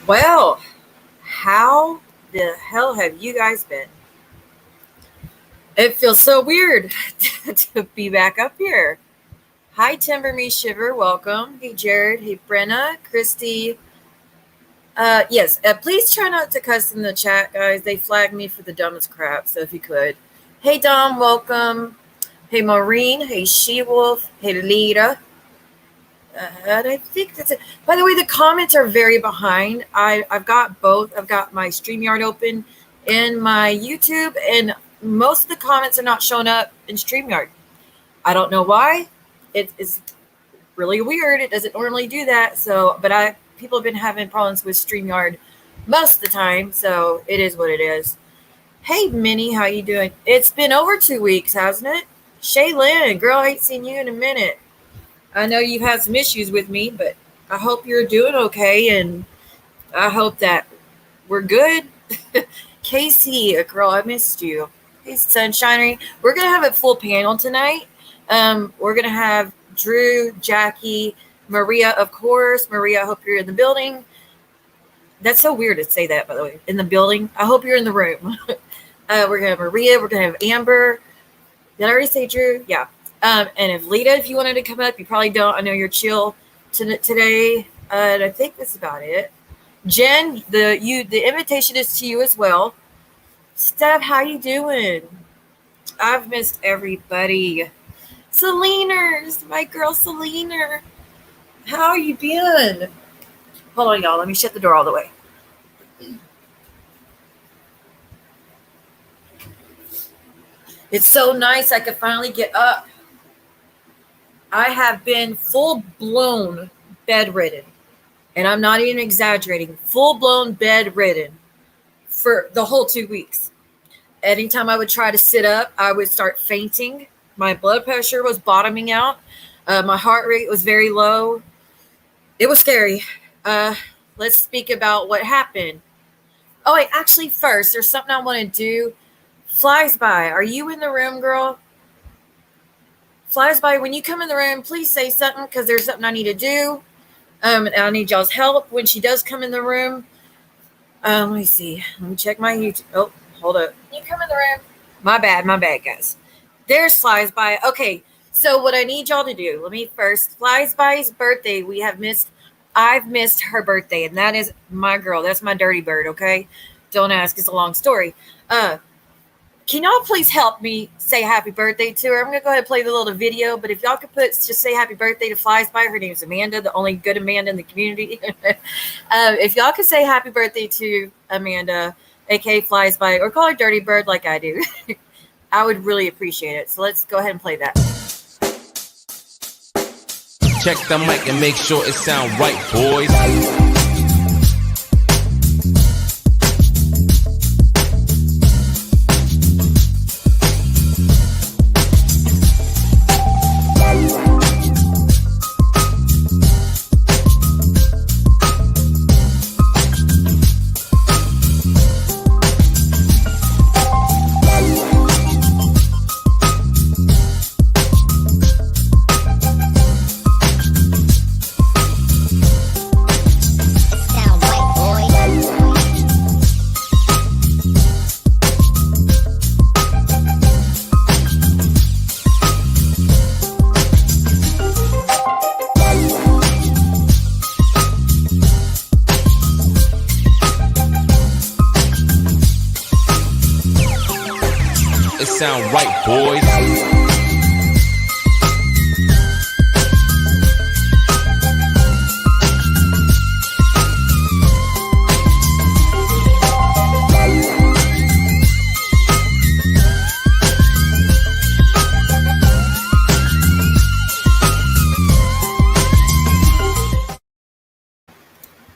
Well, how the hell have you guys been? It feels so weird to be back up here. Hi, Timber Me Shiver. Welcome. Hey, Jared. Hey, Brenna. Christy. Yes, please try not to cuss in the chat, guys. They flagged me for the dumbest crap, so if you could. Hey, Dom. Welcome. Hey, Maureen. Hey, She-Wolf. Hey, Lita. And I think that's it. By the way, the comments are very behind. I've got both. I've got my StreamYard open and my YouTube, and most of the comments are not showing up in StreamYard. I don't know why. It's really weird. It doesn't normally do that. So, but people have been having problems with StreamYard most of the time. So it is what it is. Hey, Minnie, how you doing? It's been over 2 weeks, hasn't it? Shaylin, girl, I ain't seen you in a minute. I know you've had some issues with me, but I hope you're doing okay, and I hope that we're good. Casey, a girl, I missed you. Hey, Sunshinery. We're going to have a full panel tonight. We're going to have Drew, Jackie, Maria, of course. Maria, I hope you're in the building. That's so weird to say that, by the way. In the building. I hope you're in the room. We're going to have Maria. We're going to have Amber. Did I already say Drew? Yeah. And if Lita, if you wanted to come up, you probably don't. I know you're chill today. And I think that's about it. Jen, the invitation is to you as well. Steph, how you doing? I've missed everybody. Seleners, my girl Selena. How you been? Hold on, y'all. Let me shut the door all the way. It's so nice I could finally get up. I have been full-blown bedridden. And I'm not even exaggerating. Full-blown bedridden for the whole 2 weeks. Anytime I would try to sit up, I would start fainting. My blood pressure was bottoming out. My heart rate was very low. It was scary. Let's speak about what happened. Oh, wait, actually, first, there's something I want to do. Flies by. Are you in the room, girl? Flies by. When you come in the room, please say something because there's something I need to do. And I need y'all's help when she does come in the room. Let me see. Let me check my YouTube. Oh, hold up. Can you come in the room? My bad, guys. There's Flies By. Okay, so what I need y'all to do, let me first, Flies By's birthday, I've missed her birthday, and that is my girl. That's my dirty bird, okay? Don't ask. It's a long story. Can y'all please help me say happy birthday to her? I'm going to go ahead and play the little video, but if y'all could just say happy birthday to Flies By. Her name is Amanda, the only good Amanda in the community. If y'all could say happy birthday to Amanda, aka Flies By, or call her Dirty Bird like I do, I would really appreciate it. So let's go ahead and play that. Check the mic and make sure it sound right, boys. Sound right, boys.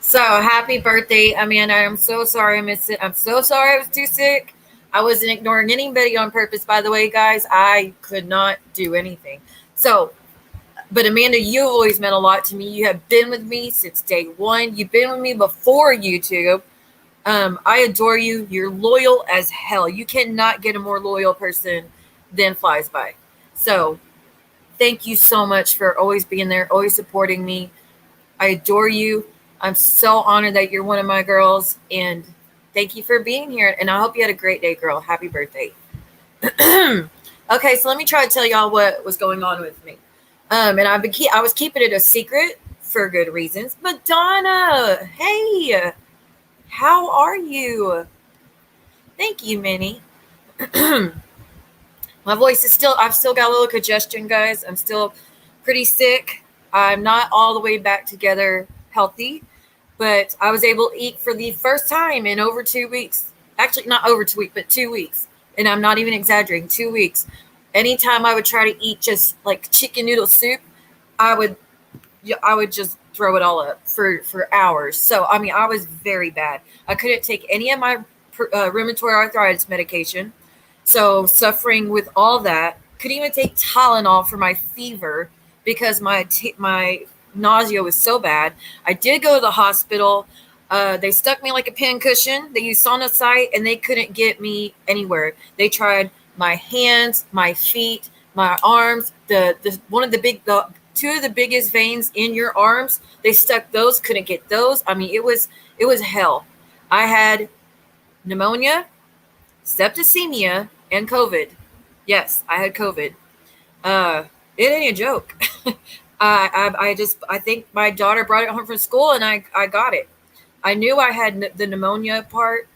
So happy birthday, Amanda. I'm so sorry I missed it. I'm so sorry I was too sick. I wasn't ignoring anybody on purpose, by the way, guys. I could not do anything. So, but Amanda, you always meant a lot to me. You have been with me since day one. You've been with me before YouTube. I adore you. You're loyal as hell. You cannot get a more loyal person than Flies By. So thank you so much for always being there, always supporting me. I adore you. I'm so honored that you're one of my girls, and thank you for being here. And I hope you had a great day, girl. Happy birthday. Okay, so let me try to tell y'all what was going on with me. And I was keeping it a secret for good reasons. But Donna, hey, how are you? Thank you, Minnie. My voice is still, I've still got a little congestion, guys. I'm still pretty sick. I'm not all the way back together healthy, but I was able to eat for the first time in over 2 weeks. Actually, not over 2 weeks, but 2 weeks. And I'm not even exaggerating, 2 weeks. Anytime I would try to eat just like chicken noodle soup, I would I would just throw it all up for hours. So I mean, I was very bad. I couldn't take any of my rheumatoid arthritis medication. So suffering with all that, couldn't even take Tylenol for my fever because my nausea was so bad. I did go to the hospital. They stuck me like a pincushion. They used sonosite, and they couldn't get me anywhere. They tried my hands, my feet, my arms. The one of the big the two of the biggest veins in your arms. They stuck those. Couldn't get those. I mean, it was hell. I had pneumonia, septicemia, and COVID. Yes, I had COVID. It ain't a joke. I think my daughter brought it home from school, and I got it. I knew I had the pneumonia part,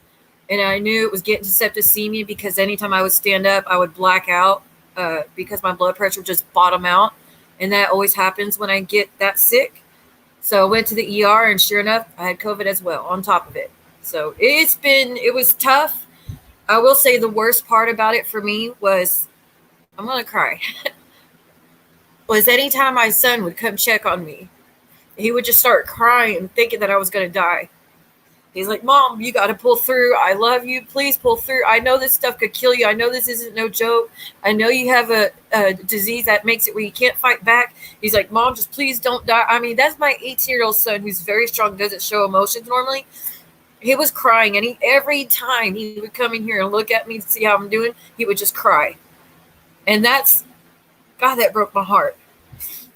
and I knew it was getting to septicemia because anytime I would stand up, I would black out because my blood pressure would just bottom out, and that always happens when I get that sick. So I went to the ER, and sure enough, I had COVID as well on top of it. So it was tough. I will say the worst part about it for me was, I'm gonna cry, was anytime my son would come check on me, he would just start crying, thinking that I was gonna die. He's like, Mom, you got to pull through. I love you. Please pull through. I know this stuff could kill you. I know this isn't no joke. I know you have a disease that makes it where you can't fight back. He's like, Mom, just please don't die. I mean, that's my 18-year-old son who's very strong, doesn't show emotions normally. He was crying, and every time he would come in here and look at me to see how I'm doing, he would just cry. And God, that broke my heart.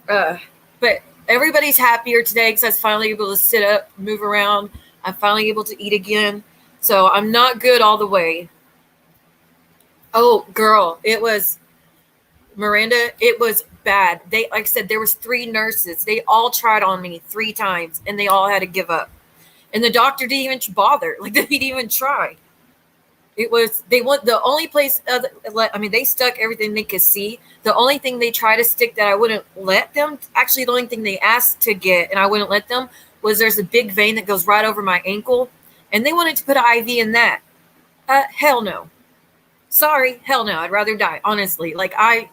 But everybody's happier today because I was finally able to sit up, move around. I'm finally able to eat again. So I'm not good all the way. Oh, girl, it was Miranda. It was bad. Like I said, there was 3 nurses. They all tried on me 3 times, and they all had to give up. And the doctor didn't even bother. Like, they didn't even try. They want the only place. I mean, they stuck everything they could see. The only thing they tried to stick that I wouldn't let them. Actually, the only thing they asked to get, and I wouldn't let them, was there's a big vein that goes right over my ankle, and they wanted to put an IV in that. Hell no. Sorry, hell no. I'd rather die, honestly. I've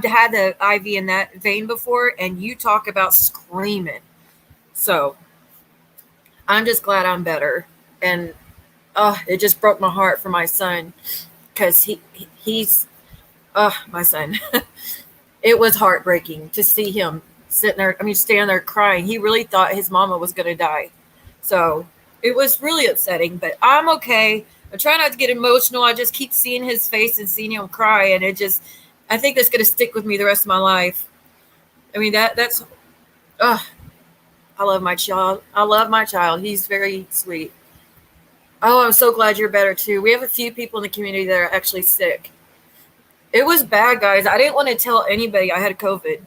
had the IV in that vein before, and you talk about screaming. So I'm just glad I'm better, and it just broke my heart for my son because he's my son. It was heartbreaking to see him sitting there. I mean, standing there crying. He really thought his mama was going to die. So it was really upsetting, but I'm okay. I try not to get emotional. I just keep seeing his face and seeing him cry, and I think that's going to stick with me the rest of my life. I mean, that's I love my child. I love my child. He's very sweet. Oh, I'm so glad you're better too. We have a few people in the community that are actually sick. It was bad, guys. I didn't want to tell anybody I had COVID.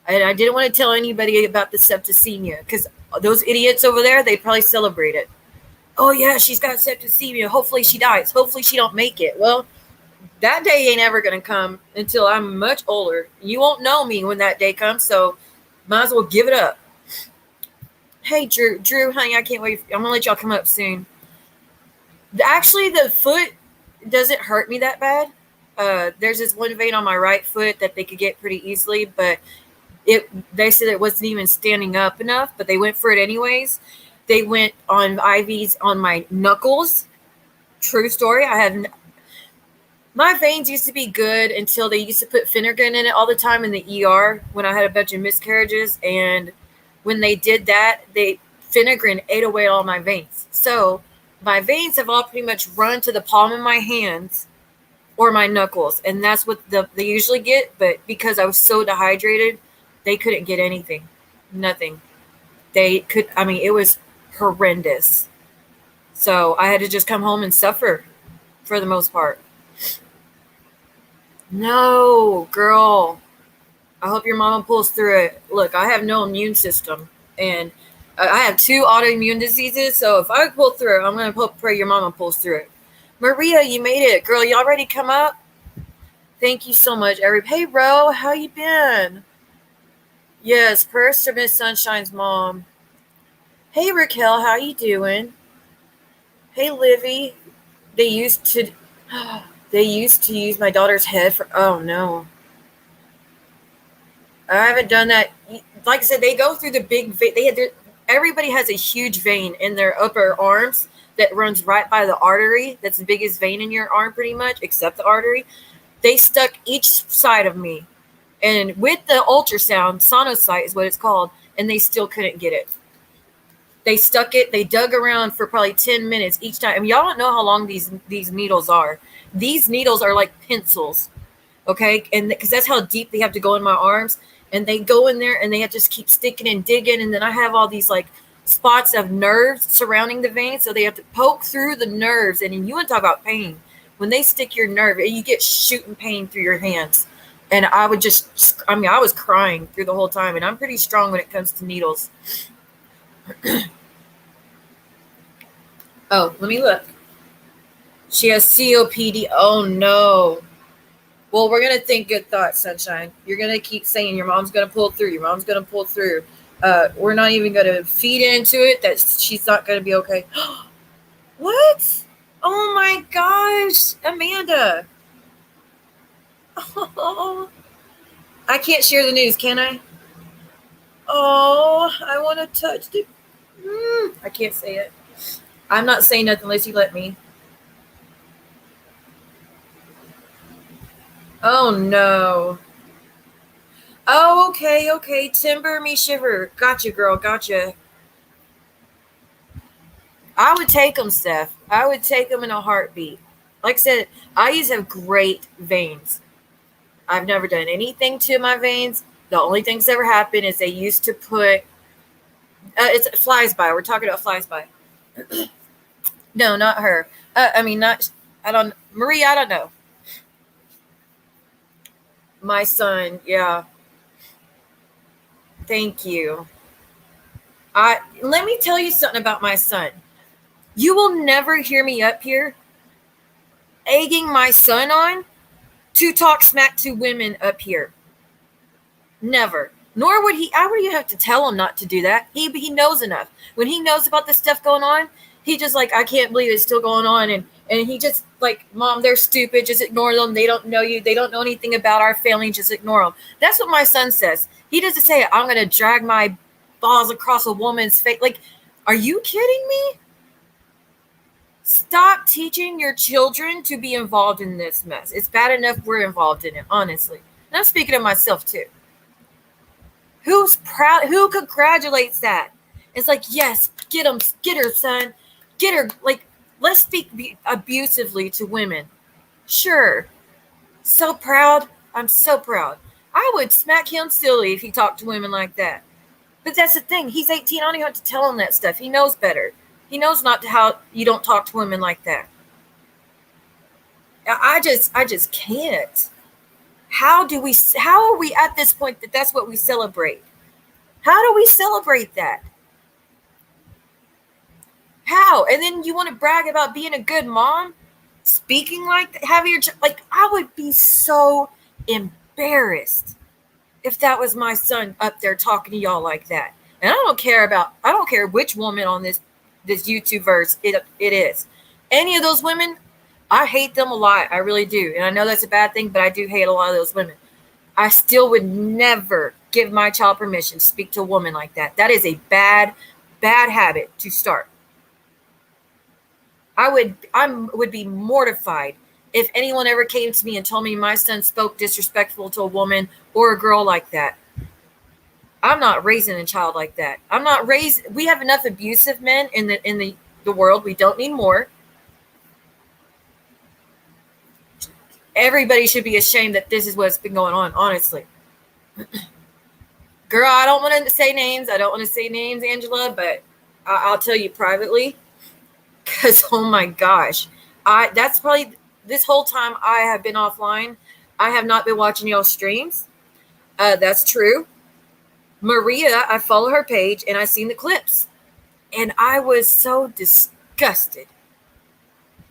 And I didn't want to tell anybody about the septicemia because those idiots over there, they probably celebrate it. Oh, yeah, she's got septicemia. Hopefully she dies. Hopefully she don't make it. Well, that day ain't ever going to come until I'm much older. You won't know me when that day comes, so might as well give it up. Hey, Drew, honey, I can't wait. I'm going to let y'all come up soon. Actually, the foot doesn't hurt me that bad. There's this one vein on my right foot that they could get pretty easily, but they said it wasn't even standing up enough, but they went for it anyways. They went on IVs on my knuckles. True story. My veins used to be good until they used to put Finnegan in it all the time in the ER when I had a bunch of miscarriages. And when they did that, Finnegan ate away all my veins. So my veins have all pretty much run to the palm of my hands or my knuckles. And that's what they usually get. But because I was so dehydrated, they couldn't get anything. Nothing. it was horrendous. So I had to just come home and suffer for the most part. No, girl. I hope your mama pulls through it. Look, I have no immune system, and I have 2 autoimmune diseases. So if I pull through, I'm gonna pray your mama pulls through it. Maria, you made it, girl. Y'all ready to come up? Thank you so much, everybody. Hey, Ro, how you been? Yes, prayers to Miss Sunshine's mom. Hey, Raquel, how you doing? Hey, Livy. They used to, they used to use my daughter's head for. Oh no, I haven't done that. Like I said, they go through the big vein. Everybody has a huge vein in their upper arms that runs right by the artery. That's the biggest vein in your arm, pretty much, except the artery. They stuck each side of me, and with the ultrasound, sonocyte is what it's called, and they still couldn't get it. They stuck it. They dug around for probably 10 minutes each time. I mean, y'all don't know how long these needles are. These needles are like pencils, okay? And because that's how deep they have to go in my arms. And they go in there and they have to just keep sticking and digging. And then I have all these like spots of nerves surrounding the vein. So they have to poke through the nerves. And you want to talk about pain. When they stick your nerve, you get shooting pain through your hands. And I was crying through the whole time. And I'm pretty strong when it comes to needles. Oh, let me look. She has COPD. Oh, no. Well, we're going to think good thoughts, Sunshine. You're going to keep saying your mom's going to pull through. Your mom's going to pull through. We're not even going to feed into it that she's not going to be okay. What? Oh, my gosh. Amanda. Oh, I can't share the news, can I? Oh, I want to touch it. I can't say it. I'm not saying nothing unless you let me. Oh, no. Oh, okay. Timber me shiver. Gotcha, girl. Gotcha. I would take them, Steph. I would take them in a heartbeat. Like I said, I used to have great veins. I've never done anything to my veins. The only things that ever happened is they used to put. It flies by. We're talking about flies by. No, not her. Not. I don't. Marie, I don't know. My son. Yeah. Thank you. Let me tell you something about my son. You will never hear me up here egging my son on to talk smack to women up here. Never. Nor would he. I would you have to tell him not to do that. He knows enough. When he knows about this stuff going on, he just like, I can't believe it's still going on. And he just like, Mom, they're stupid. Just ignore them. They don't know you. They don't know anything about our family. Just ignore them. That's what my son says. He doesn't say, I'm going to drag my balls across a woman's face. Like, are you kidding me? Stop teaching your children to be involved in this mess. It's bad enough we're involved in it, honestly. And I'm speaking of myself, too. Who's proud? Who congratulates that? It's like, yes, get her, son. Get her. Like, let's speak abusively to women. Sure. So proud. I'm so proud. I would smack him silly if he talked to women like that. But that's the thing. He's 18. I don't even have to tell him that stuff. He knows better. He knows not to how you don't talk to women like that. I just can't. How are we at this point that that's what we celebrate? How do we celebrate that? How? And then you want to brag about being a good mom? Speaking like that, having your like, I would be so embarrassed if that was my son up there talking to y'all like that. And I don't care which woman on this YouTube verse it is. Any of those women, I hate them a lot. I really do. And I know that's a bad thing, but I do hate a lot of those women. I still would never give my child permission to speak to a woman like that. That is a bad habit to start. I would be mortified if anyone ever came to me and told me my son spoke disrespectful to a woman or a girl like that. I'm not raising a child like that. We have enough abusive men in the world. We don't need more. Everybody should be ashamed that this is what's been going on, honestly. Girl, I don't want to say names. I don't want to say names, Angela, but I'll tell you privately. Because, oh my gosh. That's probably this whole time I have been offline. I have not been watching y'all streams. That's true. Maria, I follow her page and I seen the clips. And I was so disgusted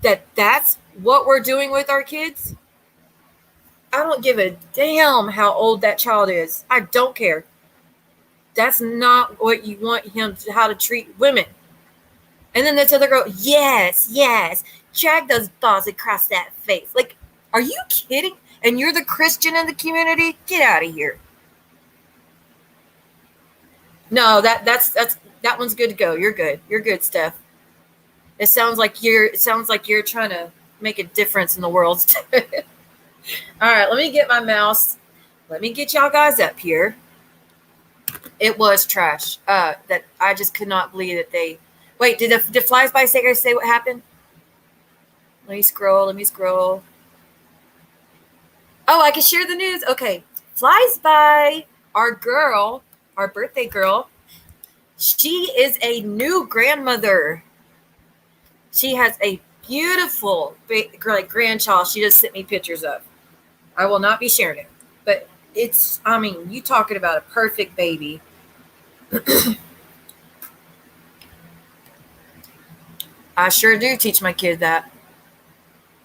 that that's what we're doing with our kids. I don't give a damn how old that child is. I don't care. That's not what you want him to, how to treat women. And then this other girl, yes, yes, drag those balls across that face. Like, are you kidding? And you're the Christian in the community? Get out of here. No, that one's good to go. You're good. You're good, Steph. It sounds like you're trying to make a difference in the world. All right, let me get my mouse. Let me get y'all guys up here. It was trash. That I just could not believe that they. Wait, did Flies by Sager say what happened? Let me scroll. Oh, I can share the news. Okay, Flies by, our girl, our birthday girl. She is a new grandmother. She has a beautiful grandchild. She just sent me pictures of. I will not be sharing it, but it's. I mean, you talking about a perfect baby. I sure do teach my kid that.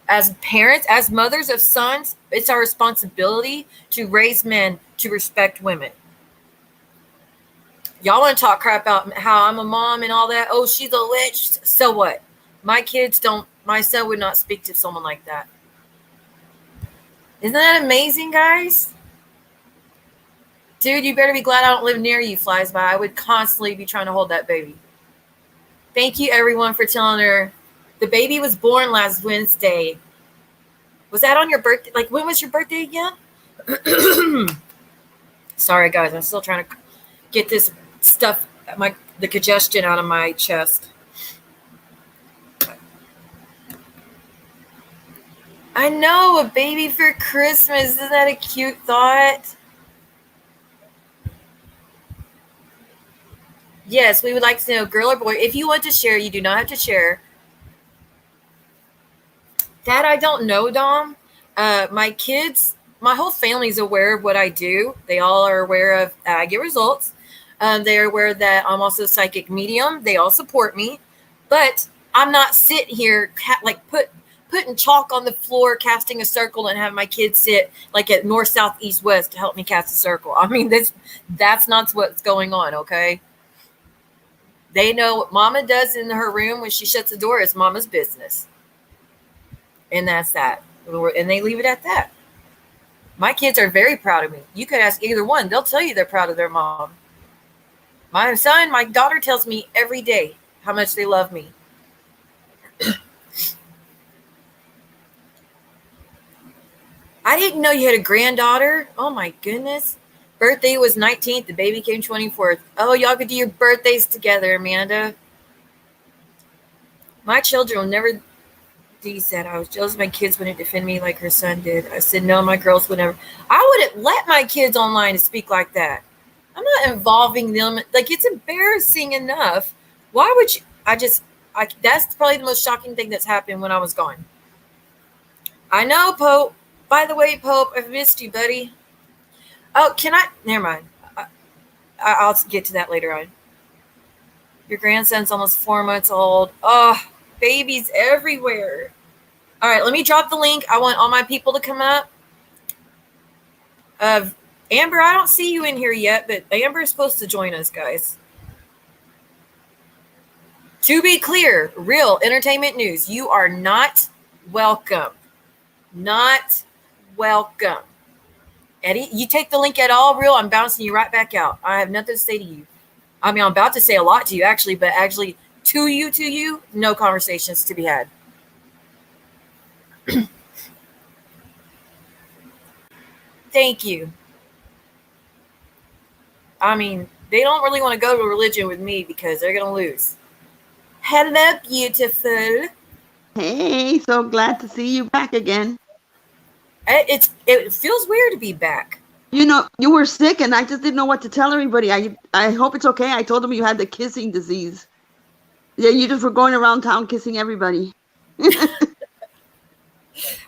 As parents, as mothers of sons, it's our responsibility to raise men to respect women. Y'all want to talk crap about how I'm a mom and all that? Oh, she's a witch. So what? My kids don't. My son would not speak to someone like that. Isn't that amazing, guys? Dude, you better be glad I don't live near you, Flies by. I would constantly be trying to hold that baby. Thank you, everyone, for telling her. The baby was born last Wednesday. Was that on your birthday? Like, when was your birthday again? Sorry, guys. I'm still trying to get this stuff, the congestion out of my chest. I know, a baby for Christmas. Isn't that a cute thought? Yes, we would like to know, girl or boy. If you want to share, you do not have to share. That I don't know, Dom. My kids, my whole family's aware of what I do. They all are aware of I get results. They're aware that I'm also a psychic medium. They all support me. But I'm not sitting here putting chalk on the floor, casting a circle, and have my kids sit like at north, south, east, west to help me cast a circle. I mean, that's not what's going on, okay? They know what Mama does in her room when she shuts the door is Mama's business. And that's that. And they leave it at that. My kids are very proud of me. You could ask either one. They'll tell you they're proud of their mom. My daughter tells me every day how much they love me. I didn't know you had a granddaughter. Oh, my goodness. Birthday was 19th. The baby came 24th. Oh, y'all could do your birthdays together, Amanda. My children will never. Dee said, I was jealous my kids wouldn't defend me like her son did. I said, no, my girls would never. I wouldn't let my kids online to speak like that. I'm not involving them. Like, it's embarrassing enough. Why would you? That's probably the most shocking thing that's happened when I was gone. I know, Pope. By the way, Pope, I've missed you, buddy. Oh, never mind. I'll get to that later on. Your grandson's almost 4 months old. Oh, babies everywhere. All right, let me drop the link. I want all my people to come up. Amber, I don't see you in here yet, but Amber is supposed to join us, guys. To be clear, real entertainment news. You are not welcome. Not welcome. Eddie, you take the link at all, real, I'm bouncing you right back out. I have nothing to say to you. I mean, I'm about to say a lot to you, actually, but actually, to you, no conversations to be had. Thank you. I mean, they don't really want to go to religion with me because they're going to lose. Hello, beautiful. Hey, so glad to see you back again. It feels weird to be back. You were sick, and I just didn't know what to tell everybody. I hope it's okay. I told them you had the kissing disease. Yeah, you just were going around town kissing everybody.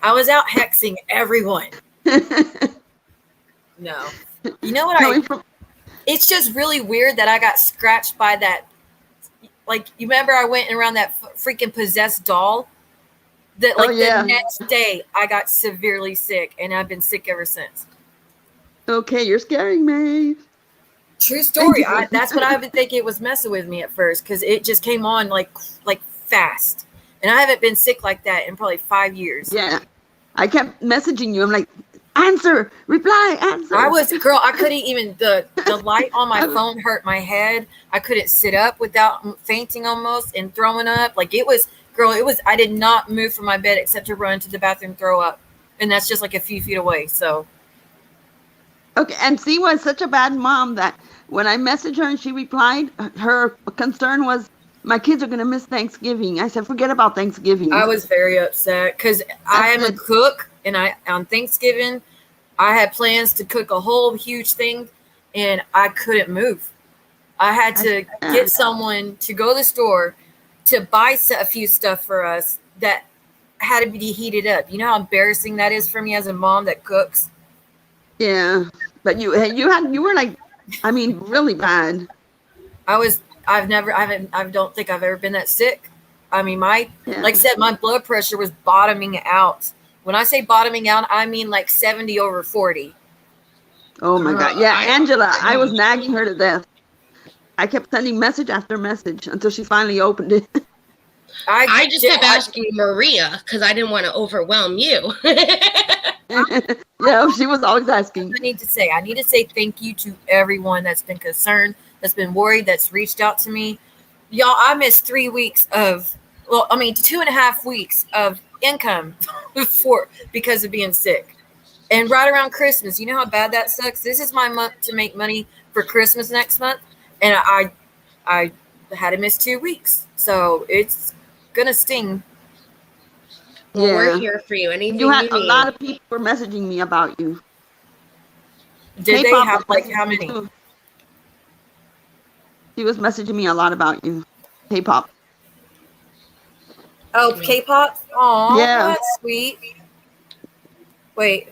I was out hexing everyone. No. You know what it's just really weird that I got scratched by that. Like, you remember I went around that freaking possessed doll? That, like, the next day I got severely sick, and I've been sick ever since. Okay, you're scaring me. True story. That's what I've been thinking. It was messing with me at first because it just came on like fast, and I haven't been sick like that in probably 5 years. Yeah, I kept messaging you. I'm like, answer, reply, answer. I couldn't even the light on my phone hurt my head. I couldn't sit up without fainting almost and throwing up. Like, it was, I did not move from my bed except to run to the bathroom, throw up, and that's just like a few feet away. So. Okay, and C was such a bad mom that when I messaged her and she replied, her concern was, my kids are going to miss Thanksgiving. I said, forget about Thanksgiving. I was very upset because I am a cook, and on Thanksgiving, I had plans to cook a whole huge thing, and I couldn't move. I had to get someone to go to the store to buy a few stuff for us that had to be heated up. You know how embarrassing that is for me as a mom that cooks? Yeah, but you were like, I mean, really bad. I don't think I've ever been that sick. I mean, like I said, my blood pressure was bottoming out. When I say bottoming out, I mean like 70 over 40. Oh my God. Yeah, Angela, I was nagging her to death. I kept sending message after message until she finally opened it. I just kept asking Maria because I didn't want to overwhelm you. Yeah, she was always asking. I need to say thank you to everyone that's been concerned, that's been worried, that's reached out to me. Y'all, I missed 3 weeks 2.5 weeks of income because of being sick. And right around Christmas, you know how bad that sucks? This is my month to make money for Christmas next month. And I had to miss 2 weeks. So it's going to sting. Well, we're here for you. Anything you had you need. A lot of people were messaging me about you. Did K-pop they have like how many? She was messaging me a lot about you. K-pop. Oh, K-pop? Oh, yeah. That's sweet. Wait.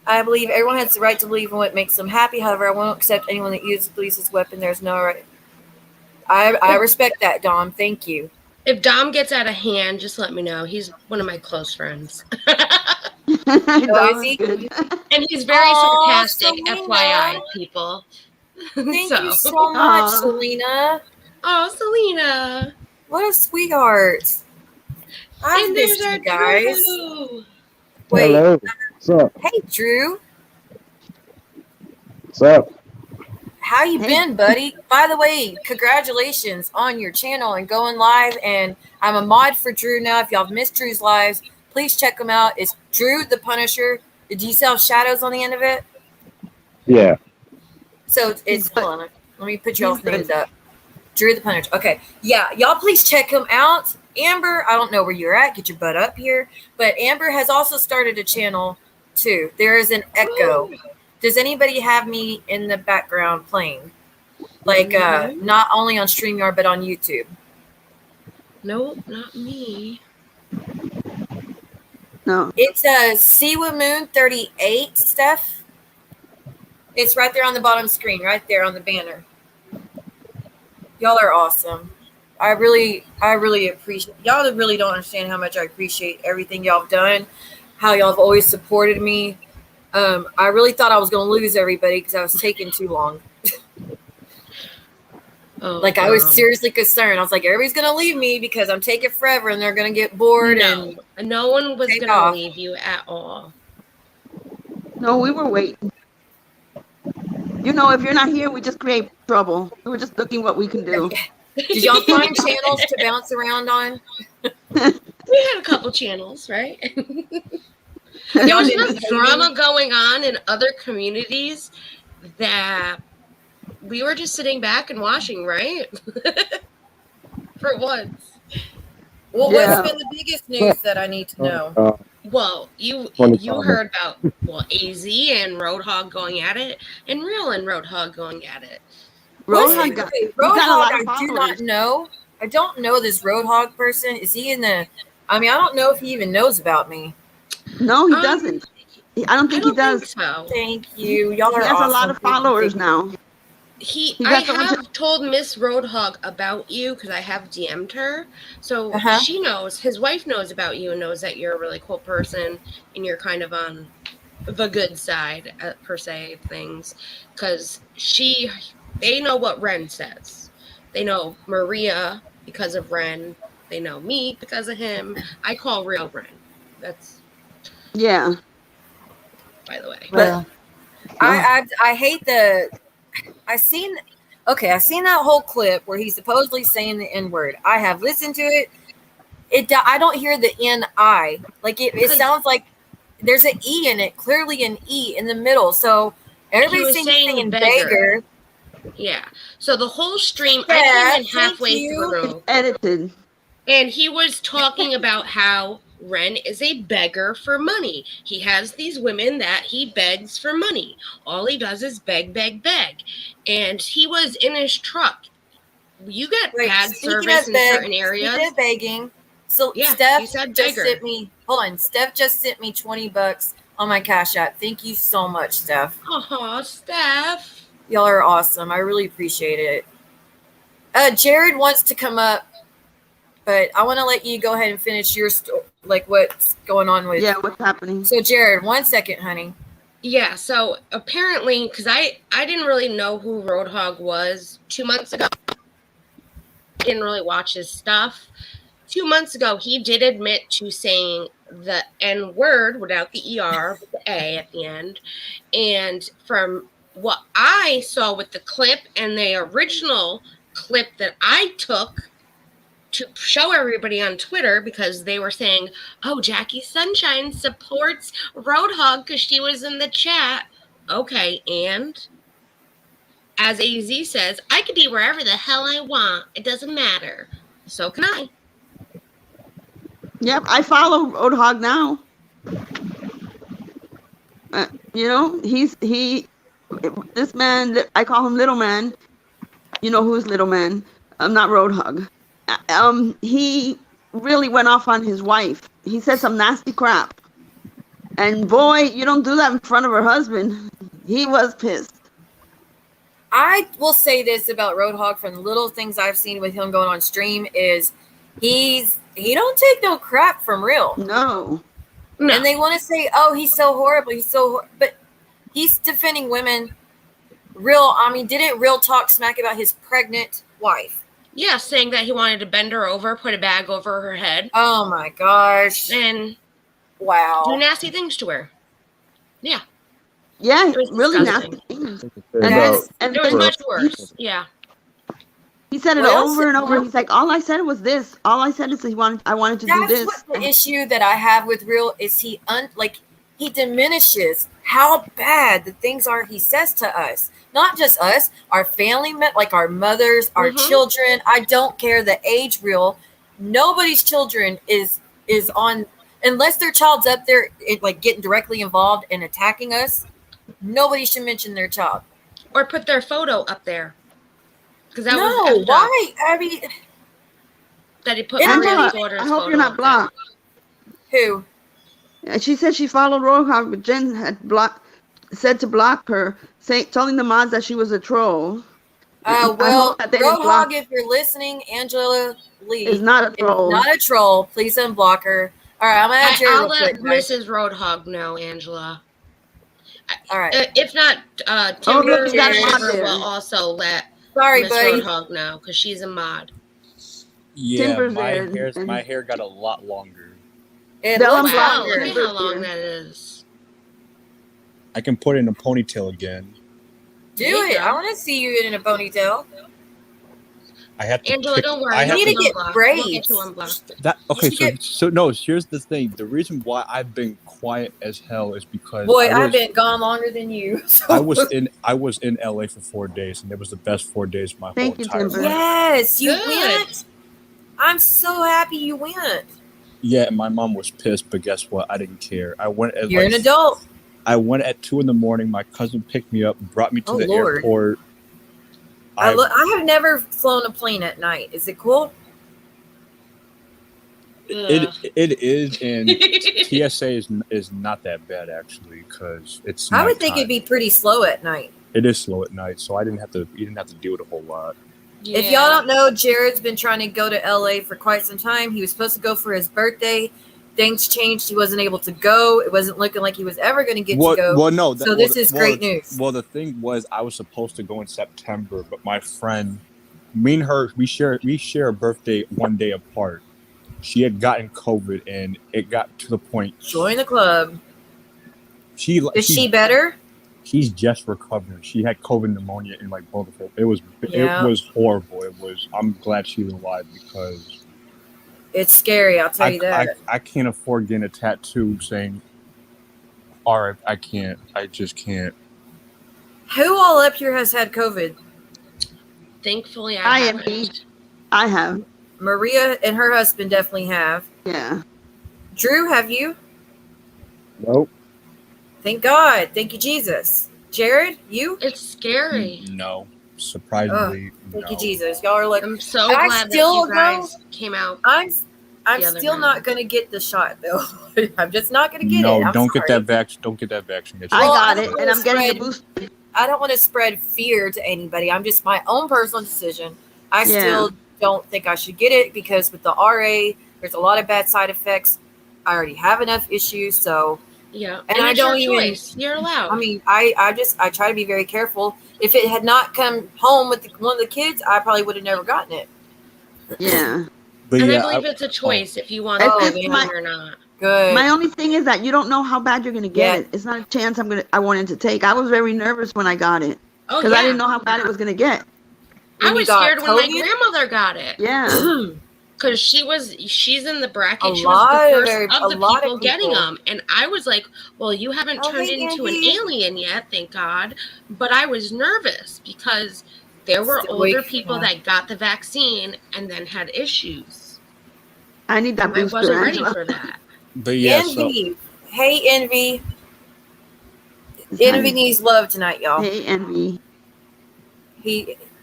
I believe everyone has the right to believe in what makes them happy. However, I won't accept anyone that uses police as weapon. There's no right. I respect that, Dom. Thank you. If Dom gets out of hand, just let me know. He's one of my close friends. Oh, is he? And he's very sarcastic, Selena. FYI, people. Thank you so much, Selena. Oh, Selena. What a sweetheart. I've missed you guys. Drew. Wait. Hello. What's up? Hey, Drew. What's up? How you been, buddy? By the way, congratulations on your channel and going live. And I'm a mod for Drew now. If y'all have missed Drew's lives, please check him out. It's Drew the Punisher. Did you have shadows on the end of it? Yeah. So it's hold on. Let me put y'all's names up. Drew the Punisher. Okay. Yeah, y'all please check him out. Amber, I don't know where you're at. Get your butt up here. But Amber has also started a channel too. There is an echo. Ooh. Does anybody have me in the background playing? Like not only on StreamYard but on YouTube? Nope, not me. No. It's Siwa Moon 38, Steph. It's right there on the bottom screen, right there on the banner. Y'all are awesome. I really appreciate y'all. Really don't understand how much I appreciate everything y'all have done, how y'all have always supported me. I really thought I was going to lose everybody because I was taking too long. I was seriously concerned. I was like, everybody's going to leave me because I'm taking forever and they're going to get bored. No, and no one was going to leave you at all. No, we were waiting. You know, if you're not here, we just create trouble. We're just looking what we can do. Did y'all find channels to bounce around on? We had a couple channels, right? There was enough drama going on in other communities that we were just sitting back and watching, right? For once. Well, what's been the biggest news that I need to know? Well, you 25. heard about AZ and Roadhog going at it, and Real and Roadhog going at it. Roadhog got, he got a lot of I do not followers. know. I don't know this Roadhog person. Is he in the? I mean, I don't know if he even knows about me. No, he doesn't. I don't think he does. Think so. Thank you. Y'all are He has awesome. a lot of followers now. I have told Miss Roadhog about you because I have DM'd her, so she knows. His wife knows about you and knows that you're a really cool person and you're kind of on the good side, per se, of things. Because they know what Ren says. They know Maria because of Ren. They know me because of him. I call real Ren. That's yeah. By the way, but I hate the. I seen that whole clip where he's supposedly saying the N-word. I have listened to it. I don't hear the N-I. Like it sounds like there's an E in it, clearly an E in the middle. So everybody's saying beggar. Yeah. So the whole stream, I came in halfway through. Edited. And he was talking about how Ren is a beggar for money. He has these women that he begs for money. All he does is beg, beg, beg. And he was in his truck. You get bad service in certain areas. He did begging. So yeah, Steph just sent me. Hold on, Steph just sent me $20 on my Cash App. Thank you so much, Steph. Oh, Steph. Y'all are awesome. I really appreciate it. Jared wants to come up. But I want to let you go ahead and finish your story, like what's going on with. Yeah, what's happening? So, Jared, 1 second, honey. Yeah, so apparently, because I didn't really know who Roadhog was 2 months ago. Didn't really watch his stuff. 2 months ago, he did admit to saying the N-word without the ER, with the A at the end. And from what I saw with the clip and the original clip that I took to show everybody on Twitter, because they were saying, oh, Jackie Sunshine supports Roadhog because she was in the chat. Okay, and as AZ says, I could be wherever the hell I want. It doesn't matter. So can I. Yep, I follow Roadhog now. This man, I call him Little Man. You know who's Little Man. I'm not Roadhog. He really went off on his wife. He said some nasty crap. And boy, you don't do that in front of her husband. He was pissed. I will say this about Roadhog from the little things I've seen with him going on stream is he don't take no crap from Real. No. And they want to say, oh, he's so horrible. But he's defending women. Didn't Real talk smack about his pregnant wife? Yeah, saying that he wanted to bend her over, put a bag over her head. Oh my gosh. And wow. Do nasty things to her. Yeah. Yeah, really nasty things. And there was much worse. Yeah. He said it over and over. He's like, all I said was this. All I said is I wanted to do this. That's what the issue that I have with Real is he diminishes how bad the things are he says to us. Not just us, our family, like our mothers, our children. I don't care the age, Real. Nobody's children is on, unless their child's up there like getting directly involved and attacking us. Nobody should mention their child or put their photo up there. Because that was why? I mean, that he put. I hope you're not blocked. Who? She said she followed Roadhog, but Jen had said to block her, telling the mods that she was a troll. Well, Roadhog, if you're listening, Angela Lee is not a troll. Not a troll. Please unblock her. All right, I'm gonna add I'll let Mrs. Roadhog know, Angela. All right. If not, Timber will also let Miss Roadhog know because she's a mod. Yeah, Timber's my hair got a lot longer. It looks look at how long that is. I can put it in a ponytail again. Do it. I want to see you in a ponytail. I have to. Angela, don't worry. You need to get braids. No. Here's the thing. The reason why I've been quiet as hell is because I've been gone longer than you. So. I was in LA for 4 days, and it was the best 4 days of my whole entire life. Yes, you went. I'm so happy you went. Yeah, my mom was pissed, but guess what? I didn't care. I went at You're an adult. I went at 2 a.m. My cousin picked me up, brought me to the Lord. airport. I have never flown a plane at night. Is it cool? It is, and TSA is not that bad actually, because it's. I would think it'd be pretty slow at night. It is slow at night, so you didn't have to deal with a whole lot. Yeah. If y'all don't know, Jared's been trying to go to LA for quite some time. He was supposed to go for his birthday. Things changed. He wasn't able to go. It wasn't looking like he was ever going to get to go. Well, no. So this is great news. Well, the thing was, I was supposed to go in September, but my friend, me and her, we share a birthday one day apart. She had gotten COVID, and it got to the point. Join the club. Is she better? She's just recovering. She had COVID pneumonia in like both of her. It was horrible. I'm glad she's alive because it's scary. I'll tell you that. I can't afford getting a tattoo saying, "All right, I can't. I just can't." Who all up here has had COVID? Thankfully, I have. Maria and her husband definitely have. Yeah. Drew, have you? Nope. Thank God. Thank you, Jesus. Jared, you? It's scary. No. Surprisingly, thank you, Jesus. Y'all are like, I'm so glad that you guys came out. I'm still not going to get the shot, though. I'm just not going to get it. No, don't get that vaccine. Don't get that vaccination. I got it, and I'm getting the booster. I don't want to spread fear to anybody. I'm just my own personal decision. I still don't think I should get it because with the RA, there's a lot of bad side effects. I already have enough issues, so yeah. And I don't even. Choice. You're allowed. I mean, I try to be very careful. If it had not come home with one of the kids, I probably would have never gotten it. Yeah. But and I believe it's a choice if you want to have it or not. Good. My only thing is that you don't know how bad you're gonna get it. It's not a chance I wanted to take. I was very nervous when I got it because I didn't know how bad it was gonna get. I was scared when my grandmother got it. Yeah. Because she's in the bracket. She was the first of the people getting them. And I was like, well, you haven't turned into an alien yet, thank God. But I was nervous because there were older people that got the vaccine and then had issues. I need that booster. I wasn't ready for that. But yeah, Envy. Hey, Envy. Envy needs love tonight, y'all. Hey, Envy.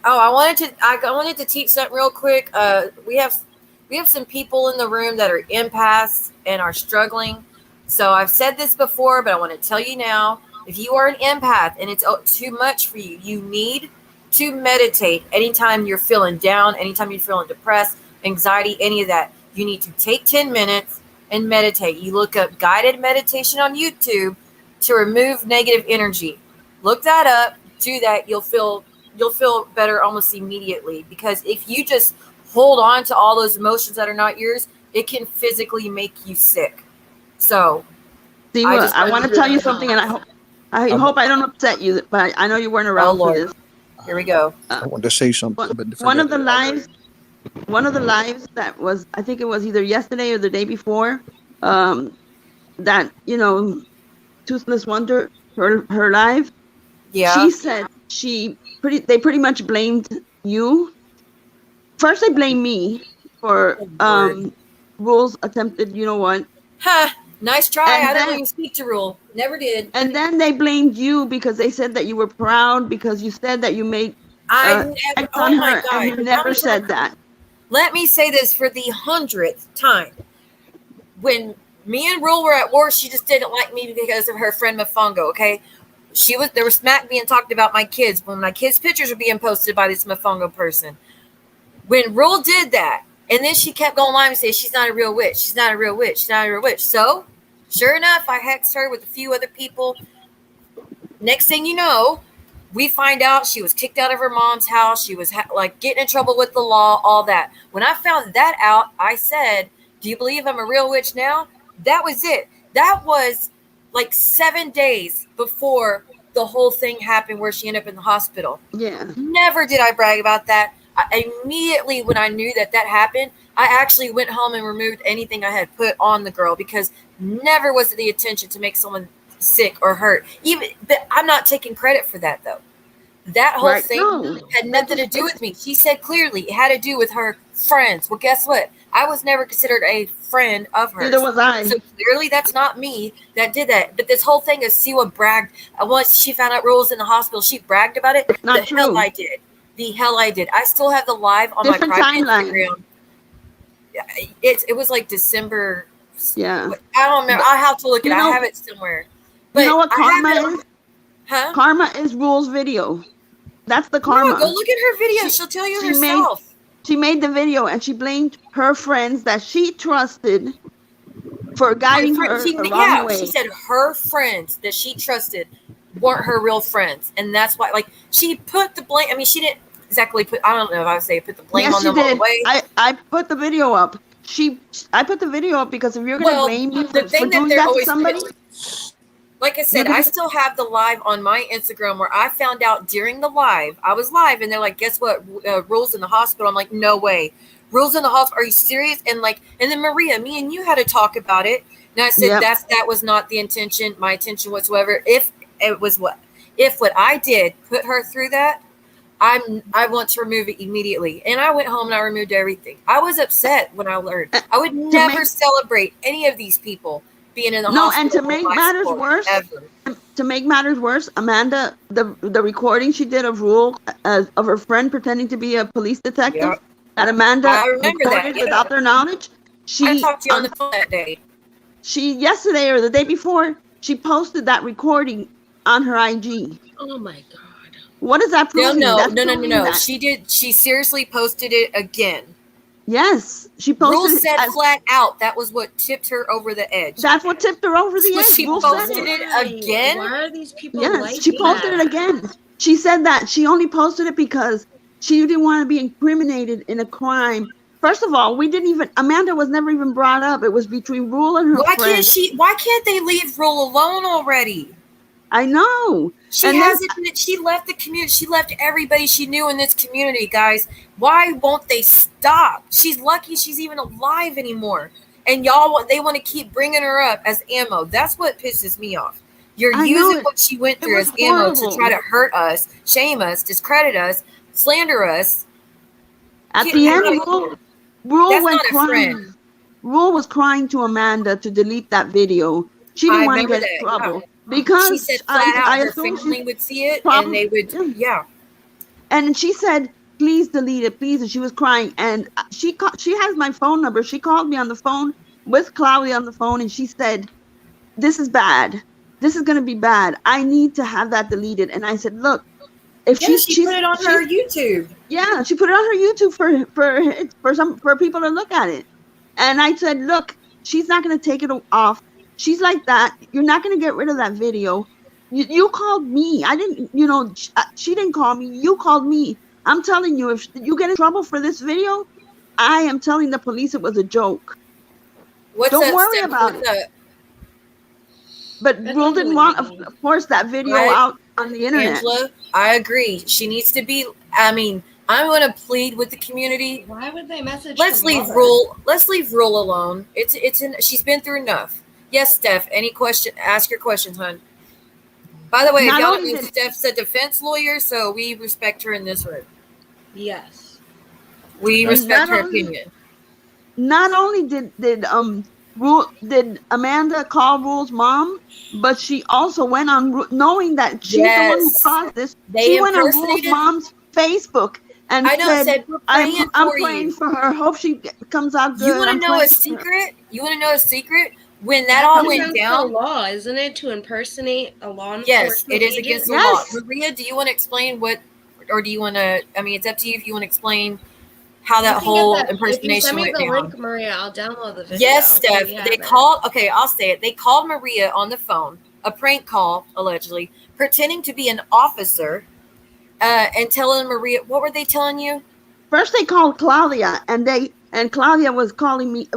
I wanted to teach something real quick. We have some people in the room that are empaths and are struggling. So I've said this before, but I want to tell you now. If you are an empath and it's too much for you, you need to meditate. Anytime you're feeling down, anytime you're feeling depressed, anxiety, any of that, you need to take 10 minutes and meditate. You look up guided meditation on YouTube to remove negative energy. Look that up. Do that. You'll feel better almost immediately, because if you just hold on to all those emotions that are not yours, it can physically make you sick. So see, I want to tell you something, and I hope I don't upset you, but I know you weren't around for this. Here we go. I want to say something. One of the lives that was, I think it was either yesterday or the day before, that, Toothless Wonder, her live. Yeah. She said they pretty much blamed you. First, they blamed me for Rule's attempted, you know what? Ha! Nice try. I didn't even speak to Rule. Never did. And then they blamed you because they said that you were proud because you said that you made oh my God. And you never said that. Let me say this for the 100th time. When me and Rule were at war, she just didn't like me because of her friend Mofongo, okay? There was smack being talked about my kids when my kids' pictures were being posted by this Mofongo person. When Rule did that, and then she kept going live and saying she's not a real witch. She's not a real witch. She's not a real witch. So, sure enough, I hexed her with a few other people. Next thing you know, we find out she was kicked out of her mom's house. She was getting in trouble with the law, all that. When I found that out, I said, do you believe I'm a real witch now? That was it. That was like 7 days before the whole thing happened where she ended up in the hospital. Yeah. Never did I brag about that. Immediately when I knew that happened, I actually went home and removed anything I had put on the girl, because never was it the intention to make someone sick or hurt. But I'm not taking credit for that, though. That whole thing had nothing to do with me. She said clearly it had to do with her friends. Well, guess what? I was never considered a friend of hers. Neither was I. So clearly that's not me that did that. But this whole thing is Siwa bragged. Once she found out rules in the hospital, she bragged about it. It's not the true. hell I did. The hell I did. I still have the live on Different my private timeline. Instagram. It was like December. Yeah. I don't remember. I have to look at it. I have it somewhere. But You know what I have karma it- is? Huh? Karma is Rule's video. That's the karma. No, go look at her video. She'll tell you she made- herself. She made the video and she blamed her friends that she trusted for guiding her the wrong way. She said her friends that she trusted weren't her real friends, and that's why. Like, she put the blame. I mean, she didn't exactly put. I don't know if I would say put the blame Yes, on she them all the did. way. I put the video up. I put the video up because if you're going to blame me for thing that doing they're that to always somebody, like I said, I still have the live on my Instagram where I found out during the live. I was live, and they're like, "Guess what? Rules in the hospital." I'm like, "No way, rules in the hospital? Are you serious?" And like, and then Maria, me and you had to talk about it, and I said Yep. that was not the intention, my intention whatsoever. If it was what I did put her through that, I want to remove it immediately. And I went home and I removed everything. I was upset when I learned. I would never celebrate any of these people being in the hospital. and to make matters worse, Amanda, the recording she did of Rule of her friend pretending to be a police detective, Yep. that Amanda I remember that, recorded without their knowledge. I talked to you on the phone that day. She yesterday or the day before, she posted that recording on her IG. Oh my god. What is that proving? No. That's proving that- She did. She seriously posted it again. Yes, she posted. Rule it said as- flat out that was what tipped her over the edge. That's what tipped her over the So edge. she Rule said posted it. it again? Why are these people Yes, like she posted that? it again. She said that she only posted it because she didn't want to be incriminated in a crime. First of all, Amanda was never even brought up. It was between Rule and her friend. Why can't they leave Rule alone already? I know. She left the community. She left everybody she knew in this community, guys. Why won't they stop? She's lucky she's even alive anymore. And they want to keep bringing her up as ammo. That's what pisses me off. You're using what she went through as ammo to try to hurt us, shame us, discredit us, slander us. At the end, Rule went not a crying. friend. Rule was crying to Amanda to delete that video. She didn't want to get in trouble. Because she said flat out her assume family would see it and they would, yeah. And she said, "Please delete it, please." And she was crying. And she has my phone number. She called me on the phone with Claudia on the phone, and she said, "This is bad. This is going to be bad. I need to have that deleted." And I said, "Look, if she put it on her YouTube." Yeah, she put it on her YouTube for people to look at it. And I said, "Look, she's not going to take it off. She's like that. You're not going to get rid of that video. You called me. I didn't, she didn't call me. You called me. I'm telling you, if you get in trouble for this video, I am telling the police it was a joke. Don't worry about it." But Rule didn't want, of course, that video out on the internet. Angela, I agree. She needs to be, I'm going to plead with the community. Why would they message? Let's leave Rule alone. She's been through enough. Yes, Steph. Any question? Ask your questions, hon. By the way, if y'all don't know, Steph's a defense lawyer, so we respect her in this room. Yes. We respect her opinion. Not only did Amanda call Rule's mom, but she also went on, knowing that she's the one who caused this. She went on Rule's mom's Facebook and said, "I'm praying for her. Hope she comes out good." You want to know a secret? When that all went down, the law, isn't it, to impersonate a law enforcement? Yes, it is against the law. Maria, do you want to explain or do you want to? It's up to you if you want to explain how that whole impersonation went down. Link, Maria, I'll download the video. Yes, Steph. They called. Okay, I'll say it. They called Maria on the phone, a prank call allegedly, pretending to be an officer, and telling Maria. What were they telling you? First, they called Claudia, and Claudia was calling me.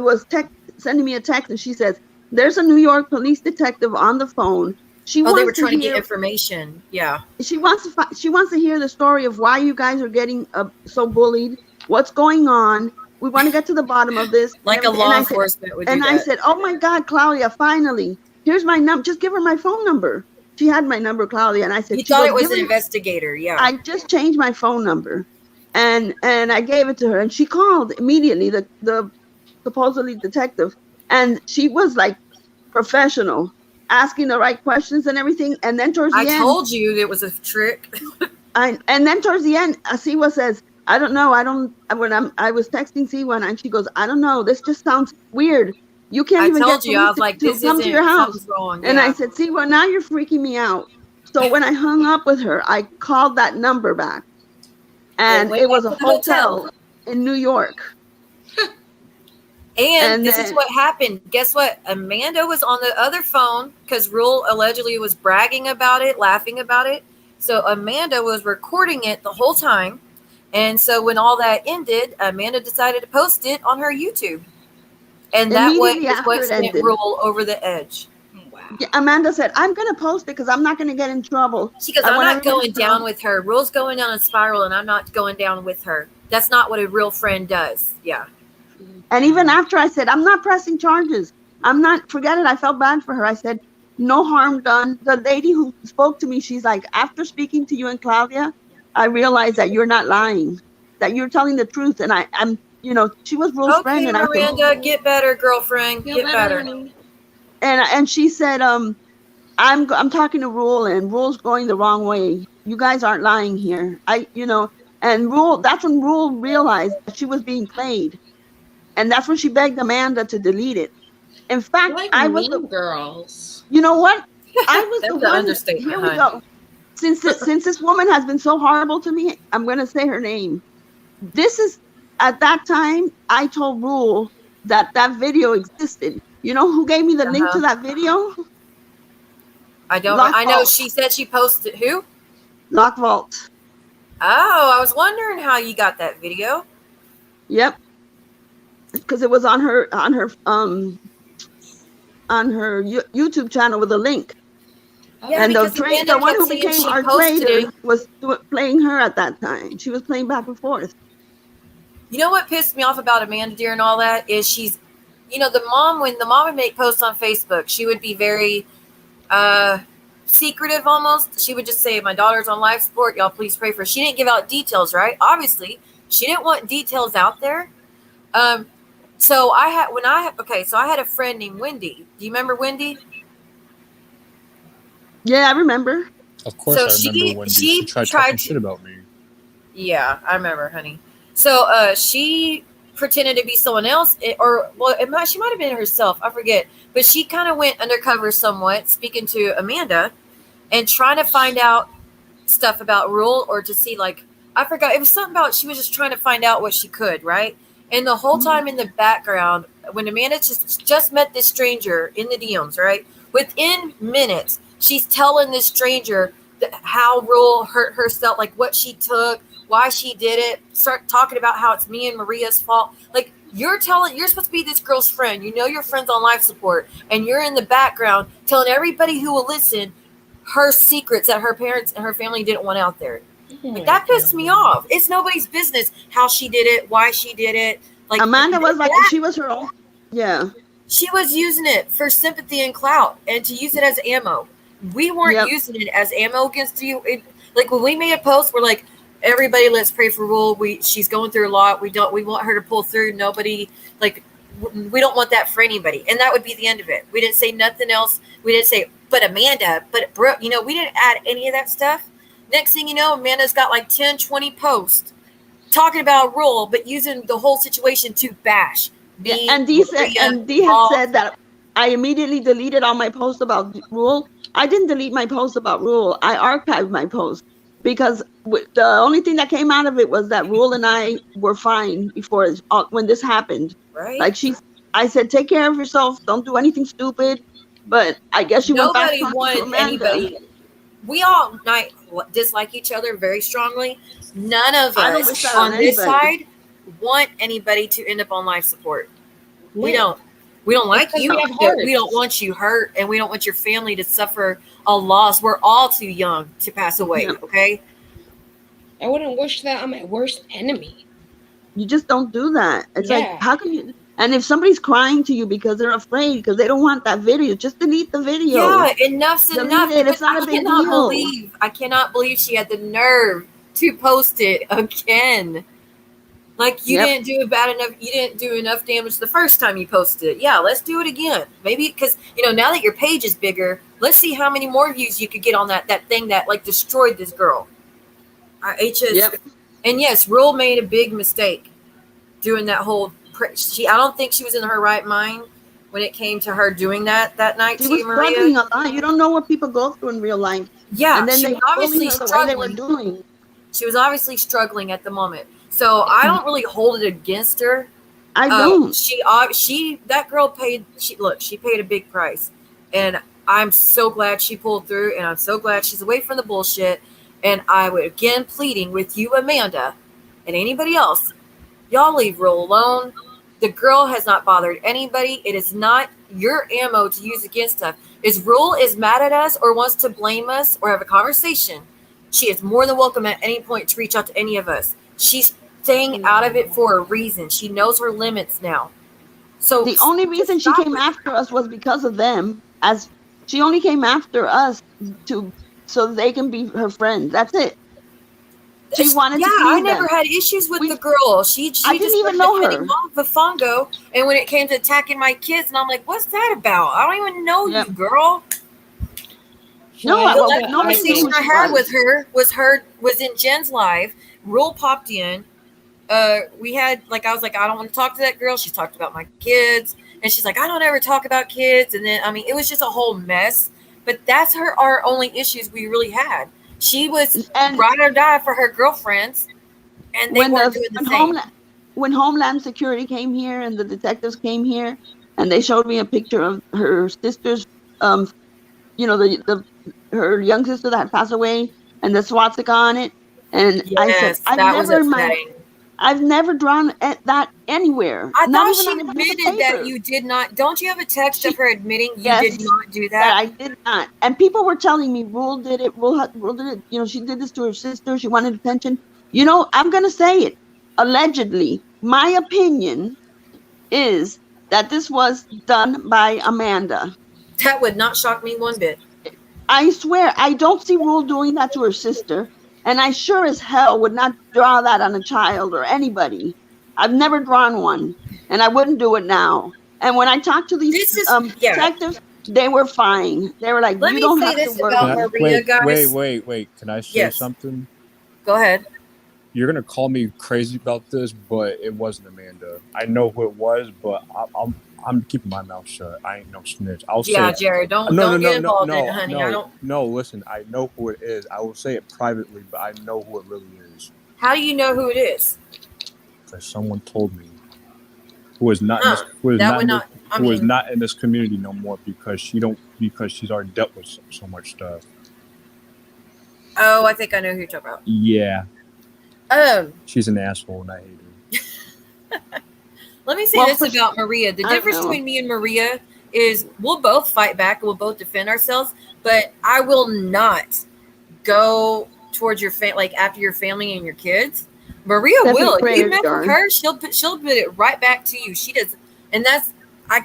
Sending me a text, and she says, "There's a New York police detective on the phone. They were trying to get information. Yeah. She wants to hear the story of why you guys are getting so bullied. What's going on? We want to get to the bottom of this." Like a law enforcement would do that. And I said, "Oh my God, Claudia, finally. Here's my number. Just give her my phone number." She had my number, Claudia, and I said, "You thought it was an investigator, yeah." I just changed my phone number, and I gave it to her, and she called immediately. The supposedly detective, and she was like professional, asking the right questions and everything. And then towards the I end, told you it was a trick. and then towards the end, Siwa says, "I don't know. I was texting Siwa, and she goes, I don't know. This just sounds weird. You can't I even told get you, I was police like, to this come to your isn't, house." something's wrong. And Yeah. I said, Siwa, now you're freaking me out. So when I hung up with her, I called that number back, and went it was back a to the hotel. hotel in New York. And this then, is what happened. Guess what? Amanda was on the other phone because Rule allegedly was bragging about it, laughing about it. So Amanda was recording it the whole time. And so when all that ended, Amanda decided to post it on her YouTube. And that way immediately is after what it sent ended, Rule over the edge. Wow. Amanda said, I'm going to post it because I'm not going to get in trouble. She goes, I I'm want not everybody going to down know." with her. Rule's going down a spiral, and I'm not going down with her. That's not what a real friend does. Yeah. And even after I said, I'm not pressing charges. I'm not, forget it. I felt bad for her. I said, no harm done. The lady who spoke to me, she's like, after speaking to you and Claudia, I realized that you're not lying, that you're telling the truth. And I'm, she was Rule's friend. Okay, And I said, Miranda, get better, girlfriend. Feel Get better. honey. and she said, I'm talking to Rule, and Rule's going the wrong way. You guys aren't lying here. And Rule, that's when Rule realized that she was being played. And that's when she begged Amanda to delete it. In fact, Like I was Mean Girls. you know what? I was That's the the one. understatement, Here we hun. go. Since this woman has been so horrible to me, I'm going to say her name. This is, at that time, I told Rule that video existed. You know who gave me the link to that video? I don't. Lock I know Vault. she said she posted who? Lock Vault. Oh, I was wondering how you got that video. Yep. Because it was on her YouTube channel with a link. Yeah, And the because Amanda one who kept saying became she our posted trader it. was playing her at that time. She was playing back and forth. You know what pissed me off about Amanda Deer and all that is she's, the mom, when the mom would make posts on Facebook, she would be very secretive almost. She would just say, my daughter's on life support. Y'all please pray for her. She didn't give out details, right? Obviously, she didn't want details out there. So I had a friend named Wendy. Do you remember Wendy? Yeah, I remember. Of course, So I remember Wendy. She tried talking shit about me. Yeah, I remember, honey. So she pretended to be someone else, she might have been herself. I forget. But she kind of went undercover somewhat, speaking to Amanda and trying to find out stuff about Rule or to see, like, I forgot. It was something about she was just trying to find out what she could, right? And the whole time in the background, when Amanda just met this stranger in the DMs, right? Within minutes, she's telling this stranger how Rule hurt herself, like what she took, why she did it, start talking about how it's me and Maria's fault. Like, you're supposed to be this girl's friend. You know your friend's on life support, and you're in the background telling everybody who will listen her secrets that her parents and her family didn't want out there. Like, that pissed me off. It's nobody's business how she did it, why she did it. Like, Amanda was like, she was her own. Yeah. She was using it for sympathy and clout and to use it as ammo. We weren't using it as ammo against you. Like, when we made a post, we're like, everybody, let's pray for Rule. She's going through a lot. We want her to pull through. Nobody, like, we don't want that for anybody. And that would be the end of it. We didn't say nothing else. We didn't say, but Amanda, but Brooke, we didn't add any of that stuff. Next thing you know, Amanda's got like 10, 20 posts talking about Rule, but using the whole situation to bash me. And Dee had said that I immediately deleted all my posts about Rule. I didn't delete my posts about Rule. I archived my posts because the only thing that came out of it was that Rule and I were fine before when this happened. Right. Like I said, take care of yourself. Don't do anything stupid. But I guess you went back to anybody. We all dislike each other very strongly. None of us on this side want anybody to end up on life support. Yeah. We don't like you. We don't want you hurt, and we don't want your family to suffer a loss. We're all too young to pass away. Yeah. Okay. I wouldn't wish that on my worst enemy. You just don't do that. It's like, how can you? And if somebody's crying to you because they're afraid, because they don't want that video, just delete the video. Yeah, enough's enough. It's not a big deal. I cannot believe she had the nerve to post it again. Like you Yep. didn't do bad enough. You didn't do enough damage the first time you posted it. Yeah, let's do it again. Maybe because now that your page is bigger, let's see how many more views you could get on that thing that like destroyed this girl. Yep. And yes, Rule made a big mistake doing that whole. I don't think she was in her right mind when it came to her doing that night She to was you, Maria. struggling a lot. You don't know what people go through in real life. Yeah, And then she they was obviously bullied her the way they were struggling. doing. She was obviously struggling at the moment. So I don't really hold it against her. I don't. That girl paid. She paid a big price, and I'm so glad she pulled through, and I'm so glad she's away from the bullshit. And I would again pleading with you, Amanda, and anybody else, y'all leave Rule alone. The girl has not bothered anybody. It is not your ammo to use against us. If Rule is mad at us or wants to blame us or have a conversation, she is more than welcome at any point to reach out to any of us. She's staying out of it for a reason. She knows her limits now. So The only reason she came after us was because of them. As she only came after us so they can be her friends. That's it. She wanted to I please never them. had issues with the girl. She I didn't just even wasn't know defending her. Mom Vifongo. And when it came to attacking my kids, and I'm like, what's that about? I don't even know Yep. you, girl. No, The well, last nobody knew conversation who I she had was. with her was in Jen's live. Rule popped in. We had I was like, I don't want to talk to that girl. She talked about my kids, and she's like, I don't ever talk about kids. And then it was just a whole mess. But that's our only issues we really had. She was And ride or die for her girlfriends, and they weren't doing the same. When Homeland Security came here and the detectives came here, and they showed me a picture of her sister's, her young sister that passed away, and the swastika on it, and I said, Yes, that was upsetting. I've never drawn that anywhere. I Not thought even she on a piece of admitted that paper. you did not. Don't you have a text of her admitting you Yes, did not do that that? I did not. And people were telling me, Rule did it. Rule did it. She did this to her sister. She wanted attention. I'm going to say it. Allegedly, my opinion is that this was done by Amanda. That would not shock me one bit. I swear, I don't see Rule doing that to her sister. And I sure as hell would not draw that on a child or anybody. I've never drawn one. And I wouldn't do it now. And when I talked to these detectives, they were fine. They were like, Let you me don't say have this to worry. about Maria, guys. Wait. Can I say Yes. something? Go ahead. You're gonna call me crazy about this, but it wasn't Amanda. I know who it was, but I'm keeping my mouth shut. I ain't no snitch. I'll say it. Jared, don't get involved in it, honey. I don't. No, listen, I know who it is. I will say it privately, but I know who it really is. How do you know who it is? Because someone told me. Who is not in this community no more because she's already dealt with so much stuff. Oh, I think I know who you're talking about. Yeah. She's an asshole and I hate her. Let me say this about Maria. The difference between me and Maria is we'll both fight back and we'll both defend ourselves, but I will not go towards your after your family and your kids. Maria will. If you mess with her, she'll put it right back to you. She does, and that's I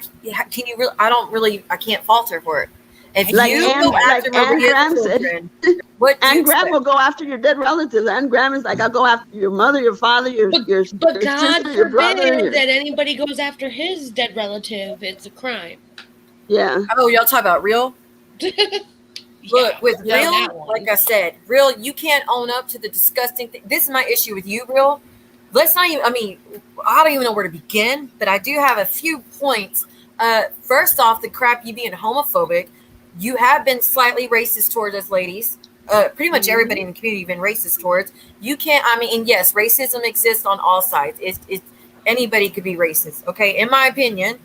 can't fault her for it. If you go after Maria's children, Aunt Graham will go after your dead relatives. Aunt Graham is like, I'll go after your mother, your father, your but God sister, your brother. That anybody goes after his dead relative. It's a crime. Yeah. Oh, y'all talk about Real? Look, with Real, like I said, Real, you can't own up to the disgusting thing. This is my issue with you, Real. Let's not even, I don't even know where to begin, but I do have a few points. First off, the crap you being homophobic. You have been slightly racist towards us ladies. Pretty much everybody in the community you've been racist towards. You can't, and yes, racism exists on all sides. It's anybody could be racist, okay, in my opinion.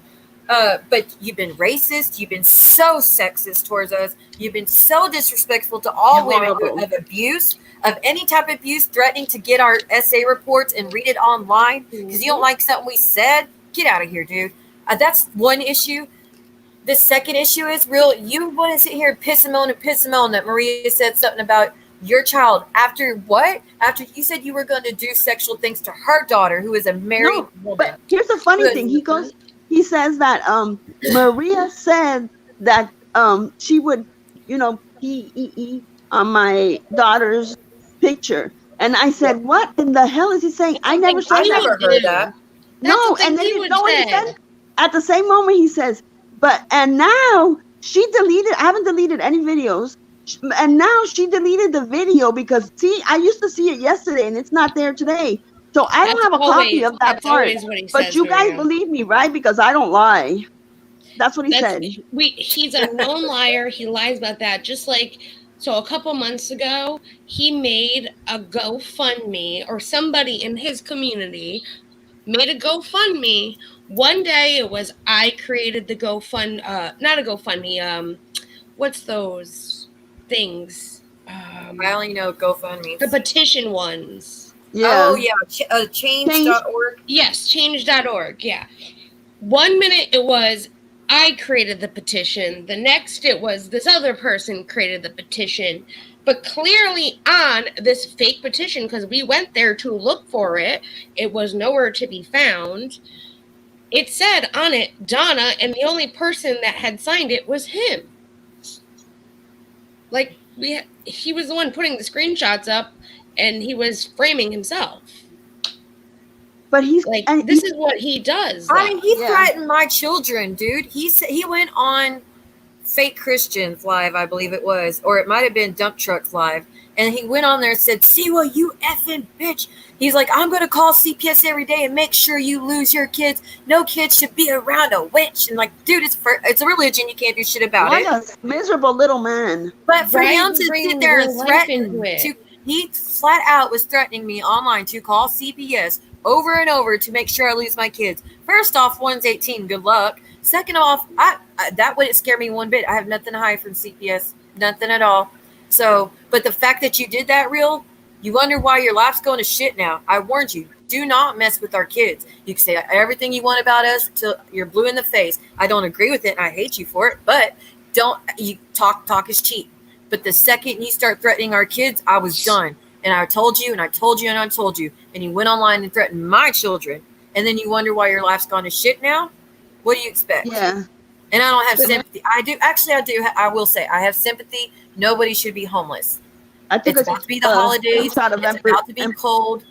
But you've been racist. You've been so sexist towards us. You've been so disrespectful to all women of abuse, of any type of abuse, threatening to get our essay reports and read it online because you don't like something we said. Get out of here, dude. That's one issue. The second issue is Real. You want to sit here and piss and moan that Maria said something about your child after what? After you said you were going to do sexual things to her daughter, who is a married woman. But here's the funny thing. He says that Maria said that she would, pee on my daughter's picture. And I said, what in the hell is he saying? I never said I that. never heard that. No, and then you know what he said? At the same moment, he says, and now she deleted, I haven't deleted any videos. And now she deleted the video because, see, I used to see it yesterday and it's not there today. So I don't have a copy of that part. But you guys believe me, right? Because I don't lie. That's what he said. He's a known liar. He lies about that. Just like, so a couple months ago, he made a GoFundMe, or somebody in his community made a GoFundMe. One day it was I created the not a GoFundMe. What's those things? I only know GoFundMe. The petition ones. Yeah. Oh yeah, change.org. Yes, change.org. Yeah. 1 minute it was I created the petition. The next it was this other person created the petition. But clearly on this fake petition, because we went there to look for it, it was nowhere to be found. It said on it, Donna, and the only person that had signed it was him. Like, he was the one putting the screenshots up, and he was framing himself. But he's like, this is what he does. I mean, he threatened my children, dude. He went on Fake Christians Live, I believe it was, or it might have been Dump Trucks Live, and he went on there and said, "See what you effing bitch." He's like, "I'm gonna call CPS every day and make sure you lose your kids. No kids should be around a witch." And like, dude, it's a religion. You can't do shit about it. What a miserable little man. But for him to sit there and threaten he flat out was threatening me online to call CPS over and over to make sure I lose my kids. First off, one's 18. Good luck. Second off, I that wouldn't scare me one bit. I have nothing to hide from CPS. Nothing at all. So, but the fact that you did that real, you wonder why your life's going to shit now. I warned you. Do not mess with our kids. You can say everything you want about us till you're blue in the face. I don't agree with it and I hate you for it, but you talk is cheap. But the second you start threatening our kids, I was done. And I told you and I told you and I told you. And you went online and threatened my children. And then you wonder why your life's gone to shit now? What do you expect? Yeah. And I don't have sympathy. I do. Actually, I do. I will say I have sympathy. Nobody should be homeless. It's about to be the holidays. It's about to be cold.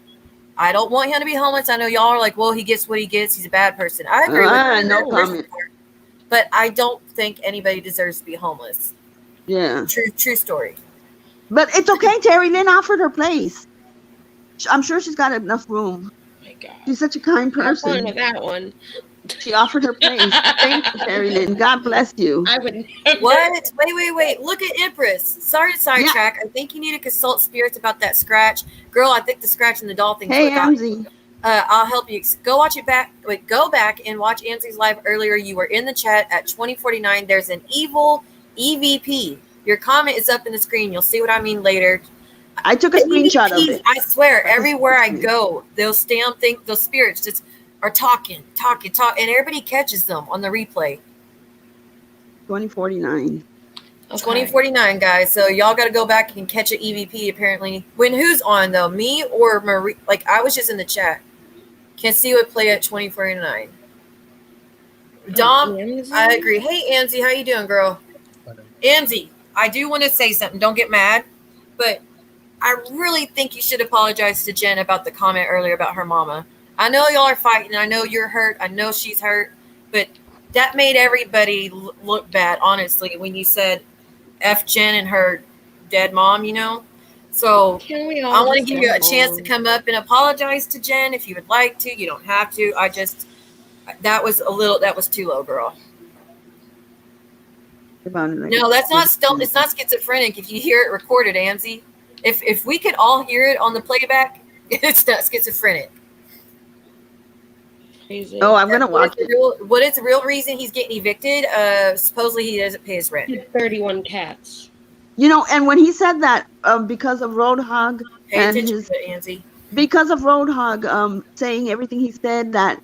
I don't want him to be homeless. I know y'all are like, well, he gets what he gets. He's a bad person. I agree with no comment. But I don't think anybody deserves to be homeless. Yeah. True story. But it's okay. Terry Lynn offered her place. I'm sure she's got enough room. Oh my God. She's such a kind person. Fun with that one. She offered her place. Thank you, Terry Lynn. God bless you. I would never. What? Wait. Look at Empress. Sorry to sidetrack. I think you need to consult spirits about that scratch. Girl, I think the scratch and the doll thing. Hey, Amzi. I'll help you. Go watch it back. Wait, go back and watch Amzi's live earlier. You were in the chat at 2049. There's an evil EVP. Your comment is up in the screen. You'll see what I mean later. I took a screenshot of it. I swear, everywhere I go, those those spirits just are talking, and everybody catches them on the replay. 2049. Okay. 2049, guys. So y'all got to go back and catch an EVP. Apparently, when who's on though? Me or Marie? Like I was just in the chat. Can see what play at 2049. Dom, I agree. Hey, Amzi, how you doing, girl? Amzi, I do want to say something. Don't get mad, but I really think you should apologize to Jen about the comment earlier about her mama. I know y'all are fighting. I know you're hurt. I know she's hurt, but that made everybody look bad, honestly, when you said F Jen and her dead mom, you know? So I want to give you a chance to come up and apologize to Jen if you would like to. You don't have to. That was too low, girl. No, that's not it's not schizophrenic if you hear it recorded, Amzi. If we could all hear it on the playback, it's not schizophrenic. Crazy. Oh, I'm gonna watch it. What is the real reason he's getting evicted? Supposedly he doesn't pay his rent. 31 cats. You know, and when he said that, because of Roadhog because of Roadhog saying everything he said, that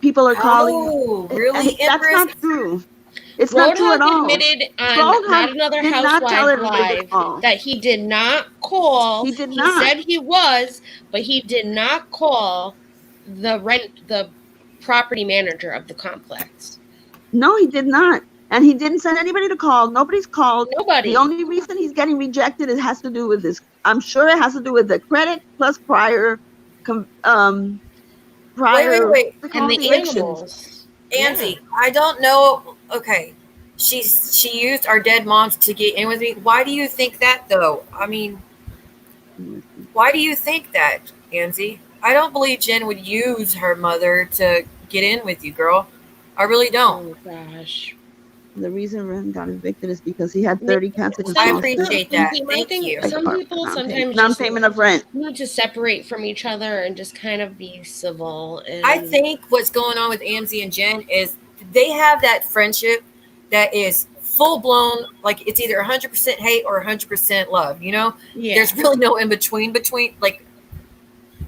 people are calling. Oh, really? That's not true. It's not true at all. Admitted on Not Another Housewife Live that he did not call. He did not. He said he was, but he did not call the property manager of the complex. No, he did not. And he didn't send anybody to call. Nobody's called. Nobody. The only reason he's getting rejected, it has to do with this. I'm sure it has to do with the credit plus prior Wait. elections. And the animals. Anzi, I don't know. Okay, she used our dead moms to get in with me. Why do you think that, though? I mean, why do you think that, Anzi? I don't believe Jen would use her mother to get in with you, girl. I really don't. Oh gosh. The reason Ren got evicted is because he had 30 cats in his I house. appreciate that. See, my Thank thing, you. some people sometimes Non-payment of rent. need to separate from each other and just kind of be civil. And I think what's going on with Amzi and Jen is they have that friendship that is full blown, like it's either 100% hate or 100% love. You know, yeah. there's really no in between. Like,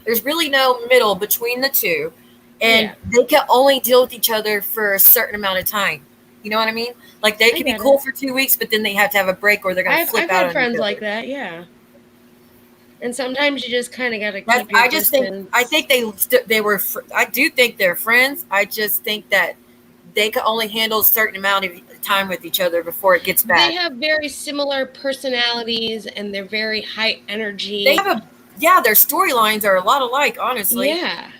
there's really no middle between the two, and they can only deal with each other for a certain amount of time. You know what I mean? Like they could be cool for 2 weeks, but then they have to have a break or they're going to flip out. I've had friends like that, yeah. And sometimes you just kind of got to keep your distance. I think they were. I do think they're friends. I just think that they could only handle a certain amount of time with each other before it gets bad. They have very similar personalities and they're very high energy. They have their storylines are a lot alike, honestly. Yeah.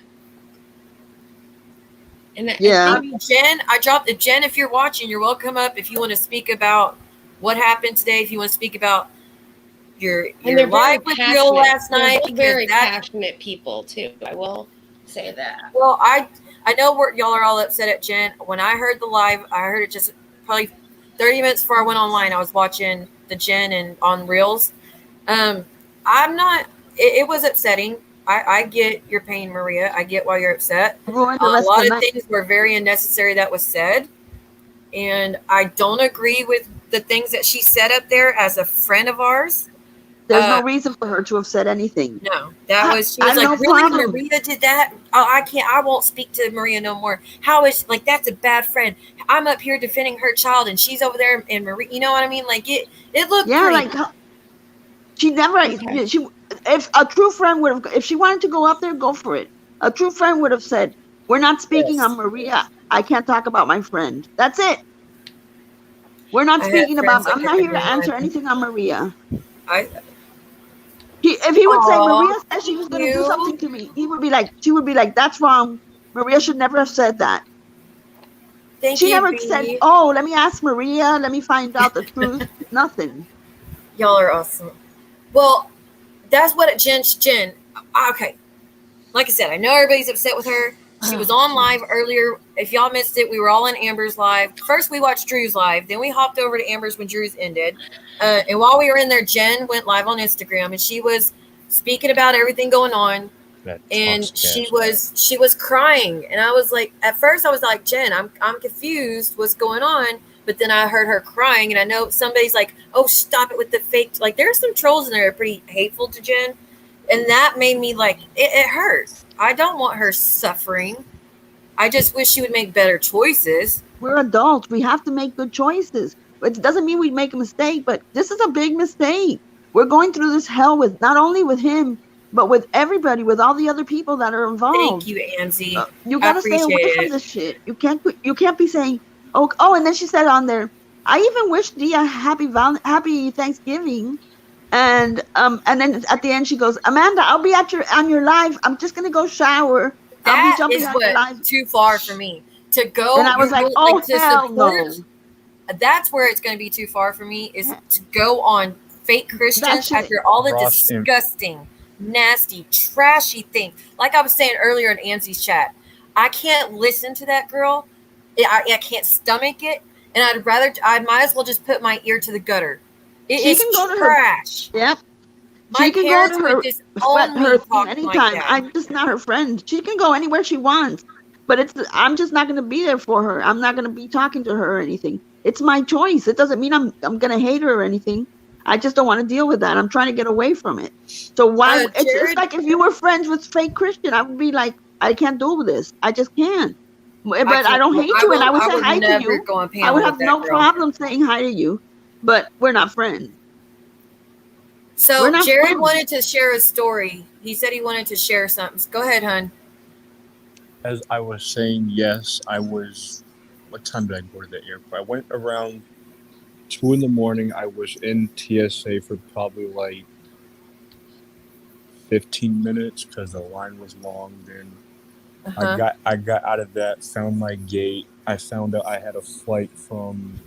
And Jen, I dropped it. Jen, if you're watching, you're welcome up. If you want to speak about what happened today, if you want to speak about your live with Real last night, they're very passionate people too. I will say that. Well, I know y'all are all upset at Jen. When I heard the live, I heard it just probably 30 minutes before I went online. I was watching the Jen and on Reels. I'm not. It was upsetting. I get your pain, Maria. I get why you're upset. A lot of things were very unnecessary that was said. And I don't agree with the things that she said up there as a friend of ours. There's no reason for her to have said anything. No, she was like, really, Maria did that? Oh, I won't speak to Maria no more. How is, like, that's a bad friend. I'm up here defending her child and she's over there and Maria, you know what I mean? Like it looked pretty. Like she never, if a true friend would have, if she wanted to go up there, go for it. A true friend would have said, we're not speaking on Maria. I can't talk about my friend. That's it. We're not speaking about, I'm not here to answer anything on Maria. If he would say, Maria said she was going to do something to me, she would be like, that's wrong. Maria should never have said that. She never said, oh, let me ask Maria. Let me find out the truth. Nothing. Y'all are awesome. Well, that's what Jen. Okay. Like I said, I know everybody's upset with her. She was on live earlier. If y'all missed it, we were all in Amber's live. First, we watched Drew's live. Then we hopped over to Amber's when Drew's ended. And while we were in there, Jen went live on Instagram, and she was speaking about everything going on. And she was crying. And I was like, at first, I was like, Jen, I'm confused. What's going on? But then I heard her crying, and I know somebody's like, oh, stop it with the fake. Like, there's some trolls in there that are pretty hateful to Jen. And that made me like, it hurts. I don't want her suffering. I just wish she would make better choices. We're adults. We have to make good choices. It doesn't mean we make a mistake, but this is a big mistake. We're going through this hell with not only with him, but with everybody, with all the other people that are involved. Thank you, Anzi. You gotta stay away from this shit. You can't be saying, oh, and then she said on there, I even wish Dia happy Thanksgiving. And then at the end she goes, Amanda, I'll be on your live. I'm just gonna go shower. I'll be jumping on your live. Too far for me to go. And I was like, oh, hell no. That's where it's gonna be too far for me, is to go on fake Christians after all the disgusting, nasty, trashy thing. Like I was saying earlier in Anzi's chat, I can't listen to that girl. I can't stomach it, and I might as well just put my ear to the gutter. It's trash. Yep. My parents would just own her anytime. Like I'm just not her friend. She can go anywhere she wants, but I'm just not going to be there for her. I'm not going to be talking to her or anything. It's my choice. It doesn't mean I'm going to hate her or anything. I just don't want to deal with that. I'm trying to get away from it. So why? It's like if you were friends with fake Christian, I would be like, I can't deal with this. I just can't. But I don't hate you, and I would say hi to you. I would have no problem saying hi to you, but we're not friends. So Jared wanted to share a story. He said he wanted to share something. Go ahead, hon. As I was saying, yes, I was what time did I go to the airport? I went around 2 in the morning. I was in TSA for probably like 15 minutes because the line was long. Then I got out of that, found my gate. I found out I had a flight from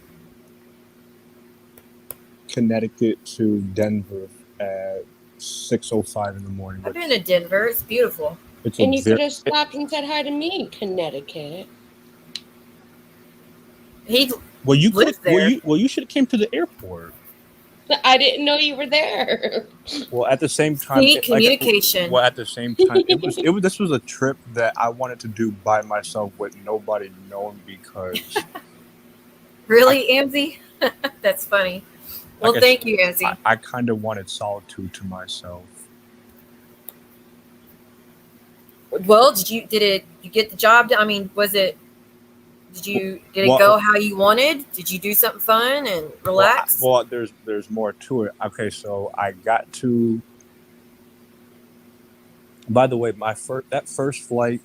Connecticut to Denver at 6:05 in the morning. I've been to Denver. It's beautiful. And you could have stopped and said hi to me in Connecticut. He Well, you lives could. there. Well, you should have came to the airport. I didn't know you were there. Well, at the same time, See, communication. Well, at the same time, it was. This was a trip that I wanted to do by myself with nobody knowing because. Really, Amzie? That's funny. Well, thank you, Amzie. I kind of wanted solitude to myself. Well, did you get the job done? I mean, did it go how you wanted? Did you do something fun and relax? Well, there's more to it. Okay, so I got to. By the way, that first flight,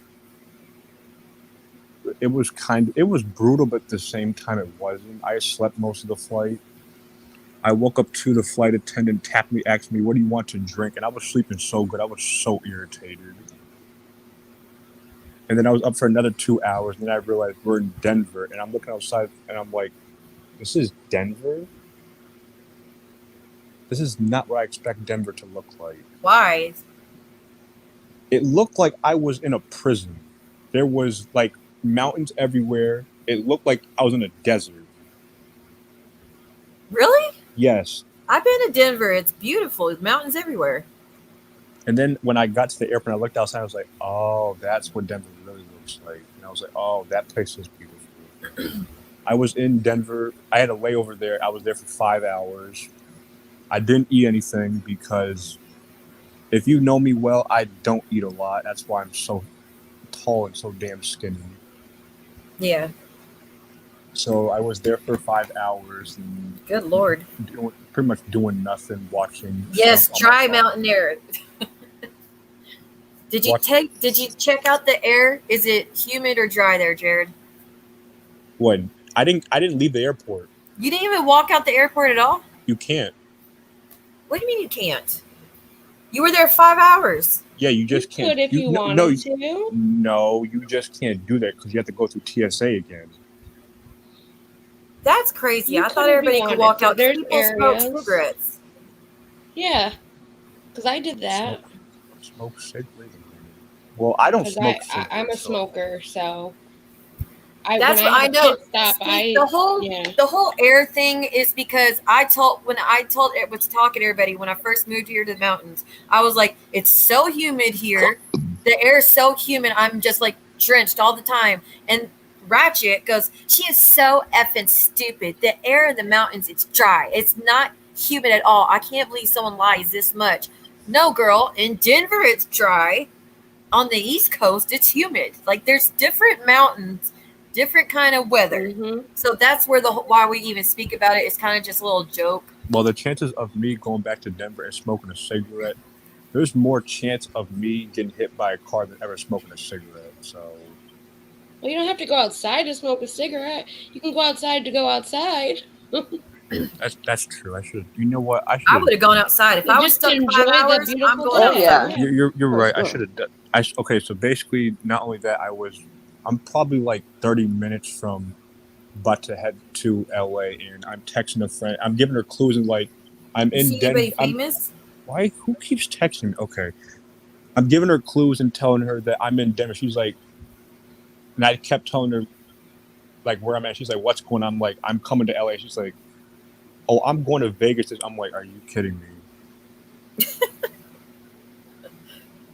it was brutal, but at the same time it wasn't. I slept most of the flight. I woke up to the flight attendant tapped me, asked me, "What do you want to drink?" And I was sleeping so good, I was so irritated. And then I was up for another 2 hours, and then I realized we're in Denver, and I'm looking outside, and I'm like, "This is Denver? This is not what I expect Denver to look like." Why? It looked like I was in a prison. There was like mountains everywhere. It looked like I was in a desert. Really? Yes. I've been to Denver. It's beautiful. There's mountains everywhere. And then when I got to the airport, I looked outside. I was like, "Oh, that's what Denver really looks like." And I was like, "Oh, that place is beautiful." I was in Denver. I had a layover there. I was there for 5 hours. I didn't eat anything because if you know me well, I don't eat a lot. That's why I'm so tall and so damn skinny. Yeah. So I was there for 5 hours. And good Lord. Pretty much doing nothing, watching. Yes, try mountain air. Did you check out the air? Is it humid or dry there, Jared? What? I didn't leave the airport. You didn't even walk out the airport at all? You can't. What do you mean you can't? You were there 5 hours. Yeah, you just can't. Could if you wanted to. No, you just can't do that because you have to go through TSA again. That's crazy. I thought everybody could walk out. There's People areas. smoke cigarettes. Yeah, because I did that. Smoke cigarettes. Well, I don't smoke cigarettes. I'm a smoker, so. That's what I know. The whole air thing is because I was talking to everybody when I first moved here to the mountains. I was like, it's so humid here. The air is so humid. I'm just like drenched all the time. And Ratchet goes, she is so effing stupid. The air in the mountains, it's dry. It's not humid at all. I can't believe someone lies this much. No, girl, in Denver, it's dry. On the East Coast, it's humid. Like there's different mountains, different kind of weather. Mm-hmm. So that's where why we even speak about it. It's kind of just a little joke. Well, the chances of me going back to Denver and smoking a cigarette, there's more chance of me getting hit by a car than ever smoking a cigarette. So. Well, you don't have to go outside to smoke a cigarette. You can go outside to go outside. That's true. I should. You know what? I would have gone outside if I was stuck 5 hours. I'm going outside. You're right. I should have done. Okay, so basically, not only that, I'm probably like 30 minutes from about to head to LA, and I'm texting a friend. I'm giving her clues and like I'm in Denver. Anybody famous? Why? Who keeps texting me? Okay, I'm giving her clues and telling her that I'm in Denver. She's like, and I kept telling her like where I'm at. She's like, "What's going on?" I'm like, "I'm coming to LA." She's like, "Oh, I'm going to Vegas." I'm like, "Are you kidding me?"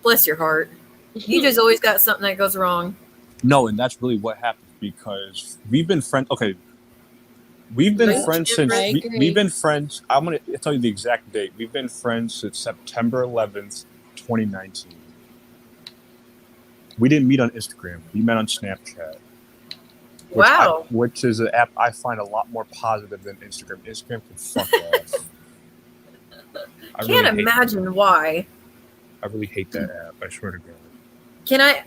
Bless your heart. You just always got something that goes wrong. No, and that's really what happened because we've been friends. Okay, we've been friends since we've been friends. I'm gonna tell you the exact date. We've been friends since September 11th, 2019. We didn't meet on Instagram. We met on Snapchat. Wow. Which is an app I find a lot more positive than Instagram. Instagram can fuck off. I can't imagine why. I really hate that app. I swear to God.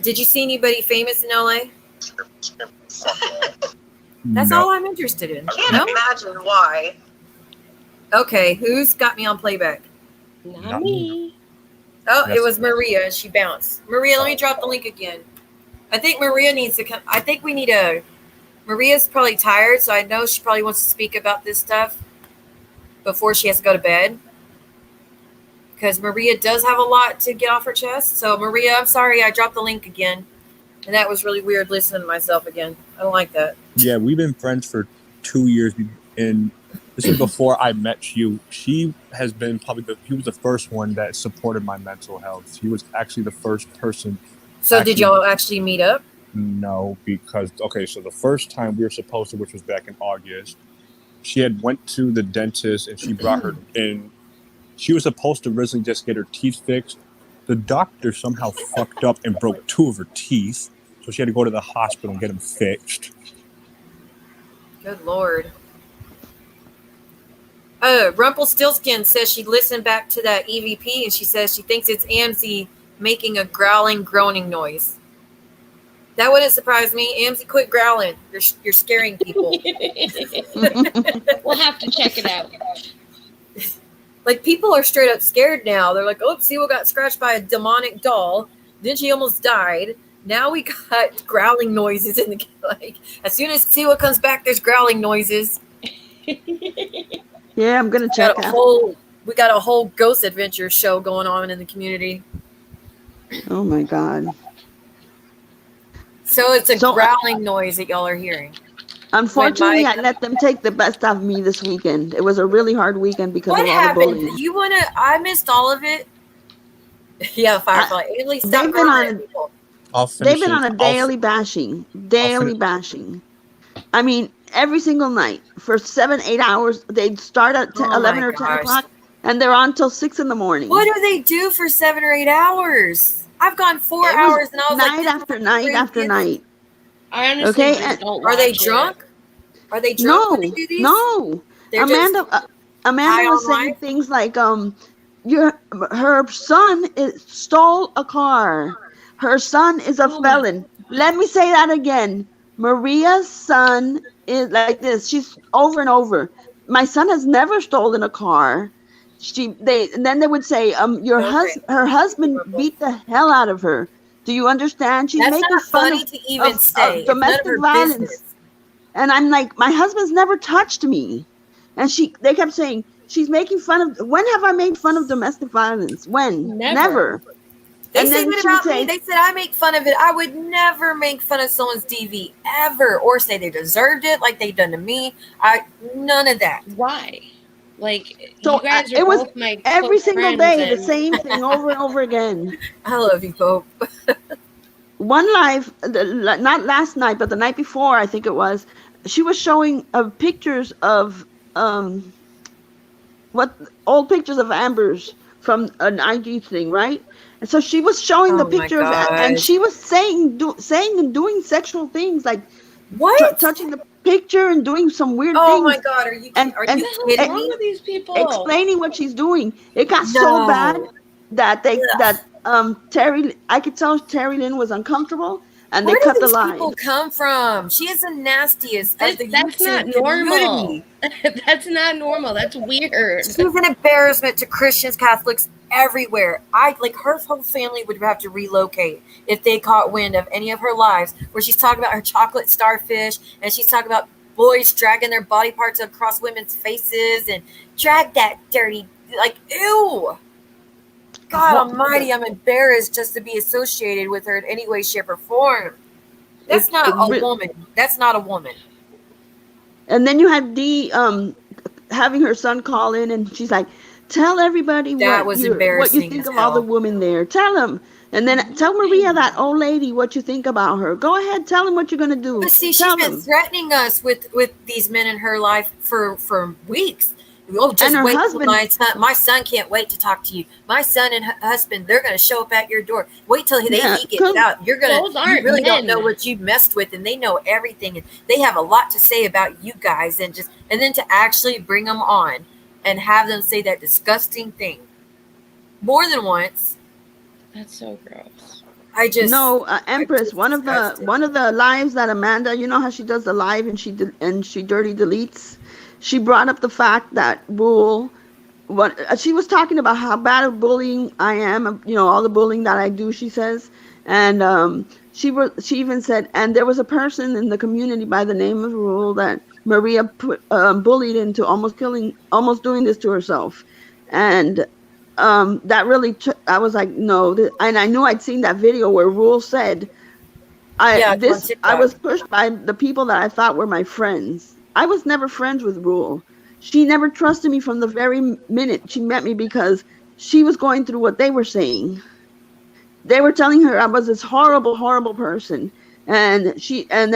Did you see anybody famous in LA? That's No. all I'm interested in. I can't No? imagine why. Okay, who's got me on playback? Not me. Oh, Yes. it was Maria, and she bounced. Maria, let me drop the link again. I think Maria needs to come. I think we need a. Maria's probably tired, so I know she probably wants to speak about this stuff before she has to go to bed. Because Maria does have a lot to get off her chest. So, Maria, I'm sorry I dropped the link again. And that was really weird listening to myself again. I don't like that. Yeah, we've been friends for 2 years, and this is before I met you. She has been he was the first one that supported my mental health. He was actually the first person. So, did y'all actually meet up? No, because so the first time we were supposed to, which was back in August, she had went to the dentist and she brought her in. She was supposed to originally just get her teeth fixed. The doctor somehow fucked up and broke 2 of her teeth, so she had to go to the hospital and get them fixed. Good Lord. Rumpelstiltskin says she listened back to that EVP and she says she thinks it's Amzi making a growling, groaning noise. That wouldn't surprise me. Amzi, quit growling. You're scaring people. We'll have to check it out. Like, people are straight up scared now. They're like, oh, Siwa got scratched by a demonic doll. Then she almost died. Now we got growling noises in the like. As soon as Siwa comes back, there's growling noises. Yeah, I'm gonna check out. We got a whole ghost adventure show going on in the community. Oh my God. So it's a growling noise that y'all are hearing. Unfortunately, I let them take the best out of me this weekend. It was a really hard weekend because of all the bullying. I missed all of it. Yeah, Firefly. They've been on a daily bashing. I mean, every single night for 7-8 hours. They'd start at 11 or 10 o'clock, and they're on till 6 in the morning. What do they do for 7 or 8 hours? I've gone 4 hours, and I was night after night after night. I honestly don't. Are they drunk? Are they drunk when they do these? No. Amanda was saying things like, her son stole a car. Her son is a felon. Let me say that again. Maria's son is like this. She's over and over. My son has never stolen a car. And then they would say, her husband beat the hell out of her. Do you understand? She's making fun of domestic violence. Business. And I'm like, my husband's never touched me. And they kept saying, she's making fun of. When have I made fun of domestic violence? When? Never. They said it about me. They said I make fun of it. I would never make fun of someone's DV ever, or say they deserved it like they done to me. None of that. Why? Like, so you guys are it was both my every single day the same thing over and over again. I love you, Pope. One live, not last night, but the night before, I think it was. She was showing pictures of old pictures of Amber's from an IG thing, right? And so she was showing the pictures, and she was saying and doing sexual things, like what, touching the picture and doing some weird things. Oh my God, are you kidding me? What's wrong with these people? Explaining what she's doing. It got so bad that Terry, I could tell Terry Lynn was uncomfortable. And they cut the line. Where do these people come from? She is the nastiest. That's not normal. That's not normal. That's weird. She's an embarrassment to Christians, Catholics, everywhere. Her whole family would have to relocate if they caught wind of any of her lives, where she's talking about her chocolate starfish, and she's talking about boys dragging their body parts across women's faces, and drag that dirty, ew. God almighty, I'm embarrassed just to be associated with her in any way, shape, or form. That's not a woman. That's not a woman. And then you had Dee having her son call in, and she's like, tell everybody what you think of all the women there. Tell them. And then tell Maria, that old lady, what you think about her. Go ahead, tell them what you're going to do. But see, she's been threatening us with these men in her life for weeks. Oh, just wait till my son can't wait to talk to you. My son and husband, they're going to show up at your door. Wait till he gets out. You really don't know what you've messed with, and they know everything, and they have a lot to say about you guys, and then to actually bring them on and have them say that disgusting thing more than once. That's so gross. I just No, I'm Empress. just disgusted. One of the lives that Amanda, you know how she does the live and she dirty deletes. She brought up the fact that Rule, what she was talking about how bad of bullying I am. You know all the bullying that I do. She says, and she even said, and there was a person in the community by the name of Rule that Maria bullied into almost doing this to herself, and that really I was like, no, and I knew I'd seen that video where Rule said, Yeah, on I TikTok. was pushed by the people that I thought were my friends. I was never friends with Rule. She never trusted me from the very minute she met me because she was going through what they were saying. They were telling her I was this horrible, horrible person. And then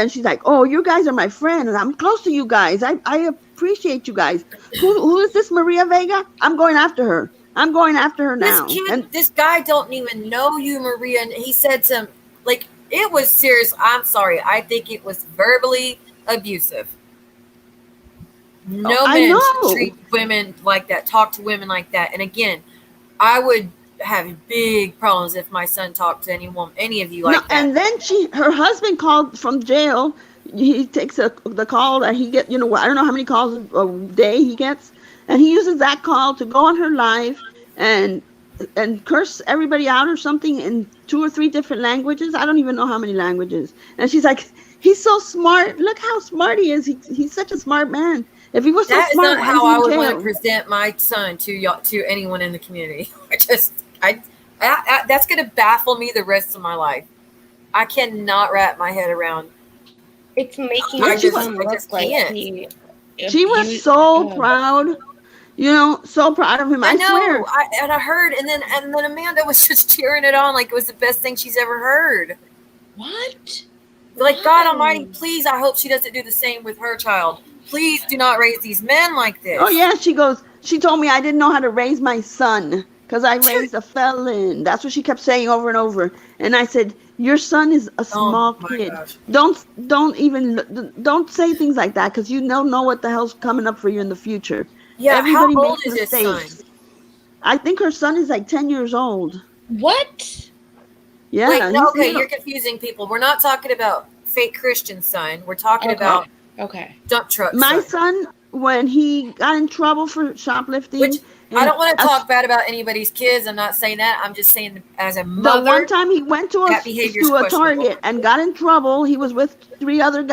she's like, "Oh, you guys are my friend, and I'm close to you guys. I appreciate you guys. Who is this Maria Vega? I'm going after her. I'm going after her This now." kid, And this guy don't even know you, Maria, and he said some like it was serious. I'm sorry. I think it was verbally abusive. No I man should know. treat women like that, talk to women like that. And again, I would have big problems if my son talked to any of you No, like that. and then her husband called from jail. He takes the call that he get. I don't know how many calls a day he gets, and he uses that call to go on her live and curse everybody out or something in 2 or 3 different languages. I don't even know how many languages. And she's like, "He's so smart. Look how smart he is. He's such a smart man. If he was so That is smart, not why is how he I in would want to jail?" present my son to y'all, to anyone in the community. I that's going to baffle me the rest of my life. I cannot wrap my head around. It's making No, your she son was look just like can't. he she was abused. so proud. So proud of him. I I swear. know. I heard, and then Amanda was just cheering it on like it was the best thing she's ever heard. What? Like, God Almighty, Why? please! I hope she doesn't do the same with her child. Please do not raise these men like this. Oh yeah, she told me I didn't know how to raise my son because I raised a felon. That's what she kept saying over and over. And I said, "Your son is a Oh small my kid. gosh. Don't say things like that because you don't know what the hell's coming up for you in the future. Yeah, how Everybody old makes is his son? mistakes." I think her son is like 10 years old. What? Yeah. Wait, no, he's okay, little. you're confusing people. We're not talking about fake Christian son. We're talking Okay. about Okay. dump truck My son. son, when he got in trouble for shoplifting, Which I and don't want to us- talk bad about anybody's kids. I'm not saying that. I'm just saying as a the mother, one time he went that behavior is to a questionable. Target and got in trouble, he was with 3 other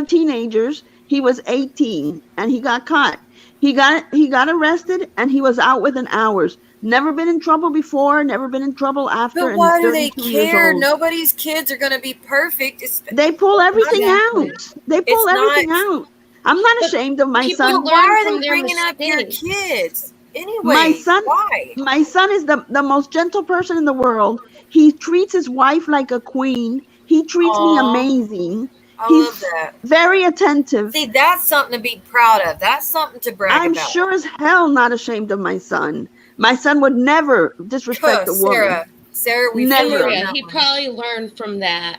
teenagers. He was 18 and he got caught. He got arrested and he was out within hours. Never been in trouble before, never been in trouble after, But and why he's do they 32 years care? old. Nobody's kids are going to be perfect. They pull everything Exactly. out. They pull It's everything not. out. I'm not But ashamed of my people son. learn Why are from they their bringing up your mistakes. kids? My Anyway, son why? my son is the most gentle person in the world. He treats his wife like a queen. He treats me Aw, amazing. I love He's that. very attentive. See, that's something to be proud of. That's something to brag I'm about. sure as hell not ashamed of my son. My son would never disrespect a woman. Sarah, we Never. feel you on Maria, that he one. probably learned from that.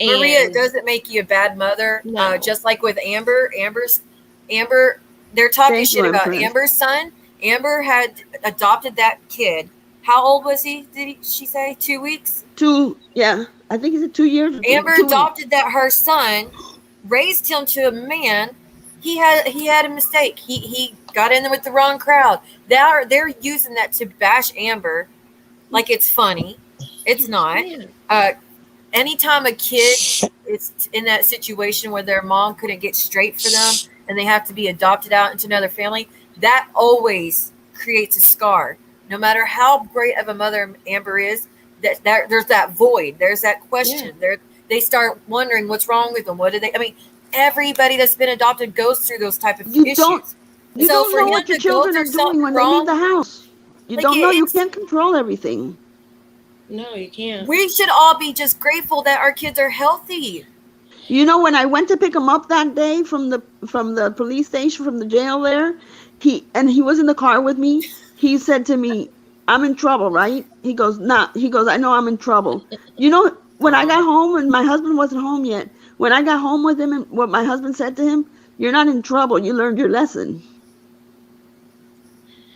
Maria, And does it make you a bad mother? No. Just like with Amber. Amber, they're talking Thank you, shit about Empress. Amber's son. Amber had adopted that kid. How old was he? She say 2 weeks? I think it's 2 years. Amber 2 weeks. adopted that her son, raised him to a man. He had a mistake. He got in there with the wrong crowd. They're using that to bash Amber, like it's funny. It's not. Yeah. Anytime a kid is in that situation where their mom couldn't get straight for them and they have to be adopted out into another family, that always creates a scar. No matter how great of a mother Amber is, that there's that void. There's that question. They start wondering what's wrong with them. What do they? I mean, everybody that's been adopted goes through those type of You issues. don't For know him what your to go children are through doing when they something leave the house. You Like, don't know. You it's- can't control everything. No, you can't. we should all be just grateful that our kids are healthy. When I went to pick him up that day from the police station, from the jail there, he was in the car with me. He said to me, "I'm in trouble, right?" He goes, "Nah." He goes, "I know I'm in trouble." When I got home and my husband wasn't home yet, when I got home with him and what my husband said to him, "You're not in trouble. You learned your lesson."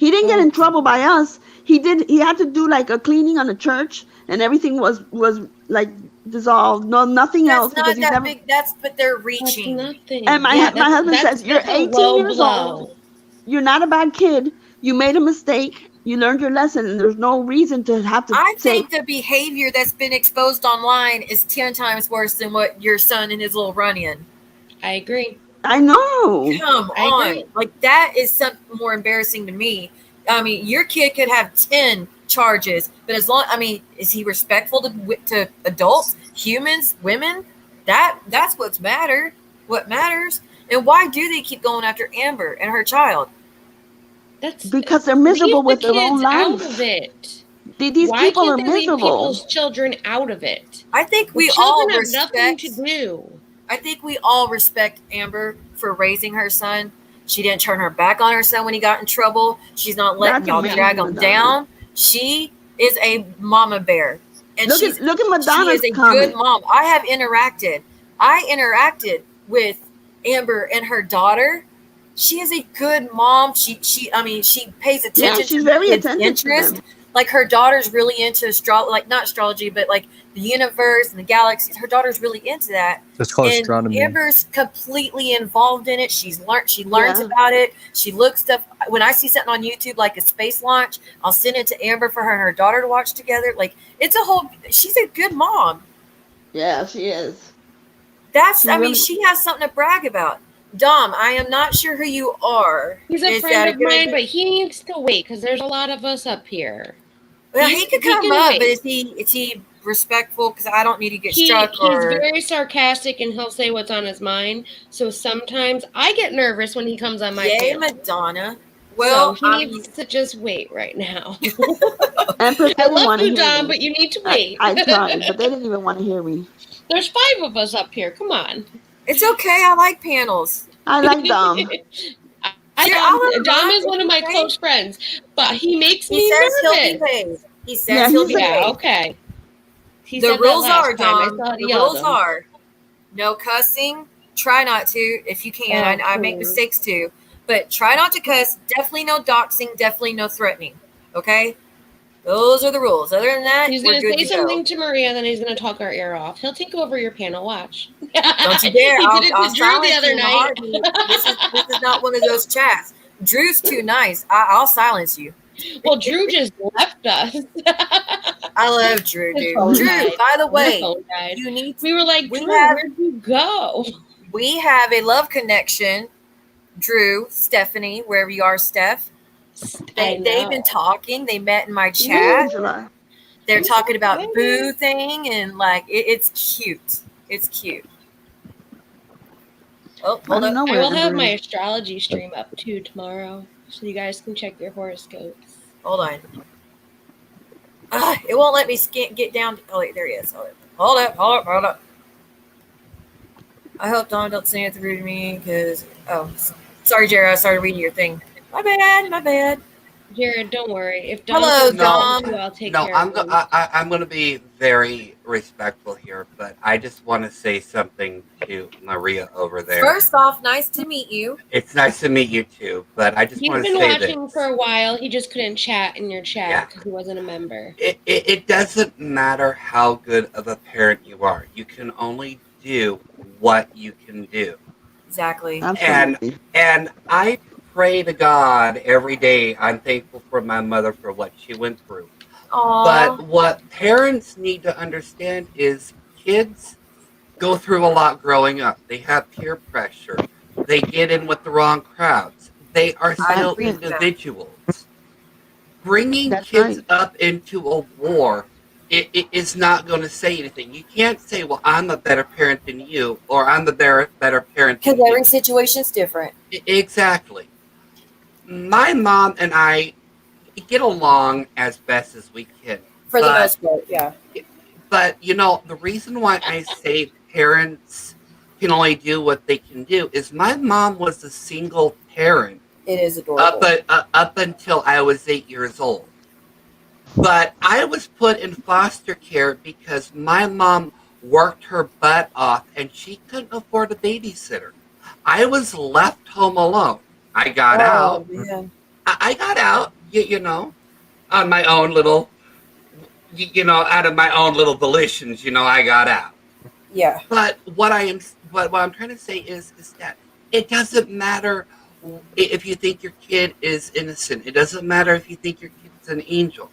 He didn't get in trouble by us. He had to do like a cleaning on the church, and everything was like dissolved. No, nothing That's else not because he's that never. big. But they're That's reaching. nothing. And my husband says, "You're that's a 18 low years blow. old. You're not a bad kid. You made a mistake. You learned your lesson, and there's no reason to have to I say." think the behavior that's been exposed online is 10 times worse than what your son and his little run-in. I agree. I know. Come I on. agree. Like, that is something more embarrassing to me. I mean, your kid could have 10 charges, but as long, I mean, is he respectful to adults, humans, women? That's what matters. And why do they keep going after Amber and her child? That's Because they're miserable leave with the their own kids out life. of it. These Why people can't are they leave miserable. people's children out of it? I think The we all children have nothing respect. to do. I think we all respect Amber for raising her son. She didn't turn her back on her son when he got in trouble. She's not letting That's y'all amazing, drag him Madonna. down. She is a mama bear. And Look she at Madonna's is a comment. good mom. I interacted with Amber and her daughter. She is a good mom. She pays attention she's to very kids' attentive to interest. them. Like, her daughter's really into not astrology, but like the universe and the galaxies. Her daughter's really into that. That's called And astronomy. Amber's completely involved in it. She learns Yeah. about it. She looks stuff. When I see something on YouTube like a space launch, I'll send it to Amber for her and her daughter to watch together. Like, she's a good mom. Yeah, she is. She has something to brag about. Dom, I am not sure who you are. He's a Is that friend of good mine, idea? but he needs to wait because there's a lot of us up here. Well, he could come can up, wait. but is he respectful? Because I don't need to get He's struck. very sarcastic and he'll say what's on his mind. So sometimes I get nervous when he comes on my Yay, panel. Madonna. Well, so he needs to just wait right now. Empress I didn't love want to you, hear Dom, me. but you need to wait. I tried, but they didn't even want to hear me. There's 5 of us up here. Come on. it's okay. I like panels. I like Dom. Dom is one of my close friends, but he makes He me says he'll be nervous. paid. He says Yeah, he'll be he's- paid. Yeah, okay. He The said that rules last are, time. I Dom. saw it The yelled rules him. are no cussing. Try not to if you can. Oh, I make please. mistakes too, but try not to cuss. Definitely no doxing. Definitely no threatening. Okay, those are the rules. Other than that, He's we're going to good say to something go. to Maria, then he's going to talk our ear off. He'll take over your panel. Watch. Don't you dare! He I'll did it to Drew silence the other you in a night. heartbeat. This is not one of those chats. Drew's too nice. I'll silence you. Well, Drew just left us. I love Drew, His dude. phone Drew, died. by the His way, phone died. you need. We were like, we Drew, have- where'd you go? We have a love connection. Drew, Stephanie, wherever you are, Steph. They've been talking. They met in my chat. Angela. They're I'm talking so about excited. boo thing and like it's cute. It's cute. Oh, I hold don't up. know I where will have Amber my is. astrology stream up too tomorrow, so you guys can check your horoscopes. Hold on. It won't let me get down. Oh, wait, there he is. Hold up. I hope Dawn don't say anything rude to me because, sorry, Jared. I started reading your thing. My bad. Jared, don't worry. If Hello, Dom Dom. comes to, I'll take No, care I'm of him. I'm going to be very respectful here, but I just want to say something to Maria over there. First off, nice to meet you. It's nice to meet you too, but I just He's want to been say watching this. for a while. He just couldn't chat in your chat Yeah. because he wasn't a member. It doesn't matter how good of a parent you are. You can only do what you can do. Exactly. Absolutely. And I pray to God every day. I'm thankful for my mother for what she went through. Aww. But what parents need to understand is kids go through a lot growing up. They have peer pressure. They get in with the wrong crowds. They are still agree with that. individuals. Bringing That's kids right. up into a war it is not going to say anything. You can't say, well, I'm a better parent than you, or I'm the better parent than Because you. every situation's different. Exactly. My mom and I get along as best as we can. For the But- most part, yeah. But, the reason why I say parents can only do what they can do is my mom was a single parent It is adorable. up until I was 8 years old. But I was put in foster care because my mom worked her butt off and she couldn't afford a babysitter. I was left home alone. I got out. Yeah. I got out, on my own little, out of my own little volitions, I got out. Yeah. But what I'm trying to say is that it doesn't matter if you think your kid is innocent. It doesn't matter if you think your kid's an angel.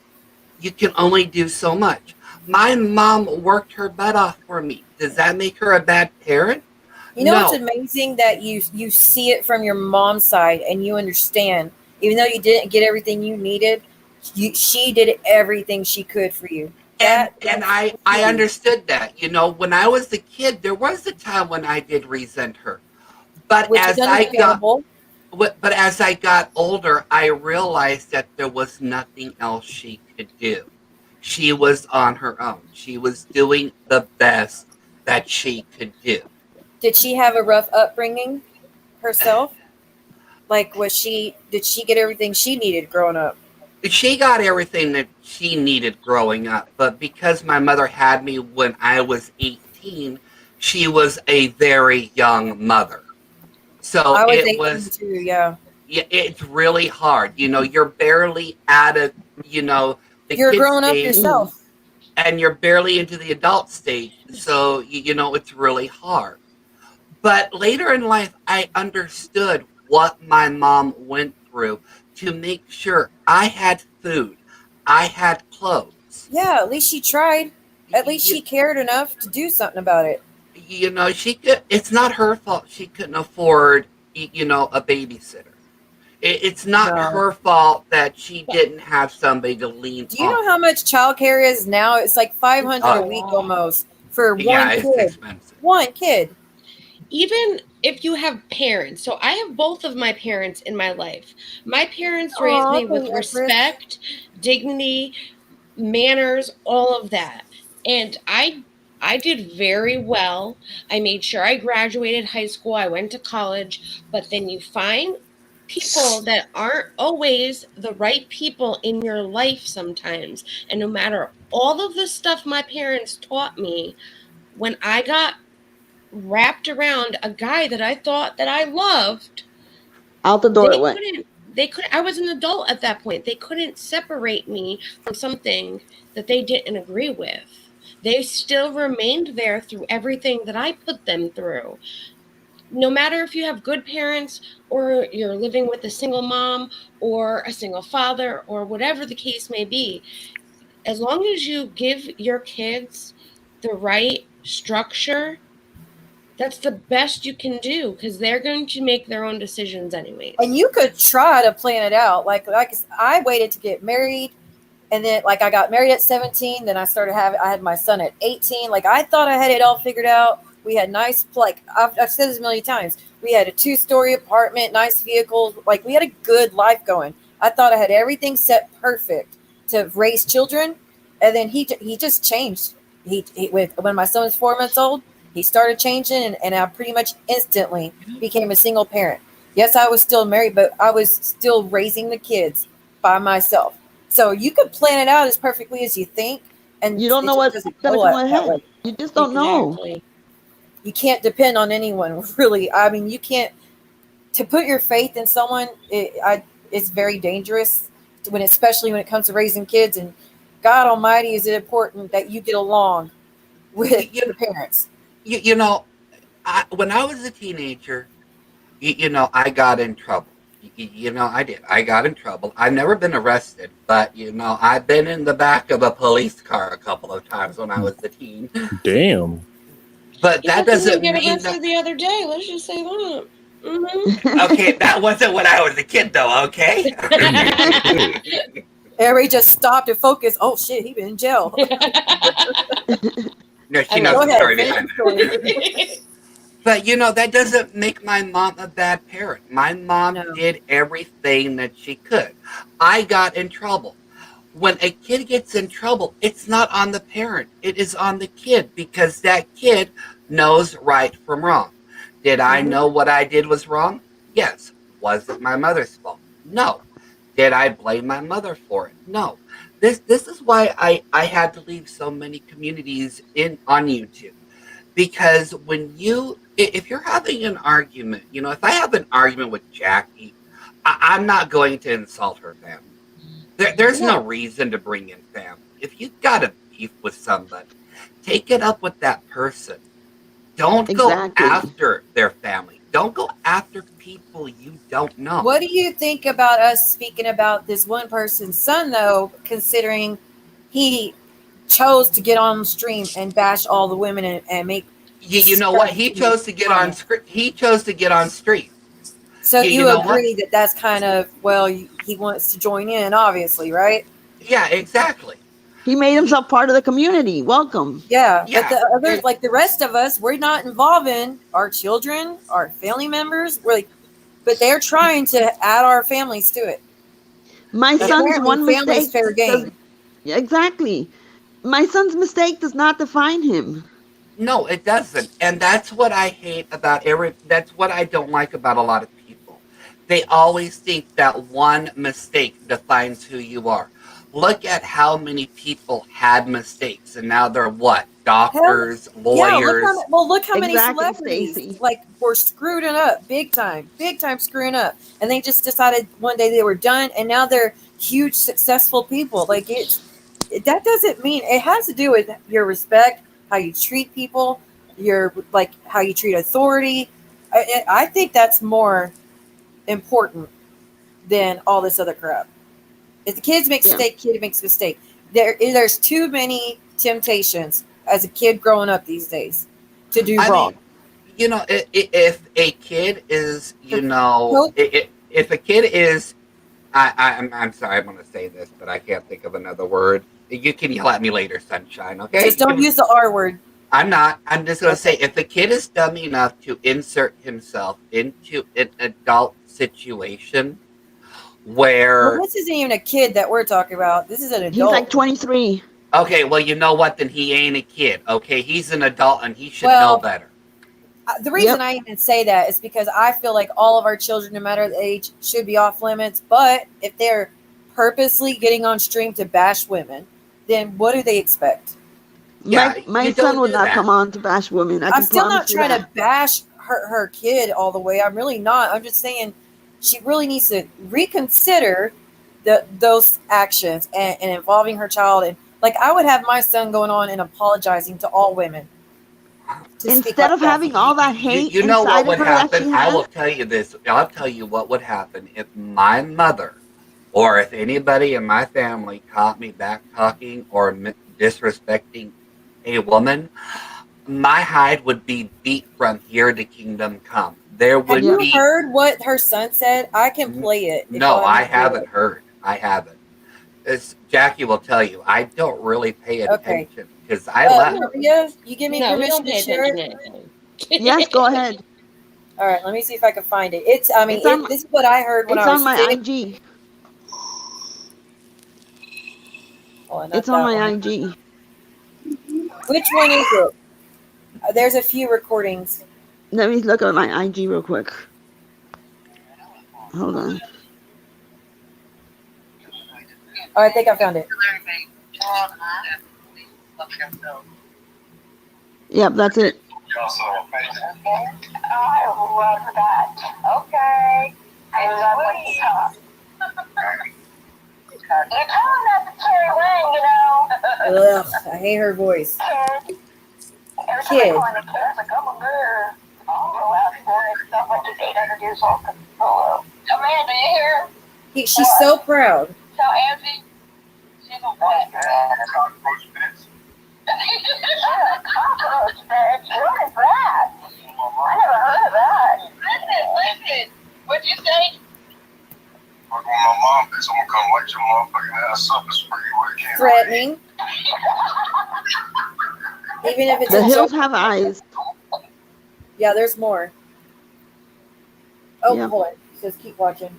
You can only do so much. My mom worked her butt off for me. Does that make her a bad parent? You know, it's No. amazing that you see it from your mom's side and you understand, even though you didn't get everything you needed, she did everything she could for you. And That's I huge. understood that. When I was a kid, there was a time when I did resent her. But Which is as I got understandable. but as I got older, I realized that there was nothing else she could do. She was on her own. She was doing the best that she could do. Did she have a rough upbringing herself? Like, did she get everything she needed growing up? She got everything that she needed growing up, but because my mother had me when I was 18, she was a very young mother. So I was it 18 was, too, yeah. yeah, it's really hard. You're barely out of, the You're kid growing up stage, Mm. yourself. and you're barely into the adult stage. So, it's really hard. But later in life, I understood what my mom went through to make sure I had food, I had clothes. Yeah, at least she tried. At least You, she cared enough to do something about it. she could. It's not her fault she couldn't afford, a babysitter. It's not No. her fault that she didn't have somebody to lean Do you on. know how much childcare is now? It's like 500 a Uh, week almost for yeah, one it's kid. expensive. One kid. Even if you have parents, so I have both of my parents in my life. My parents raised Oh, me with okay, Empress. respect, dignity, manners, all of that. And I did very well. I made sure I graduated high school, I went to college, but then you find people that aren't always the right people in your life sometimes. And no matter all of the stuff my parents taught me, when I got wrapped around a guy that I thought that I loved, Out the door it they went. couldn't they could I was an adult at that point. They couldn't separate me from something that they didn't agree with. They still remained there through everything that I put them through. No matter if you have good parents or you're living with a single mom or a single father or whatever the case may be, as long as you give your kids the right structure, that's the best you can do because they're going to make their own decisions And anyways. you could try to plan it out. Like I waited to get married, and then like I got married at 17. Then I had my son at 18. Like I thought I had it all figured out. We had nice, like I've said this a million times. We had a 2-story apartment, nice vehicles. Like we had a good life going. I thought I had everything set perfect to raise children, and then he just changed. He when my son was 4 months old, he started changing, and I pretty much instantly became a single parent. Yes, I was still married, but I was still raising the kids by myself. So you could plan it out as perfectly as you think, and You don't it know just what's doesn't gonna go come that ahead. way. You just don't know. Exactly. You can't depend on anyone, really. I mean, you can't to put your faith in someone. It's very dangerous especially when it comes to raising kids. And God Almighty, is it important that you get along with You, you, your parents? you, you know, when I was a teenager, I got in trouble. I did. I got in trouble. I've never been arrested, but I've been in the back of a police car a couple of times when I was a teen. Damn. But You that didn't even doesn't get mean that. arrested the other day. Let's just say that. Okay, that wasn't when I was a kid, though. Okay. Everybody just stopped and focused. Oh shit, he been in jail. No, I she knows Go love the ahead, story finish behind the story. that. But that doesn't make my mom a bad parent. My mom No. did everything that she could. I got in trouble. When a kid gets in trouble, it's not on the parent, it is on the kid because that kid knows right from wrong. Did I Hmm. know what I did was wrong? Yes. Was it my mother's fault? No. Did I blame my mother for it? No. This is why I had to leave so many communities in on YouTube, because if you're having an argument, if I have an argument with Jackie, I'm not going to insult her family. There's no Yeah. reason to bring in family. If you've got a beef with somebody, take it up with that person. Don't go Exactly. after their family. Don't go after people you don't know. What do you think about us speaking about this one person's son, though, considering he chose to get on stream and bash all the women and make You know what? He chose to get on script. He chose to get on stream. So You you know what? agree that that's kind of, well, he wants to join in, obviously, right? Yeah, exactly. He made himself part of the community. Welcome. Yeah, but Yeah. the others, like the rest of us, we're not involving our children, our family members. We're like, but they're trying to add our families to it. My son's Apparently, one family's mistake. fair game. Exactly. My son's mistake does not define him. No, it doesn't. And that's what I hate about that's what I don't like about a lot of people. They always think that one mistake defines who you are. Look at how many people had mistakes and now they're what? Doctors, Yeah, lawyers. look how many Exactly, celebrities Stacey. like were screwing it up big time screwing up, and they just decided one day they were done, and now they're huge successful people. Like that doesn't mean it has to do with your respect, how you treat people, your like how you treat authority. I think that's more important than all this other crap. If the kids make Yeah. mistake, kid makes mistake. There's too many temptations as a kid growing up these days to do I wrong. mean, you know, if a kid is, you know, if a kid is, I'm sorry, I'm going to say this, but I can't think of another word. You can yell at me later, Sunshine. Okay? Just don't use the R word. I'm not. I'm just going to say, if the kid is dumb enough to insert himself into an adult situation where, Well, this isn't even a kid that we're talking about. This is an adult. He's like 23. okay, well, you know what? Then he ain't a kid. Okay, he's an adult and he should Well, know better. The reason I even say that is because I feel like all of our children, no matter the age, should be off limits. But if they're purposely getting on stream to bash women, then what do they expect? Yeah, my you son don't would do not that. come on to bash women. I I'm can still not promise you trying that. to bash her kid all the way. I'm really not. I'm just saying she really needs to reconsider those actions and involving her child. And like I would have my son going on and apologizing to all women. Instead of having all that hate You know what inside would of her that happen? she I has. will tell you this. I'll tell you what would happen if my mother or if anybody in my family caught me back talking or disrespecting a woman. My hide would be beat from here to kingdom come. There would Have you be. heard what her son said? I can play it. if No, y'all I need to. haven't heard. I haven't. Jackie will tell you. I don't really pay Okay. attention because I left. Maria, you give me No, we permission don't pay to share attention it? to anything. Yes, go ahead. All right, let me see if I can find it. It's, I mean, It's on my- this is what I heard when It's I was on my sitting. IG. Oh, not It's on that my one. IG. Which one is it? There's a few recordings. Let me look at my IG real quick. Hold on. Oh, I think I found it. Yep, that's it. I love that. Okay. I love when you talk. You're calling that the Cherry Wang, you know. Ugh, I hate her voice. Kid. Every time Kid. I call him a kid, it's like, I'm a girl. I'll go out for it. Stuff like he's 800 years old. Hello. Amanda, you here? She's so proud. Tell Angie. She's a white girl. Cockroach bitch. Cockroach bitch. What is that? I never heard of that. Listen. What'd you say? Fuck with my mom, bitch. I'm gonna come light your motherfucking ass up and spray you with a can. Threatening. Even if it's The a hills joke. have eyes. Yeah, there's more. Oh, Yeah. hold on. It says keep watching.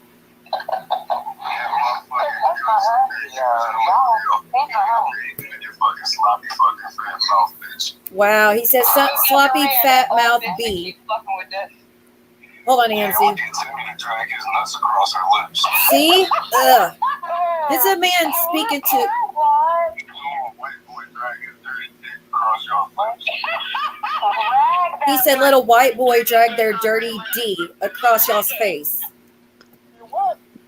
Wow, he says sloppy fat mouth B. Hold on, AMC. See? Ugh. This is a man speaking to. He said, "Let a white boy drag their dirty D across y'all's face."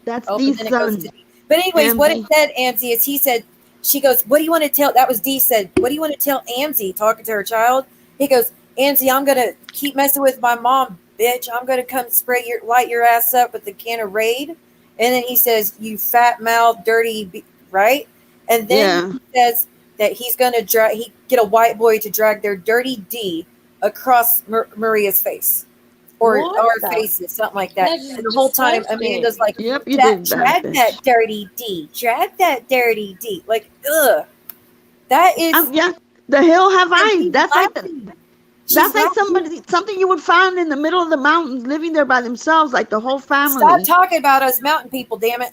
That's Oh, the but then it goes to son. D. But anyways, what it Amzi. said, Amzi, is he said, she goes, what do you want to tell? That was D said, what do you want to tell Amzi, talking to her child? He goes, Amzi, I'm going to keep messing with my mom, bitch. I'm going to come light your ass up with a can of Raid. And then he says, you fat mouth, right? And then Yeah. he says that he's going to get a white boy to drag their dirty D across Maria's face. Or What our the- faces, something like that. That's And the whole time, disgusting. Amanda's like, Yep, you did bad, drag bitch. that dirty D. Drag that dirty D. Like, ugh. That is. Yeah. The hill have and eyes. she's That's like laughing. She's that's like laughing. something you would find in the middle of the mountains, living there by themselves, like the whole family. Stop talking about us mountain people, damn it.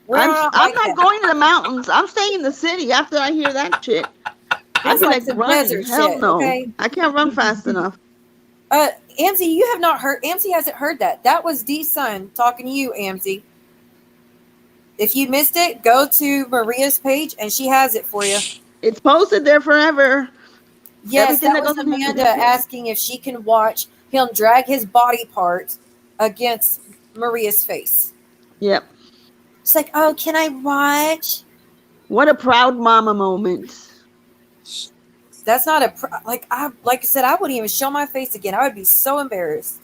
We're I'm not like not that. going to the mountains. I'm staying in the city after I hear that shit. I'd It's be like like some running. desert Hell shit, no. okay? I can't run fast enough. Amzi, you have not heard. Amzi hasn't heard that. That was D's son talking to you, Amzi. If you missed it, go to Maria's page and she has it for you. It's posted there forever. Yes, Everything that that was goes in here. Amanda asking if she can watch him drag his body parts against Maria's face. Yep. It's like, oh, can I watch? What a proud mama moment. That's not like I said, I wouldn't even show my face again. I would be so embarrassed.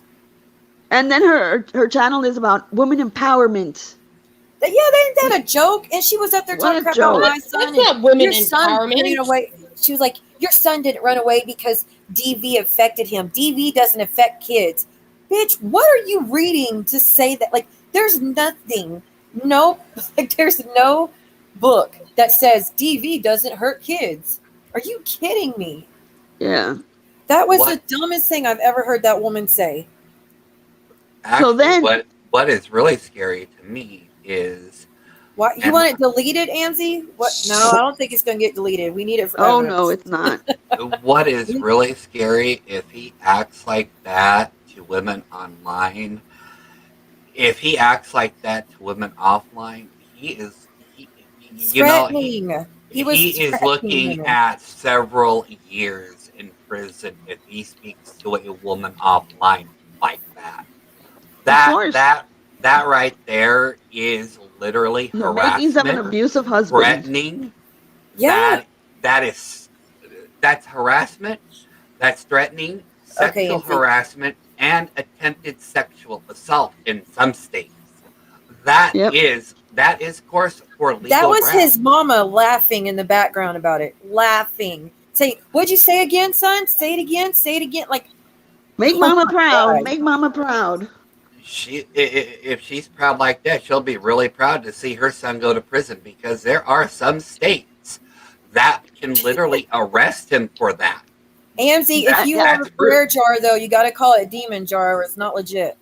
And then her channel is about woman empowerment. Yeah, ain't that a joke? And she was up there What talking a crap about joke. my son. That's not women your son empowerment. ran away. She was like, your son didn't run away because DV affected him. DV doesn't affect kids. Bitch, what are you reading to say that? Like, there's nothing. No, like, there's no book that says DV doesn't hurt kids. Are you kidding me? Yeah. That was What? the dumbest thing I've ever heard that woman say. Actually, So then- what is really scary to me is Why you And- want it deleted, Amzi? What? No, I don't think it's going to get deleted. We need it for Oh evidence. no, it's not. what is really scary if he acts like that to women online. If he acts like that to women offline, he threatening. He was is threatening looking women. at several years in prison if he speaks to a woman offline like that. course. That right there is literally The makings of an harassment, abusive husband. threatening. Yeah. That's harassment. That's threatening, Okay, sexual Anthony. harassment, and attempted sexual assault in some states. That Yep. is, of course, for legal That was grounds. his mama laughing in the background about it. Laughing. Say, what'd you say again, son? Say it again. Say it again. Like, Make Oh mama my proud. God. Make mama proud. If she's proud like that, she'll be really proud to see her son go to prison, because there are some states that can literally arrest him for that. Amzi, if you have a That's prayer jar, though, you got to call it demon jar or it's not legit.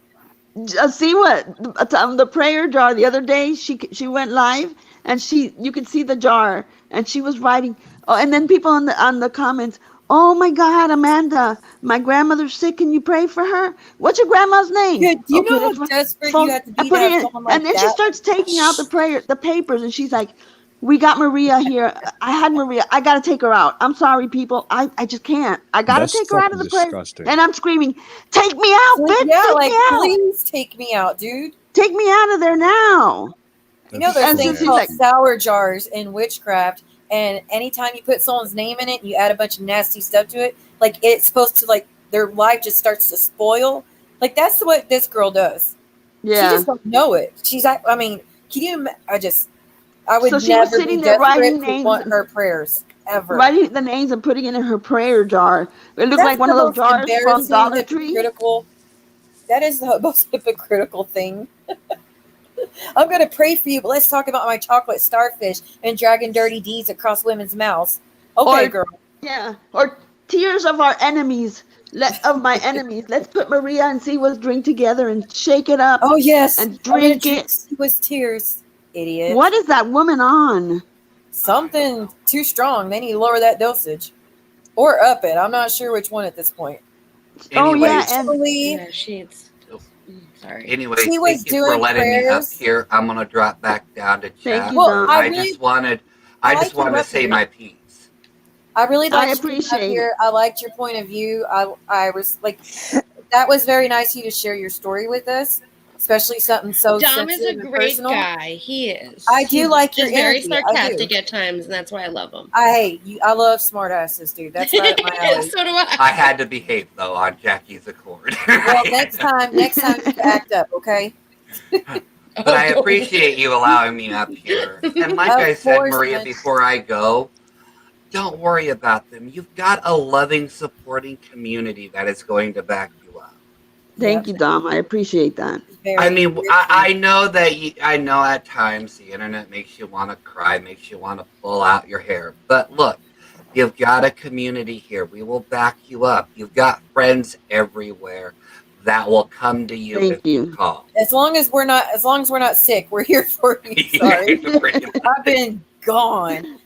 See what the prayer jar the other day? She went live and you could see the jar and she was writing. Oh, and then people on the comments. Oh my God, Amanda, my grandmother's sick. Can you pray for her? What's your grandma's name? Dude, do you know that's how fine. desperate Phone- you have to I be put to it have in, someone like and then that? she starts taking out the papers, and she's like, "We got Maria here. I had Maria. I gotta take her out. I'm sorry, people. I just can't. I gotta That's take her out of the fucking prayer." disgusting. And I'm screaming, "Take me out, bitch! Yeah, Take like, me out! please take me out, dude. Take me out of there now!" You know, That's there's And so things she's called like- sour jars in witchcraft, and anytime you put someone's name in it, you add a bunch of nasty stuff to it, like, it's supposed to, like, their life just starts to spoil. Like, that's what this girl does. Yeah. She just don't know it. She's like, I mean, can you? I would So she was never sitting be there writing desperate to names want and- her prayers ever. Writing the names and putting it in her prayer jar. It looked That's like one the of those most jars from embarrassing, Dollar Tree. hypocritical. That is the most hypocritical thing. I'm going to pray for you, but let's talk about my chocolate starfish and dragging dirty deeds across women's mouths. Okay, Or- girl. Yeah. Or tears of our enemies. Of my enemies. Let's put Maria and Siwa's drink together and shake it up. Oh, yes. And I'm gonna drink drink it. with tears, idiot. What is that woman on? Something too strong. They need to lower that dosage. Or up it. I'm not sure which one at this point. Oh, yeah, Anyways, and Actually, Yeah, she's. Sorry. anyways, She was thank you for doing letting me up prayers. here. I'm gonna drop back down to chat. Thank you, Well, Don. I I really- just wanted I I like just wanted to your say record. my piece. I really I liked you up appreciate here. I liked your point of view. I was like, that was very nice of you to share your story with us. especially something so Dom is a sensitive and great personal. guy. He is. I do He's like your just very energy. I do. sarcastic at times, and that's why I love him. I love smartasses, dude. That's right up my alley. So do I. I had to behave though on Jackie's accord. Well, next time you act up, okay? But I appreciate you allowing me up here. And like I said, course, Maria, man. before I go, don't worry about them. You've got a loving, supporting community that is going to back you up. Thank you, Dom. I appreciate that. I mean, I know that I know at times the internet makes you want to cry, makes you want to pull out your hair. But look, you've got a community here. We will back you up. You've got friends everywhere that will come to you if you call. As long as we're not sick, we're here for you. Sorry, I've been gone.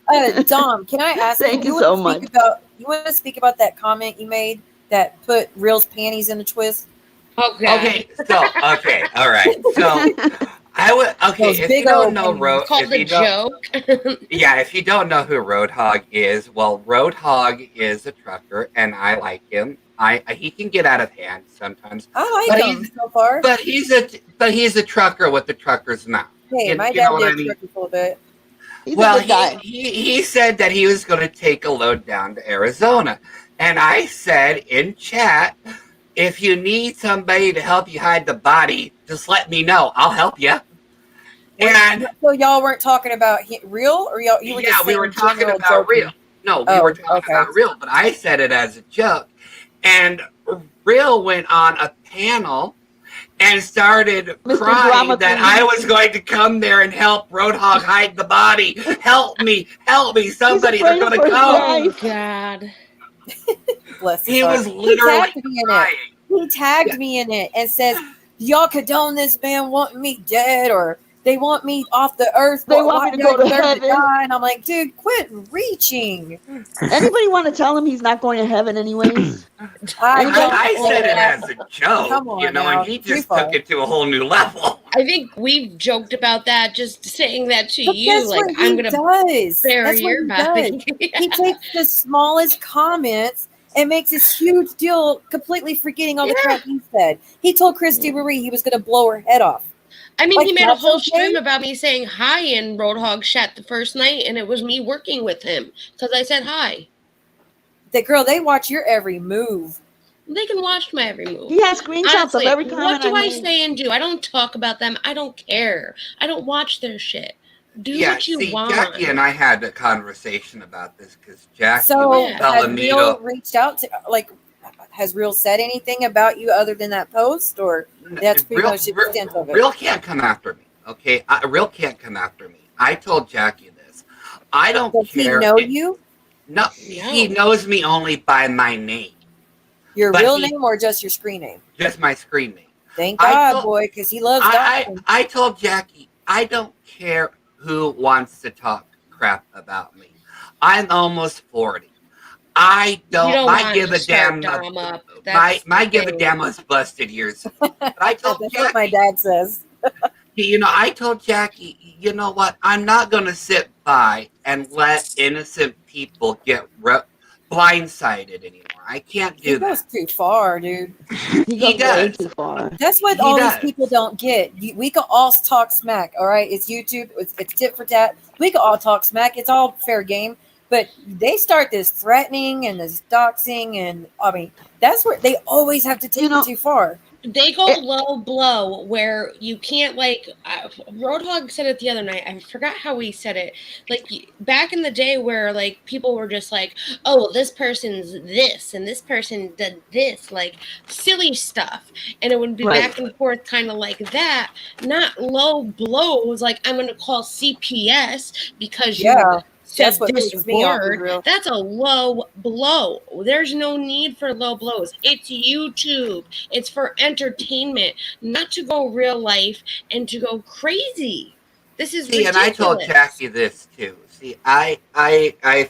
Dom, can I ask Thank you you so want to speak about that comment you made that put Real's panties in a twist? Okay, all right. So I would if you don't know if you don't know who Roadhog is, well, Roadhog is a trucker, and I like him. He can get out of hand sometimes. I like him so far. But he's a trucker with the trucker's mouth. Hey, my dad did truck a little bit. Well, he said that he was going to take a load down to Arizona. And I said in chat, if you need somebody to help you hide the body, just let me know. I'll help you. And so y'all weren't talking about Real, or y'all? You were just we were talking about joking? Real. No, we were talking about Real, but I said it as a joke. And Real went on a panel and started crying that I was going to come there and help Roadhog hide the body. Help me, somebody, they're going to come. Oh, God. Bless his He heart. was literally crying. He tagged me in it and says, y'all condone this man wanting me dead, or they want me off the earth. They want me to go to heaven. And I'm like, dude, quit reaching. Anybody want to tell him he's not going to heaven anyways? I said it as a joke, Come on and he just took it to a whole new level. I think we've joked about that, just saying that to you. That's Like, what I'm he going to does. bury That's what your he body. does. He takes the smallest comments and makes this huge deal, completely forgetting all the crap he said. He told Christy Marie he was going to blow her head off. I mean, Like, he made a that's whole okay? stream about me saying hi in Roadhog chat the first night, and it was me working with him because I said hi. They watch your every move. They can watch my every move. He has screenshots of every comment. What do I say and do? I don't talk about them. I don't care. I don't watch their shit. Do what you want. Jackie and I had a conversation about this because Jackie So was has telling me Real reached out to, has Real said anything about you other than that post, or that's pretty much the extent of it? Real can't come after me, okay? Real can't come after me. I told Jackie this. I don't care. Does he know you? No, he knows me only by my name. Your real name or just your screen name? Just my screen name. Thank God, boy, because he loves Dawson. I told Jackie, I don't care who wants to talk crap about me. I'm almost 40. I don't my give a damn. My give a damn was busted years ago. But I told That's Jackie, what my dad says. I told Jackie, you know what? I'm not going to sit by and let innocent people get blindsided anymore. I can't do that. He goes too far, dude. He does. Too far. That's what all these people don't get. We can all talk smack, all right? It's YouTube. It's tit for tat. We can all talk smack. It's all fair game. But they start this threatening and this doxing, and I mean, that's where they always have to take it too far. They go low blow where you can't, like, Roadhog said it the other night. I forgot how he said it. Like, back in the day where, like, people were just like, oh, this person's this and this person did this, like, silly stuff. And it would be back and forth kind of like that. Not low blows, like, I'm going to call CPS because you said that's what this word. word. That's a low blow. There's no need for low blows. It's YouTube. It's for entertainment, not to go real life and to go crazy. This is ridiculous. And I told Jackie this too. See, I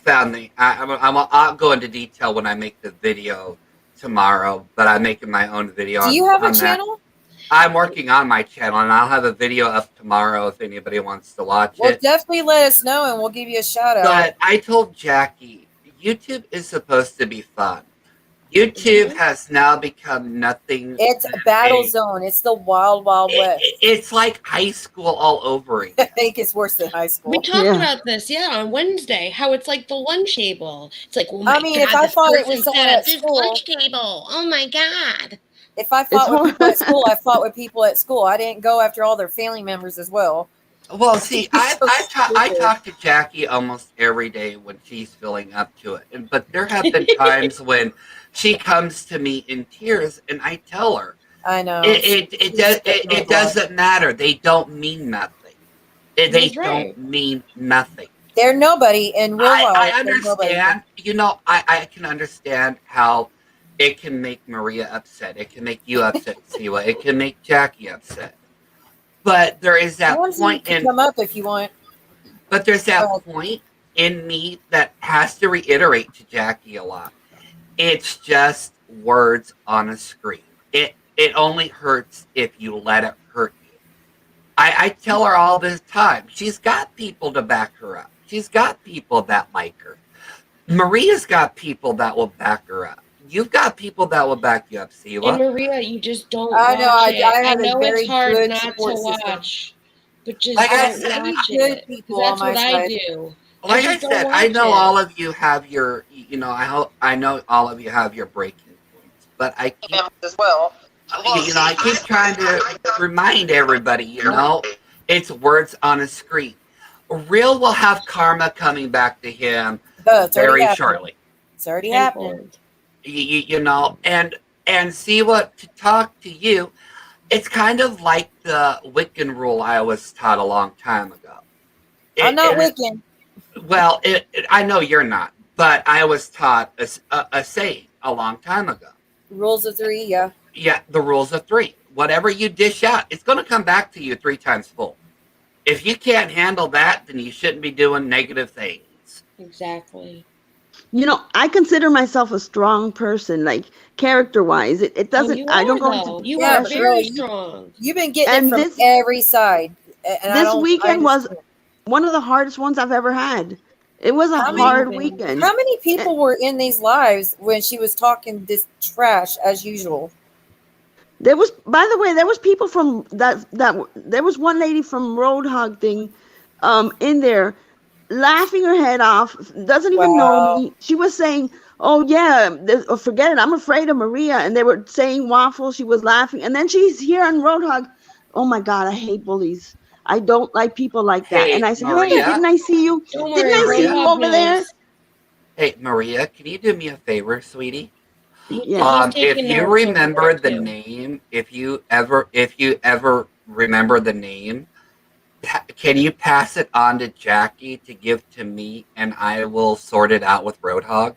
found I'll go into detail when I make the video tomorrow, but I'm making my own video. Do you have a channel? I'm working on my channel, and I'll have a video up tomorrow if anybody wants to watch it. Well, definitely let us know, and we'll give you a shout out. But I told Jackie, YouTube is supposed to be fun. YouTube has now become nothing. It's a battle zone. It's the wild, wild west. It's like high school all over I again. think it's worse than high school. We talked about this, on Wednesday. How it's like the lunch table. It's like, oh my I mean, god, if I this thought it person was someone sat at at this school, lunch table. Oh my god. if I fought with people at school, I fought with people at school. I didn't go after all their family members as well. Well, see, I talk to Jackie almost every day when she's feeling up to it, but there have been times when she comes to me in tears, and I tell her, I know it doesn't matter. They don't mean nothing. They don't mean nothing. They're nobody in real life. I understand. I can understand how it can make Maria upset. It can make you upset, Siwa. It can make Jackie upset. But there is that point in come up if you want. But there's that point in me that has to reiterate to Jackie a lot. It's just words on a screen. It only hurts if you let it hurt you. I tell her all the time. She's got people to back her up. She's got people that like her. Maria's got people that will back her up. You've got people that will back you up, Siwa. And Maria, you just don't I know. watch it. I know it's hard not to watch, but just like don't watch it. That's what I do. Like I said, I know all of you have your, I know all of you have your breaking points, but I keep as well. I keep trying to remind everybody, it's words on a screen. Real will have karma coming back to him very shortly. It's already happening. And see what to talk to you. It's kind of like the Wiccan rule I was taught a long time ago. I'm not Wiccan. Well, I know you're not, but I was taught a saying a long time ago. Rules of three, yeah. Yeah, the rules of three. Whatever you dish out, it's going to come back to you 3 times full. If you can't handle that, then you shouldn't be doing negative things. Exactly. I consider myself a strong person, like character-wise. It doesn't. I don't go into. You are very strong. You've been getting it from every side. And this weekend was one of the hardest ones I've ever had. It was a hard weekend. How many people were in these lives when she was talking this trash as usual? There was, by the way, there was people from that there was one lady from Roadhog thing, in there, laughing her head off. Doesn't even know me. She was saying, "Oh yeah, forget it. I'm afraid of Maria." And they were saying waffle. She was laughing, and then she's here on Roadhog. Oh my God, I hate bullies. I don't like people like that. And I said, Maria, "Hey, didn't I see you? Over there?" Hey, Maria, can you do me a favor, sweetie? Yeah. If you remember the name, if you ever remember the name, can you pass it on to Jackie to give to me, and I will sort it out with Roadhog?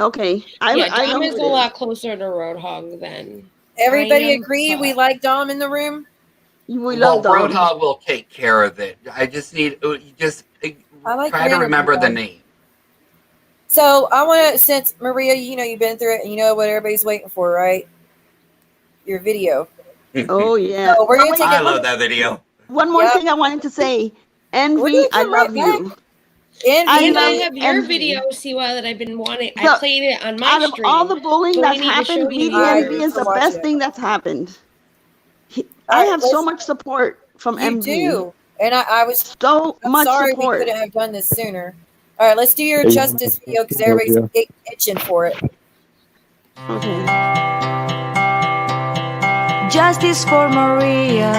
Okay. Dom is a lot closer to Roadhog than everybody. Agree, we like Dom in the room. We love Dom. Roadhog will take care of it. I just need try to remember the name. So I want to, since Maria, you've been through it, and you know what everybody's waiting for, right? Your video. Oh yeah. So we're gonna take I love that video. One more thing I wanted to say. Envy, I love you. Envy, I have your video, Siwa, that I've been wanting. I played it on my stream. Out of all the bullying that's happened, Envy is the best thing that's happened. I have so much support from MV. You do. And I was much sorry support. We couldn't have done this sooner. All right, let's do your justice video because everybody's itching for it. Okay. Justice for Maria.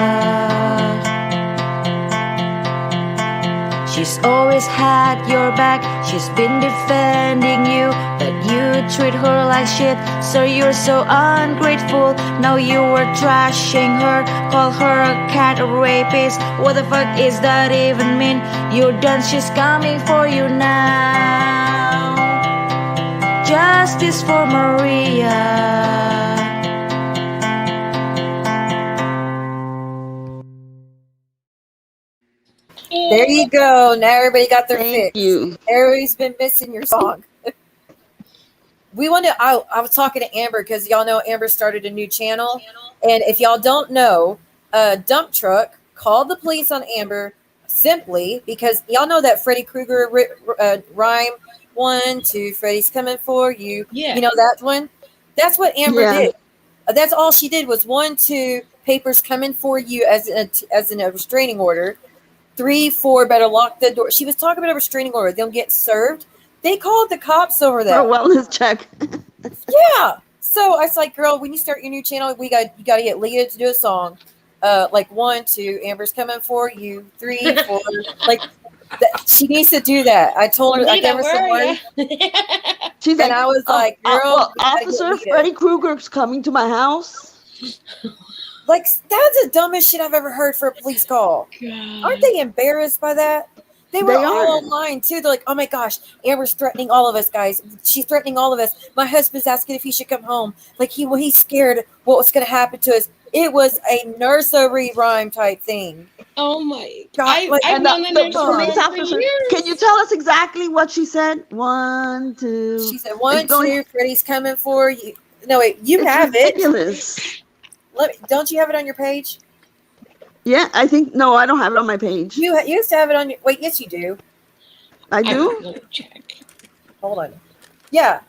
She's always had your back. She's been defending you, but you treat her like shit. So you're so ungrateful. Now you were trashing her, call her a cat, a rapist. What the fuck is that even mean? You're done. She's coming for you now. Justice for Maria. There you go. Now everybody got their fix. Thank you. Everybody's been missing your song. We want to. I was talking to Amber because y'all know Amber started a new channel, and if y'all don't know, a dump truck called the police on Amber simply because y'all know that Freddy Krueger rhyme 1, 2, Freddy's coming for you. Yeah. You know that one. That's what Amber Yeah. did. That's all she did was 1, 2 papers coming for you as a restraining order. 3, 4 better lock the door. She was talking about a restraining order. Them getting served. They called the cops over For a that. wellness check. Yeah. So I was like, girl, when you start your new channel, you got to get Leah to do a song. Like 1, 2, Amber's coming for you. 3, 4. Like she needs to do that. I told her. I gave her some words. She's And like, I was like, girl, well, we gotta get Officer Leah. Freddy Krueger's coming to my house. Like, that's the dumbest shit I've ever heard for a police call. Aren't they embarrassed by that? They were They all are. online too. They're like, oh my gosh, Amber's threatening all of us, guys. She's threatening all of us. My husband's asking if he should come home. Like he's scared what was going to happen to us. It was a nursery rhyme type thing. Oh my! God, like, I've And known the nurse police for officer, years. can you tell us exactly what she said? 1, 2. she said, 1, It's going- 2, Freddie's coming for you. No, wait, you It's have ridiculous. it. Don't you have it on your page? Yeah, I think, no, I don't have it on my page. You used to have it on your, wait, yes you do. I do? Let me check. Hold on. Yeah.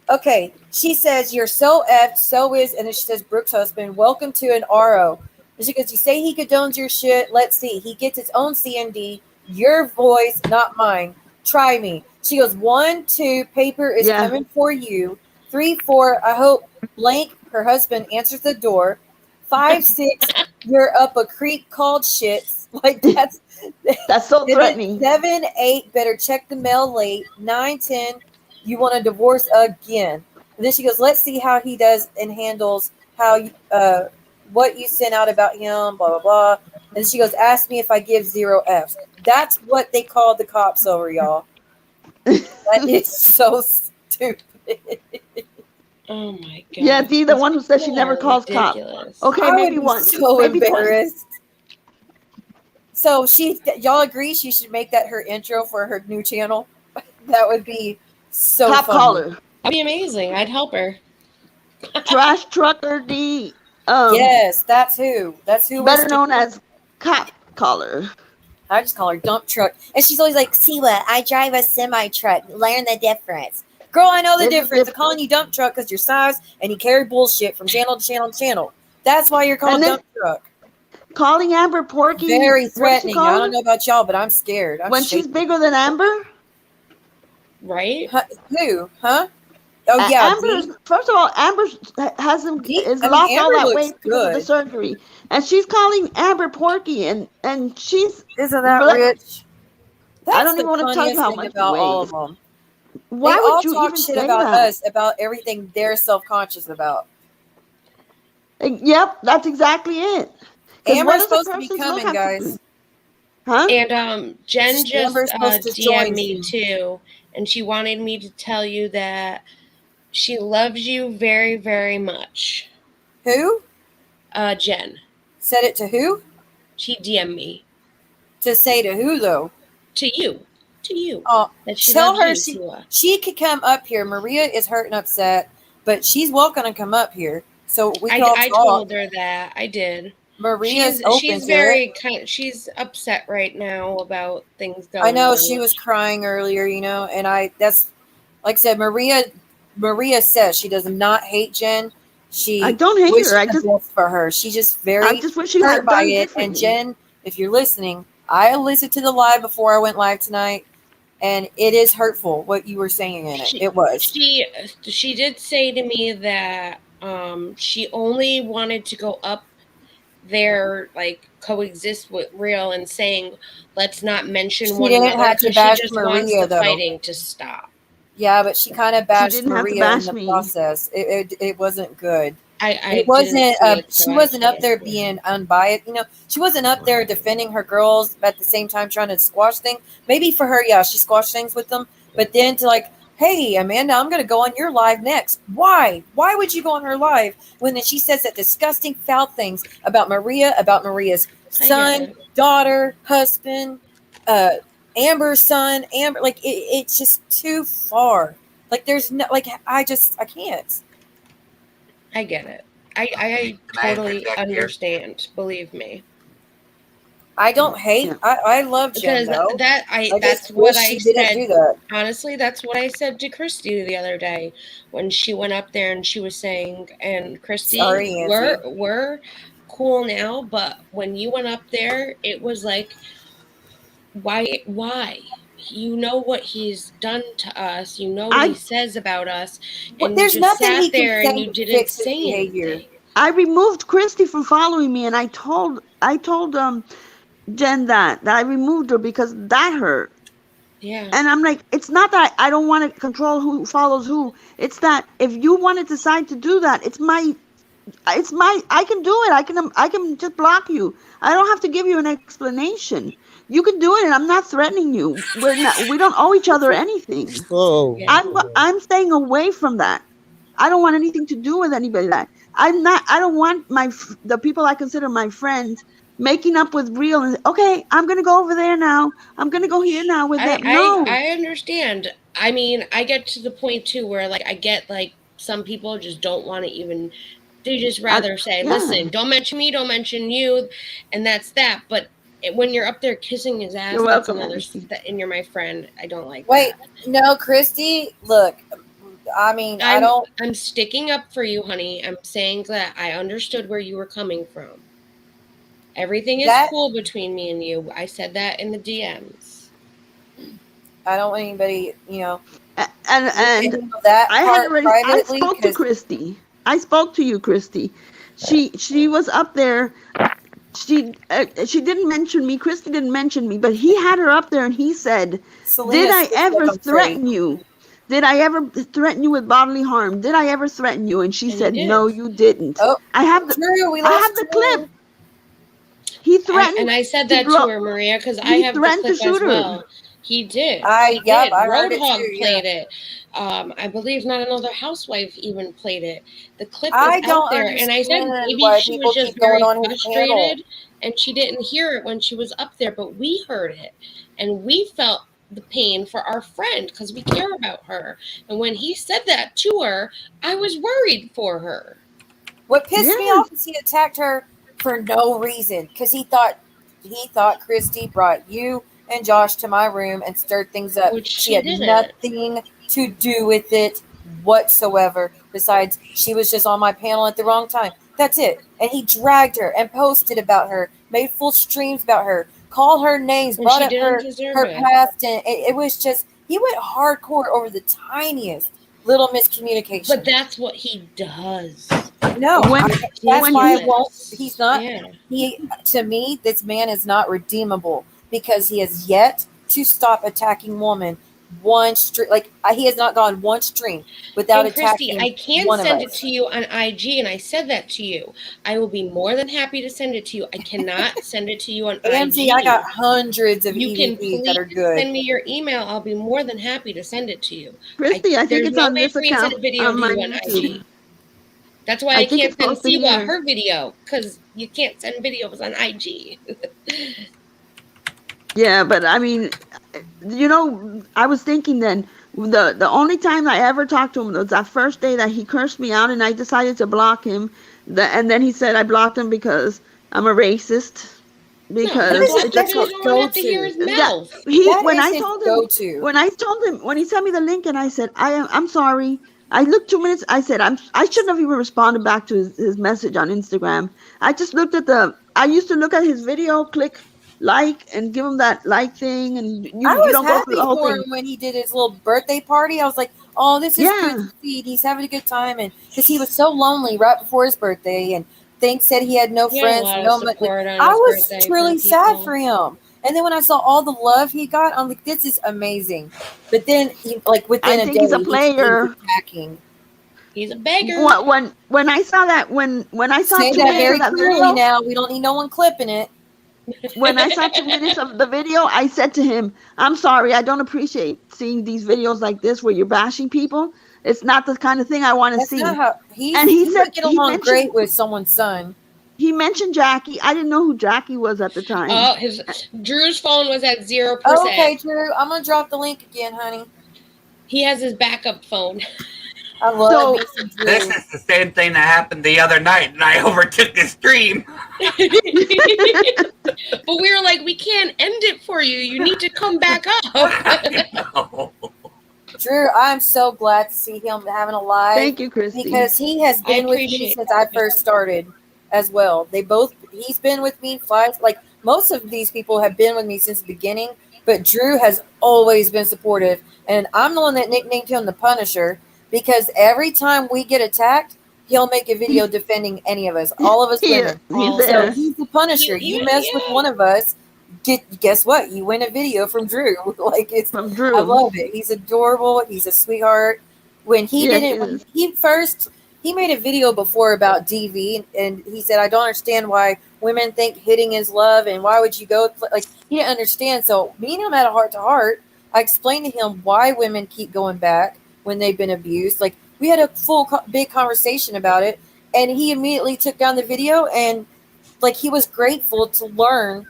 Okay. She says, you're so effed, so is, and then she says, Brooke's husband, welcome to an RO. And she goes, you say he condones your shit. Let's see. He gets his own CND. Your voice, not mine. Try me. She goes, 1, 2, paper is Yeah. coming for you. 3, 4, I hope blank, her husband answers the door. 5, 6, you're up a creek called shits. Like that's so threatening. 7, 8, better check the mail late. 9, 10, you want a divorce again. And then she goes, let's see how he does and handles how what you sent out about him, blah, blah, blah. And she goes, ask me if I give 0 Fs. That's what they called the cops over, y'all. That is so stupid. Oh my god. Yeah, the one who says she never calls cops. Okay, I maybe would be once. so maybe embarrassed. Twice. So y'all agree she should make that her intro for her new channel? That would be so Cop funny. caller. That'd be amazing. I'd help her. Trash trucker D. Yes, that's who. That's who. Better known as cop caller. I just call her dump truck, and she's always like, "See what? I drive a semi truck. Learn the difference." Girl, I know the difference. I'm calling you dump truck because your size and you carry bullshit from channel to channel to channel. That's why you're called dump truck. Calling Amber Porky. Very threatening. I don't know about y'all, but I'm scared. When she's bigger than Amber? Right? Who? Huh? Oh, yeah. Amber's, first of all, Amber hasn't is lost all that weight because of the surgery. And she's calling Amber Porky, and she's... Isn't that rich? That's I don't even want to tell you how much about weight. all of them. Why they would all you talk even shit say about that? us, about everything they're self-conscious about. Yep, that's exactly it. Amber's supposed to be coming, guys. Huh? And Jen just Amber's supposed to join DM'd me too, and she wanted me to tell you that she loves you very, very much. Who? Jen. Said it to who? She DM'd me. To say to who, though? To you. To you. Oh, that she tell her you, she could come up here. Maria is hurt and upset, but she's welcome to come up here. So we can all talk. I told her that. I did. Maria's open she's to very it. she's upset right now about things going on. I know she was crying earlier, and that's like I said, Maria says she does not hate Jen. I don't hate her. I just for her. She just very I just wish she hurt had by done it. differently. And Jen, if you're listening, I listened to the live before I went live tonight, and it is hurtful what you were saying in it. It was. She did say to me that she only wanted to go up there, like coexist with Real, and saying let's not mention one another. Have to bash she just Maria, wants the though. fighting to stop. Yeah, but she kind of bashed Maria in the me. process. It wasn't good. It wasn't. she wasn't up there being unbiased. She wasn't up there defending her girls, but at the same time trying to squash things. Maybe for her, yeah, she squashed things with them. But then to hey, Amanda, I'm going to go on your live next. Why? Why would you go on her live when then she says that disgusting, foul things about Maria, about Maria's son, daughter, husband, Amber's son, Amber? It's just too far. There's no, I can't. I get it. I totally understand. Believe me. I don't hate. Yeah. I love Jen Because though. that's just what wish I she didn't said. do that. Honestly, that's what I said to Christy the other day when she went up there and she was saying, and Christy, Sorry, Auntie. we're cool now, but when you went up there, it was like, why? You know what he's done to us. You know what he I says about us, Well, and you there's just nothing sat he can there and say you to didn't fix his say behavior. anything. I removed Christy from following me, and I told Jen that I removed her because that hurt. Yeah. And I'm like, it's not that I don't want to control who follows who. It's that if you want to decide to do that, it's my I can do it. I can just block you. I don't have to give you an explanation. You can do it, and I'm not threatening you. We don't owe each other anything. Oh, Yeah. I'm staying away from that. I don't want anything to do with anybody like that. I don't want the people I consider my friends making up with real and okay, I'm gonna go over there now. I'm gonna go here now with them. No. I understand. I mean, I get to the point too where like I get like some people just don't want to even they just rather say, Yeah. "Listen, don't mention me, don't mention you," and that's that. But when you're up there kissing his ass, You're that's welcome, another. Nancy. And you're my friend. I don't like Wait, that. no, Christy. Look, I mean, I don't. I'm sticking up for you, honey. I'm saying that I understood where you were coming from. Everything is That- cool between me and you. I said that in the DMs. I don't want anybody, And handle that I part had already. I privately. spoke to 'cause Christy. I spoke to you, Christy. She was up there. She didn't mention me. Christy didn't mention me, but he had her up there, and he said, Selena "Did I speaks ever like I'm threaten you? Did I ever threaten you with bodily harm? Did I ever threaten you?" And she And you said, did. "No, you didn't." Oh, I have the Drew, we I lost have the Drew. clip. He threatened. And I said to that blow- to her, Maria, because I He have the threatened to clip as shoot her. well. He did. I heard it Roadhog too. played Yeah. it. I believe not another housewife even played it. The clip I is don't out there, and I said understand maybe why she people was just keep going very on his channel. frustrated, and she didn't hear it when she was up there, but we heard it, and we felt the pain for our friend because we care about her. And when he said that to her, I was worried for her. What pissed me Yes. off is he attacked her for no reason because he thought Christy brought you and Josh to my room and stirred things up. Which She she had didn't. nothing to do with it whatsoever. Besides, she was just on my panel at the wrong time. That's it. And he dragged her and posted about her, made full streams about her, called her names, And brought she up didn't deserve her it. past, and it was just he went hardcore over the tiniest little miscommunication. But that's what he does. No, When- that's when why I he- won't. He's not. Yeah. He to me, this man is not redeemable because he has yet to stop attacking women. One stream, he has not gone one stream without And Christy, attacking. I can one send of it us. to you on IG, and I said that to you. I will be more than happy to send it to you. I cannot send it to you on AMZ, IG. I got hundreds of You can EVPs please that are good. send me your email. I'll be more than happy to send it to you. Christy, I think there's it's no on way this for me to send account a video on to my you on YouTube. IG. That's why I I think can't it's send posted Siwa here. her video, because you can't send videos on IG. Yeah, but I mean, I was thinking then the only time I ever talked to him was that first day that he cursed me out, and I decided to block him. And then he said I blocked him because I'm a racist. Because no, is that's his you don't have to hear his mouth. when I his told him go-to. when he sent me the link and I said I'm sorry. I looked 2 minutes. I said I shouldn't have even responded back to his message on Instagram. I just looked at I used to look at his video, click like, and give him that like thing, and you I was don't go happy through the whole for thing. him when he did his little birthday party. I was like, "Oh, this is good Yeah. to see. He's having a good time," and because he was so lonely right before his birthday, and Think said he had no He had a friends, lot of no support on I his was birthday truly from sad people. for him. And then when I saw all the love he got, I'm like, "This is amazing." But then, within I a think day, he's a he player. was attacking. He's a beggar. When I saw that when I saw Say 2 that minutes very of that clearly video, now. We don't need no one clipping it. when I saw 2 minutes of the video, I said to him, "I'm sorry, I don't appreciate seeing these videos like this where you're bashing people. It's not the kind of thing I want to That's see." not how he he said would get along great with someone's son. He mentioned Jackie. I didn't know who Jackie was at the time. Oh, Drew's phone was at 0%. Okay, Drew, I'm gonna drop the link again, honey. He has his backup phone. I love me some Drew. This is the same thing that happened the other night, and I overtook the stream. But we were like, we can't end it for you. You need to come back up. Drew, I'm so glad to see him having a live. Thank you, Christy. Because he has been with me since I first started as well. He's been with me like most of these people have been with me since the beginning, but Drew has always been supportive. And I'm the one that nicknamed him the Punisher because every time we get attacked, he'll make a video defending any of us, all of us women. So he's the Punisher. You mess with one of us, guess what? You win a video from Drew. Like it's from Drew. I love it. He's adorable. He's a sweetheart. When he he made a video before about DV, and he said, I don't understand why women think hitting is love, and why would you go, like, he didn't understand. So me and him had a heart-to-heart. I explained to him why women keep going back when they've been abused. Like, we had a big conversation about it, and he immediately took down the video, and, like, he was grateful to learn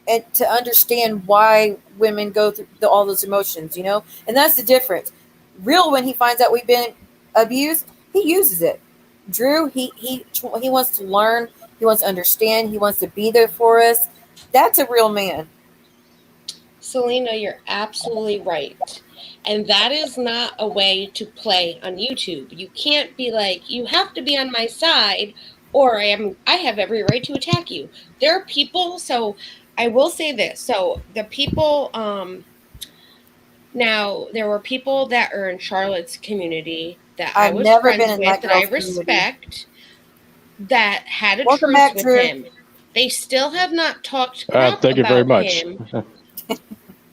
and to understand why women go through all those emotions, you know? And that's the difference. Real, when he finds out we've been abused, he uses it. Drew, he wants to learn. He wants to understand. He wants to be there for us. That's a real man. Selena, you're absolutely right. And that is not a way to play on YouTube. You can't be like, you have to be on my side, or I have every right to attack you. There are people, so I will say this. So the people, now there were people that are in Charlotte's community that I was friends with, that I respect, that had a truce with him. They still have not talked about thank you very much. him.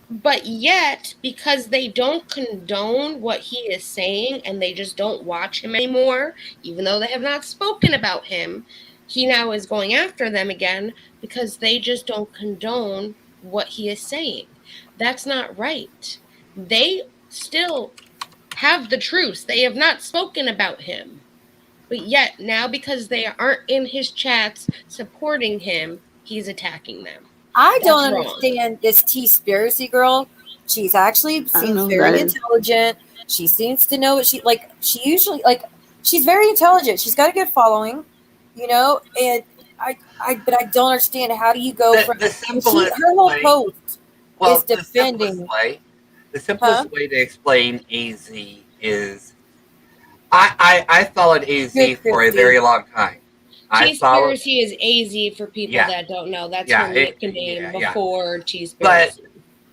But yet, because they don't condone what he is saying and they just don't watch him anymore, even though they have not spoken about him, he now is going after them again because they just don't condone what he is saying. That's not right. They still have the truth. They have not spoken about him. But yet, now because they aren't in his chats supporting him, he's attacking them. I don't understand this T-spiracy girl. She's actually seems very intelligent. She seems to know what she usually she's very intelligent. She's got a good following, you know, and but I don't understand, how do you go from the simplest her whole post is defending. The simplest way to explain AZ is I followed AZ for a very long time. T-spiracy is AZ for people that don't know. That's her nickname before T-spiracy. But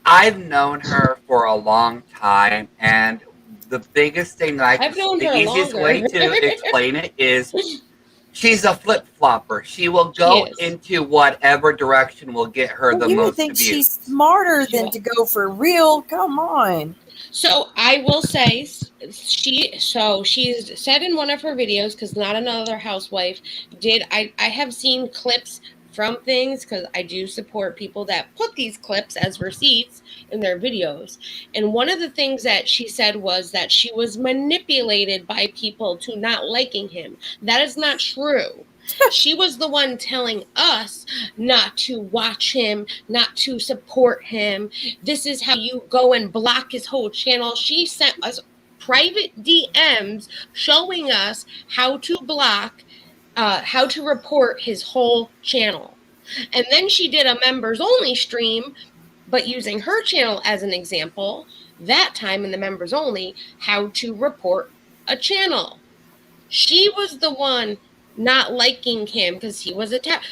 I've known her for a long time, and the biggest thing that the easiest way to explain it is she's a flip-flopper. She will go into whatever direction will get her the most think abuse. She's smarter than to go for real? Come on. So I will say, she's said in one of her videos, because not another housewife did. I have seen clips from things, because I do support people that put these clips as receipts in their videos. And one of the things that she said was that she was manipulated by people to not liking him. That is not true. She was the one telling us not to watch him, not to support him. This is how you go and block his whole channel. She sent us private DMs showing us how to block, how to report his whole channel. And then she did a members only stream, but using her channel as an example, that time in the members only, how to report a channel. She was the one not liking him because he was attacked.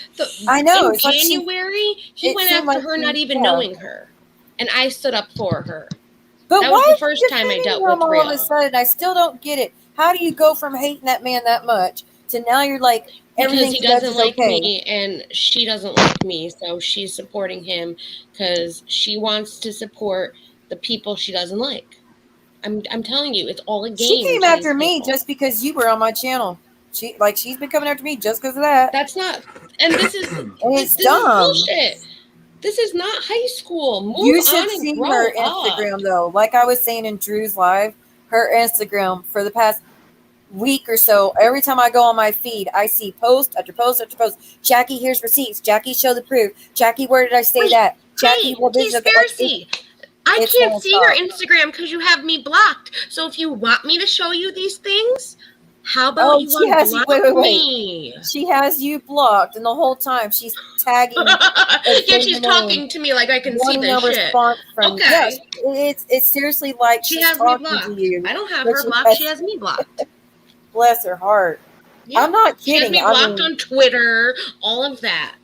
I know. In January, he went after her not even knowing her. And I stood up for her. But that why was the first time I dealt with all of a sudden? I still don't get it. How do you go from hating that man that much to now you're like, everything because he doesn't like me and she doesn't like me, so she's supporting him because she wants to support the people she doesn't like. I'm telling you, it's all a game. She came after me just because you were on my channel. She's been coming after me just because of that. That's not, and this is it's dumb. Is bullshit. This is not high school. You should see her Instagram though. Like I was saying in Drew's live, her Instagram for the past week or so, every time I go on my feed, I see post after post after post. Jackie, here's receipts. Jackie, show the proof. Jackie, where did I say that? Jackie, well, this conspiracy. I can't see your Instagram because you have me blocked. So if you want me to show you these things, How about you she has you. unblock Wait. me? She has you blocked, and the whole time she's tagging. Yeah, she's talking to me like I can see wanting this a shit. response from you. Okay. Yes, it's seriously like She she's has me talking blocked. to you. I don't have but her blocked. She has me blocked. Bless her heart. Yeah. I'm not She has kidding. me blocked on Twitter, all of that.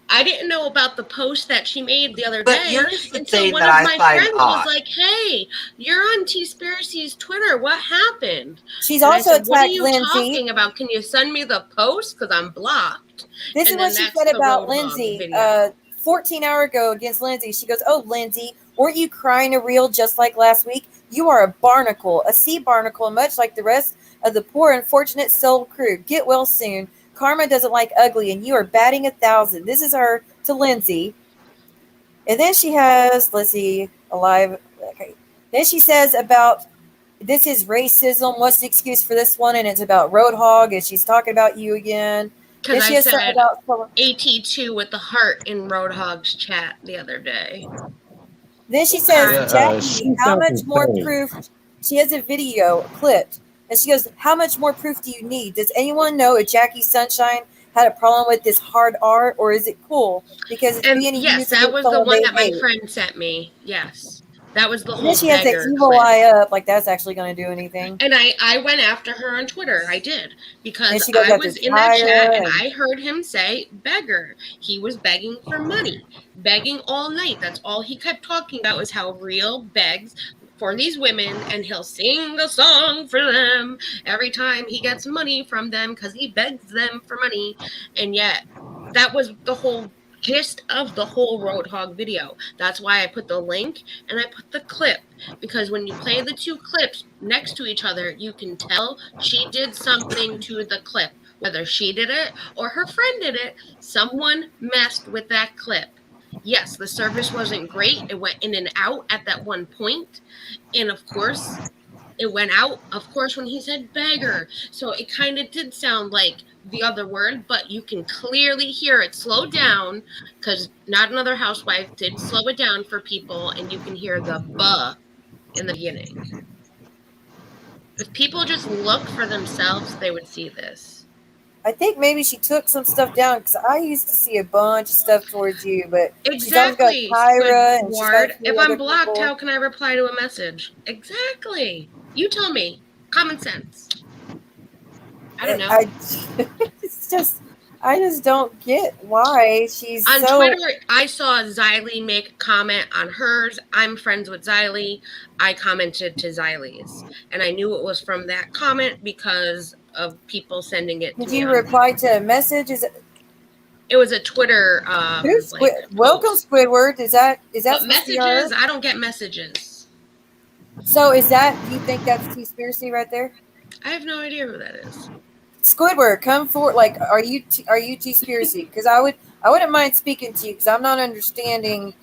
I didn't know about the post that she made the other But day here's the until thing one that of I my find friends odd. was like, "Hey, you're on T-Spiracy's Twitter. What happened?" She's And I also said, "What are attacked you Lindsay. talking about? Can you send me the post? Because I'm blocked." This is And what then she that's said the about Roadhog Lindsay. video. 14 hours ago against Lindsay. She goes, "Oh, Lindsay, weren't you crying a reel just like last week? You are a barnacle, a sea barnacle, much like the rest of the poor unfortunate soul crew. Get well soon. Karma doesn't like ugly, and you are batting 1,000." This is her to Lindsay. And then she has, let's see, alive. Okay. Then she says about this is racism. What's the excuse for this one? And it's about Roadhog, and she's talking about you again. Because Then she I has something said about AT2 with the heart in Roadhog's chat the other day. Then she says, Yeah, Jackie, how much more proof? She has a video clipped. And she goes, how much more proof do you need? Does anyone know if Jackie Sunshine had a problem with this hard art, or is it cool? Because it's And being yes, used that against was the someone one they that my hate. friend sent me. Yes. That was the And whole then she has the beggar evil clip. eye up, like that's actually going to do anything. And I went after her on Twitter. I did. Because she goes I after was in that chat and Tyra I heard him say beggar. He was begging for money. Begging all night. That's all he kept talking about was how Real begs for these women and he'll sing a song for them every time he gets money from them because he begs them for money. And yet that was the whole gist of the whole Roadhog video. That's why I put the link and I put the clip, because when you play the two clips next to each other, you can tell she did something to the clip. Whether she did it or her friend did it, someone messed with that clip. Yes, the service wasn't great. It went in and out at that one point. And of course, it went out, of course, when he said beggar. So it kind of did sound like the other word, but you can clearly hear it slow down because Not Another Housewife did slow it down for people, and you can hear the buh in the beginning. If people just look for themselves, they would see this. I think maybe she took some stuff down because I used to see a bunch of stuff towards you, but Exactly, she's always got Tyra and she's got Squidward. a few If other I'm blocked, people. how can I reply to a message? Exactly. You tell me. Common sense. I don't know. It's just, I just don't get why she's on so... Twitter, I saw Xylee make a comment on hers. I'm friends with Xylee. I commented to Xylee's, and I knew it was from that comment because of people sending it to me. Did you reply to a message? It was a Twitter. Welcome, Squidward. Is that but messages? I don't get messages. So is that, you think that's T-Spiracy right there? I have no idea who that is. Squidward, come forward. Like, are you T-Spiracy? Because I wouldn't mind speaking to you because I'm not understanding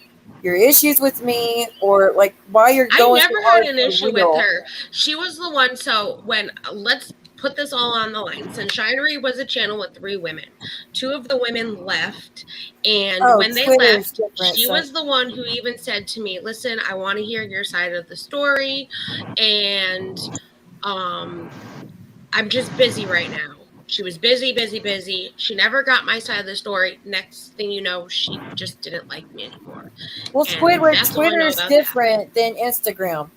your issues with me or like why you're going. I never had an issue with her. She was the one. So let's put this all on the line. Sunshinery was a channel with 3 women. 2 of the women left, and when they left, she was the one who even said to me, "Listen, I want to hear your side of the story, and I'm just busy right now." She was busy. She never got my side of the story. Next thing you know, she just didn't like me anymore. Well, Squidward, Twitter is different than Instagram.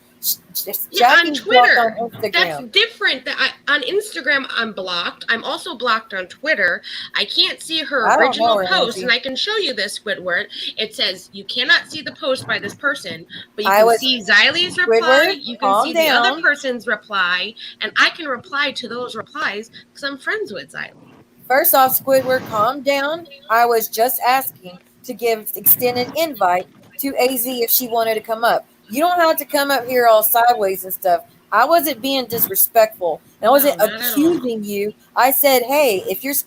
On Twitter, that's different. On Instagram, I'm blocked. I'm also blocked on Twitter. I can't see her original post, and I can show you this, Squidward. It says you cannot see the post by this person, but you can see Xylee's reply. You can see the other person's reply, and I can reply to those replies because I'm friends with Xylee. First off, Squidward, calm down. I was just asking to give extended invite to AZ if she wanted to come up. You don't have to come up here all sideways and stuff. I wasn't being disrespectful. And I wasn't accusing you. I said, hey, if you're a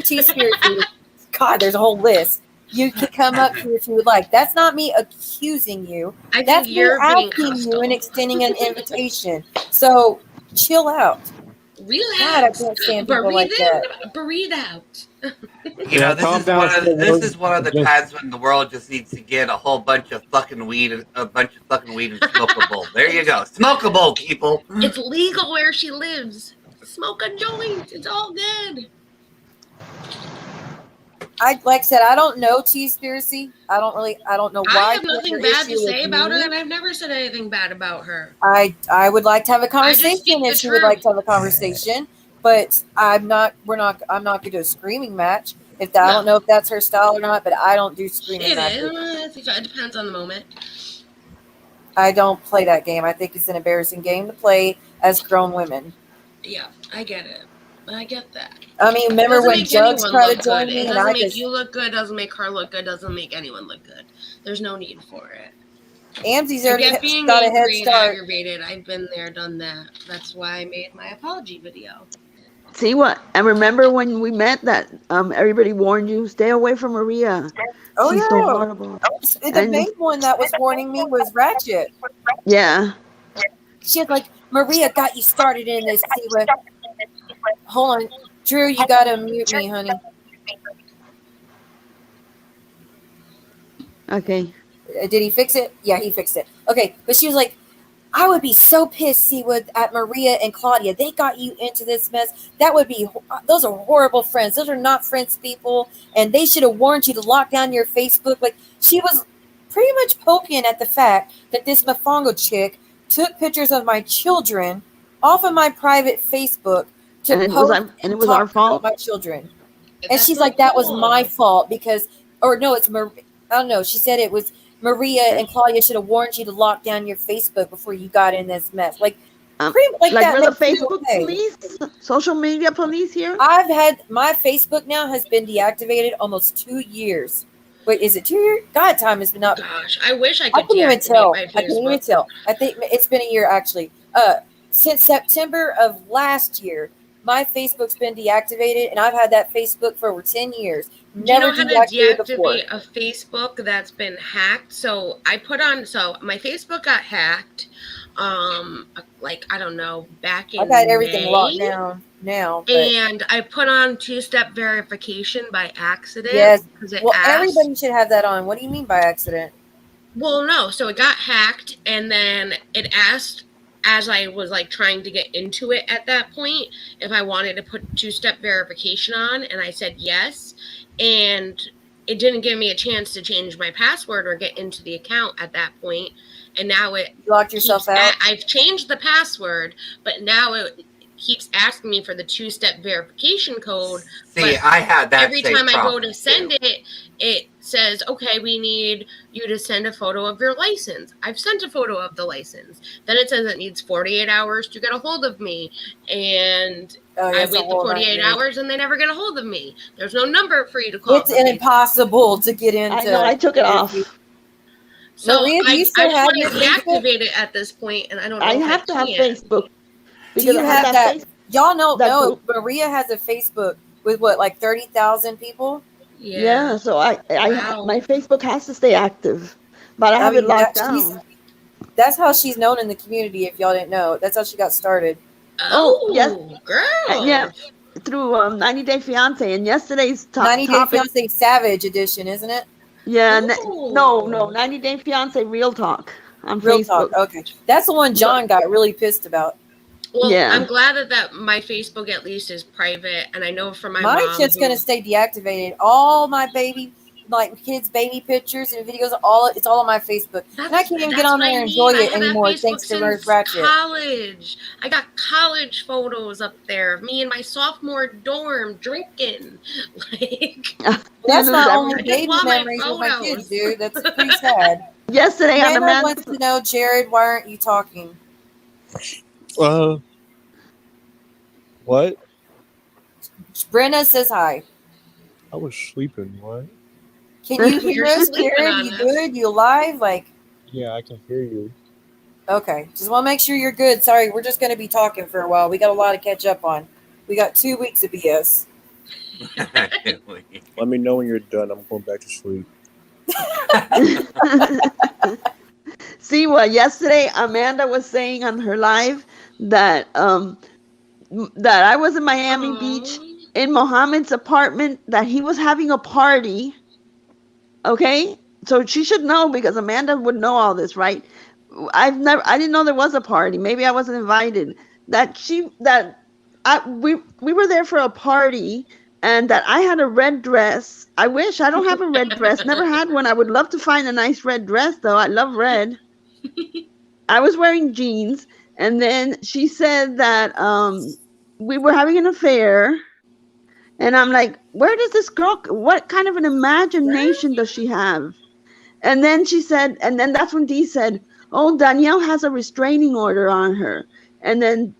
T-Spiracy, God, there's a whole list. You can come up here if you would like. That's not me accusing you. That's me asking you and extending an invitation. So chill out. Relax. God, I can't stand people like that. Breathe out. You know, this calm is down, one of slow this word. is one of the Just- times when the world just needs to get a whole bunch of fucking weed, and smoke a bowl. There you go, smoke a bowl, people. It's legal where she lives. Smoke a joint. It's all good. Like I said, I don't know T-Spiracy. I don't know I why have she has nothing her bad to issue say with about her, me. and I've never said anything bad about her. I would like to have a I just speak conversation the if she would like truth. to have a conversation, but I'm not gonna do a screaming match. I don't know if that's her style or not, but I don't do screaming It matches. is. It depends on the moment. I don't play that game. I think it's an embarrassing game to play as grown women. Yeah, I get it. I get that. I mean, It remember doesn't when make Jugs anyone tried to look join good. me It and doesn't I make just you look good, doesn't make her look good, doesn't make anyone look good. There's no need for it. Amzi's I already get being got a head angry and start. aggravated. I've been there, done that. That's why I made my apology video. See what? And remember when we met that everybody warned you, stay away from Maria. Oh She's so yeah, horrible. the And main one that was warning me was Ratchet. yeah. She's like, Maria got you started in this. See what? Hold on, Drew, you gotta mute me, honey. Okay. Did he fix it? Yeah, he fixed it. Okay, but she was like, I would be so pissed, Seawood, at Maria and Claudia. They got you into this mess. Those are horrible friends. Those are not friends, people. And they should have warned you to lock down your Facebook. Like, she was pretty much poking at the fact that this Mafongo chick took pictures of my children off of my private Facebook to And it was talk our fault. about my children. And That's she's not like, that was cool. my fault because, or no, it's I don't know. She said it was Maria and Claudia should have warned you to lock down your Facebook before you got in this mess. Like that we're the makes you Facebook okay. police, social media police here. I've had my Facebook now has been deactivated almost 2 years. Wait, is it 2 years? God, time has been up. Gosh, I wish I I could can't even tell. deactivate my I can't even Facebook. tell. I think it's been a year actually. Since September of last year, my Facebook's been deactivated, and I've had that Facebook for over 10 years. Do you know Never how to deactivated before. deactivate a Facebook that's been hacked? So my Facebook got hacked. Like I don't know, back in I got everything May, locked down now. But and I put on two-step verification by accident. yes, because it well, asked. everybody should have that on. What do you mean by accident? Well, no. So it got hacked, and then it asked, as I was like trying to get into it at that point, if I wanted to put two-step verification on, and I said yes, and it didn't give me a chance to change my password or get into the account at that point, and now it You locked yourself out? I've changed the password, but now it keeps asking me for the two-step verification code. See, I had that Every same time I go problem, to send it, it says, okay, we need you to send a photo of your license. I've sent a photo of the license. Then it says it needs 48 hours to get a hold of me. And I it's a wait the whole 48 nightmare. hours and they never get a hold of me. There's no number for you to call. It's impossible to get into. I know. I took it off. So Maria, do I you just still have want to your Facebook? deactivate it at this point, and I don't know I if have to have can. Facebook Do you I have that? face- Y'all don't that know. group. Maria has a Facebook with what, like 30,000 people? Yeah. So Wow. my Facebook has to stay active, but I have it locked down. That's how she's known in the community. If y'all didn't know, that's how she got started. Oh, yes. girl. Yeah, through 90 Day Fiance, and yesterday's 90 Day topic. Fiance Savage Edition, isn't it? Yeah, no, 90 Day Fiance Real Talk on Real Facebook. Talk. Okay, that's the one John got really pissed about. Well, Yeah. I'm glad that my Facebook at least is private, and I know from my My mom. shit's gonna stay deactivated. All my kids' baby pictures and videos, it's all on my Facebook, and I can't even get on there and enjoy it anymore. Thanks to Nurse Ratchet. College, I got college photos up there of me in my sophomore dorm drinking. Like That's not I only just baby want my memories with my photos. kids, dude. That's pretty sad. Yesterday on the Nana wants to know, Jared, why aren't you talking? What? Brenna says hi. I was sleeping. What? Can you hear You're us, sleeping Jared? on You us. good? You alive? Like, Yeah, I can hear you. okay. Just want to make sure you're good. Sorry, we're just going to be talking for a while. We got a lot to catch up on. We got 2 weeks of BS. Let me know when you're done. I'm going back to sleep. See what yesterday Amanda was saying on her live that I was in Miami Beach in Mohammed's apartment that he was having a party. Okay, so she should know because Amanda would know all this, right? I didn't know there was a party. Maybe I wasn't invited. We were there for a party, and that I had a red dress. I wish I don't have a red dress. Never had one. I would love to find a nice red dress, though. I love red. I was wearing jeans, and then she said that we were having an affair. And I'm like, where does this girl, what kind of an imagination does she have? And then she said, and then that's when Dee said, oh, Danielle has a restraining order on her. And then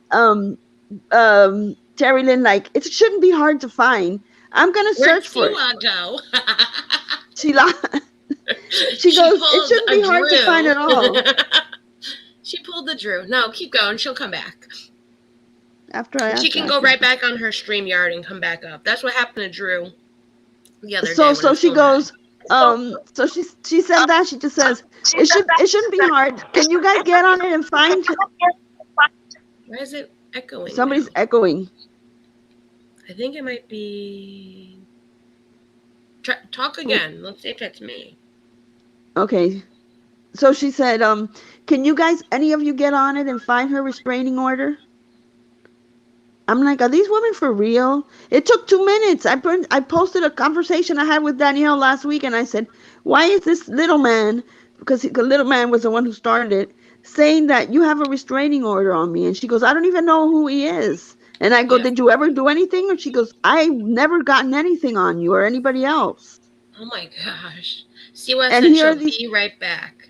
Terry Lynn, like, it shouldn't be hard to find. I'm going to search for it. Go? She goes, it shouldn't be hard to find at all. She pulled the Drew. No, keep going. She'll come back. She can go right back on her StreamYard and come back up. That's what happened to Drew the other day. So she goes, so she said that. She just says, it shouldn't be hard. Can you guys get on it and find? Why is it echoing? Somebody's echoing. I think it might be. Talk again. Let's see if that's me. Okay. So she said, can you guys, any of you get on it and find her restraining order? I'm like, are these women for real? It took 2 minutes. I posted a conversation I had with Danielle last week, and I said, why is this little man, because the little man was the one who started it, saying that you have a restraining order on me? And she goes, I don't even know who he is. And I go, did you ever do anything? And she goes, I've never gotten anything on you or anybody else. Oh my gosh. See what said she'll be right back.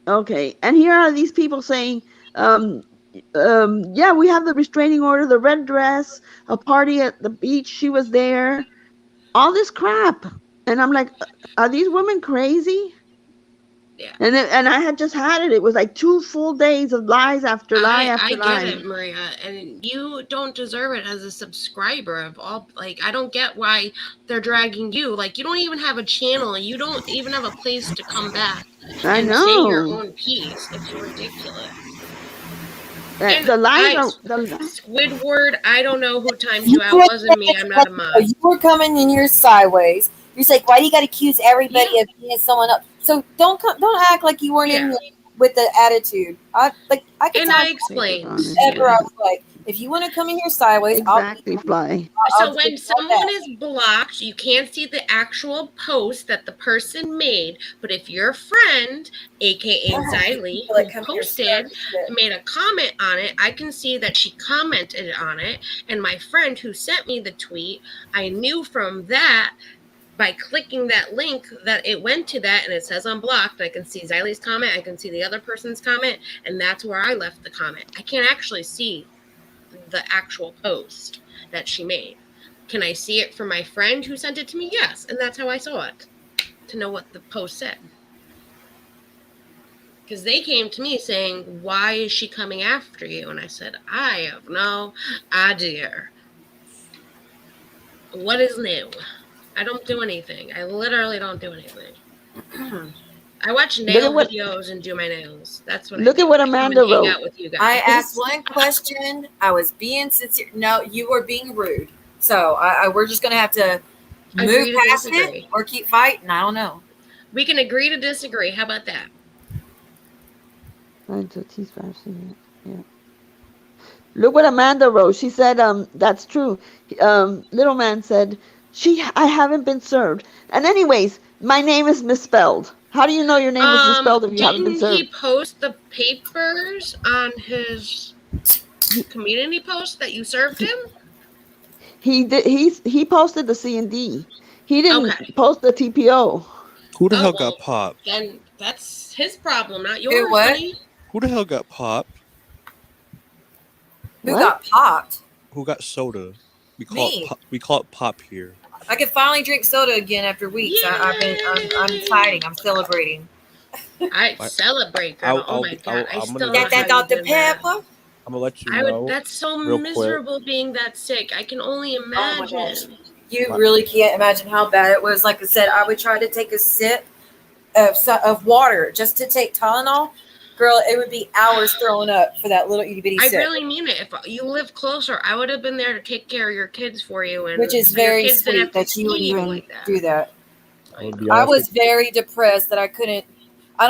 Okay. And here are these people saying, yeah, we have the restraining order, the red dress, a party at the beach. She was there, all this crap. And I'm like, are these women crazy? Yeah. And I had just had it. It was like 2 full days of lies after lie after lie. I get it, Maria. And you don't deserve it as a subscriber of all. Like, I don't get why they're dragging you. Like, you don't even have a channel. You don't even have a place to come back and say your own piece. It's ridiculous. The lies are Squidward, I don't know who timed you out. It wasn't me. I'm not a mod. You were coming in here sideways. You're like, why do you got to accuse everybody of being someone else? So don't act like you weren't in with the attitude. I can tell. I explained. I was like, if you want to come in here sideways, fly. So when someone is blocked, you can't see the actual post that the person made. But if your friend, aka Xylee, who posted, made a comment on it, I can see that she commented on it. And my friend who sent me the tweet, I knew from that, by clicking that link, that it went to that, and it says unblocked. I can see Xylee's comment, I can see the other person's comment, and that's where I left the comment. I can't actually see the actual post that she made. Can I see it from my friend who sent it to me? Yes, and that's how I saw it, to know what the post said. Because they came to me saying, why is she coming after you? And I said, I have no idea. What is new? I don't do anything. I literally don't do anything. I watch nail videos and do my nails. That's what Look at what Amanda wrote. Out with you guys. I asked one question. I was being sincere. No, you were being rude. So we're just going to have to move past it or keep fighting. I don't know. We can agree to disagree. How about that? Yeah. Look what Amanda wrote. She said, that's true. Little man said, I haven't been served. And anyways, my name is misspelled. How do you know your name is misspelled if you haven't been served? Didn't he post the papers on his community post that you served him? He did. He posted the C&D. He didn't post the TPO. Who the hell got popped? Then that's his problem, not yours. Honey. Who the hell got popped? Who got popped? Who got soda? We call it pop here. I can finally drink soda again after weeks. I'm fighting. I'm celebrating. I celebrate, girl. Oh my god! I still Dr. Pepper. I'm gonna let you know. That's so miserable being that sick. I can only imagine. You really can't imagine how bad it was. Like I said, I would try to take a sip of water just to take Tylenol. Girl, it would be hours throwing up for that little itty bitty I set. really mean it. If you lived closer, I would have been there to take care of your kids for you, and Which is so your very kids didn't have sweet to that you would see you even like that. do that. I would be I honest was with you. very depressed that I couldn't. I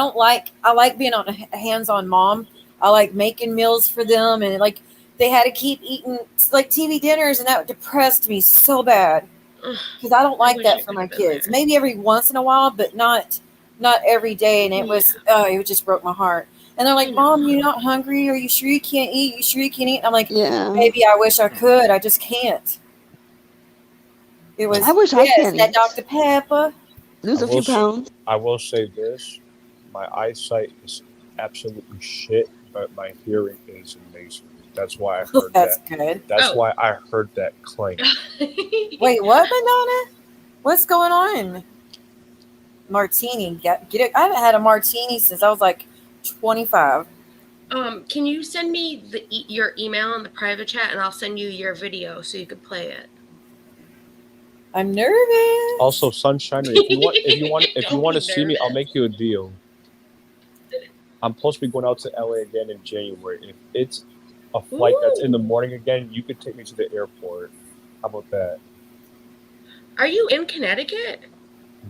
like being on a hands-on mom. I like making meals for them, and like they had to keep eating like TV dinners, and that depressed me so bad Ugh, because I don't like wish I that for could my have been kids. there. Maybe every once in a while, but not every day. And it just broke my heart. And they're I like, know. "Mom, you're not hungry? Are you sure you can't eat? You sure you can't eat?" And I'm like, Yeah. "Baby, I wish I could. I just can't." It was. I wish I can that eat. Dr. Pepper. Lose a few pounds. I will say this: my eyesight is absolutely shit, but my hearing is amazing. That's why I heard That's that. good. That's Oh. why I heard that clank. Wait, what, Madonna? What's going on? Martini. Get it. I haven't had a martini since I was like 25. Can you send me your email in the private chat, and I'll send you your video so you could play it. I'm nervous. Also, Sunshinery, if you want to see me, I'll make you a deal. I'm supposed to be going out to LA again in January. If it's a flight that's in the morning again, you could take me to the airport. How about that? Are you in Connecticut?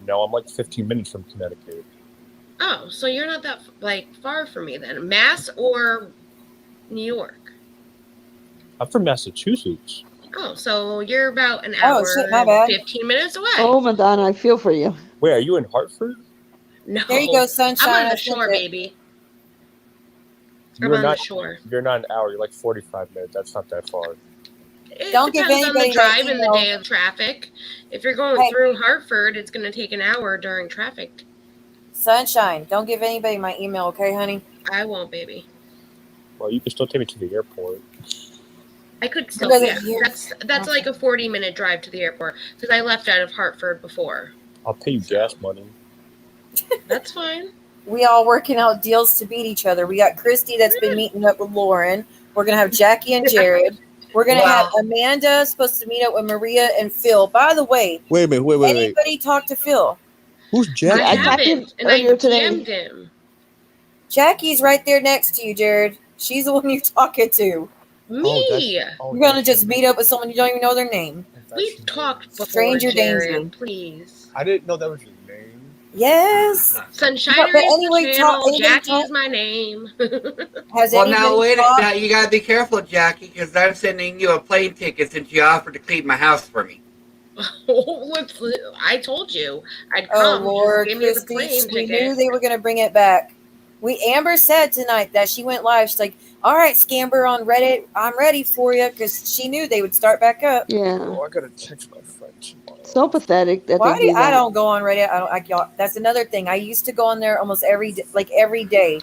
No, I'm like 15 minutes from Connecticut. Oh, so you're not that far from me then. Mass or New York? I'm from Massachusetts. Oh, so you're about an hour shit, my bad. 15 minutes away. Oh, Madonna, I feel for you. Wait, are you in Hartford? No. There you go, Sunshine. I'm on I the sent shore, it. baby. I'm You're on not. the shore. You're not an hour. You're like 45 minutes. That's not that far. It Don't give depends on the anybody that drive and the email. day of traffic. If you're going Hey. through Hartford, it's going to take an hour during traffic. Sunshine. Don't give anybody my email, okay, honey? I won't, baby. Well, you can still take me to the airport. I could still, Because yeah. That's like a 40-minute drive to the airport because I left out of Hartford before. I'll pay you gas money. That's fine. We all working out deals to beat each other. We got Christy that's been meeting up with Lauren. We're gonna have Jackie and Jared. We're gonna have Amanda supposed to meet up with Maria and Phil. By the way, Wait a minute. Wait. anybody talk to Phil? Who's I Jackie? I tapped him haven't, and I earlier today. DM'd him. Jackie's right there next to you, Jared. She's the one you're talking to. Me. You're gonna just meet up with someone you don't even know their name. We've talked before, Stranger Jared, danger. please. I didn't know that was your name. Yes. Sunshinery But is anyway, the channel. anybody Jackie talk- is my name. Has Well, now anybody wait. talked? Now you gotta be careful, Jackie, because I'm sending you a plane ticket since you offered to clean my house for me. I told you I'd Oh come. Lord, Just give me the Christy, plane we ticket. knew they were gonna bring it back. Amber said tonight that she went live. She's like, "All right, Scamber on Reddit, I'm ready for you," because she knew they would start back up. Yeah. Oh, I gotta text my friend tomorrow. So pathetic that Why they do that. I don't go on Reddit? That's another thing. I used to go on there almost every day,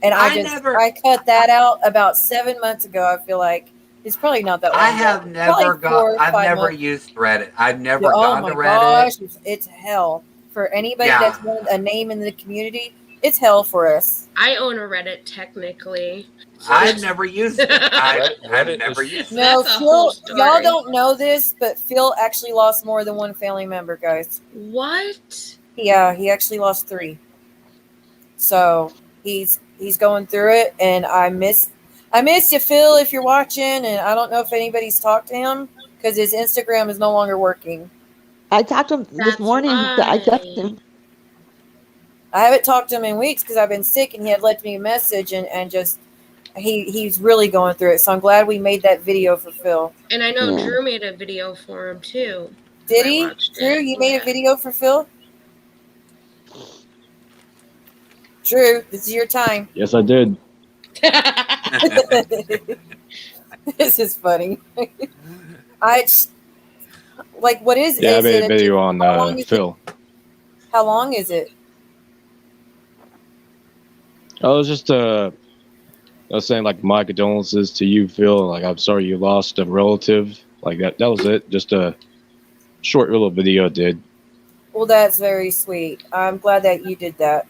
and I cut that out about 7 months ago. I feel like it's probably not that long. I have never used Reddit. I've never gone to Reddit. Gosh, it's hell for anybody that's wanted a name in the community. It's hell for us. I own a Reddit technically. I've never used it. I've never used it. No, That's a Phil, whole story. y'all don't know this, but Phil actually lost more than one family member, guys. What? Yeah, he actually lost 3. So he's going through it, and I miss you, Phil, if you're watching, and I don't know if anybody's talked to him because his Instagram is no longer working. I talked to him this morning. I texted him. I haven't talked to him in weeks because I've been sick, and he had left me a message, and just he's really going through it. So I'm glad we made that video for Phil. And I know Drew made a video for him too. Did he? Drew, you made a video for Phil? Drew, this is your time. Yes, I did. This is funny. What is it? Yeah, I made a video on Phil. How long is it? I was just I was saying like my condolences to you, Phil. Like I'm sorry you lost a relative. Like that was it. Just a short little video I did. Well, that's very sweet. I'm glad that you did that.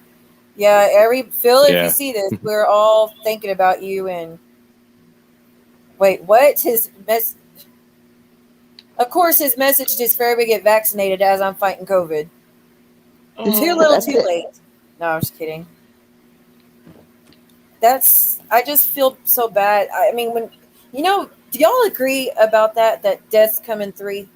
Yeah, Phil, if you see this, we're all thinking about you. And wait, what? Of course, his message is for everybody to get vaccinated as I'm fighting COVID. Too little, too late. No, I'm just kidding. I just feel so bad. I mean, when do y'all agree about that deaths come in three?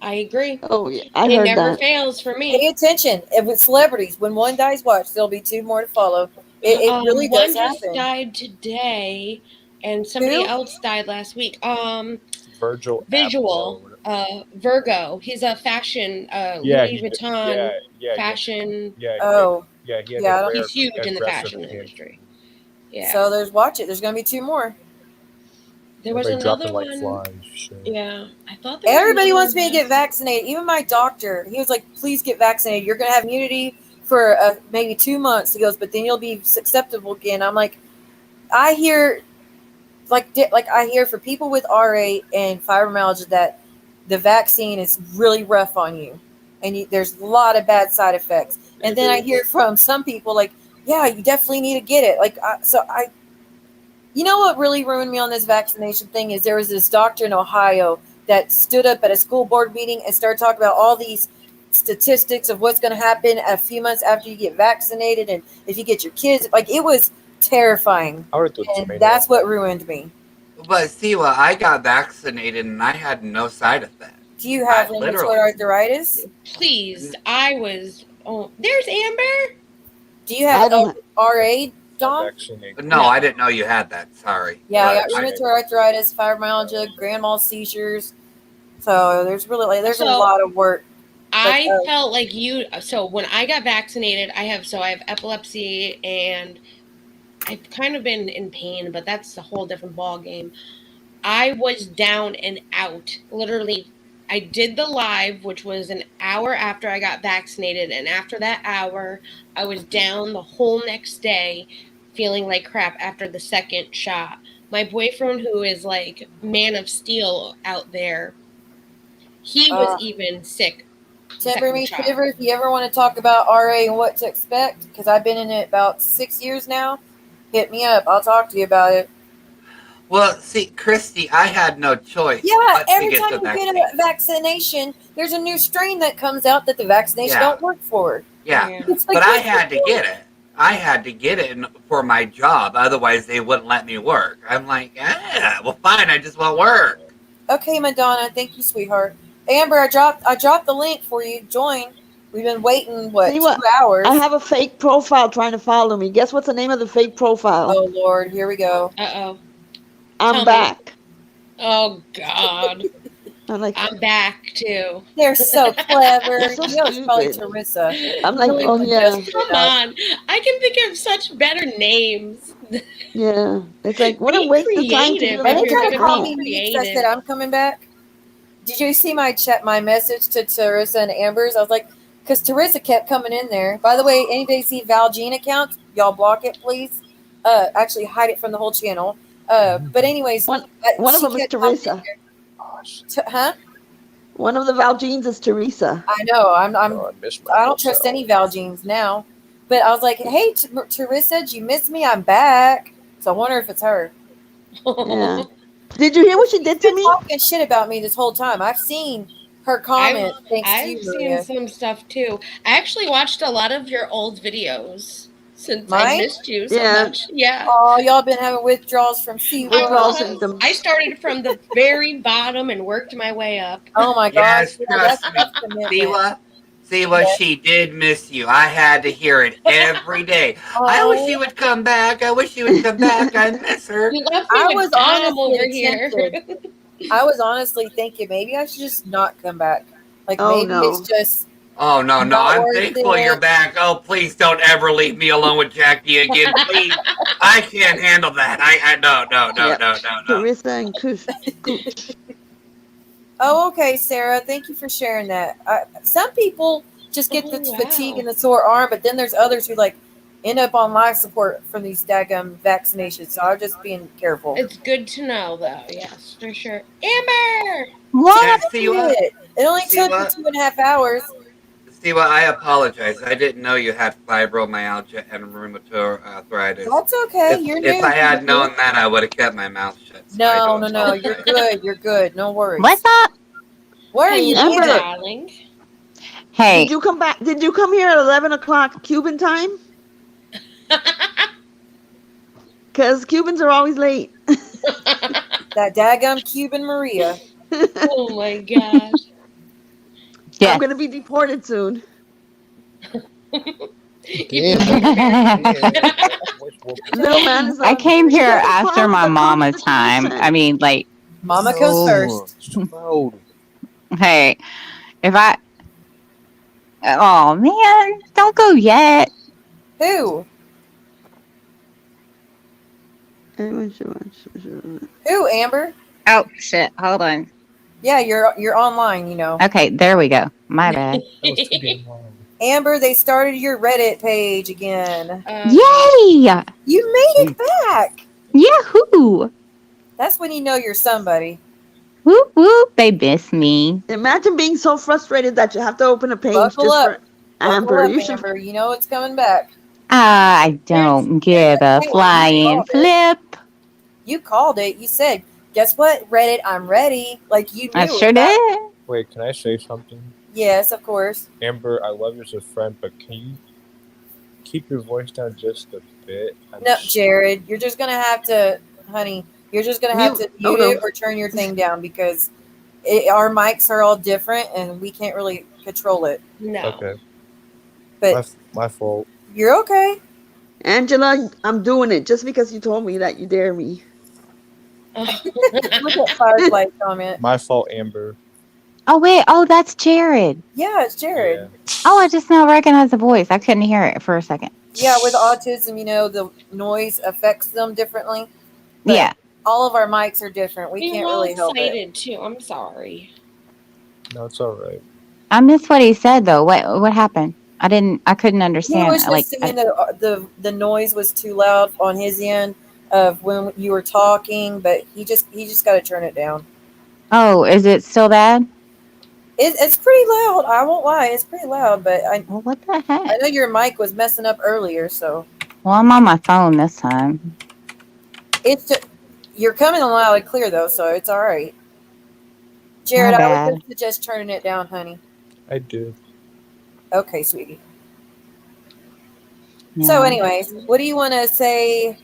I agree. Oh yeah, I It heard never that. fails for Pay me. attention. And with celebrities, when one dies, watch, there'll be two more to follow. It really does One just happen. died today, and somebody Who? else died last week. Virgil Abloh. Visual, Virgo. He's a fashion, Yeah, Louis Vuitton fashion. Oh, he had yeah. a I don't, rare He's huge in the aggressive fashion cancer. industry. Yeah. so watch it. There's gonna be two more. There was Everybody dropping another like one. flies. So. Yeah, I thought there was Everybody another wants one me to get last vaccinated. Even my doctor, he was like, "Please get vaccinated. You're gonna have immunity for maybe 2 months." He goes, "But then you'll be susceptible again." I'm like, I hear, like I hear for people with RA and fibromyalgia that the vaccine is really rough on you, and there's a lot of bad side effects. And then I hear from some people like, "Yeah, you definitely need to get it." Like, you know what really ruined me on this vaccination thing is there was this doctor in Ohio that stood up at a school board meeting and started talking about all these statistics of what's going to happen a few months after you get vaccinated and if you get your kids. Like, it was terrifying. And that's what ruined me. But see, well, I got vaccinated and I had no side effects. Do you have rheumatoid arthritis? Please, I was. Oh, there's Amber. Do you have RA, Don? No, I didn't know you had that. Sorry. Yeah, I got rheumatoid arthritis, fibromyalgia, grand mal seizures. So there's really a lot of work. I felt like you. So when I got vaccinated, I have epilepsy and I've kind of been in pain, but that's a whole different ball game. I was down and out. Literally, I did the live, which was an hour after I got vaccinated, and after that hour, I was down the whole next day, feeling like crap after the second shot. My boyfriend, who is like Man of Steel out there, he was even sick. Timber Me Shiver, if you ever want to talk about RA and what to expect, because I've been in it about 6 years now, hit me up. I'll talk to you about it. Well, see, Christy, I had no choice. Yeah, every time you get a vaccination, there's a new strain that comes out that the vaccination don't work for. Yeah, It's like, but I had to get it. I had to get it for my job. Otherwise, they wouldn't let me work. I'm like, well, fine. I just won't work. Okay, Madonna. Thank you, sweetheart. Amber, I dropped the link for you. Join. We've been waiting, 2 hours? I have a fake profile trying to follow me. Guess what's the name of the fake profile? Oh, Lord. Here we go. Uh-oh. I'm back. Oh, God. I'm back, too. They're so clever. They're so you know, it's probably stupid. Teresa. I'm like, oh, yeah. Come on. I can think of such better names. Yeah. It's like, what a waste of time to do creative. that. They tried to call me creative. I said, I'm coming back. Did you see my message to Teresa and Amber's? I was like, because Teresa kept coming in there. By the way, anybody see Val Jean account? Y'all block it, please. Actually, hide it from the whole channel. But anyways, one of them is Teresa. Huh? One of the Valjeans is Teresa. I know. I don't trust any Valjeans now. But I was like, hey, Teresa, did you miss me? I'm back. So I wonder if it's her. Yeah. Did you hear what she did to me? Talking shit about me this whole time. I've seen her comment. I've seen some stuff too. I actually watched a lot of your old videos since I missed you so much. Yeah. Oh, y'all been having withdrawals from withdrawal symptoms. I started from the very bottom and worked my way up. Oh my gosh. Yes, trust me. Seela, she did miss you. I had to hear it every day. I wish you would come back. I wish you would come back. I miss her. I was honestly tempted. I was honestly thinking maybe I should just not come back. Like it's just. Oh no! I'm thankful you're back. Oh, please don't ever leave me alone with Jackie again, please. I can't handle that. No. Teresa and Kush. Oh, okay, Sarah. Thank you for sharing that. Some people just get the fatigue and the sore arm, but then there's others who end up on life support from these daggum vaccinations. So I'm just being careful. It's good to know, though. Yes, for sure. Amber, what? It only took me 2.5 hours. Steve, I apologize. I didn't know you had fibromyalgia and rheumatoid arthritis. That's okay. You're new. If I had known that, I would have kept my mouth shut. So no. You're good. You're good. No worries. What's up? Where are you, darling? Hey. Did you come back? Did you come here at 11 o'clock Cuban time? Because Cubans are always late. That daggum Cuban Maria. Oh my gosh. I'm going to be deported soon. You Little man is I like, came she here doesn't after follow my the mama time. Constitution. I mean, like, Mama comes first. It's too loud. hey, if I, oh man, don't go yet. Who? Anyone should watch. Who, Amber? Oh shit, hold on. Yeah, you're online, you know. Okay, there we go. My bad. That was too damn loud. Amber, they started your Reddit page again. Yay! You made it back. Yahoo! That's when you know you're somebody. Whoop whoop, they miss me. Imagine being so frustrated that you have to open a page Buckle just up. for Amber. Buckle up, Amber. You know it's coming back. I don't give a flying flip. You called it. You said, guess what, Reddit, I'm ready. Like, you knew I it. sure did. Wait, can I say something? Yes, of course. Amber, I love you as a friend, but can you keep your voice down just a bit? No, Jared, you're just going to have to, honey, you're just going to have to mute it or turn your thing down because our mics are all different and we can't really control it. No. Okay. But my fault. You're okay. Angela, I'm doing it just because you told me that you dare me. Look at Firefly comment. My fault, Amber. Oh wait, oh that's Jared. Yeah, it's Jared. Yeah. Oh, I just now recognize the voice. I couldn't hear it for a second. Yeah, with autism, you know, the noise affects them differently. But yeah. All of our mics are different. We can't really help it. Excited too. I'm sorry. No, it's all right. I missed what he said though. What happened? I couldn't understand. He was just saying that the noise was too loud on his end of when you were talking, but he just got to turn it down. Oh, is it still bad? It's pretty loud. I won't lie, it's pretty loud. But well, what the heck? I know your mic was messing up earlier, so. Well, I'm on my phone this time. It's just, you're coming loud and clear though, so it's all right. Jared, I would just suggest turning it down, honey. I did. Okay, sweetie. Yeah. So, anyways, what do you want to say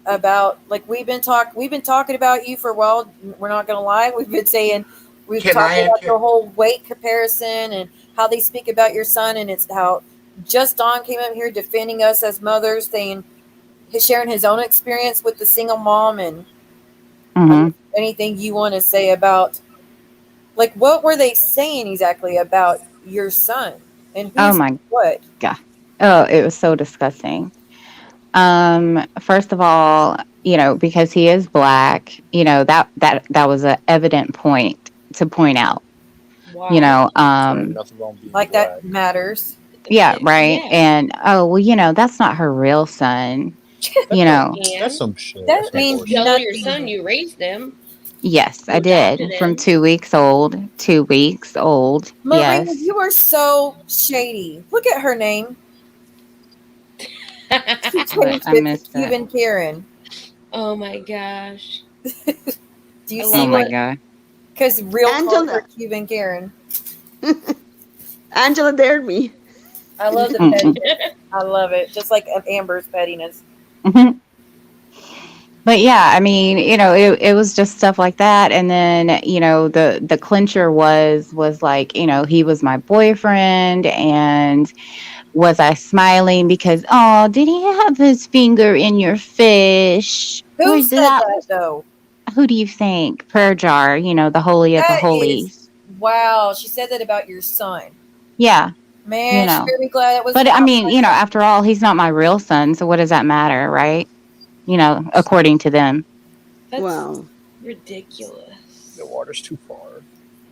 about, like, we've been talking about you for a while. We're not going to lie. We've been saying, we've talked about the whole weight comparison and how they speak about your son, and it's how just Don came up here defending us as mothers, sharing his own experience with the single mom, and anything you want to say about, like, what were they saying exactly about your son and who's what? God. Oh, it was so disgusting. First of all, you know, because he is black, you know, that was an evident point to point out. Wow. You know, like that matters. Yeah, right. Yeah. And well, you know, that's not her real son. You know, that's some shit. That means you know your son, you raised him. Yes, I did. From 2 weeks old. 2 weeks old. Marina, yes. You are so shady. Look at her name. She changed it to Cuban Karen. Oh my gosh. Do you see what? God. Because real Angela Cuban Karen. Angela dared me. I love the pettiness. I love it. Just like Amber's pettiness. But yeah, I mean, you know, it was just stuff like that. And then, you know, the clincher was like, you know, he was my boyfriend, and was I smiling because, oh, did he have his finger in your fish? Who said that though? Who do you think? Prayer jar, you know, the holy of the holies. Wow, she said that about your son. Yeah. Man, you know. She made me glad it was. But I mean, you know, after all, he's not my real son, so what does that matter, right? You know, according to them. That's ridiculous. The water's too far.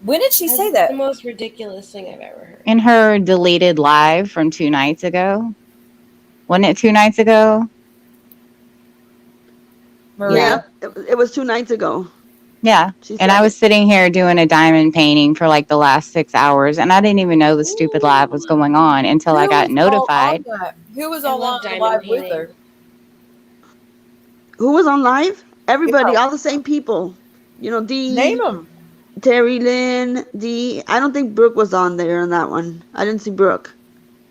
When did she say that? The most ridiculous thing I've ever heard. In her deleted live from 2 nights ago. Wasn't it 2 nights ago? Maria? Yeah, it was 2 nights ago. Yeah. And I was sitting here doing a diamond painting for like the last 6 hours, and I didn't even know the stupid live was going on until I got notified. Who was all on the live with her? Who was on live? Everybody, all the same people. You know, Name them. Terry Lynn, I don't think Brooke was on there on that one. I didn't see Brooke.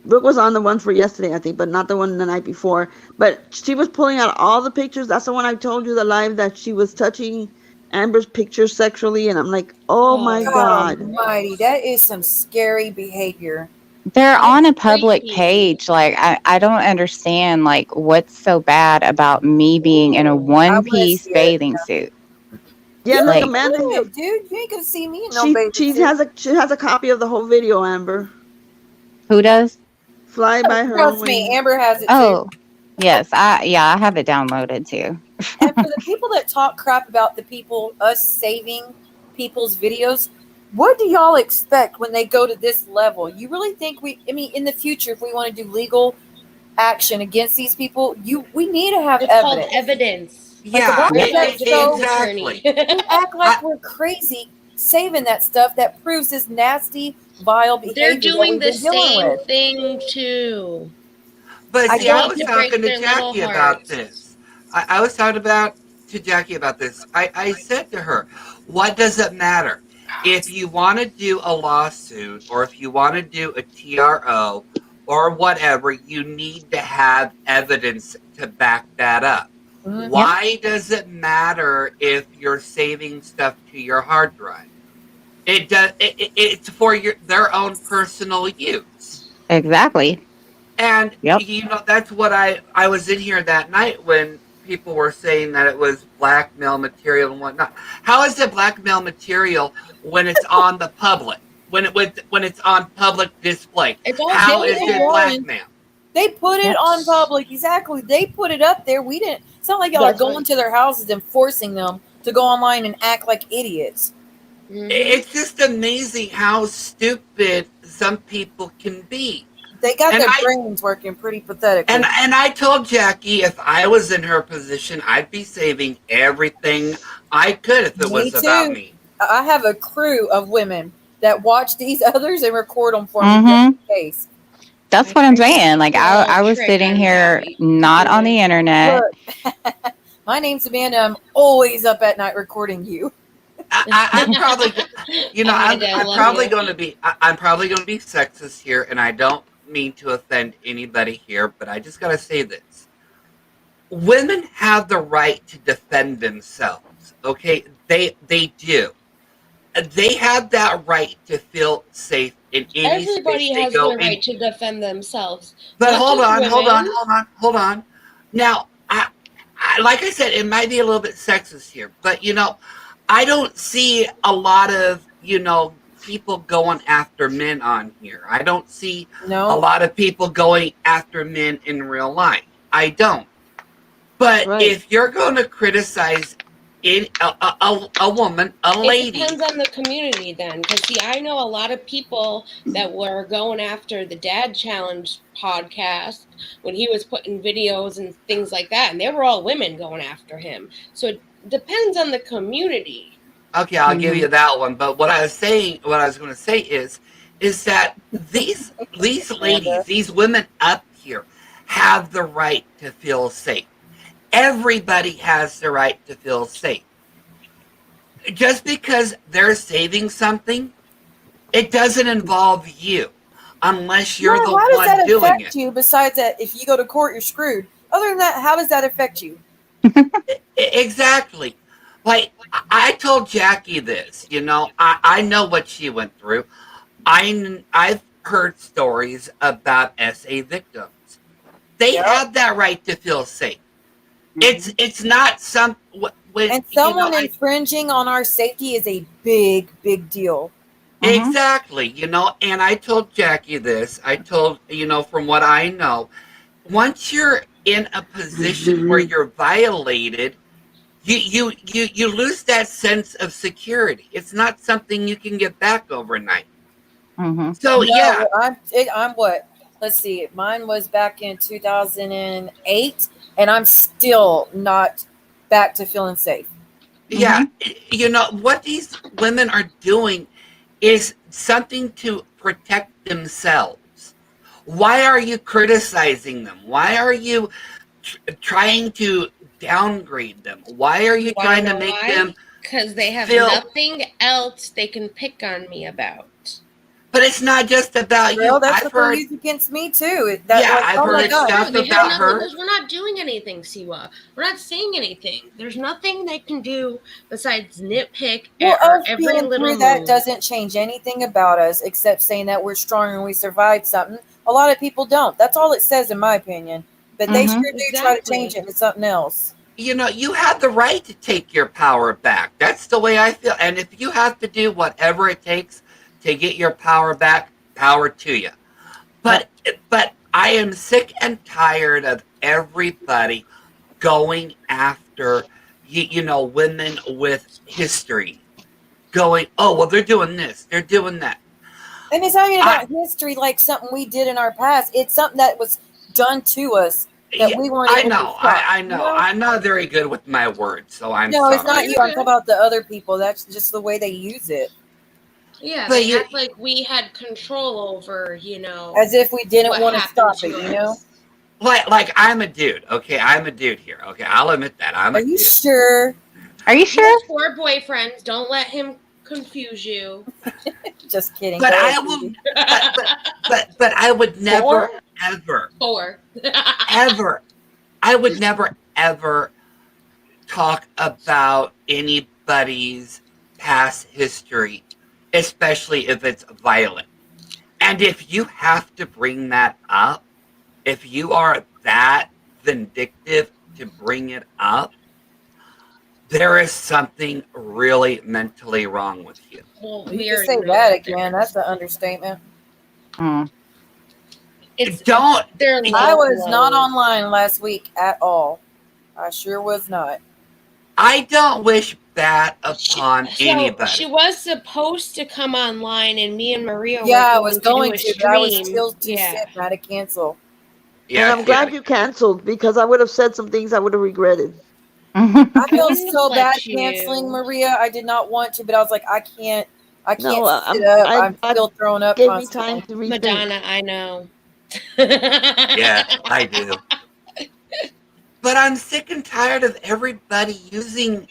Brooke was on the one for yesterday, I think, but not the one the night before. But she was pulling out all the pictures. That's the one I told you the live that she was touching Amber's pictures sexually, and I'm like, oh my God god. Almighty, that is some scary behavior. They're on a That's public creepy. page. Like I don't understand like what's so bad about me being in a I one want to piece see it. bathing suit. Yeah, Good look, Like Amanda, for you, dude. You ain't gonna see me in no she bathing she suit. has a copy of the whole video, Amber. who does? Fly by her own Trust me, wings. Amber has it too. Oh, yes. I have it downloaded too. And for the people that talk crap about the people, us saving people's videos, what do y'all expect when they go to this level? You really think I mean, in the future, if we want to do legal action against these people, we need to have It's called evidence. evidence. Like a Yeah, lot of Bring that your defense stuff, exactly. attorney. we act I, like we're crazy saving that stuff that proves this nasty, vile They're behavior that doing we've the been dealing same with. thing too. but I see, You I don't. need was to break talking to their little Jackie about hearts. this. I was talking to Jackie about this. I said to her, what does it matter? If you want to do a lawsuit or if you want to do a TRO or whatever, you need to have evidence to back that up. Mhm. Yep. Why does it matter if you're saving stuff to your hard drive? It does. It's for their own personal use. Exactly. And Yep. that's what I was in here that night when people were saying that it was blackmail material and whatnot. How is it blackmail material when it's on the public? When it's on public display? It's all How They is did it video. one. blackmail? They put it Yep. on public. Exactly. They put it up there. We didn't. It's not like y'all are That's going right. to their houses and forcing them to go online and act like idiots. It's just amazing how stupid some people can be. They got And their I brains working pretty pathetically. and I told Jackie if I was in her position, I'd be saving everything I could if it Me was about too. me. I have a crew of women that watch these others and record them for me just Mm-hmm. in case. That's what I'm saying. Like I was sitting here not on the internet. Look, my name's Amanda. I'm always up at night recording you. I'm probably, Amanda, I I'm love probably you. going to be, I'm probably going to be sexist here, and I don't mean to offend anybody here, but I just got to say this: women have the right to defend themselves. Okay, they do. They have that right to feel safe in any space Everybody they has go the in. right to defend themselves. But Not hold just on, hold on, women. hold on, hold on. Now, like I said, it might be a little bit sexist here, but I don't see a lot of people going after men on here. I don't see a No, lot of people going after men in real life. I don't. But Right. if you're going to criticize a woman, a It lady, depends on the community then. Because, see, I know a lot of people that were going after the Dad Challenge podcast when he was putting videos and things like that. And they were all women going after him. So it depends on the community. okay, I'll give you that one. But what I was going to say is that these ladies, these women up here, have the right to feel safe. Everybody has the right to feel safe. Just because they're saving something, it doesn't involve you, unless you're no. the How does one that doing affect it. you? Besides that, if you go to court, you're screwed. Other than that, how does that affect you? Exactly. Like I told Jackie this, I know what she went through. I've heard stories about SA victims. They Yep. have that right to feel safe. It's not some when And someone infringing on our safety is a big, big deal. exactly, and I told Jackie this. I told, from what I know, once you're in a position where you're violated, you lose that sense of security. It's not something you can get back overnight. Mm-hmm. So No, yeah, I'm what? Let's see. Mine was back in 2008, and I'm still not back to feeling safe. yeah, what these women are doing is something to protect themselves. Why are you criticizing them? Why are you trying to downgrade them? Why are you trying to make them Because they have feel nothing else they can pick on me about. But it's not just about Girl, you. that's I've what they're heard. using against me too. Yeah, Like, I've oh my heard god, stuff They have about nothing her. because we're not doing anything, Siwa. We're not saying anything. There's nothing they can do besides nitpick well, or us every being little through that move. doesn't change anything about us except saying that we're strong and we survived something. A lot of people don't. That's all it says, in my opinion. But they Mhm. sure do try to change it into something else. You know, you have the right to take your power back. That's the way I feel. And if you have to do whatever it takes to get your power back, power to you. But I am sick and tired of everybody going after women with history. Going, oh well, they're doing this, they're doing that. And it's not even about history like something we did in our past. It's something that was done to us that we weren't I able to know, stop. I know. I'm not very good with my words, so I'm No, it's not sorry. you. I'm talking about the other people. That's just the way they use it. Yeah, But they you- act like we had control over, As if we didn't what want to happened stop it, to you know? us. Like I'm a dude, okay? I'm a dude here, okay? I'll admit that. I'm a Are you dude. sure? Are you He sure? has 4 boyfriends. Don't let him confuse you. Just kidding. But Go I ahead, will Phoebe. but I would never 4? ever 4. ever I would never ever talk about anybody's past history, especially if it's violent. And if you have to bring that up, if you are that vindictive to bring it up, there is something really mentally wrong with you. Well, You we can already say know that that again. That's an understatement. Don't. They're I low was not blows. online last week at all. I sure was not. I don't wish that upon So anybody. she was supposed to come online, and me and Maria Yeah, I were was going going to do a to, but I was stream. still too Yeah. sick. I had to cancel. Yeah, and I'm she glad had you canceled because I would have said some things I would have regretted. I I felt wouldn't have so bad let canceling, you. Maria. I did not want to, but I was like, I can't No, sit up. I'm God still throwing up gave me time constantly. to rethink. Madonna, I know. Yeah, I do. But I'm sick and tired of everybody using,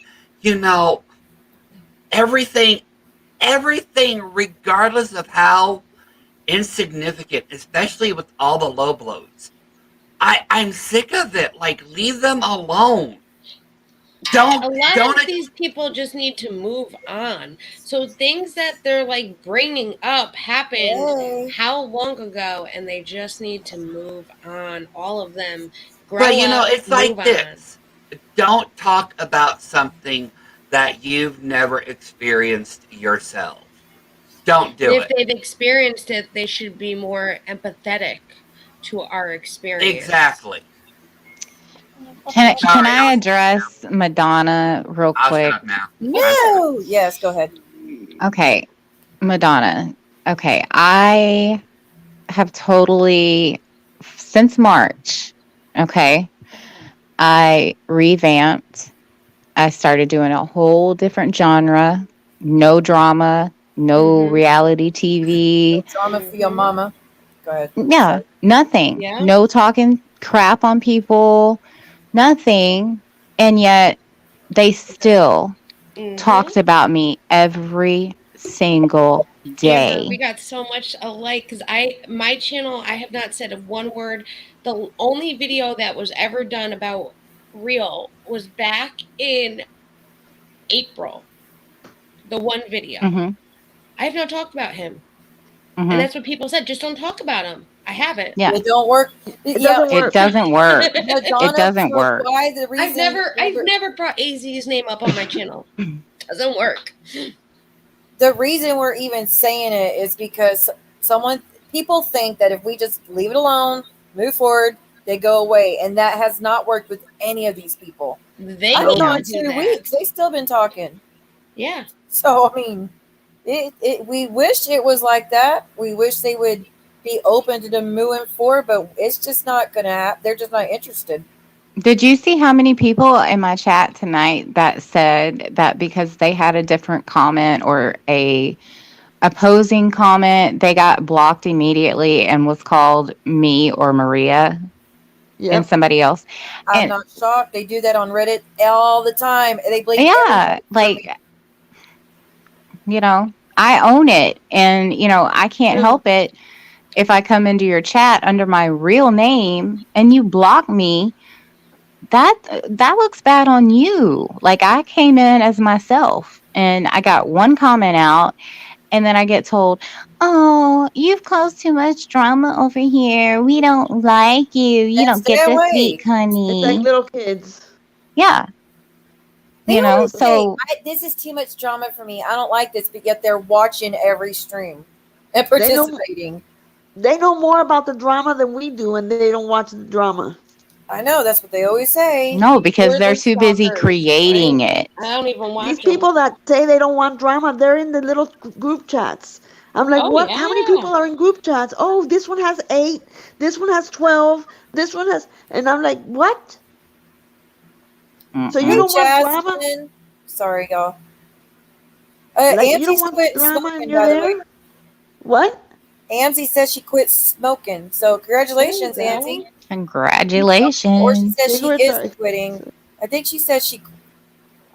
everything, regardless of how insignificant, especially with all the low blows. I'm sick of it. Like, leave them alone. A lot of these people just need to move on. So things that they're like bringing up happened how long ago, and they just need to move on. All of them grow But up, it's move like on. this. Don't talk about something that you've never experienced yourself. Don't do And if it. they've experienced it, they should be more empathetic to our experience. Exactly. Can I address Madonna real I'll quick? shut up now. No. Yes, go ahead. Okay, Madonna. Okay, I have totally since March. Okay, I revamped. I started doing a whole different genre. No drama, no reality TV. Drama for your mama. Go ahead. Yeah, nothing. Yeah. No talking crap on people, nothing. And yet they still talked about me every single Amber, day. we got so much alike because my channel, I have not said one word. The only video that was ever done about Real was back in April. The one video. Mhm. I have not talked about him. Mhm. And that's what people said. Just don't talk about him. I haven't. Yeah. It don't work. It doesn't work. It doesn't work. Madonna, It doesn't so work. why the reason I've never brought AZ's name up on my channel. Doesn't work. the reason we're even saying it is because people think that if we just leave it alone, move forward, they go away, and that has not worked with any of these people. They I've been need on to do 2 that. weeks. They still been talking. Yeah. So I mean, we wish it was like that. We wish they would be open to them moving forward, but it's just not gonna happen. They're just not interested. Did you see how many people in my chat tonight that said that because they had a different comment or a opposing comment, they got blocked immediately and was called me or Maria and somebody else? I'm And not shocked. They do that on Reddit all the time. They blame yeah, everything for me. like, I own it. And, I can't help it if I come into your chat under my real name and you block me. That looks bad on you. Like, I came in as myself and I got one comment out, and then I get told, "Oh, you've caused too much drama over here. We don't like you. You Then don't stay get this away. week, It's like honey." little kids. Yeah. They always say, So "This is too much drama for me. I don't like this," but yet they're watching every stream and They know participating. they know more about the drama than we do, and they don't watch the drama. I know, that's what they always say. no, because You're they're the too busy stalkers. creating it. I don't even watch These them. people that say they don't want drama, they're in the little group chats. I'm like, Oh, what? How many yeah. people are in group chats? Oh, this one has 8. This one has 12. This one has, and I'm like, what? So you Hey, don't want drama? Jasmine. Sorry, y'all. Like, you don't Amzi's want quit drama and smoking, you're by the there? way. What? Amzi says she quit smoking. So congratulations, There you Amzi. go. Or she Congratulations. says she Cigarettes is are quitting. I think she said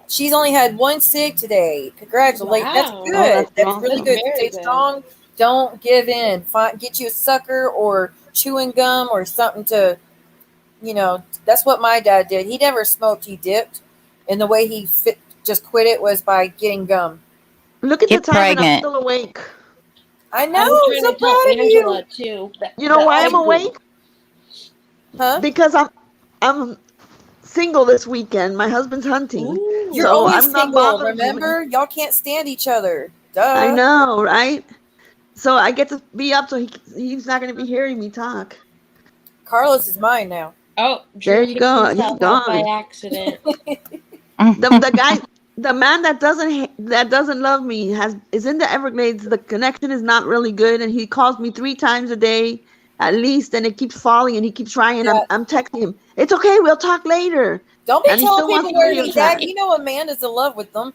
she's only had one cig today. Congratulations. That's Wow. good. Oh, that's That's awesome. really That's good. very Stay good. strong. Don't give in. Get you a sucker or chewing gum or something to, that's what my dad did. He never smoked. He dipped. And the way he just quit it was by getting gum. Look at the Get time and I'm pregnant. still awake. I know. I'm I'm trying so to tell proud of you. Angela too. You know why I'm awake? Huh? Because I'm single this weekend. My husband's hunting. Ooh. You're So always I'm not single, bothering him. remember? Y'all can't stand each other. Duh. I know, right? So I get to be up so he's not going to be hearing me talk. Carlos is mine now. Oh, There Drew you kicked go. He's himself out by gone. accident. The guy, the man that doesn't love me is in the Everglades. The connection is not really good, and he calls me 3 times a day at least, and it keeps falling, and he keeps trying. Yeah. I'm texting him. It's okay. We'll talk later. Don't be And he telling still wants people to where video he's chat. at. You know Amanda's in love with them.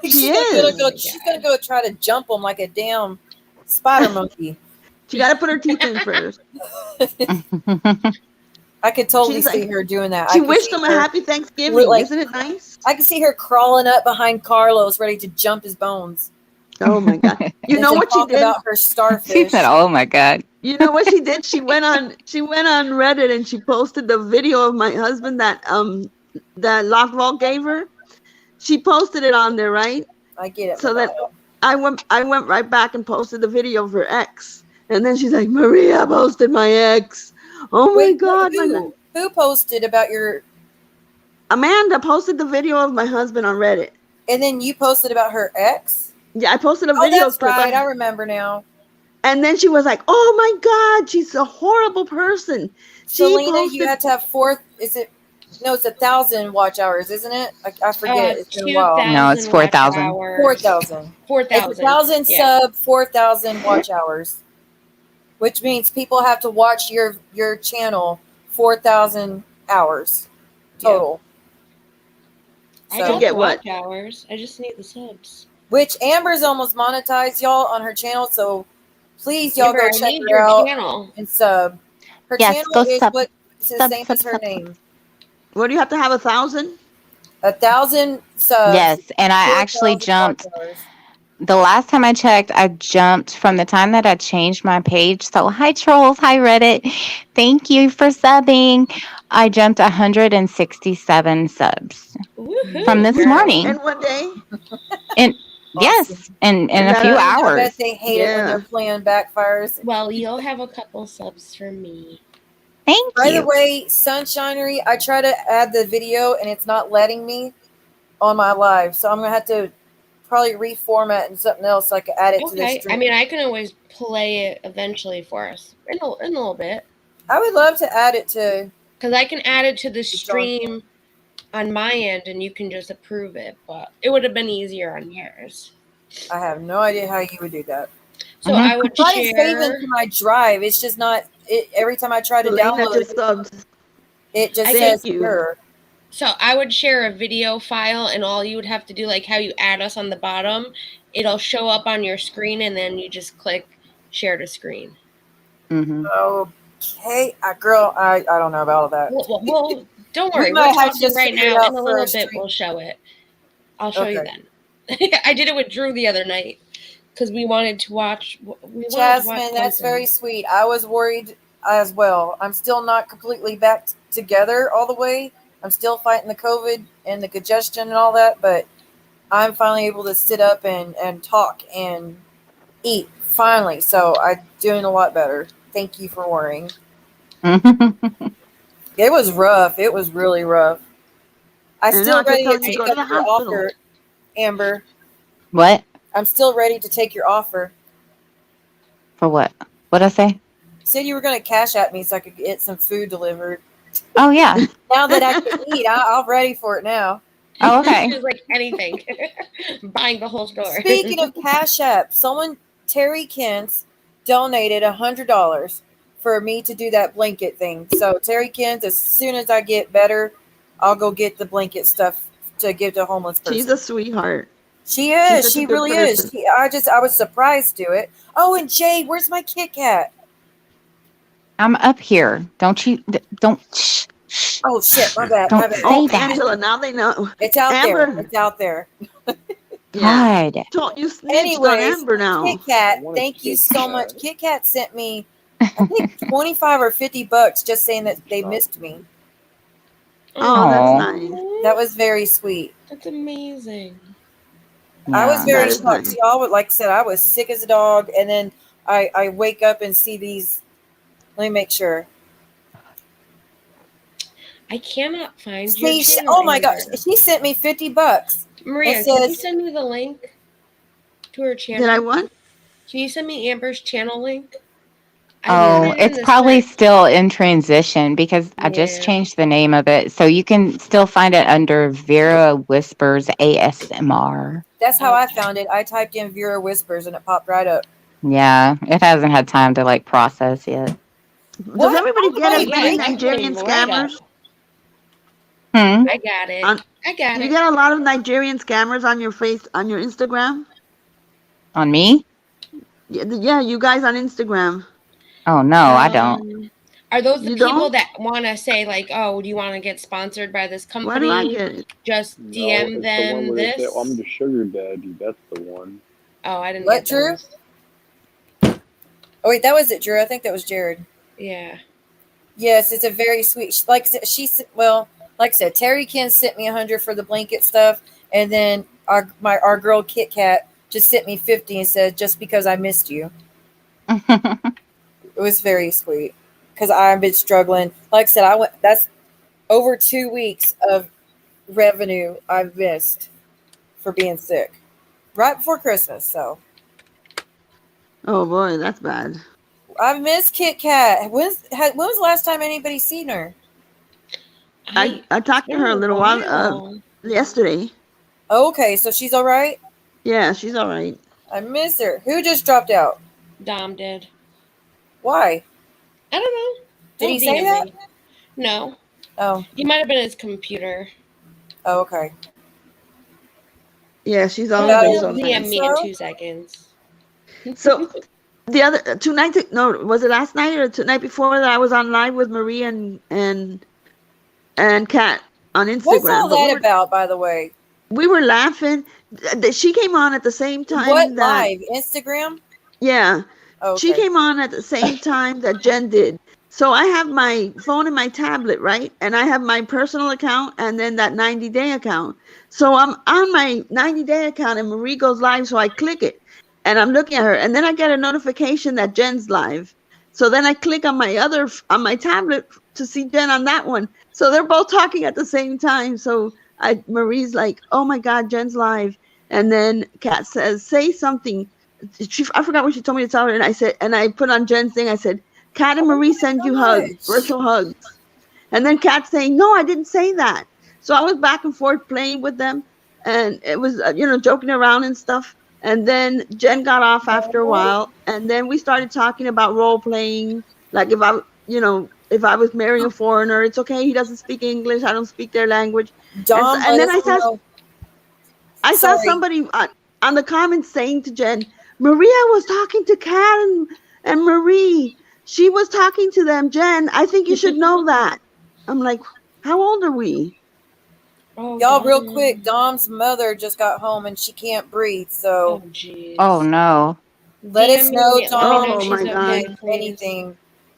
She she's is. gonna go try to jump him like a damn spider monkey. She got to put her teeth in first. I could totally She's see like- her doing that. She I could wished see him a her- happy Thanksgiving. like- Isn't it nice? I can see her crawling up behind Carlos, ready to jump his bones. Oh my God! You And know to what she talk did? about her She starfish. said, "Oh my God." You know what she did? She went on Reddit and she posted the video of my husband that Lockvault gave her. She posted it on there, right? I get it. So that Madonna. I went right back and posted the video of her ex. And then she's like, Maria posted my ex. Oh my Wait, God. who posted about your? Amanda posted the video of my husband on Reddit. And then you posted about her ex. Yeah, I posted a Oh, video that's clip. right. I remember now. And then she was like, "Oh my God, she's a horrible person." She Selena, posted, you had to have 4. Is it? No, it's 1,000 watch hours, isn't it? I forget. It's been a while. No, it's 4,000. 4,000. 4,000. It's 1,000 sub, 4,000 watch hours, which means people have to watch your channel 4,000 hours total. I So don't get watch what? hours. I just need the subs. which Amber's almost monetized, y'all, on her channel. So please, y'all Amber, go I check need her your out channel. and sub. Her Yes, channel go is sub. what it's the Sub, same sub, as her sub, sub. name. what do you have to have 1,000? 1,000 subs. Yes, and I 4,000 actually watch jumped. hours. The last time I checked, I jumped from the time that I changed my page. So, hi, trolls. Hi, Reddit. Thank you for subbing. I jumped 167 subs Woohoo, from this girl. morning. In one day? And yes, in a that few a- I I hours. bet they hate it when Yeah. their plan backfires. Well, you'll have a couple subs from me. Thank By the you. way, Sunshinery, I try to add the video and it's not letting me on my live. So I'm going to have to probably reformat and something else so I can add it to this Okay. stream. I mean, I can always play it eventually for us in a little bit. I would love to add it to. Because I can add it to the stream on my end and you can just approve it. But it would have been easier on yours. I have no idea how you would do that. So I would But it's saving share. to my drive. It's just not. Every time I try to Selena download just it, subbed. it just I says thank you. error. So I would share a video file and all you would have to do, like how you add us on the bottom, it'll show up on your screen and then you just click share to screen. Mm-hmm. Okay, girl, I don't know about all that. Well, don't We worry. might We're have to talking just right figure it now. out In a for little our bit, stream. we'll show it. I'll show you Okay. then. I did it with Drew the other night. because we wanted to watch. Jasmine, that's very sweet. I was worried as well. I'm still not completely back together all the way. I'm still fighting the COVID and the congestion and all that, but I'm finally able to sit up and talk and eat finally. So I'm doing a lot better. Thank you for worrying. It was rough. It was really rough. I'm still ready to take up your offer, Amber. What? I'm still ready to take your offer. For what? What'd I say? Said you were going to cash at me so I could get some food delivered. Oh, yeah. Now that I can eat, I'm ready for it now. Oh, okay. She's like anything. Buying the whole store. Speaking of Cash App, Terry Kins, donated $100 for me to do that blanket thing. So Terry Kins, as soon as I get better, I'll go get the blanket stuff to give to a homeless person. She's a sweetheart. She is. She really is. I was surprised to it. Oh, and Jay, where's my Kit Kat? I'm up here. Don't. Shh. Oh shit! My bad. Don't my bad. say that. Angela, now they know. It's out Amber. there. It's out there. God. You snitched on Amber now. Kit Kat, thank you so much. Kit Kat sent me, I think, $25 or $50 just saying that they missed me. Oh, that's nice. That was very sweet. That's amazing. I was very shocked. Y'all, like I said, I was sick as a dog, and then I wake up and see these. Let me make sure. I cannot find your channel. Oh my gosh, she sent me $50. Maria, can you send me the link to her channel? Did I what? Can you send me Amber's channel link? Oh, it's probably still in transition because I just changed the name of it. So you can still find it under Vera Whispers ASMR. That's how I found it. I typed in Vera Whispers and it popped right up. Yeah, it hasn't had time to like process yet. Does everybody get it? Many Nigerian scammers? I got it. I got it. Do you get a lot of Nigerian scammers on your Instagram? On me? Yeah, you guys on Instagram. Oh no, I don't. Are those the people that want to say like, "Oh, do you want to get sponsored by this company?" Why do I get it? Just DM them this. I'm the sugar daddy. That's the one. Oh, I didn't. What, Drew? Oh wait, that was it, Drew. I think that was Jared. Yeah. Yes, it's a very sweet. Like I said, Terry Ken sent me $100 for the blanket stuff, and then our girl Kit Kat just sent me $50 and said, "Just because I missed you." It was very sweet because I've been struggling. Like I said, that's over 2 weeks of revenue I've missed for being sick right before Christmas. So, oh boy, that's bad. I've missed Kit Kat. When was the last time anybody seen her? I talked to her a little while yesterday. Oh, okay, so she's all right? Yeah, she's all right. I miss her. Who just dropped out? Dom did. Why? I don't know. Did he say that? No. Oh. He might have been his computer. Oh, okay. Yeah, she's always on. DM me in 2 seconds. So the other 2 nights, no, was it last night or the night before that I was on live with Marie and Kat on Instagram? What's all that about, by the way? We were laughing. She came on at the same time. What live? Instagram? Yeah. Okay. She came on at the same time that Jen did. So I have my phone and my tablet, right? And I have my personal account and then that 90-day account. So I'm on my 90-day account and Marie goes live. So I click it and I'm looking at her. And then I get a notification that Jen's live. So then I click on my tablet to see Jen on that one. So they're both talking at the same time. So Marie's like, "Oh my God, Jen's live." And then Kat says, "Say something." I forgot what she told me to tell her, and I put on Jen's thing. I said, "Kat and Marie send you hugs, virtual hugs," and then Kat saying, "No, I didn't say that." So I was back and forth playing with them, and it was joking around and stuff. And then Jen got off after a while, and then we started talking about role playing, like if I was marrying a foreigner, it's okay. He doesn't speak English. I don't speak their language. Dom, and then I saw somebody on the comments saying to Jen, "Maria was talking to Kat and Marie. She was talking to them, Jen. I think you should know that." I'm like, how old are we? Oh, Y'all, real Dom. quick, Dom's mother just got home and she can't breathe. So Oh, jeez. Oh no. let us DM know, me. Let me know Dom, Oh if my she's you God. need okay, please. anything.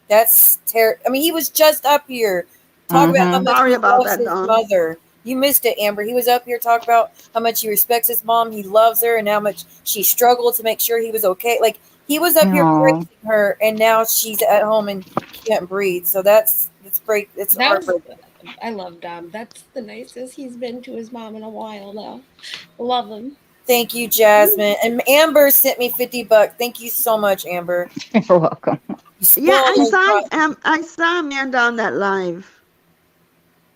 That's terrible. I mean, he was just up here. Talk about how Mm-hmm. much Sorry he about loves that, his Dom. mother. You missed it, Amber. He was up here talking about how much he respects his mom. He loves her and how much she struggled to make sure he was okay. Like, he was up here Oh. praising her, and now she's at home and can't breathe. So it's That was. heartbreaking. I love Dom. That's the nicest he's been to his mom in a while now. Love him. Thank you, Jasmine. And Amber sent me $50. Thank you so much, Amber. You're welcome. You Yeah, spoiled my. I saw Amanda on that live.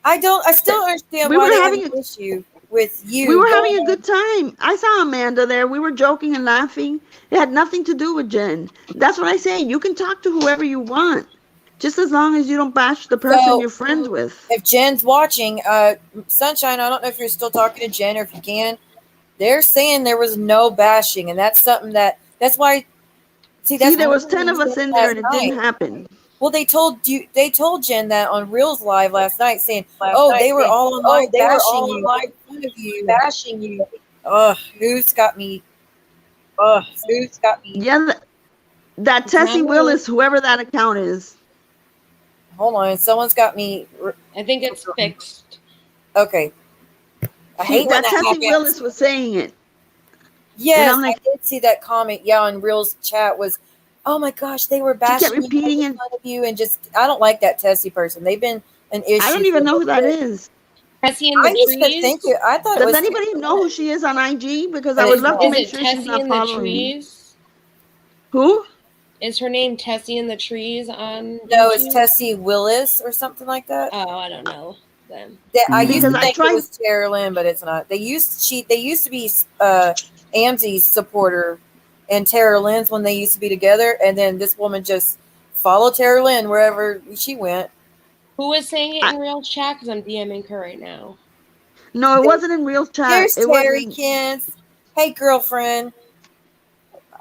I still don't understand We why were they have having an a issue with we you were going having a on. good time. I saw Amanda there. We were joking and laughing. It had nothing to do with Jen. That's what I say. You can talk to whoever you want, just as long as you don't bash the person So you're friends with. if Jen's watching, Sunshine, I don't know if you're still talking to Jen or if you can. They're saying there was no bashing, and that's something that's why. See, See, that's there what was 10 we of us said in there last and it didn't night. happen. Well, they told Jen that on Reels Live last night, saying, "Oh, they were all on live bashing you, making fun of you, bashing you." Ugh, who's got me? Ugh, who's got me? Yeah, that It's not Tessie me. Willis, whoever that account is. Hold on, someone's got me. I think it's fixed. Okay, I hate when That that Tessie happens. Willis was saying it. And Yes, I'm I like, did see that comment. Yeah, on Reels chat was, "Oh my gosh, they were she kept bashing you, repeating making it. fun of you," and just I don't like that Tessie person. They've been an I issue don't for a even know little who that bit. is. Tessie in I the used to think trees. it. I thought it Does was, anybody know who she is on IG? Because I but would it's love to not. Is make it sure she's Tessie not in the following me. trees? Who? Is her name Tessie in the trees on No, it's YouTube? Tessie Willis or something like that. Oh, I don't know then. I used Because to I think it tried. was Tara Lynn, but it's not. They used to be Amzi's supporter and Tara Lynn's when they used to be together, and then this woman just followed Tara Lynn wherever she went. Who is saying it I, in real chat? Because I'm DMing her right now. no, it wasn't in real chat. There's It was Terry in. Kins. Hey, girlfriend,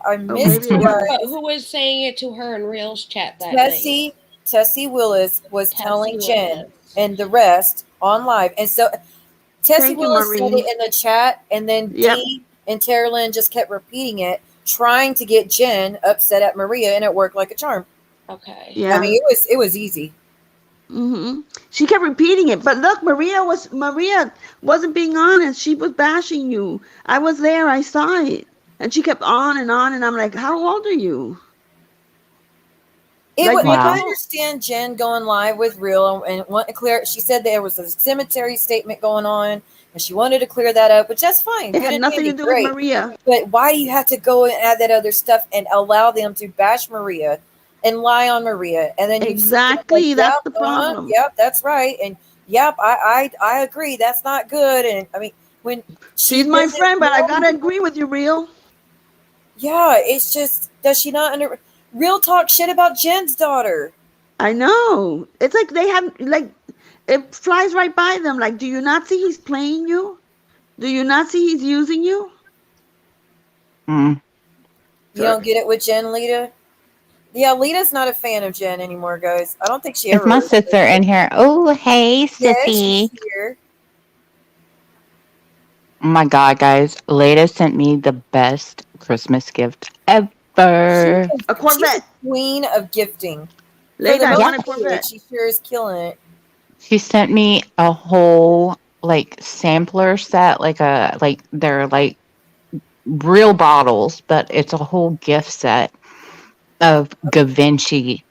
I Oh, missed maybe it you was. guys. Who was saying it to her in real chat that night? Tessie Willis was Tessie telling Jen Willis. and the rest on live, and so Tessie Thank you, Willis said it Maureen. in the chat, and then Yep. Dee and Tara Lynn just kept repeating it, trying to get Jen upset at Maria, and it worked like a charm. Okay. I Yeah. mean, it was easy. She kept repeating it, but look, Maria wasn't being honest. She was bashing you. I was there. I saw it, and she kept on, and I'm like, how old are you? Like you I Wow. don't. understand Jen going live with Real and want to clear. She said there was a cemetery statement going on, and she wanted to clear that up, which that's fine, It good had and nothing dandy, to do with great. Maria. But why do you have to go and add that other stuff and allow them to bash Maria and lie on Maria, and then you sit there like, Exactly. That's yep, the problem. yep, that's right, and yep, I agree, that's not good, and I mean when she She's my visit friend, but I Real, gotta agree with you, Real. yeah, it's just does she not Real talk shit about Jen's daughter? I know. It's like they have like it flies right by them. Like, do you not see he's playing you? Do you not see he's using you? Mm. You don't get it with Jen, Lita? Yeah, Lita's not a fan of Jen anymore, guys. I don't think she Is ever my was. sister in here? Oh, hey, Yeah, she's sissy. here. Oh my God, guys. Leda sent me the best Christmas gift ever. A She's a Corvette. queen of gifting. For the Later, I most want a Yes. part, Corvette. she sure is killing it. She sent me a whole like sampler set, like they're like real bottles, but it's a whole gift set of Givenchy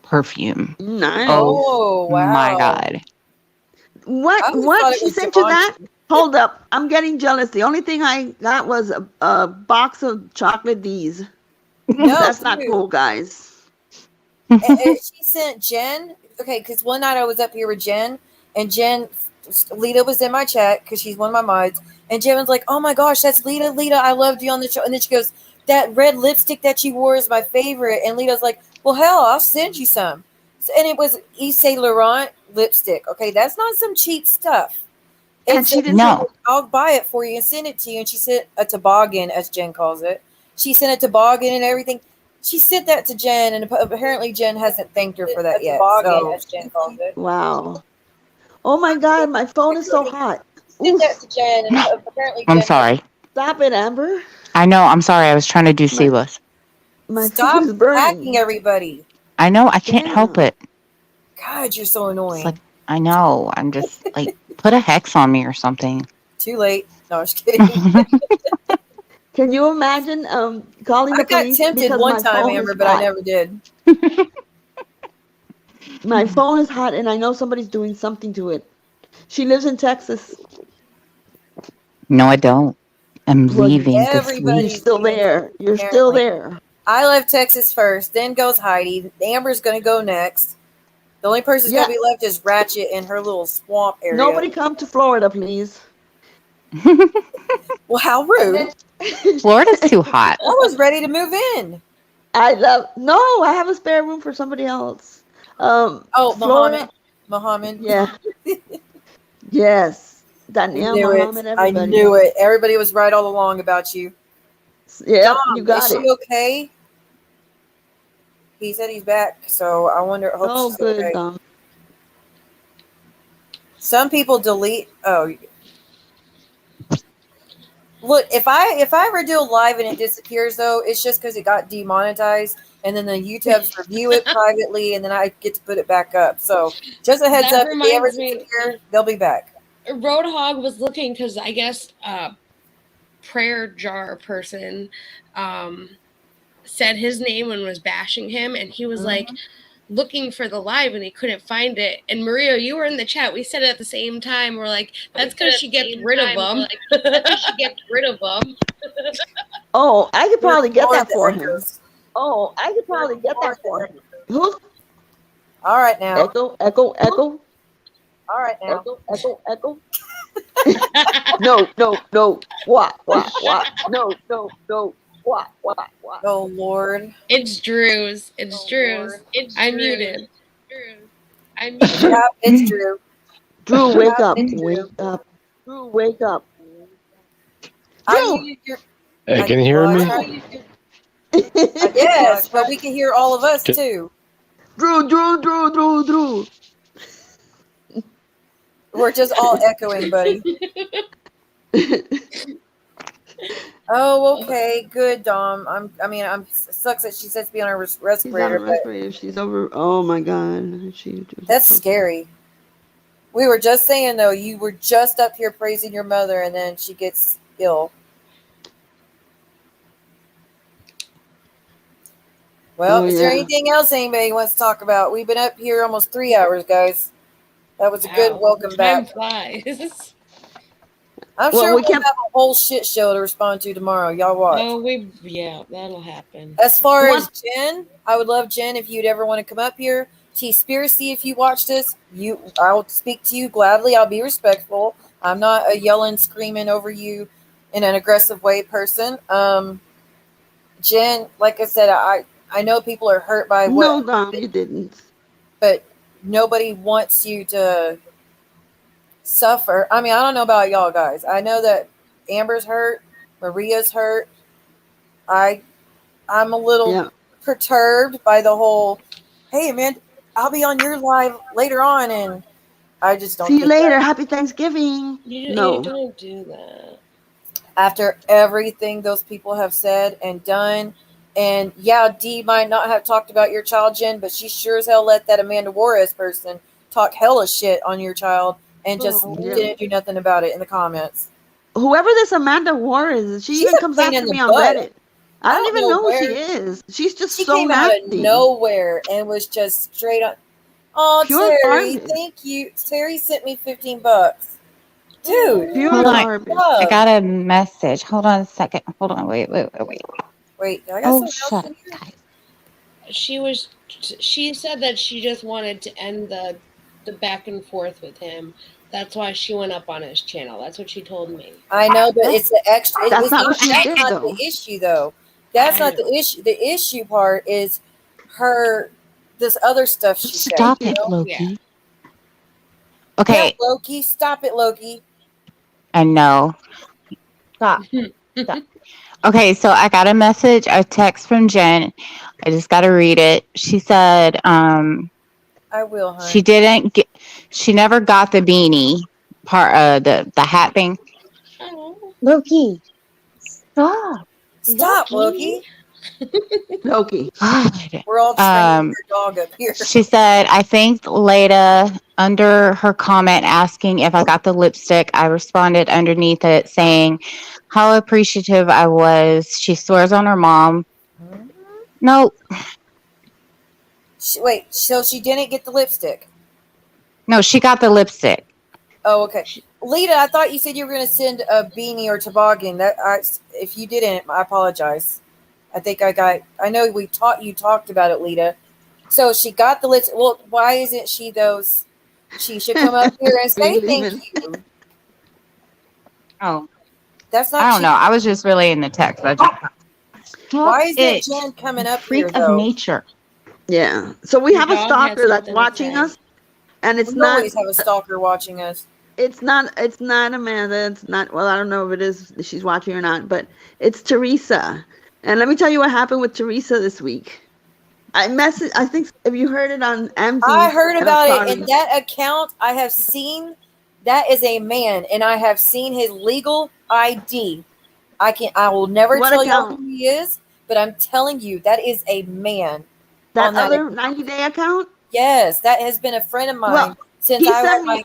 perfume. Oh Nice. Oh, my wow. God. I What? always thought What? it She was sent you that? Givenchy. Hold up. I'm getting jealous. The only thing I got was a box of chocolate D's. No, That's not dude. cool, guys. She sent Jen. Okay, because one night I was up here with Jen, and Lita was in my chat because she's one of my mods, and Jen was like, "Oh my gosh, that's Lita. Lita, I loved you on the show." And then she goes, "That red lipstick that you wore is my favorite." And Lita's like, "Well, hell, I'll send you some." So, and it was Yves Saint Laurent lipstick. Okay, that's not some cheap stuff. And It's she didn't say, No. I'll buy it for you and send it to you. And she sent a toboggan, as Jen calls it. She sent a toboggan and everything. She sent that to Jen, and apparently Jen hasn't thanked her for that yet. wow. Oh my God, my phone is so hot. Did that to Jen, and apparently I'm Jen. sorry. Stop it, Amber. I know. I'm sorry. I was trying to do seamless. My Stop food is burning. hacking everybody. I know. I can't help Damn. it. God, you're so annoying. It's like I know. I'm just like put a hex on me or something. Too late. No, I'm just kidding. Can you imagine calling the I got police tempted because one my time, phone Amber, is but I hot? never did. My phone is hot, and I know somebody's doing something to it. She lives in Texas. No, I don't. I'm Well, leaving this you're Everybody's week. still doing there. something, You're still apparently. there. I left Texas first, then goes Heidi. Amber's going to go next. The only person who's going Yeah. to be left is Ratchet in her little swamp area. Nobody come to Florida, please. Well, how rude. Florida's too hot. I was ready to move in. No, I have a spare room for somebody else. Oh, Florida. Muhammad. Yeah. Yes. I Danielle, knew Muhammad, it. I everybody. knew it. Everybody was right all along about you. Yep, Dom, you got is it. she okay? He said he's back, so I wonder. Hope Oh, she's good, okay. Dom. Some people delete. Oh, look! If I ever do a live and it disappears, though, it's just because it got demonetized, and then the YouTubes review it privately, and then I get to put it back up. So just a heads That up: if they ever reminds me- disappear, they'll be back. Roadhog was looking because I guess prayer jar person said his name and was bashing him, and he was like looking for the live and he couldn't find it. And Maria, you were in the chat. We said it at the same time. We're like, that's because she gets rid of them. She gets rid of them. Oh, I could probably get that for him. Echoes. Oh, I could probably get that for him. Who's All right now. Echo? Echo? Echo? All right now. Echo? Echo? Echo? No. What? No. What? Oh Lord. It's Drew's. It's Drew's. I'm muted. Yeah, it's Drew. Drew, wake up. It's Wake Drew. up. Drew, wake up. I muted your. Hey, can you hear me? Yes, but we can hear all of us too. Drew. We're just all echoing, buddy. Oh, okay, good, Dom. I'm sucks that she says to be on her She's on a respirator, but respirator. She's over. Oh my God. that's scary. We were just saying though, you were just up here praising your mother, and then she gets ill. Well, is there anything else anybody wants to talk about? We've been up here almost 3 hours, guys. That was a good welcome Time back. flies. I'm sure we'll have a whole shit show to respond to tomorrow. Y'all watch. Oh, that'll happen. As far as Jen, I would love Jen if you'd ever want to come up here. T-Spiracy, if you watch this, I'll speak to you gladly. I'll be respectful. I'm not a yelling, screaming over you in an aggressive way person. Jen, like I said, I know people are hurt by what. No, Dom, you didn't. But nobody wants you to suffer. I mean, I don't know about y'all guys. I know that Amber's hurt, Maria's hurt. I'm a little perturbed by the whole, hey man, I'll be on your live later on, and I just don't see you later. that. Happy Thanksgiving. You don't do that. After everything those people have said and done, and yeah, Dee might not have talked about your child, Jen, but she sure as hell let that Amanda Juarez person talk hella shit on your child and just didn't do nothing about it in the comments. Whoever this Amanda Juarez is, she even comes after me on Reddit. I don't even know who she is. She's just so came nasty. out of nowhere and was just straight on. Oh, Pure Terry, garbage. thank you. Terry sent me $15. Dude, Hold on. I got a message. Hold on a second. Hold on. Wait. Wait, I got shut something else in here? She said that she just wanted to end the back and forth with him. That's why she went up on his channel. That's what she told me. I know, but it's the extra. That's not what she did, not though. the issue, though. That's not the issue. The issue part is this other stuff she said. Stop it, Loki. Yeah. Okay. Yeah, Loki, stop it, Loki. I know. Stop. Okay, so I got a text from Jen. I just got to read it. She said, I will, honey. she never got the beanie, part, the hat thing. Oh, Loki, stop. Stop, Loki. Loki. God. We're all training your dog up here. She said, I thanked Leda under her comment asking if I got the lipstick. I responded underneath it saying how appreciative I was. She swears on her mom. No, Wait, so she didn't get the lipstick? no, she got the lipstick. Oh, okay. Lita, I thought you said you were going to send a beanie or toboggan. If you didn't, I apologize. I think I know you talked about it, Lita. So she got the lipstick. Well, why isn't she those? She should come up here and say thank you. Oh, That's not I don't cheap. know. I was just really in the text. Why isn't Jen coming up here, Freak of though? nature. Yeah. So we Your have a dog stalker has that's something to watching say. us, and it's We not. always have a stalker watching us. It's not Amanda. It's not. Well, I don't know if it is. If she's watching or not, but it's Teresa. And let me tell you what happened with Teresa this week. I think if you heard it on MZ. I heard and I'm about it, sorry. and that account I have seen. That is a man, and I have seen his legal ID. I will never What tell you account? who he is, but I'm telling you that is a man. That on that other account. 90-day account. Yes, that has been a friend of mine Well, since he I sent had me.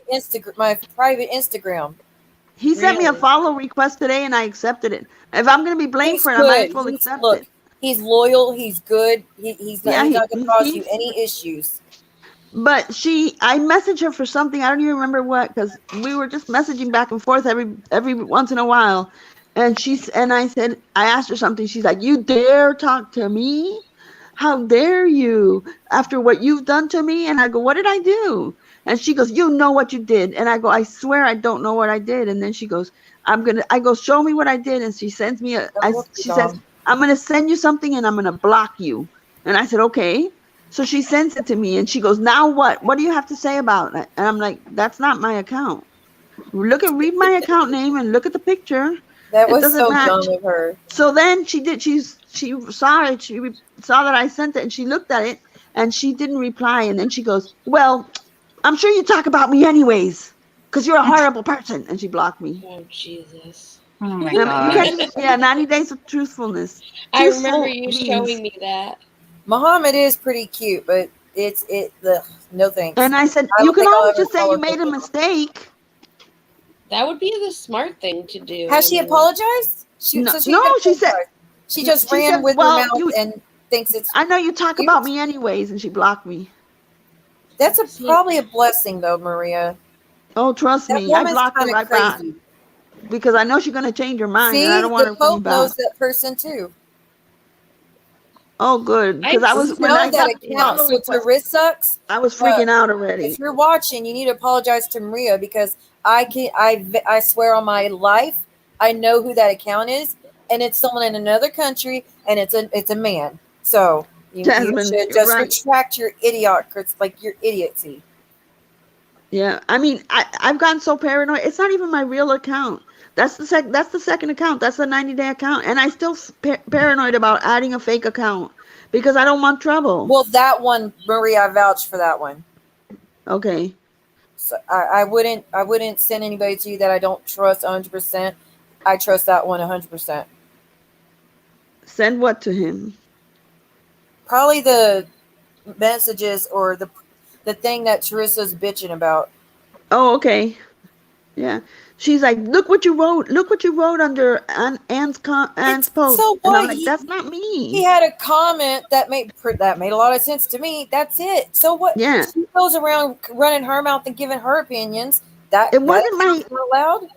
my private Instagram. He sent me a Really? follow request today, and I accepted it. If I'm going to be blamed He's for it, I might good. as well accept Look, it. he's loyal. He's good. He's not going to cause you he's- any issues. But I messaged her for something. I don't even remember what, because we were just messaging back and forth every once in a while. And I asked her something. She's like, "You dare talk to me? How dare you? After what you've done to me?" And I go, "What did I do?" And she goes, "You know what you did." And I go, "I swear I don't know what I did." And then she goes, I go, "Show me what I did." And she sends me she says, "I'm going to send you something and I'm going to block you." And I said, "Okay." So she sends it to me and she goes, "Now what? What do you have to say about it?" And I'm like, "That's not my account. Read my account name and look at the picture. That It was doesn't so match." dumb of her. So then she saw it. She saw that I sent it and she looked at it and she didn't reply. And then she goes, "Well, I'm sure you talk about me anyways, because you're a horrible person." And she blocked me. Oh, Jesus. Oh my You gosh. can't, 90 days of truthfulness. I remember Truthful you means- showing me that. Muhammad is pretty cute, but no thanks. And I said, I "You don't can think I'll always ever just say follow you made a him. mistake." That would be the smart thing to do. Has she apologized? She No, said she just she ran said, with "Well, her mouth and thinks it's. I know you talk cute. about me anyways," and she blocked me. That's probably a blessing, though, Maria. Oh, trust That me, I woman's blocked her kind of right back crazy. because I know she's gonna change her mind, and I See, don't want her the coming Pope back. knows that person too. Oh, good, because I was We when know I that got account. follow So request, Teresa sucks. I was freaking out already. If you're watching, you need to apologize to Maria because I swear on my life, I know who that account is, and it's someone in another country, and it's a man. So you Jasmine, should you're just right. retract your your idiocy. Yeah, I mean, I've gotten so paranoid. It's not even my real account. That's the second account. That's the 90-day account, and I still paranoid about adding a fake account because I don't want trouble. Well, that one, Maria, I vouch for that one. Okay. So I wouldn't send anybody to you that I don't trust 100%. I trust that one 100%. Send what to him? Probably the messages or the thing that Teresa's bitching about. Oh, okay. Yeah. She's like, "Look what you wrote. Look what you wrote under Anne's post." So And I'm what? like, "That's not me." He had a comment that made a lot of sense to me. That's it. So what? Yeah. She goes around running her mouth and giving her opinions. It wasn't not allowed.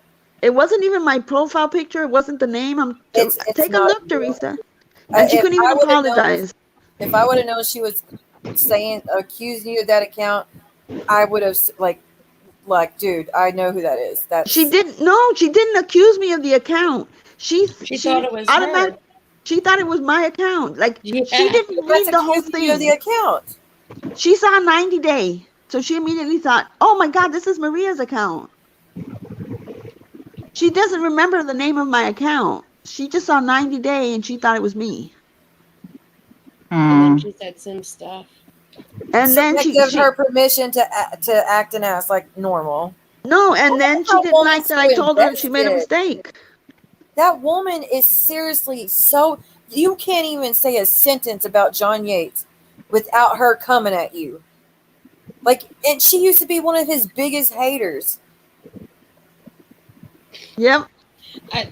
It wasn't even my profile picture. It wasn't the name. It's Take a not look, real. Teresa. And she If couldn't even I would've known- apologize. If I would have known she was accusing you of that account, I would have like, dude, I know who that is. She didn't accuse me of the account. She thought it was automatic- her. She thought it was my account. Like Yeah. she didn't read the whole accusing you of thing. the account. She saw 90 day. So she immediately thought, "Oh my God, this is Maria's account." She doesn't remember the name of my account. She just saw 90 day and she thought it was me. And then she said some stuff. And So then that she gives her permission to act an ass like normal. No, and then she That didn't woman's like that I so told her she made a invested. mistake. That woman is seriously so. You can't even say a sentence about John Yates without her coming at you. Like, and she used to be one of his biggest haters. Yep.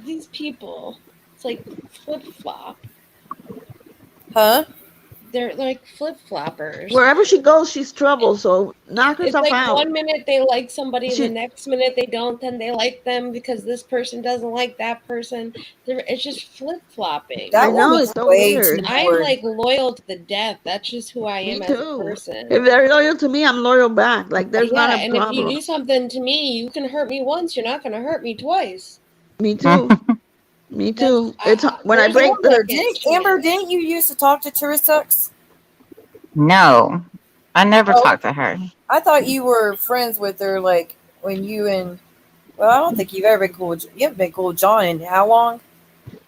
These people, it's like flip flop. Huh? They're like flip floppers. Wherever she goes, she's trouble. So knock It's herself like out. one minute they like somebody, the She, next minute they don't. Then they like them because this person doesn't like that person. It's just flip flopping. That I know, woman's it's so way too weird. I'm bored. like loyal to the death. That's just who I Me am as a too. person. If they're loyal to me, I'm loyal back. Like there's Yeah, not a and if you problem. do something to me, you can hurt me once. You're not going to hurt me twice. Me too. Me too. It's when I There's no break the. Amber, didn't you used to talk to Teresa? No, I never Oh. talked to her. I thought you were friends with her, like when you and. Well, I don't think you've ever been cool. You haven't been cool with John in how long?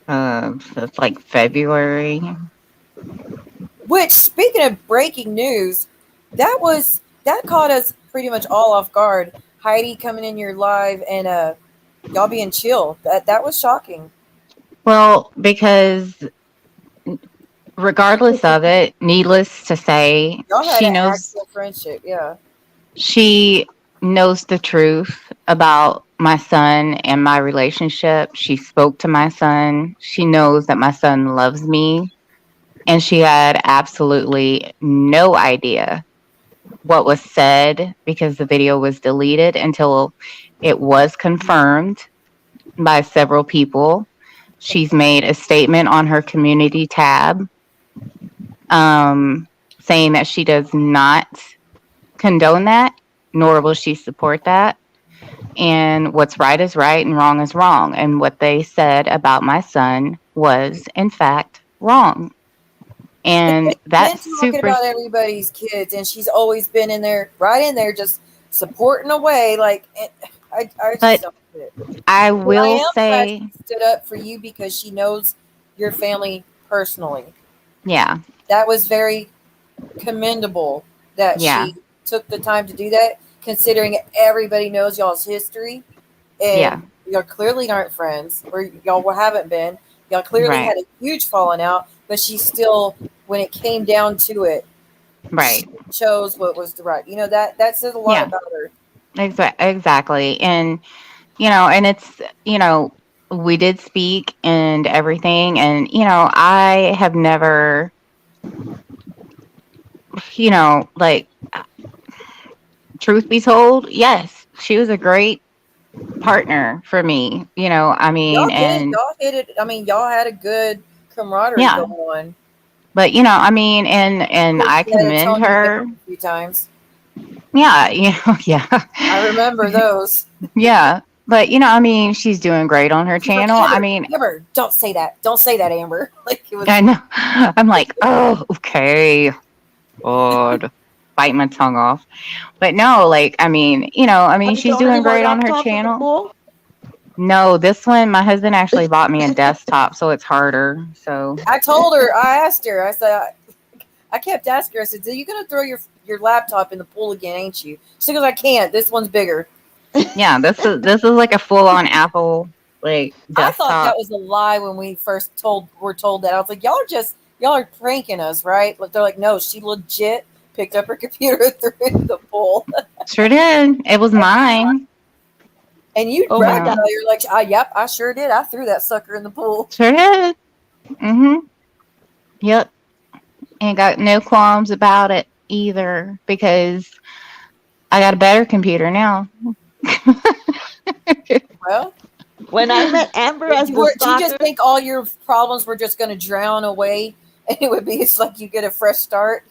It's like February. Which, speaking of breaking news, that caught us pretty much all off guard. Heidi coming in your live and y'all being chill. That was shocking. Well, because regardless of it, needless to say, Y'all had she an knows actual friendship, yeah. she knows the truth about my son and my relationship. She spoke to my son. She knows that my son loves me. And she had absolutely no idea what was said because the video was deleted until it was confirmed by several people. She's made a statement on her community tab saying that she does not condone that, nor will she support that. And what's right is right and wrong is wrong. And what they said about my son was, in fact, wrong. And Been that's talking super. about everybody's kids, and she's always been in there, right in there, just supporting away. Like, I just But don't get it. I But I will am glad say, she stood up for you because she knows your family personally. yeah, That was very commendable that yeah, she took the time to do that, considering everybody knows y'all's history yeah, and y'all clearly aren't friends, or y'all haven't been. Y'all clearly right, had a huge falling out, but she still, when it came down to it, right, chose what was the right. That says a lot yeah, about her. exactly. And, and it's, we did speak and everything. And, I have never, like, truth be told, yes, she was a great partner for me, I mean, and Y'all hit it. I mean, y'all had a good camaraderie yeah, going on. but, I mean, and I She had to commend tone you her. down a few times. Yeah, yeah. I remember those. Yeah. But I mean, she's doing great on her She's like, channel. I Amber, mean, Amber, don't say that. Don't say that, Amber. Like it was. I know. I'm like, oh, okay. God. Bite my tongue off. But no, like, I mean, Have you she's thrown any doing more great on her laptops in the channel. pool? No, this one, my husband actually bought me a desktop, so it's harder. So I told her. I asked her. I said. I kept asking her. I said, "Are you gonna throw your laptop in the pool again? Ain't you?" She goes, "I can't. This one's bigger." yeah, this is like a full on Apple like I thought that desktop. was a lie when we first were told that. I was like, y'all are pranking us, right? But they're like, no, she legit picked up her computer and threw it in the pool. Sure did. It was mine. And you Oh my bragged God. about it. You're like, yep, I sure did. I threw that sucker in the pool. Sure did. Yep. Ain't got no qualms about it either because I got a better computer now. Well, When I met Amber as the do you just stalker, think all your problems were just going to drown away, and it would be it's like you get a fresh start?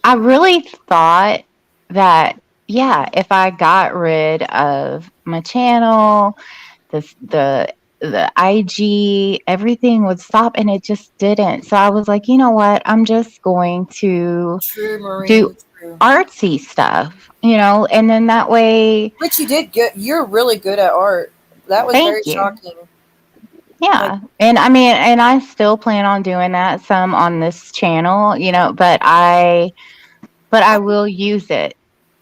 I really thought that, yeah, if I got rid of my channel, the IG, everything would stop, and it just didn't. So I was like, you know what? I'm just going to True, do Marine. True. artsy stuff, and then that way, But you did good. You're really good at art. That was very thank you. shocking. Yeah. And I mean, and I still plan on doing that some on this channel, but I will use it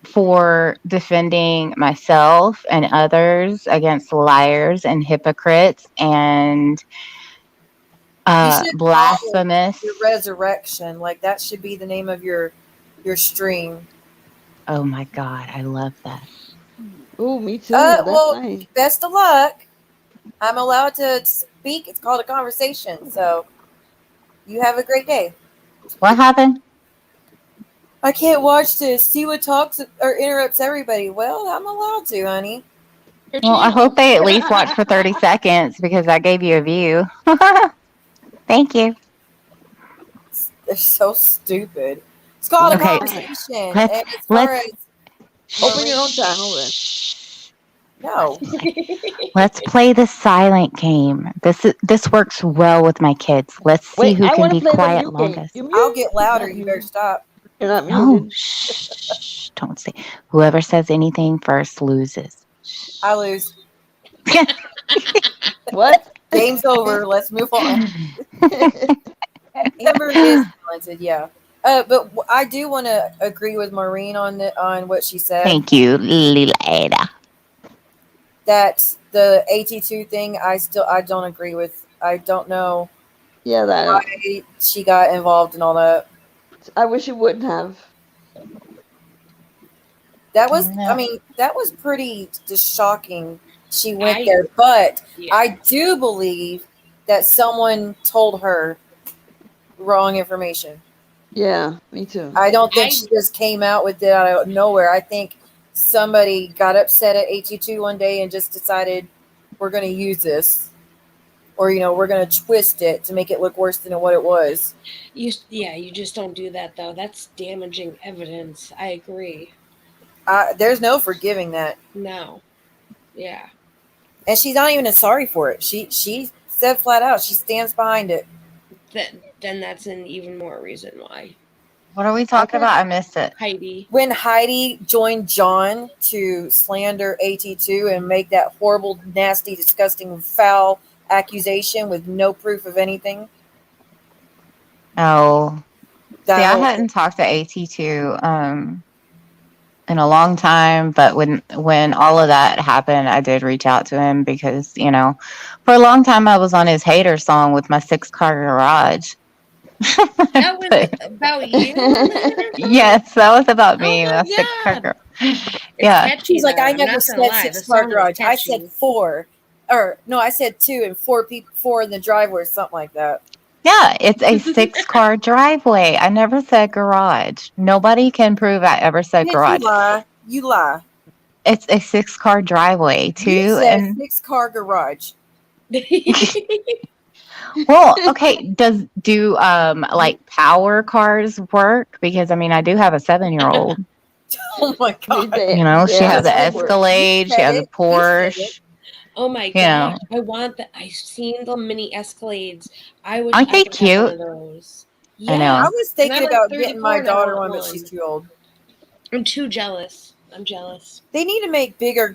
for defending myself and others against liars and hypocrites and You should call it blasphemous. your resurrection. Like that should be the name of your stream. Oh my God, I love that. Oh, me too. That's Well, nice. best of luck. I'm allowed to speak. It's called a conversation. So you have a great day. What happened? I can't watch this. See what talks or interrupts everybody. Well, I'm allowed to, honey. Well, I hope they at least watch for 30 seconds because I gave you a view. Thank you. They're so stupid. It's called Okay, a conversation. let's- And as far let's- as Open your own channel then. no, Let's play the silent game. This works well with my kids. Let's see Wait, who I can want to be play the quiet mute game. longest. You I'll mute? get louder. Not You better muted. stop. You're not No, muted. shh, don't say. Whoever says anything first loses. I lose. What? Game's over. Let's move on. Amber is talented, yeah. But I do want to agree with Maureen on what she said. Thank you, Lila. That the AT2 thing, I don't agree with. I don't know Yeah, that. why she got involved in all that. I wish you wouldn't have. That was, No. I mean, that was pretty just shocking. She went I- there, but Yeah. I do believe that someone told her wrong information. Yeah, me too. I don't think I- she just came out with it out of nowhere. I think somebody got upset at AT2 one day and just decided we're going to use this, or we're going to twist it to make it look worse than what it was. You just don't do that though. That's damaging evidence. I agree. There's no forgiving that, No. Yeah. and she's not even sorry for it. She said flat out she stands behind it. Then that's an even more reason why. What are we talking about? I missed it. Heidi. When Heidi joined John to slander AT2 and make that horrible, nasty, disgusting, foul accusation with no proof of anything. Oh, That see, I whole- hadn't talked to AT2 in a long time, but when all of that happened, I did reach out to him because for a long time I was on his hater song with my 6-car garage. That was about you? Yes, that was about me. Oh my my 6-car God. garage. It's Yeah, catchy, She's like, though. I I'm never not said gonna lie. 6 The car song is garage. I catchy. said 4. Or no, I said 2 and 4 in the driveway or something like that. yeah, it's a 6-car driveway. I never said garage. Nobody can prove I ever said Bitch, garage. you lie. You lie. It's a 6-car driveway You too, said and 6-car garage. well, okay. Do like power cars work? Because I mean, I do have a 7-year-old. Oh my god. She has an that works. Escalade. You She has said a it. You said Porsche. Oh my You know. gosh. I want that. I've seen the mini Escalades. I wish Aren't I they could have one cute? of those. I know. I Yes. was And thinking I'm about like getting my 34 and I daughter want one, but she's too old. I'm too jealous. I'm jealous. They need to make bigger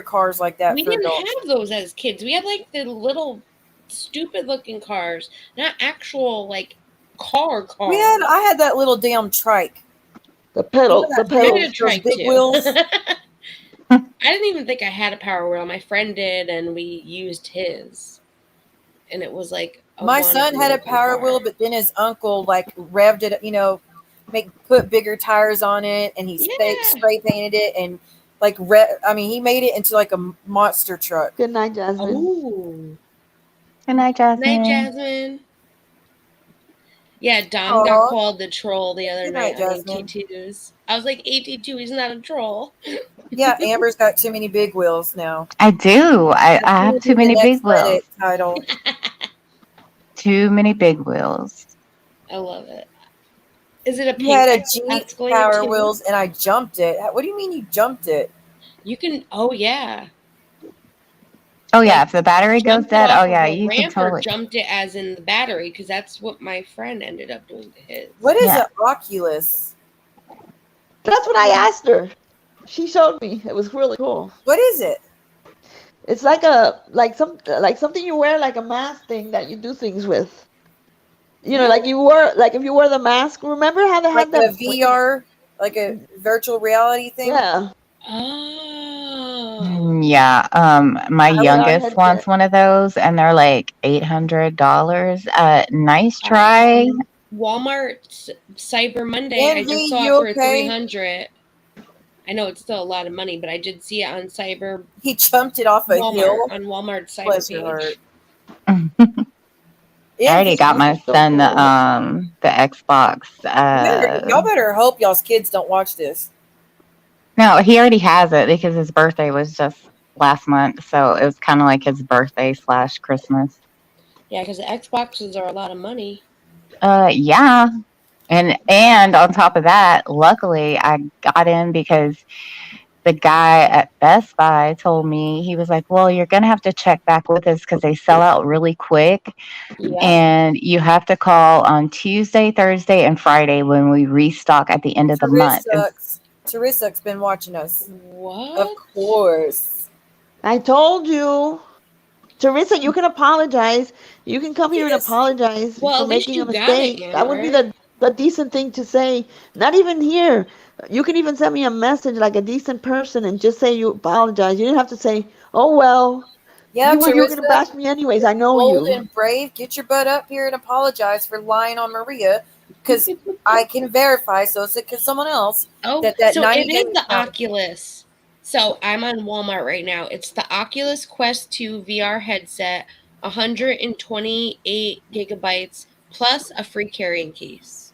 cars like that We for didn't adults. have those as kids. We had like the little stupid looking cars, not actual like car cars. I had that little damn trike. The pedal, the I had pedal. a trike big too. wheels. I didn't even think I had a power wheel. My friend did, and we used his. And it was like My son had a power wheel, but then his uncle like revved it, put bigger tires on it, and he spray painted it, and he made it into like a monster truck. Good night, Jasmine. Ooh. Good night, Jasmine. Night, Jasmine. Yeah, Dom got Aw. called the troll the other Good night night, on Jasmine. AT2s. I was like, AT2, he's not a troll. Yeah, Amber's got too many big wheels now. I do. I have too many big wheels. Reddit title. Too many big wheels. I love it. Is it a You pink had a Jeep Escalade Power too? Wheels, and I jumped it. What do you mean you jumped it? You can. Oh yeah. Oh yeah, if the battery goes Jumped it dead, off oh of yeah, a you can ramp or totally. jumped it as in the battery because that's what my friend ended up doing to his. What is Yeah. an Oculus? That's what I asked her. She showed me. It was really cool. What is it? It's like something you wear, like a mask thing that you do things with. Like if you wore the mask. Remember how they Like had the VR? like a virtual reality thing? Yeah. Oh. Yeah. My VR youngest wants headset. one of those, and they're like $800. Nice Uh, try. Walmart Cyber Monday, I just Envy, saw it you for okay? 300. I know it's still a lot of money, but I did see it on Cyber He jumped it off a Walmart hill. on Walmart Cyber Bless your heart. page. I already got That's my so son cool. the Xbox. Y'all better hope y'all's kids don't watch this. No, he already has it because his birthday was just last month, so it was kind of like his birthday / Christmas. Yeah, because the Xboxes are a lot of money. Yeah, and on top of that, luckily I got in because the guy at Best Buy told me, he was like, "Well, you're gonna have to check back with us because they sell out really quick, Yeah. and you have to call on Tuesday, Thursday, and Friday when we restock at the end of the month." Teresa's been watching us. What? Of course. I told you. Teresa, you can apologize. You can come here and Yes. apologize Well, for at least making you a got it, mistake. That would be Amber. the decent thing to say. Not even here. You can even send me a message like a decent person and just say you apologize. You didn't have to say, "Oh well, Yeah, you were going to Teresa, bash me anyways. I know bold you." and brave. Get your butt up here and apologize for lying on Maria, because I can verify. So it's because someone else Oh, that so 90 it is day the discount. Oculus. So I'm on Walmart right now. It's the Oculus Quest 2 VR headset, 128 gigabytes plus a free carrying case.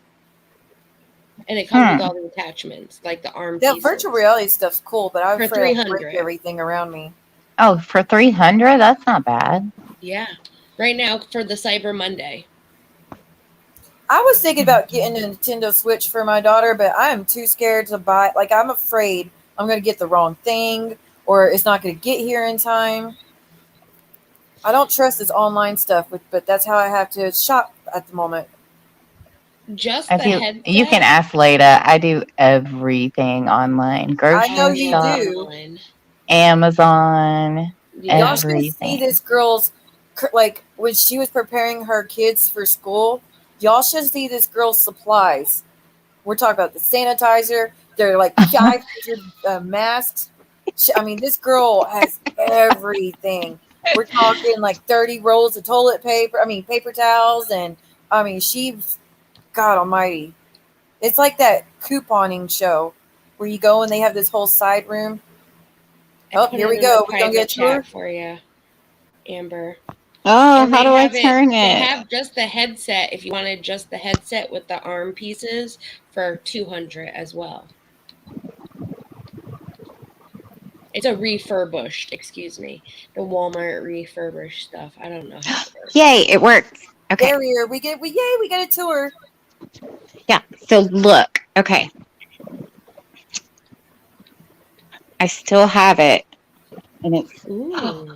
And it comes with all the attachments, like the arm That pieces. virtual reality stuff's cool, but I'm For afraid I'll break 300. everything around me. Oh, for 300, that's not bad. Yeah. Right now for the Cyber Monday. I was thinking about getting a Nintendo Switch for my daughter, but I am too scared to buy. Like, I'm afraid I'm going to get the wrong thing or it's not going to get here in time. I don't trust this online stuff, but that's how I have to shop at the moment. Just I the do. headset. You can ask Leda. I do everything online. I know Grocery you shop, do. Amazon, Yeah. Y'all should see everything. this girl's, like, when she was preparing her kids for school. Y'all should see this girl's supplies. We're talking about the sanitizer. They're like 500 masks. I mean, this girl has everything. We're talking like 30 rolls of toilet paper. I mean, paper towels. And I mean, she's, God almighty. It's like that couponing show where you go and they have this whole side room. Oh, here we go. We're going to get a tour. Chat for you, Amber. Oh, And how do I have turn They it? have just the headset. If you wanted just the headset with the arm pieces for 200 as well. It's a refurbished, excuse me, the Walmart refurbished stuff. I don't know how it works. Yay, it worked. Okay. Barrier. We get a tour. Yeah. So look. Okay. I still have it, and it's Ooh, you're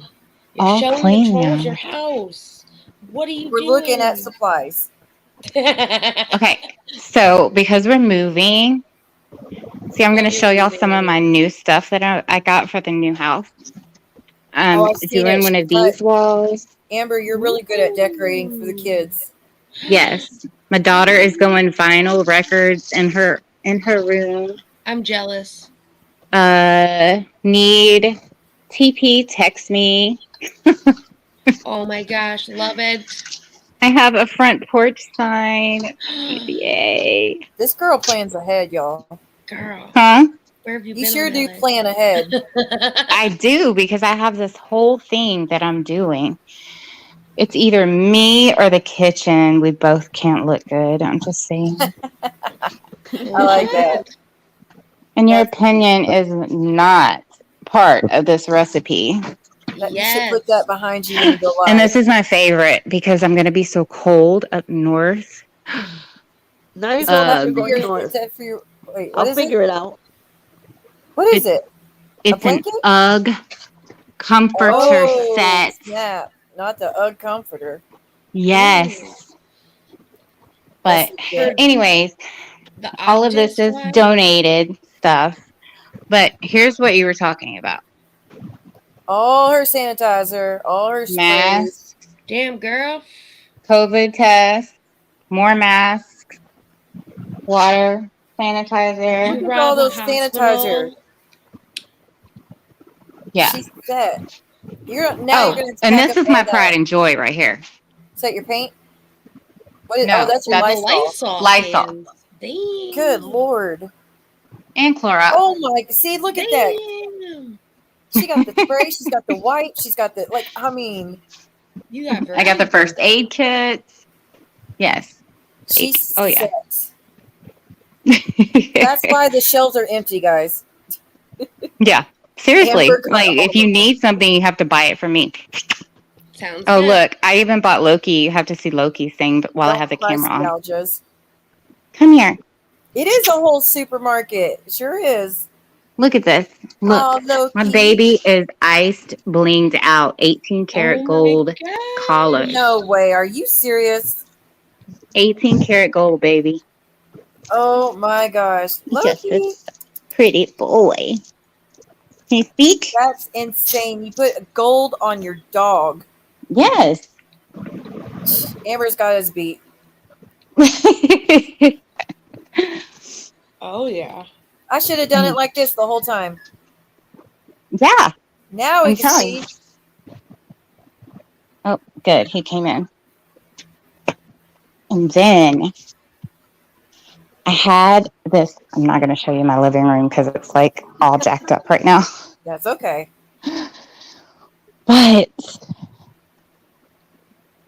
all showing clean the tour of now. your house. What are you We're doing? looking at supplies. Okay. So because we're moving, see, I'm going to show y'all some of my new stuff that I got for the new house. I've seen Doing it. one of these walls. Amber, you're really good at decorating for the kids. Yes, my daughter is going vinyl records in her room. I'm jealous. Need TP? Text me. Oh my gosh, love it. I have a front porch sign. Yay! This girl plans ahead, y'all. Girl, Huh? where have you You been? sure do plan ahead. I do because I have this whole thing that I'm doing. It's either me or the kitchen. We both can't look good. I'm just saying. I like that. And your opinion is not part of this recipe. You should put that behind you when you go live. And this is my favorite because I'm going to be so cold up north. Now So you're going north. Wait, what I'll is figure it out. What is it? It's an UGG comforter set. Snap. Not the UGG comforter. Yes. But anyways, all of this is donated stuff. But here's what you were talking about. All her sanitizer, all her masks. Damn, girl. COVID tests, more masks, water, sanitizer. Look at rob all a those sanitizer. hospital. Yeah. She's set. You're gonna And pack this up is my all pride that. and joy right here. Is that your paint? What is, oh, No, that's your Oh, the Lysol. Lysol. cans. Damn. Good Lord. And Clorox. Oh my, see, look at that. Damn. She got the spray, she's got the wipe, she's got the, like, I mean, You got I got the variety. first aid kits. Yes. she's Oh yeah. set. That's why the shelves are empty, guys. Yeah. Seriously. Amber got Like all if you of them. need something, you have to buy it from me. Sounds Oh good. look, I even bought Loki. You have to see Loki's thing while I have the Price camera on. gouges. Come here. It is a whole supermarket. It sure is. Look at this. Look. Oh, My Loki. baby is iced, blinged out, 18 karat Oh my gold God. collar. No way. Are you serious? 18 karat gold, baby. Oh my gosh. Just Loki. a pretty boy. Can you speak? That's insane. You put gold on your dog. Yes. Amber's got us beat. Oh yeah. I should have done it like this the whole time. Yeah. Now we I'm can telling see. you. Oh, good. He came in. And then I had this. I'm not going to show you my living room because it's like all jacked up right now. That's okay. But,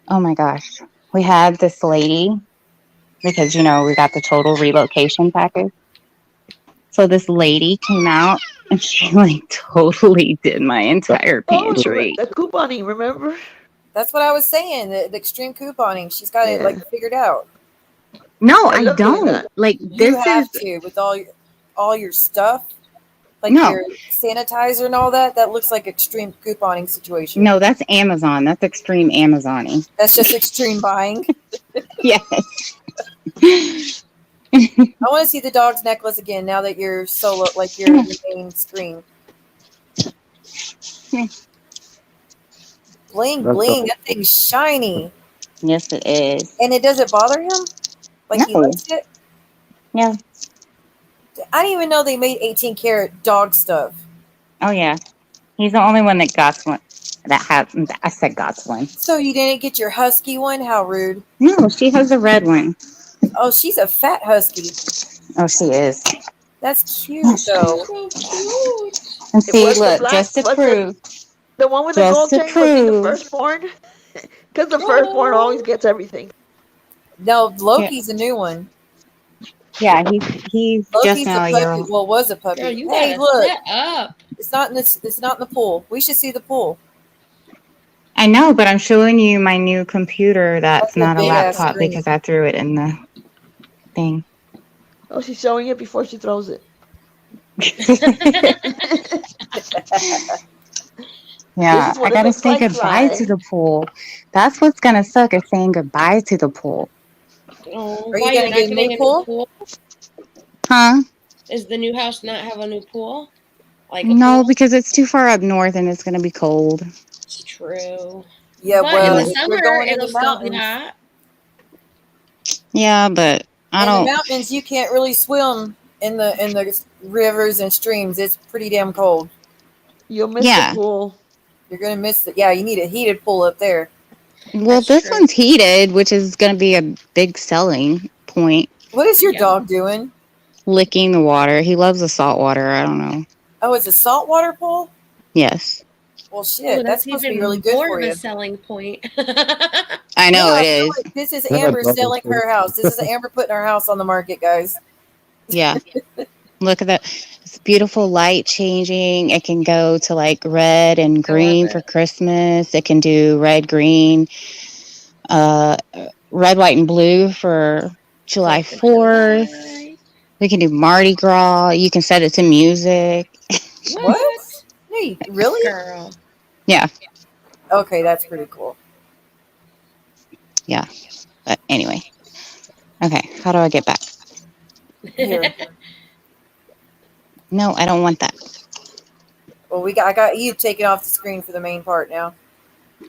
oh my gosh. We had this lady because, you know, we got the total relocation package. So this lady came out and she like totally did my entire pantry. The couponing, remember? That's what I was saying. The extreme couponing. She's got it like figured out. No, I I love doing don't. that. Like You this have is to with all your stuff, like No. your sanitizer and all that. That looks like extreme couponing situation. no, that's Amazon. That's extreme Amazoning. That's just extreme buying. Yes. I want to see the dog's necklace again now that you're solo, like you're in the main screen. Bling That's bling, that thing's shiny, Yes, it is. and it doesn't bother him. Like he No. likes it. Yeah. I didn't even know they made 18 karat dog stuff. Oh yeah. He's the only one that got one. That had. I said got one. So you didn't get your husky one? How rude! No, she has a red one. Oh, she's a fat husky. Oh, she is. That's cute though. So cute. And see, was the look, black- just to was the- prove. The one with the Just gold to chain was he the prove. firstborn? Because the firstborn always gets everything. No, Loki's a new one. Yeah, he's just Loki's now a a year puppy. old. Well, was a puppy. Girl, you Hey, gotta look! set up. It's not in this. It's not in the pool. We should see the pool. I know, but I'm showing you my new computer that's That's a not a big-ass laptop screen. because I threw it in the thing. Oh, she's showing it before she throws it. Yeah, This is what I it gotta looks say like goodbye live. to the pool. That's what's gonna suck is saying goodbye to the pool. Oh, Are you why, gonna you're not get a new getting pool? Huh? Is the new house not have a new pool? Like a No, pool? because it's too far up north and it's gonna be cold. It's true. Yeah, But well, in the if we're summer, going in it'll the still be mountains. hot. Yeah, but I In the don't. mountains, you can't really swim in the rivers and streams. It's pretty damn cold. You'll miss Yeah. the pool. You're gonna miss it. Yeah, you need a heated pool up there. Well, That's this true. one's heated, which is gonna be a big selling point. What is your Yeah. dog doing? Licking the water. He loves the salt water. I don't know. Oh, it's a saltwater pool. Yes, Well, Oh, shit, that's supposed to be even really good more for of you. a selling point. I know Yeah, it I feel is. like this is Yeah, Amber that's selling cool. her house. This is Amber putting her house on the market, guys. Yeah. Look at that. It's beautiful light changing. It can go to like red and green for it. Christmas. It can do red, green, red, white, and blue for July 4th. July. We can do Mardi Gras. You can set it to music. What? Hey, really? Girl. Yeah. Okay, that's pretty cool. Yeah. But anyway. Okay. How do I get back? Here. No, I don't want that. Well, I got you taken off the screen for the main part now.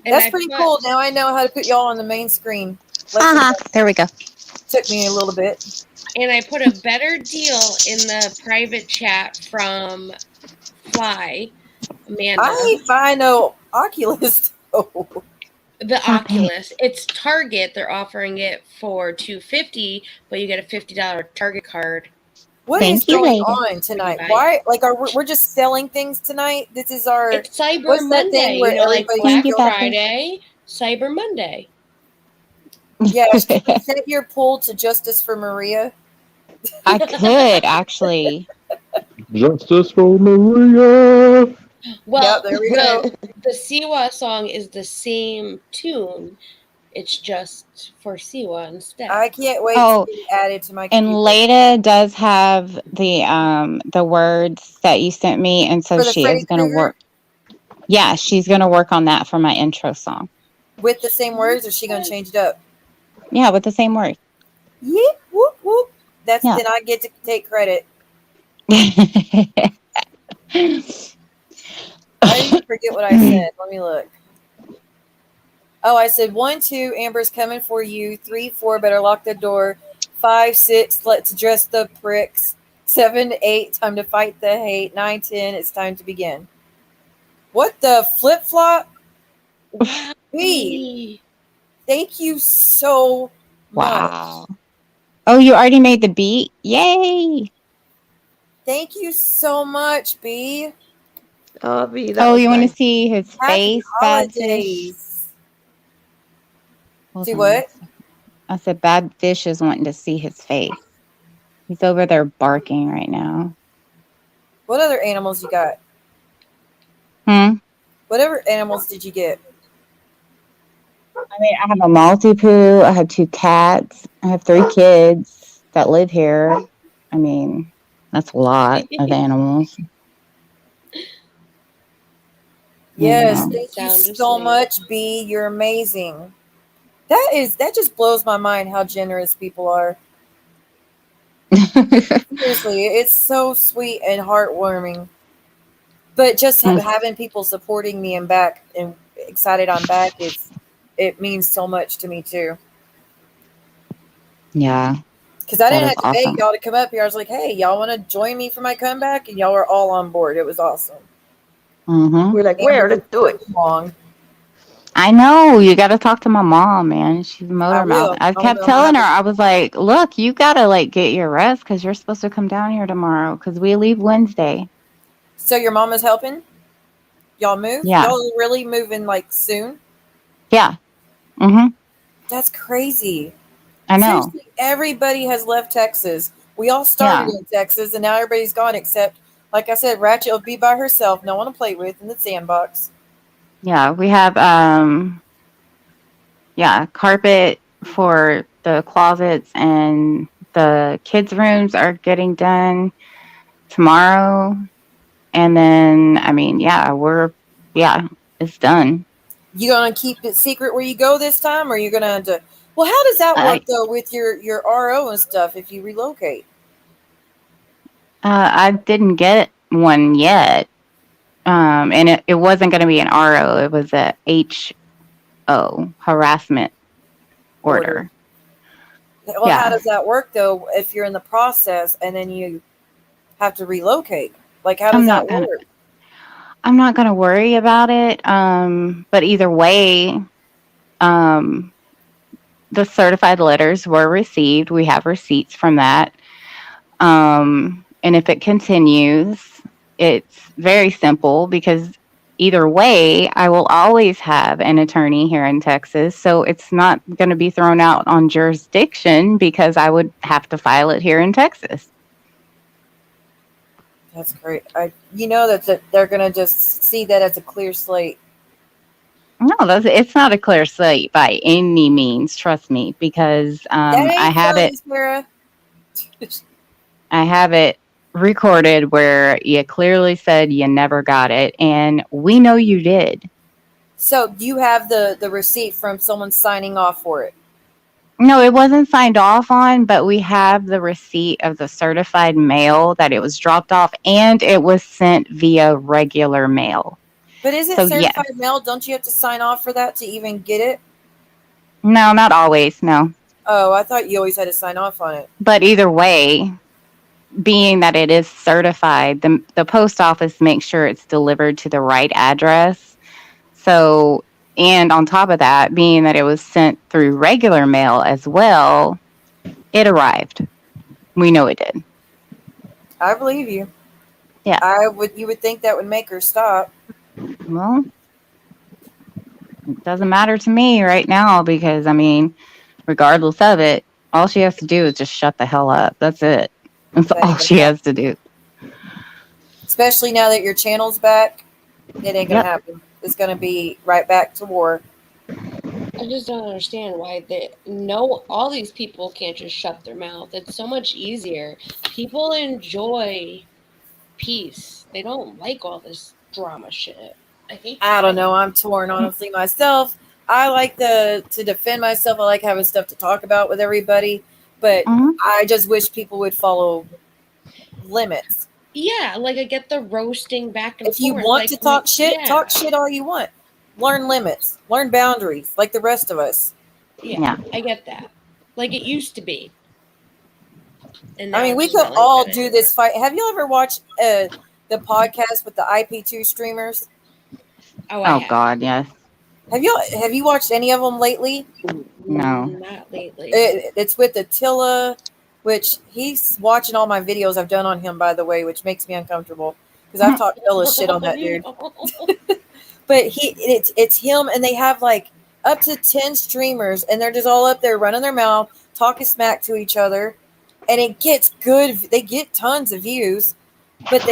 And That's I pretty put- cool. Now I know how to put y'all on the main screen. There we go. Took me a little bit. And I put a better deal in the private chat from Fly, Amanda. I ain't buy no Oculus. though. The Stop it. Oculus. It's Target. They're offering it for $250, but you get a $50 Target card. What Thank is you, going lady. on tonight? buy Why? Like, we're just selling things tonight? This is our. It's Cyber What's that thing Monday, where like everybody Black Thank you, Bethany. Friday, Cyber Monday. Yeah, can you set your pool to Justice for Maria? I could actually. Justice for Maria. Well, Yep, there we go. the Siwa song is the same tune. It's just for Siwa instead. I can't wait Oh, to get it added to my and computer. Leda does have the words that you sent me, and so For the she Freddy is gonna Krueger? work. Yeah, she's gonna work on that for my intro song. With the same words, or is she gonna change it up? Yeah, with the same words. Yep, whoop whoop. That's Yeah. then I get to take credit. I even forget what I said. Let me look. Oh, I said 1, 2, Amber's coming for you. 3, 4, better lock the door. 5, 6, let's dress the pricks. 7, 8, time to fight the hate. 9, 10, it's time to begin. What the flip flop? Wow. B, thank you so much. Wow. Oh, you already made the beat? Yay! Thank you so much, B. Oh, B, that Oh, was you want to nice. see his Happy face, Bad Fish? holidays. Hold Do on. what? I said Bad Fish is wanting to see his face. He's over there barking right now. What other animals you got? Whatever animals did you get? I mean, I have a Maltipoo. I have 2 cats. I have 3 kids that live here. I mean, that's a lot of animals. Yes, Yeah. thank you Sound so asleep. much, B. You're amazing. That just blows my mind how generous people are. Seriously, it's so sweet and heartwarming. But just having people supporting me and back and excited I'm back it means so much to me too. Yeah. Because I That didn't is have to beg awesome. y'all to come up here. I was like, hey, y'all want to join me for my comeback? And y'all were all on board. It was awesome. Mm-hmm. We're like, where? Let's do it. Long. I know. You got to talk to my mom, man. She's a motor mouth. will. I kept I'm telling her, happy. I was like, look, you got to like get your rest because you're supposed to come down here tomorrow because we leave Wednesday. So your mom is helping? Y'all move? Yeah. Y'all are really moving like soon? Yeah. Mm-hmm. That's crazy. I know. Seriously, everybody has left Texas. We all started Yeah. in Texas, and now everybody's gone except, like I said, Ratchet will be by herself. No one to play with in the sandbox. Yeah. We have, carpet for the closets and the kids' rooms are getting done tomorrow. And then, I mean, it's done. You gonna keep it secret where you go this time, or you gonna have to? Well, how does that work though with your RO and stuff if you relocate? I didn't get one yet. And it wasn't going to be an RO. It was a HO, harassment order. Well, Yeah. how does that work though if you're in the process and then you have to relocate? Like, how does that work? I'm not going to worry about it. But either way, the certified letters were received. We have receipts from that. And if it continues, it's very simple because either way, I will always have an attorney here in Texas. So it's not going to be thrown out on jurisdiction because I would have to file it here in Texas. That's great. You know that they're going to just see that as a clear slate. No, it's not a clear slate by any means. Trust me, because I have it. Sarah. I have it recorded where you clearly said you never got it, and we know you did. So, do you have the receipt from someone signing off for it? No, it wasn't signed off on, but we have the receipt of the certified mail that it was dropped off, and it was sent via regular mail. But is it certified mail? Don't you have to sign off for that to even get it? No, not always. No. Oh, I thought you always had to sign off on it. But either way, being that it is certified, the post office makes sure it's delivered to the right address. So, and on top of that, being that it was sent through regular mail as well, it arrived. We know it did. I believe you. Yeah. You would think that would make her stop. Well, it doesn't matter to me right now because, I mean, regardless of it, all she has to do is just shut the hell up. That's it. That's That all ain't gonna she happen. has to do. Especially now that your channel's back, it ain't gonna Yep. happen. It's gonna be right back to war. I just don't understand why all these people can't just shut their mouth. It's so much easier. People enjoy peace. They don't like all this drama shit. I hate I that. don't know. I'm torn, honestly, myself. I like to defend myself. I like having stuff to talk about with everybody, but Mhm. I just wish people would follow limits. Yeah, like I get the roasting back and If you forth. want Like to talk shit all you want. Learn limits, learn boundaries, like the rest of us. Yeah, I get that. Like it used to be. And I now mean, it's we just could not like all that do anymore. this fight. Have you ever watched the podcast with the IP2 streamers? Oh, I Oh, have. God, yes. Have you watched any of them lately? No. Not lately. It's with Attila, which he's watching all my videos I've done on him, by the way, which makes me uncomfortable because I've talked hella shit on that dude. But it's him, and they have like up to 10 streamers, and they're just all up there running their mouth, talking smack to each other, and it gets good. They get tons of views, but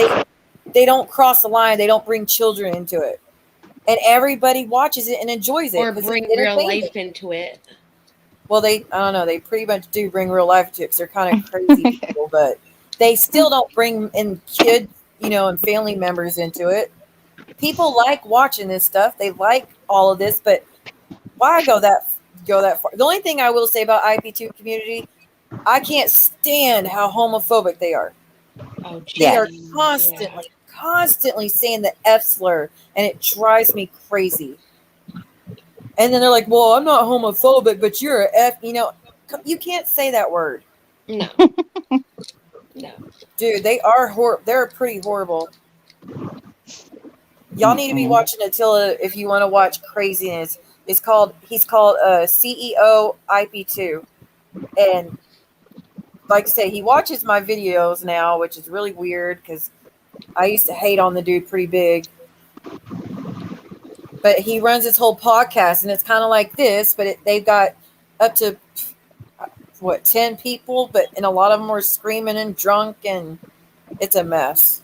they don't cross the line. They don't bring children into it, and everybody watches it and enjoys it Or because bring it's real entertainment. life into it. Well, I don't know. They pretty much do bring real life to it because they're kind of crazy people, but they still don't bring in kids, and family members into it. People like watching this stuff. They like all of this, but why go that far? The only thing I will say about IP2 community, I can't stand how homophobic they are. Oh, They are geez. constantly saying the F slur, and it drives me crazy. And then they're like, "Well, I'm not homophobic, but you're a F." You can't say that word. No. No. Dude, they're pretty horrible. Y'all need to be Mm-mm. watching Attila if you want to watch craziness. He's called CEO IP2, and like I say, he watches my videos now, which is really weird because I used to hate on the dude pretty big. But he runs his whole podcast, and it's kind of like this, but they've got up to 10 people, and a lot of them are screaming and drunk, and it's a mess.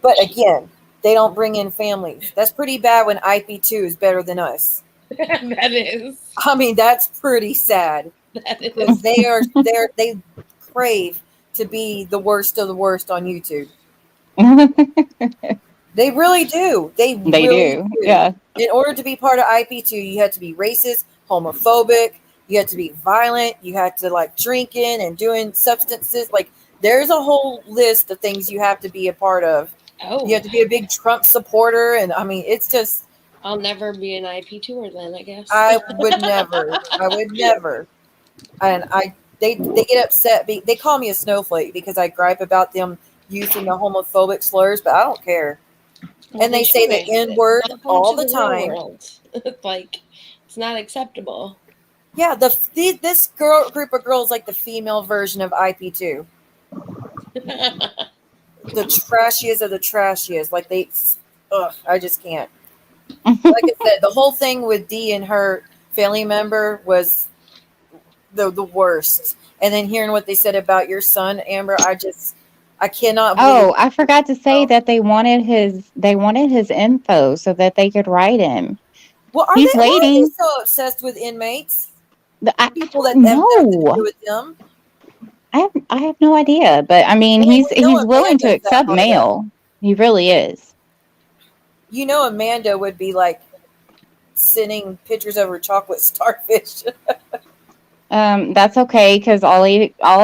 But again, they don't bring in families. That's pretty bad when IP2 is better than us. That is. I mean, that's pretty sad That because is. they crave to be the worst of the worst on YouTube. They really do. They They really do. do. Yeah. In order to be part of IP2, you had to be racist, homophobic, you had to be violent, you had to like drinking and doing substances. Like there's a whole list of things you have to be a part of. Oh. You have to be a big Trump supporter, and I mean it's just I'll never be an IP2er then, I guess. I would never. And they get upset. They call me a snowflake because I gripe about them using the homophobic slurs, but I don't care. And they say the N word all the time. Like it's not acceptable. Yeah, this group of girls like the female version of IP2. The trashiest of the trashiest. Like I just can't. Like I said, the whole thing with Dee and her family member was the worst. And then hearing what they said about your son, Amber, I cannot believe. Oh, I forgot to say that they wanted his info so that they could write him. Well, He's why are they waiting. so obsessed with inmates? I People don't that have nothing to know. do with them. I have no idea, but I mean, We know he's willing to Amanda's that accept hard up. mail. He really is. You know, Amanda would be like sending pictures of her chocolate starfish. That's okay because all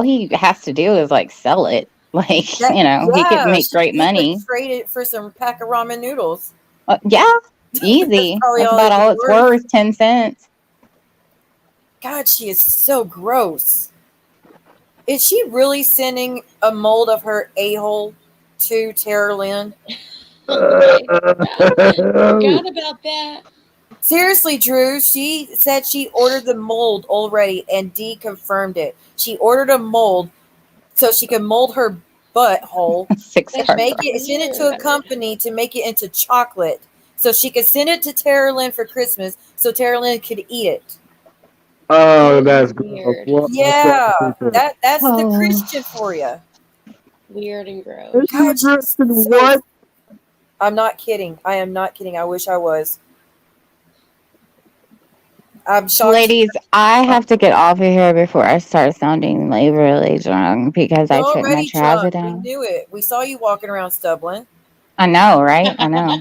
he has to do is like sell it. Like he could make great He money. could trade it for some pack of ramen noodles. Yeah, easy. probably That's all about it'd be all it's worth. worth. 10 cents. God, she is so gross. Is she really sending a mold of her a-hole to Tara Lynn? Forgot about that. Seriously, Drew, she said she ordered the mold already and Dee confirmed it. She ordered a mold so she could mold her butthole, make it, send it to a company to make it into chocolate so she could send it to Tara Lynn for Christmas so Tara Lynn could eat it. Oh, that's weird. Yeah, that's the Christian for you. Weird and gross. God, what? I'm not kidding. I am not kidding. I wish I was. I'm shocked. Ladies, I have to get off of here before I start sounding like really drunk because I You're took my already travel drunk. We down. knew it. We saw you walking around stumbling. I know, right? I know.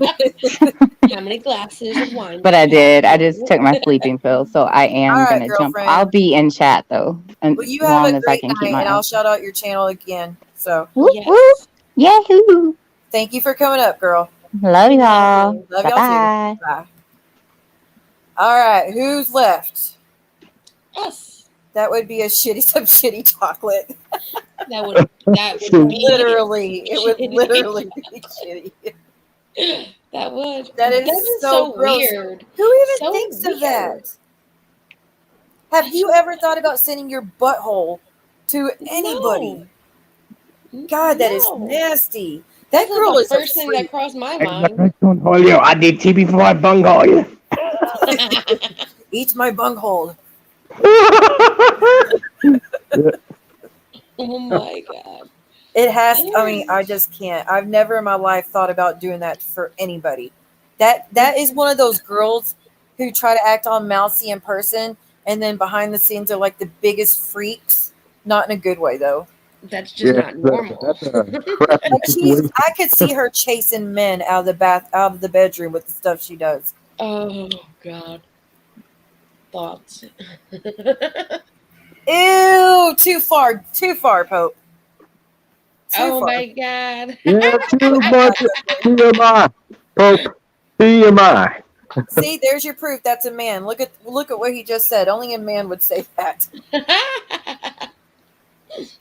How many glasses of wine? But I did. I just took my sleeping pill, so I am All right, gonna jump. girlfriend. I'll be in chat though, as Well, you have long a as I great can keep night, my and I'll eyes. shout out your channel again. So, Whoop, whoop. Yahoo! thank you for coming up, girl. Love y'all. Love Bye y'all bye. too. Bye. All right, who's left? Us. That would be some shitty chocolate. That would be literally. It would literally be shitty. That would. That is so gross. weird. Who even So thinks weird. of that? Have you ever thought about sending your butthole to anybody? God, that is nasty. That That's girl the is first a thing freak. that crossed my mind. I did tea before I bunghole. Eat my bunghole. Oh my god. It has. I mean, I just can't. I've never in my life thought about doing that for anybody. That is one of those girls who try to act all mousy in person, and then behind the scenes are like the biggest freaks. Not in a good way, though. That's just not normal. Like I could see her chasing men out of the bedroom with the stuff she does. Oh god. Thoughts. Ew, too far, Pope. Oh my god. Yeah, too much TMI. Pope, TMI. See, there's your proof. That's a man. Look at what he just said. Only a man would say that.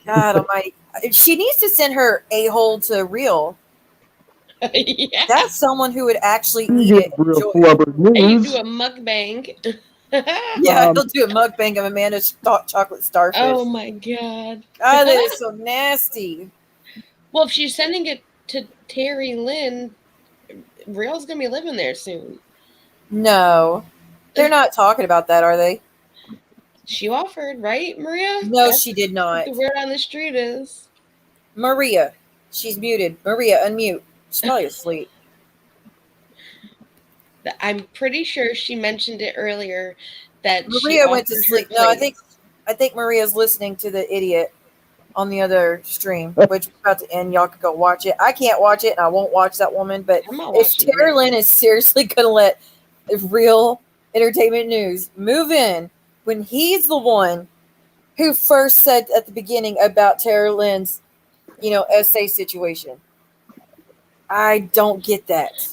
God Almighty, she needs to send her a-hole to Real. Yeah. That's someone who would actually eat it. And you do a mukbang. Yeah, he'll do a mukbang of Amanda's chocolate starfish. Oh my god. God, that is so nasty. Well, if she's sending it to Terry Lynn, Real's gonna be living there soon. No, they're not talking about that, are they? She offered, right, Maria? No, she did not. The word on the street is Maria. She's muted. Maria, unmute. She's probably asleep. I'm pretty sure she mentioned it earlier that Maria went to sleep. No, I think Maria's listening to the idiot on the other stream, which is about to end. Y'all could go watch it. I can't watch it, and I won't watch that woman. But if Tara Lynn is seriously going to let Real Entertainment News move in when he's the one who first said at the beginning about Tara Lynn's, essay situation, I don't get that.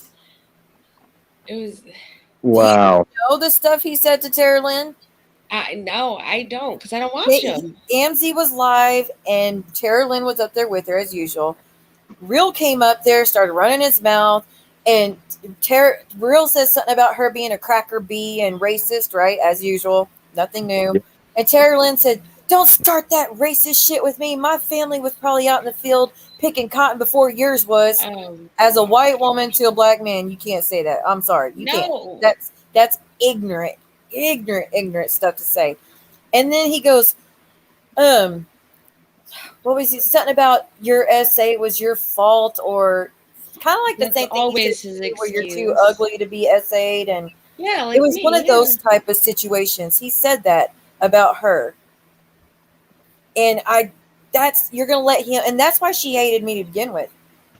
It was. Wow. Do you know the stuff he said to Tara Lynn? No, I don't, because I don't watch him. Amzie was live, and Tara Lynn was up there with her as usual. Real came up there, started running his mouth, and Real says something about her being a cracker bee and racist, right? As usual, nothing new. Yeah. And Tara Lynn said, "Don't start that racist shit with me. My family was probably out in the field picking cotton before yours was." As a white woman to a black man, you can't say that. I'm sorry, you can't. That's ignorant stuff to say. And then he goes, what was he? Something about your essay was your fault, or kind of like the same thing. Always his excuse. Where you're too ugly to be essayed, and like it was one of those type of situations. He said that about her, and you're gonna let him, and that's why she hated me to begin with.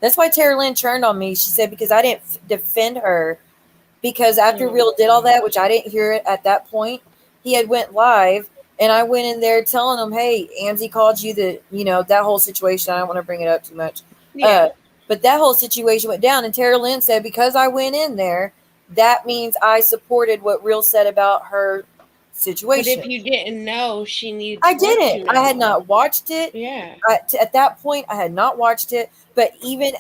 That's why Tara Lynn turned on me. She said because I didn't defend her, because after Real did all that, which I didn't hear it at that point, he had went live, and I went in there telling him, "Hey, Amzie called you that whole situation. I don't want to bring it up too much, but that whole situation went down." And Tara Lynn said, because I went in there, that means I supported what Real said about her situation. But if you didn't know, she needs. I didn't. I had not watched it. Yeah. At that point, I had not watched it. But even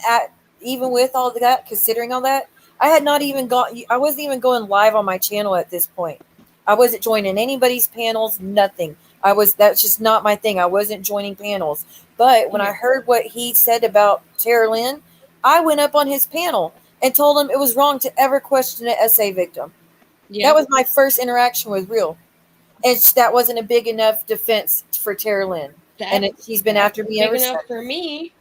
with all that, considering all that, I had not even gone. I wasn't even going live on my channel at this point. I wasn't joining anybody's panels. Nothing. That's just not my thing. I wasn't joining panels. But when I heard what he said about Tara Lynn, I went up on his panel and told him it was wrong to ever question an SA victim. Yeah. That was my first interaction with Real. And that wasn't a big enough defense for Tara Lynn. And he's been after me ever since. For me.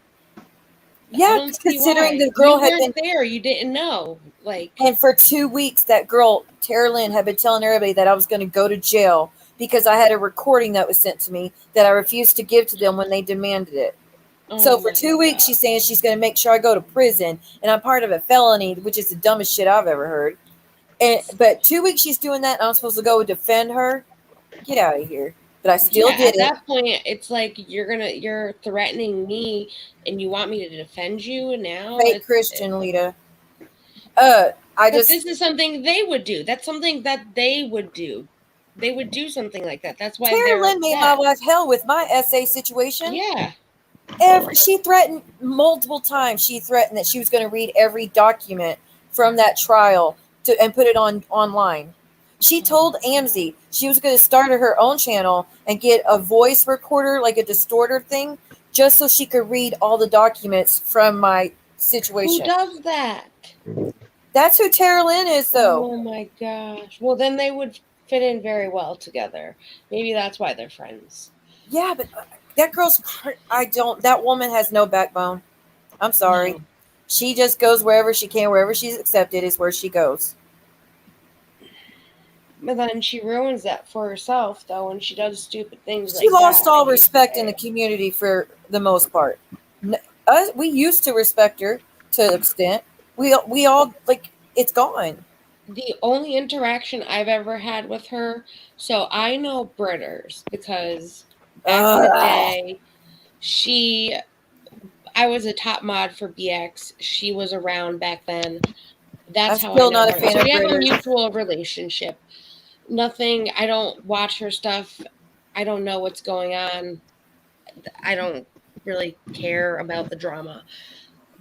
Yeah, considering the girl had been there, you didn't know. And for 2 weeks, that girl, Tara Lynn, had been telling everybody that I was going to go to jail because I had a recording that was sent to me that I refused to give to them when they demanded it. So for 2 weeks, she's saying she's going to make sure I go to prison, and I'm part of a felony, which is the dumbest shit I've ever heard. But 2 weeks she's doing that, and I'm supposed to go defend her. Get out of here. But I still did it. At that point, it's like you're threatening me, and you want me to defend you now. Fake Christian, Lita. This is something they would do. That's something that they would do. They would do something like that. That's why Tara Lynn made my life hell with my SA situation. Yeah. She threatened multiple times. She threatened that she was going to read every document from that trial and put it online. She told Amzi she was going to start her own channel and get a voice recorder, like a distorter thing, just so she could read all the documents from my situation. Who does that? That's who Tara Lynn is, though. Oh my gosh. Well, then they would fit in very well together. Maybe that's why they're friends. Yeah, but that girl's... That woman has no backbone. I'm sorry. No. She just goes wherever she can. Wherever she's accepted is where she goes. But then she ruins that for herself, though, when she does stupid things she lost all respect in the community for the most part. We used to respect her to an extent. We all, like, it's gone. The only interaction I've ever had with her, so I know Britters because back in the day, I was a top mod for BX. She was around back then. That's how I know not her. A fan so of we have a Britters. mutual relationship. Nothing. I don't watch her stuff. I don't know what's going on. I don't really care about the drama.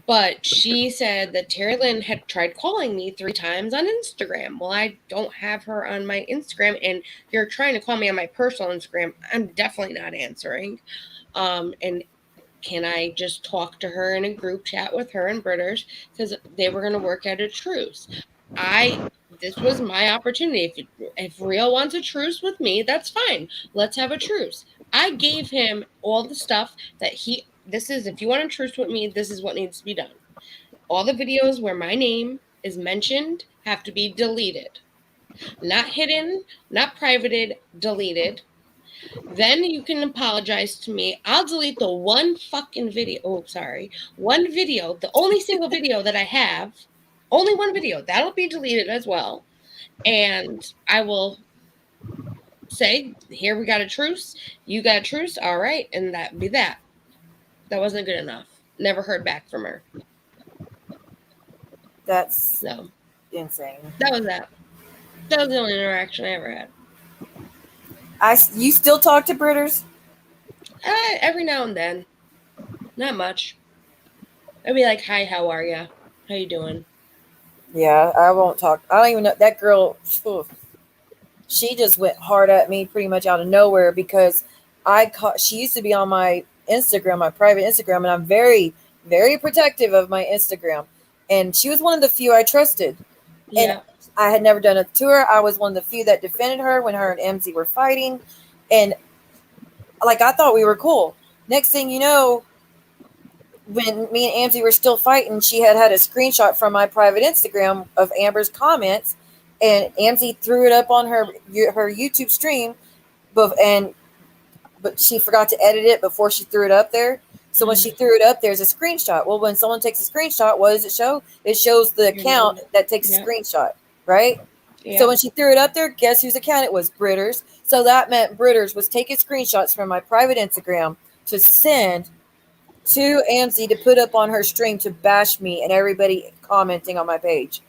But she said that Tara Lynn had tried calling me 3 times on Instagram. Well, I don't have her on my Instagram, and you're trying to call me on my personal Instagram. I'm definitely not answering. And can I just talk to her in a group chat with her and Britters? Because they were going to work out a truce. This was my opportunity. If Real wants a truce with me, that's fine. Let's have a truce. I gave him all the stuff that if you want a truce with me, this is what needs to be done. All the videos where my name is mentioned have to be deleted. Not hidden, not privated, deleted. Then you can apologize to me. I'll delete the one fucking video. Oh, sorry. One video, the only single video that I have. Only one video. That'll be deleted as well. And I will say, here we got a truce. You got a truce. All right. And that'd be that. That wasn't good enough. Never heard back from her. That's insane. That was that. That was the only interaction I ever had. You still talk to Britters? Every now and then. Not much. I'd be like, hi, how are ya? How you doing? Yeah, I won't talk. I don't even know. That girl, she just went hard at me pretty much out of nowhere because she used to be on my Instagram, my private Instagram, and I'm very, very protective of my Instagram. And she was one of the few I trusted. Yeah. And I had never done a tour. I was one of the few that defended her when her and MZ were fighting. And like, I thought we were cool. Next thing you know, when me and Amzi were still fighting, she had a screenshot from my private Instagram of Amber's comments, and Amzi threw it up on her YouTube stream, but she forgot to edit it before she threw it up there. So when she threw it up, there's a screenshot. Well, when someone takes a screenshot, what does it show? It shows the account that takes a screenshot, right? Yeah. So when she threw it up there, guess whose account it was? Britters. So that meant Britters was taking screenshots from my private Instagram to send to Amzi to put up on her stream to bash me and everybody commenting on my page.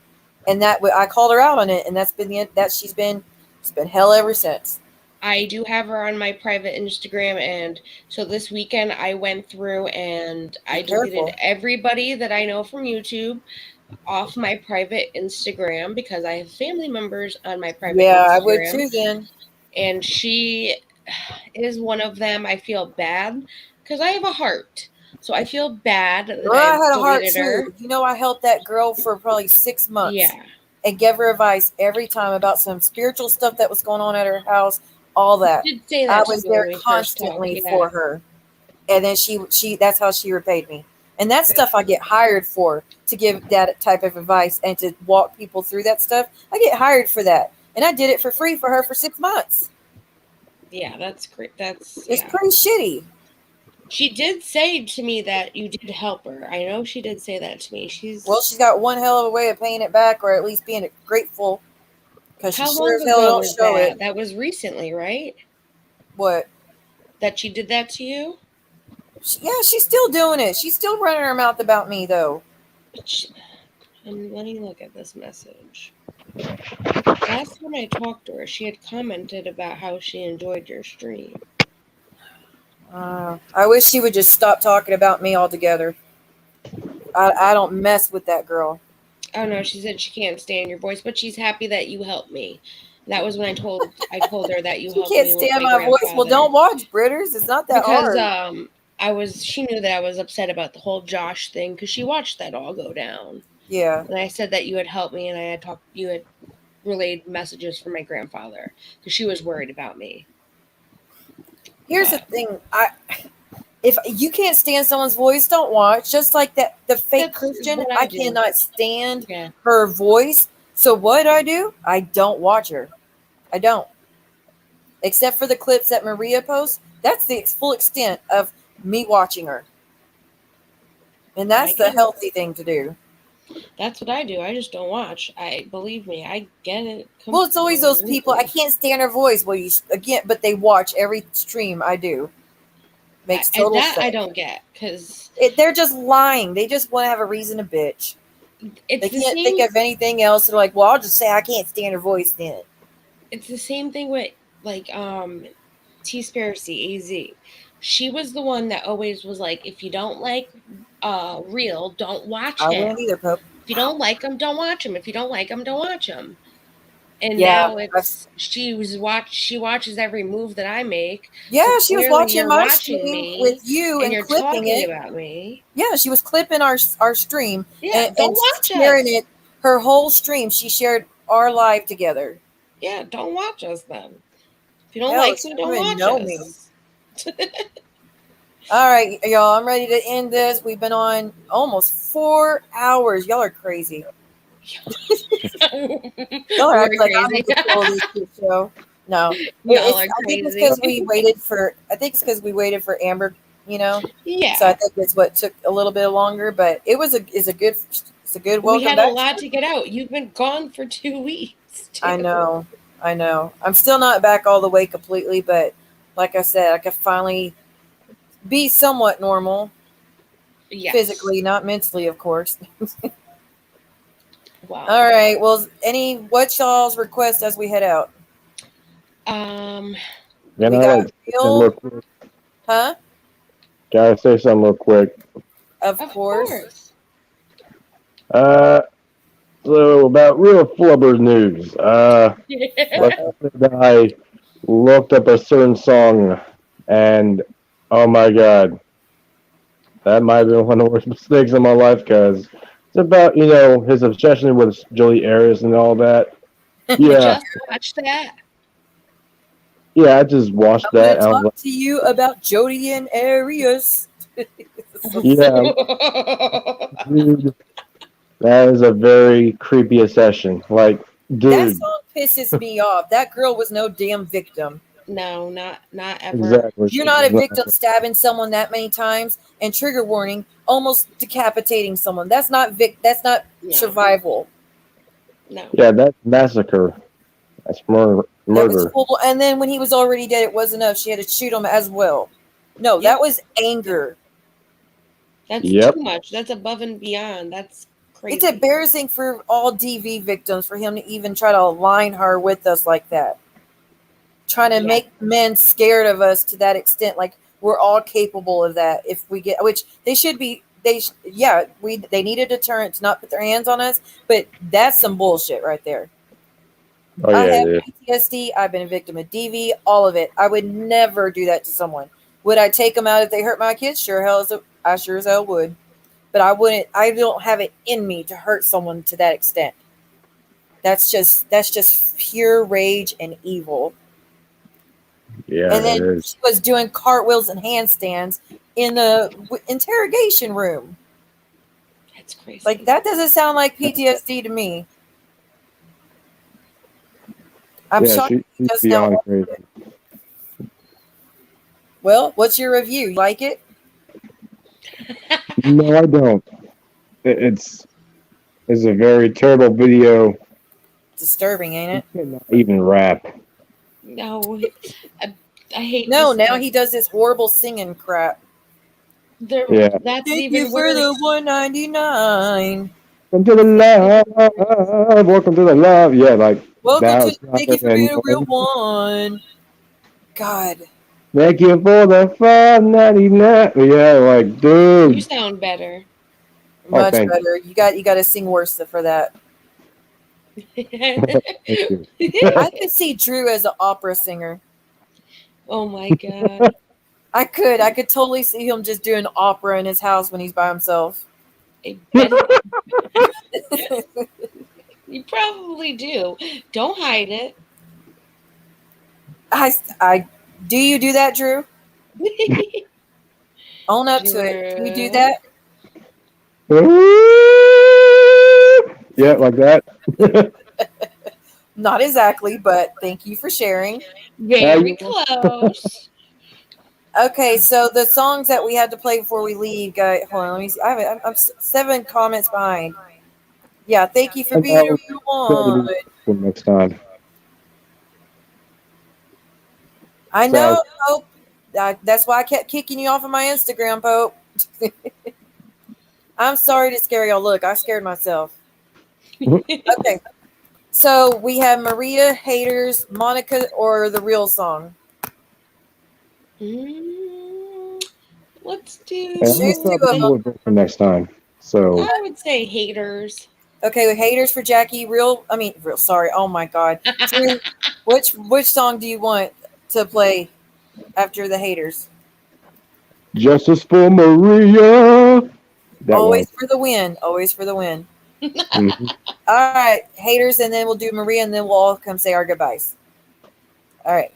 And that I called her out on it, and that's been It's been hell ever since. I do have her on my private Instagram, and so this weekend I went through and I deleted everybody that I know from YouTube off my private Instagram because I have family members on my private Yeah, Instagram. I would too then. And she is one of them. I feel bad because I have a heart. So I feel bad that Well, I I had a heart deleted too. her. You know, I helped that girl for probably 6 months. Yeah. And gave her advice every time about some spiritual stuff that was going on at her house, all that. You did say I that was to me when there we first constantly talked, for her. And then she that's how she repaid me. And that's stuff I get hired for, to give that type of advice and to walk people through that stuff. I get hired for that. And I did it for free for her for 6 months. Yeah, that's great. It's pretty shitty. She did say to me that you did help her. I know she did say that to me. She's got one hell of a way of paying it back, or at least being grateful. Because she How sure long as hell ago don't was show that? it. That was recently, right? What? That she did that to you? Yeah, she's still doing it. She's still running her mouth about me, though. And let me look at this message. Last time I talked to her, she had commented about how she enjoyed your stream. I wish she would just stop talking about me altogether. I don't mess with that girl. Oh no, she said she can't stand your voice, but she's happy that you helped me. That was when I told her that you She helped can't me with stand my my voice. Well, don't watch Britters. It's not that because hard. she knew that I was upset about the whole Josh thing because she watched that all go down. Yeah. And I said that you had helped me and you had relayed messages from my grandfather because she was worried about me. Here's the thing. If you can't stand someone's voice, don't watch. Just like that, the fake Christian, I cannot stand her voice. So what do? I don't watch her. I don't. Except for the clips that Maria posts. That's the full extent of me watching her. And that's the healthy thing to do. That's what I do. I just don't watch. Believe me, I get it. Well, it's always those people. I can't stand her voice. Well, but they watch every stream I do. Makes total sense. I don't get because they're just lying. They just want to have a reason to bitch. They can't think of anything else. They're like, well, I'll just say I can't stand her voice then. It's the same thing with T-Spiracy AZ. She was the one that always was like, if you don't like Real, don't watch him. I wouldn't either, Pope. If you don't like him, don't watch him. If you don't like him, don't watch him. And now she watches every move that I make. Yeah, so she was watching my stream with you and you're clipping it about me. Yeah, she was clipping our stream and watch sharing us. it. Her whole stream, she shared our live together. Yeah, don't watch us then. If you don't like me, don't watch us. All right, y'all, I'm ready to end this. We've been on almost 4 hours. Y'all are crazy. Y'all are acting like I'm in control of this shit show. No, I think it's because we waited for. I think it's because we waited for Amber. Yeah. So I think it's what took a little bit longer, but it's a good welcome. We had a lot to get out. You've been gone for 2 weeks. Too. I know. I'm still not back all the way completely, but like I said, I could finally be somewhat normal. Yes. Physically, not mentally, of course. Wow. All right. Well, what's y'all's request as we head out? Gotta say something real quick. Of course. So about Real Flubber news. I looked up a certain song, and oh my god, that might have been one of the worst mistakes of my life because it's about his obsession with Joey Arias and all that. Yeah, just watch that. Yeah, I just watched that. I'm talk to you about Jody and Arias. Yeah, dude, that is a very creepy session. Like, dude, that song pisses me off. That girl was no damn victim. No, not ever. Exactly. You're not a victim stabbing someone that many times and trigger warning, almost decapitating someone. That's not survival. No. Yeah, that's massacre. That's murder. And then when he was already dead, it wasn't enough. She had to shoot him as well. No, that was anger. That's too much. That's above and beyond. That's crazy. It's embarrassing for all DV victims for him to even try to align her with us like that. trying to Yeah. make men scared of us to that extent. Like we're all capable of that if we get, which they should be. They need a deterrent to not put their hands on us, but that's some bullshit right there. Oh I yeah, have dude. PTSD. I've been a victim of DV. All of it. I would never do that to someone. Would I take them out if they hurt my kids? I sure as hell would. But I wouldn't. I don't have it in me to hurt someone to that extent. That's just pure rage and evil. Yeah, And it then is. she was doing cartwheels and handstands in the interrogation room. That's crazy. Like that doesn't sound like PTSD to me. I'm Yeah, shocked. she's Just now. beyond crazy. Well, what's your review? You like it? No, I don't. It's a very terrible video. Disturbing, ain't it? Cannot even rap. No, I hate. No, this now he does this horrible singing crap. Yeah. That's Thank even you for worse. the $1.99. Welcome to the love. Welcome to the love. Yeah, like Welcome that to. was Thank you for nothing being a real anymore. one. God, Thank you for the $5.99. Yeah, like You dude. sound better. much thank you. better. You got to sing worse for that. Thank you. I could see Drew as an opera singer. Oh my god. I could totally see him just doing opera in his house when he's by himself. I bet you probably do. Don't hide it. I do you do that, Drew? Own up to it. Do you do that? Yeah, like that. Not exactly, but thank you for sharing. Very close. Okay, so the songs that we had to play before we leave, guys. Hold on, let me see. I'm 7 comments behind. Yeah, thank you for being a real one. For next time. I know, Pope. That's why I kept kicking you off of my Instagram, Pope. I'm sorry to scare y'all. Look, I scared myself. Okay, so we have Maria, Haters, Monica, or the real song. Let's do. For next time. So I would say Haters. Okay, with Haters for Jackie. Real. Sorry. Oh my God. Drew, which song do you want to play after the Haters? Justice for Maria. Always for the win. Always for the win. Mm-hmm. All right, Haters, and then we'll do Maria, and then we'll all come say our goodbyes. All right.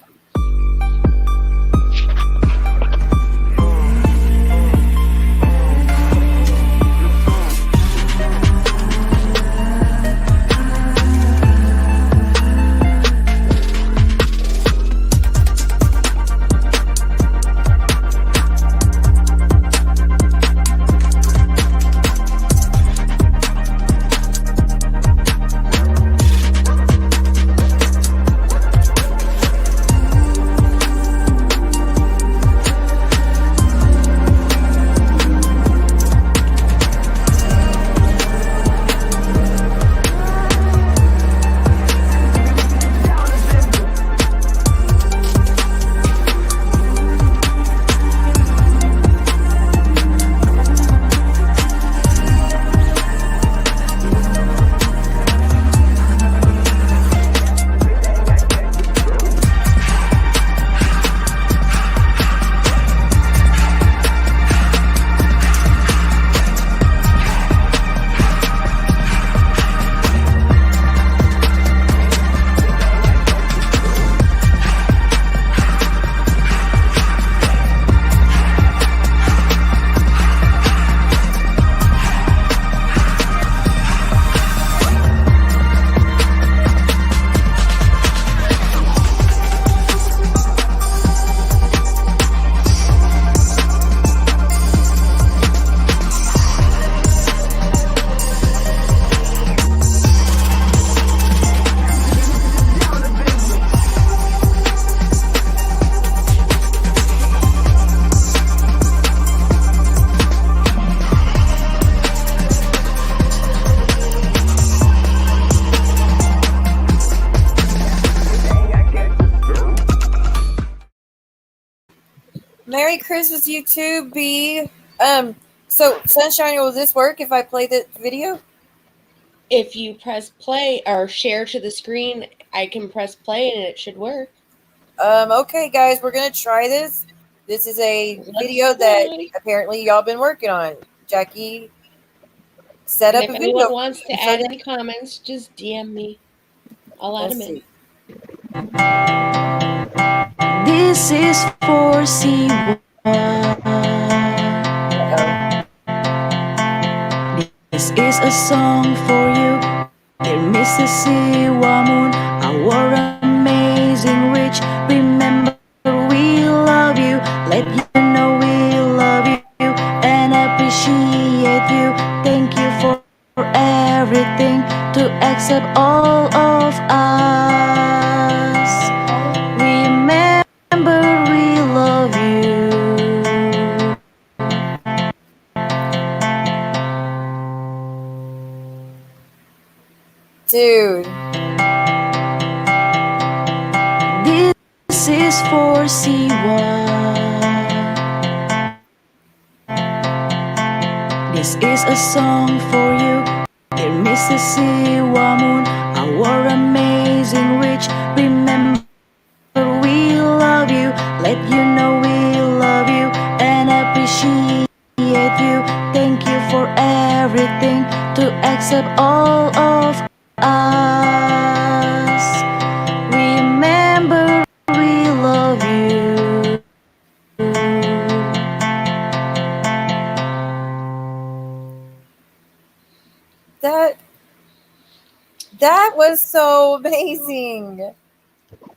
Merry Christmas, you too, B. So Sunshine, will this work if I play the video? If you press play or share to the screen, I can press play and it should work. Okay, guys, we're gonna try this. This is a Let's video that try. apparently y'all been working on. Jackie set And up if a anyone video. wants to So add any comments, just DM me. I'll add let's them in. see. This is for C1. This is a song for you, dear Mrs. Siwamun, our amazing witch. Remember, we love you. Let you know we love you and appreciate you. Thank you for everything to accept all of us. Remember, we love you. Dude. This is for C1. This is a song for you, dear Mrs. Siwamun, our amazing witch. Remember, we love you. Let you know we love you and appreciate you. Thank you for everything to accept all of us. Remember, we love you. That was so amazing.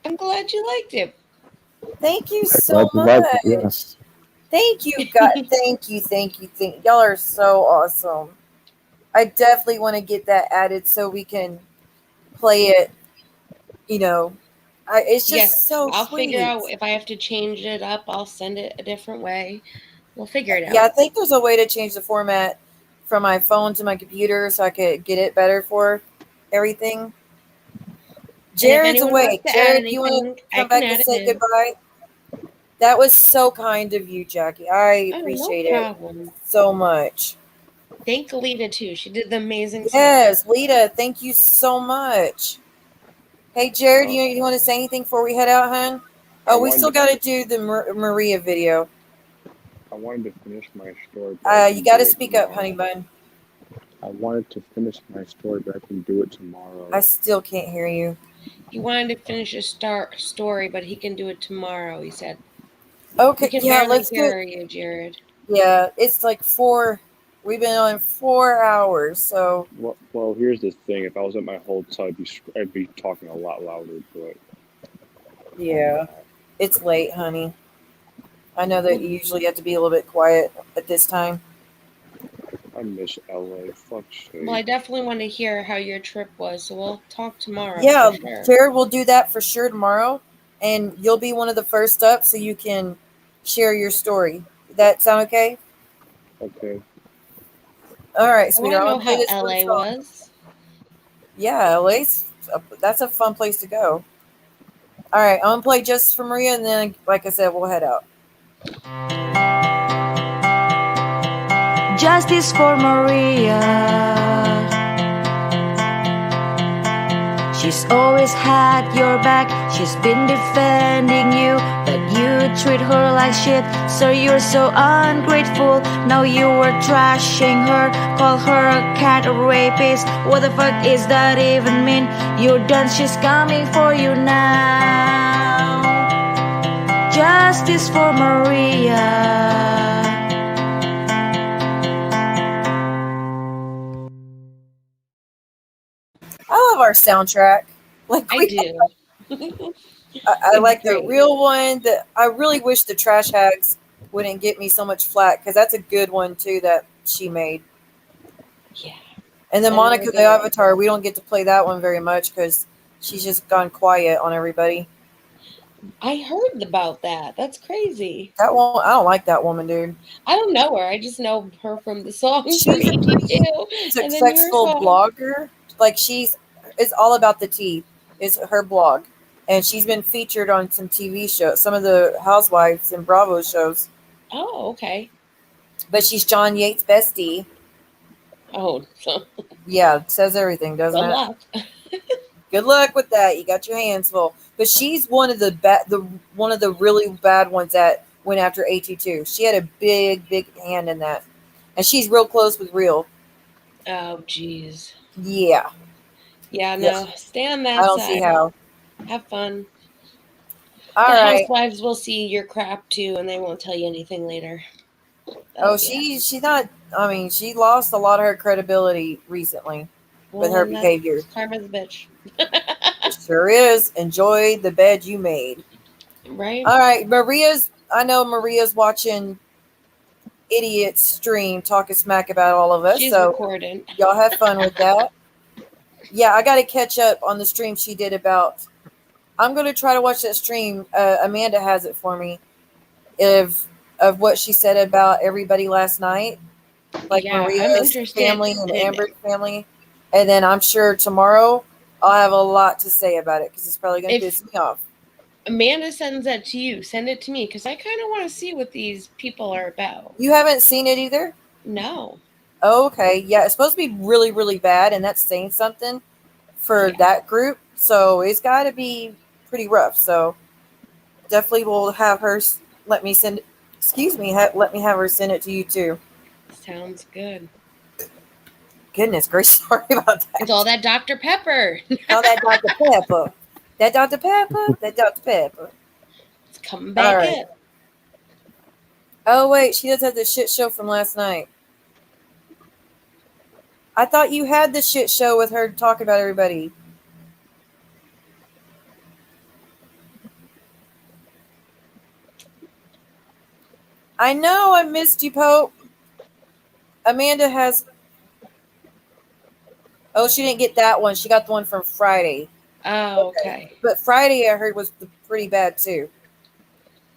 I'm glad you liked it. Thank you so Glad you liked it, yeah. much. Thank you, God. Thank you. Y'all are so awesome. I definitely want to get that added so we can play it. You know, it's just Yes, so I'll sweet. figure out if I have to change it up. I'll send it a different way. We'll figure it out. Yeah, I think there's a way to change the format from my phone to my computer so I could get it better for everything. Jared's anyone wants awake. to add Jared, you want anything, to I come can back and add it say in. goodbye? That was so kind of you, Jackie. I Oh, no appreciate problem. it so much. Thank Alita too. She did the amazing song. Yes, Lita, thank you so much. Hey, Jared, you want to say anything before we head out, hon? Oh, we still got to do the Maria video. I wanted to finish my story. But I You can got to do it speak up, tomorrow. honey bun. I wanted to finish my story, but I can do it tomorrow. I still can't hear you. He wanted to finish a story, but he can do it tomorrow. He said. Okay, We can yeah, barely let's do hear it. you, Jared. Yeah, it's like 4. We've been on 4 hours, so. Well, here's the thing. If I was at my hotel, I'd be talking a lot louder. But Yeah, it's late, honey. I know that you usually have to be a little bit quiet at this time. I miss LA. Fuck shit. Well, I definitely want to hear how your trip was, so we'll talk tomorrow. Yeah, for sure. Jared will do that for sure tomorrow, and you'll be one of the first up so you can share your story. That sound okay? Okay. All right, I sweetheart. want I'm to gonna know play how this one LA song. was. Yeah, that's a fun place to go. All right, I'm gonna play Justice for Maria, and then, like I said, we'll head out. Justice for Maria. She's always had your back, she's been defending you, but you treat her like shit, so you're so ungrateful. Now you were trashing her, call her a cat, a rapist. What the fuck is that even mean? You're done, she's coming for you now. Justice for Maria. I love our soundtrack. Like I do. I like the great. real one. I really wish the Trash Hags wouldn't get me so much flack because that's a good one too that she made. Yeah. And then That Monica is a the good one. Avatar, we don't get to play that one very much because she's just gone quiet on everybody. I heard about that. That's crazy. That one, I don't like that woman, dude. I don't know her. I just know her from the song She's from a pretty 82 and then your successful song. blogger. Like it's all about the tea. Is her blog, and she's been featured on some TV shows, some of the Housewives and Bravo shows. Oh, okay. But she's John Yates' bestie. Oh, so Yeah, it says everything, doesn't good it? luck. Good luck with that. You got your hands full. But she's one of the really bad ones that went after AT2. She had a big hand in that, and she's real close with Real. Oh, jeez. Yeah, Yeah, yes. no. Stay on I that don't see side. how. Have fun. All The right. housewives will see your crap too, and they won't tell you anything later. Oh, That'll be it. she's not. I mean, she lost a lot of her credibility recently with Well, her and that's behavior. karma's a bitch. It sure is. Enjoy the bed you made. Right? All right, Maria's. I know Maria's watching idiots stream talking smack about all of us. She's So recording. y'all have fun with that. Yeah, I got to catch up on the stream she did about. I'm going to try to watch that stream. Amanda has it for me. Of what she said about everybody last night, like Yeah, I'm Maria's interested family and in Amber's family, and then I'm sure tomorrow I'll have a lot to say about it because it's probably going to if piss me off. Amanda sends that to you, send it to me because I kind of want to see what these people are about. You haven't seen it either? No. Oh, okay. Yeah, it's supposed to be really, really bad, and that's saying something for Yeah. that group. So it's got to be pretty rough. So definitely will have her let me send. Excuse me. Let me have her send it to you too. Sounds good. Goodness gracious, sorry about that. It's all that Dr. Pepper. All that Dr. Pepper. That Dr. Pepper. That Dr. Pepper. It's coming All back right. up. Oh wait, she does have the shit show from last night. I thought you had the shit show with her talking about everybody. I know I missed you, Pope. Amanda has. Oh, she didn't get that one. She got the one from Friday. Oh, okay. But Friday I heard was pretty bad too.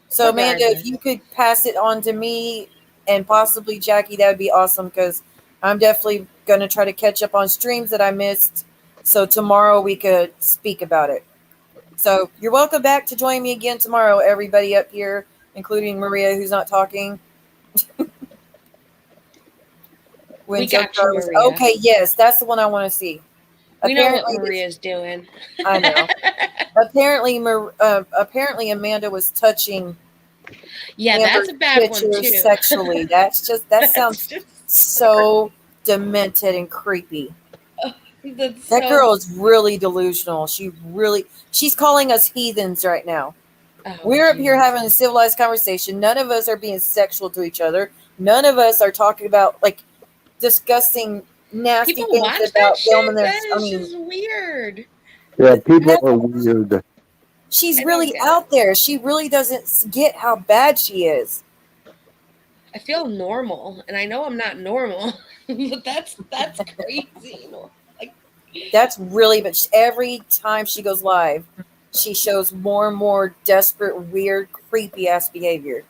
So Amanda, Regardless. if you could pass it on to me and possibly Jackie, that would be awesome because I'm definitely going to try to catch up on streams that I missed. So tomorrow we could speak about it. So you're welcome back to join me again tomorrow, everybody up here, including Maria, who's not talking. When We Joe got you, goes, Maria. okay, yes, that's the one I want to see. We know what Apparently, Maria's doing. I know. Apparently, Amanda was touching Yeah, Amber's that's a bad one pictures too. sexually. That's just that sounds so demented and creepy. That's That so. girl is really delusional. She's calling us heathens right now. Oh, We're up here geez. having a civilized conversation. None of us are being sexual to each other. None of us are talking about like discussing nasty People things watch about that filming shit. their. That I is mean, just weird. Yeah, people are weird. she's I don't really get out there. She really doesn't get how bad she is. I feel normal, and I know I'm not normal, but that's crazy. Like, That's really, but every time she goes live, she shows more and more desperate, weird, creepy ass behavior.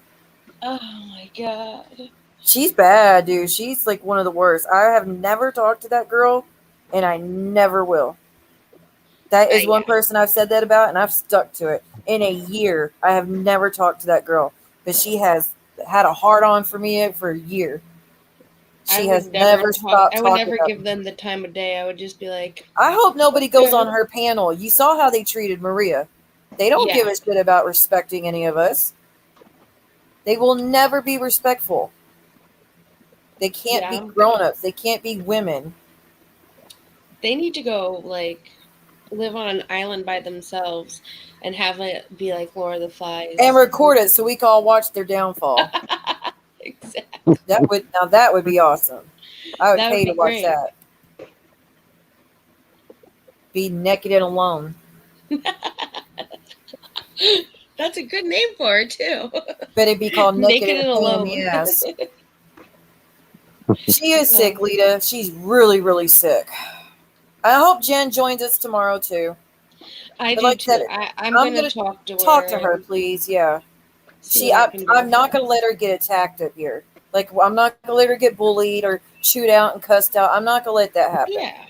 oh my god. She's bad, dude. She's like one of the worst. I have never talked to that girl, and I never will. That is one Yeah. person I've said that about, and I've stuck to it. In a year, I have never talked to that girl, but she has had a hard on for me for a year. She has never stopped I would talking never about give them the time of day. I would just be like, I hope nobody goes on her panel. You saw how they treated Maria. They don't give Yeah. a shit about respecting any of us. They will never be respectful. They can't Yeah. be grown-ups. They can't be women. They need to go like live on an island by themselves and have it be like Lord of the Flies. And record it so we can all watch their downfall. Exactly. That would be awesome. I would That pay would to be watch great. that. Be naked and alone. That's a good name for it too. But it'd be called Naked, Naked and and Pain in Alone. the Ass. She is sick, Lita. She's really, really sick. I hope Jen joins us tomorrow too. I But do like I said, too. I'm gonna talk to her. Talk to her, please. Yeah. See what I can do I'm with not her. going to let her get attacked up here. Like, I'm not going to let her get bullied or chewed out and cussed out. I'm not going to let that happen. Yeah.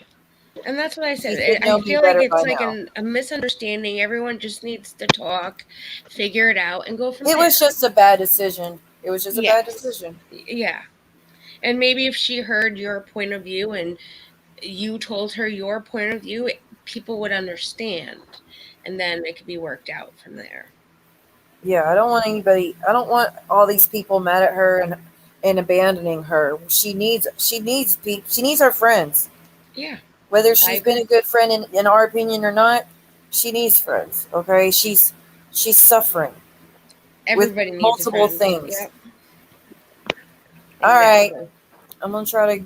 And that's what I said. She should I know me feel like better it's by like now. a misunderstanding. Everyone just needs to talk, figure it out, and go from It there. was just a bad decision. It was just a bad Yes. decision. Yeah. And maybe if she heard your point of view and you told her your point of view, people would understand. And then it could be worked out from there. Yeah, I don't want anybody. I don't want all these people mad at her and abandoning her. She needs her friends. Yeah. Whether I she's been agree. a good friend in our opinion or not, she needs friends. Okay, she's suffering Everybody with needs a multiple friend. things. Yep. All right, Exactly. I'm gonna try to.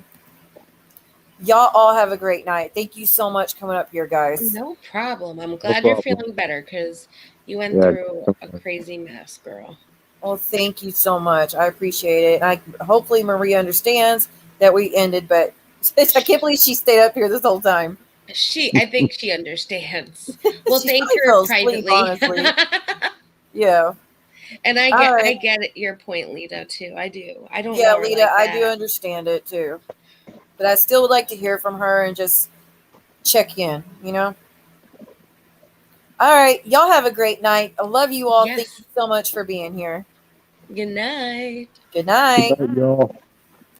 Y'all all have a great night. Thank you so much coming up here, guys. No problem. I'm No glad you're problem. feeling better because you went Yeah. through a crazy mess, girl. Well, thank you so much. I appreciate it. Hopefully Maria understands that we ended, but I can't believe she stayed up here this whole time. I think she understands. We'll She thank probably her fell asleep, privately. honestly. Yeah. And All right. I get it, your point, Lita, too. I do. I don't Yeah, know her Lita, like I do that. understand it too. But I still would like to hear from her and just check in, you know? All right. Y'all have a great night. I love you all. Thank Yes. you so much for being here. Good night. Good night. Good night, y'all.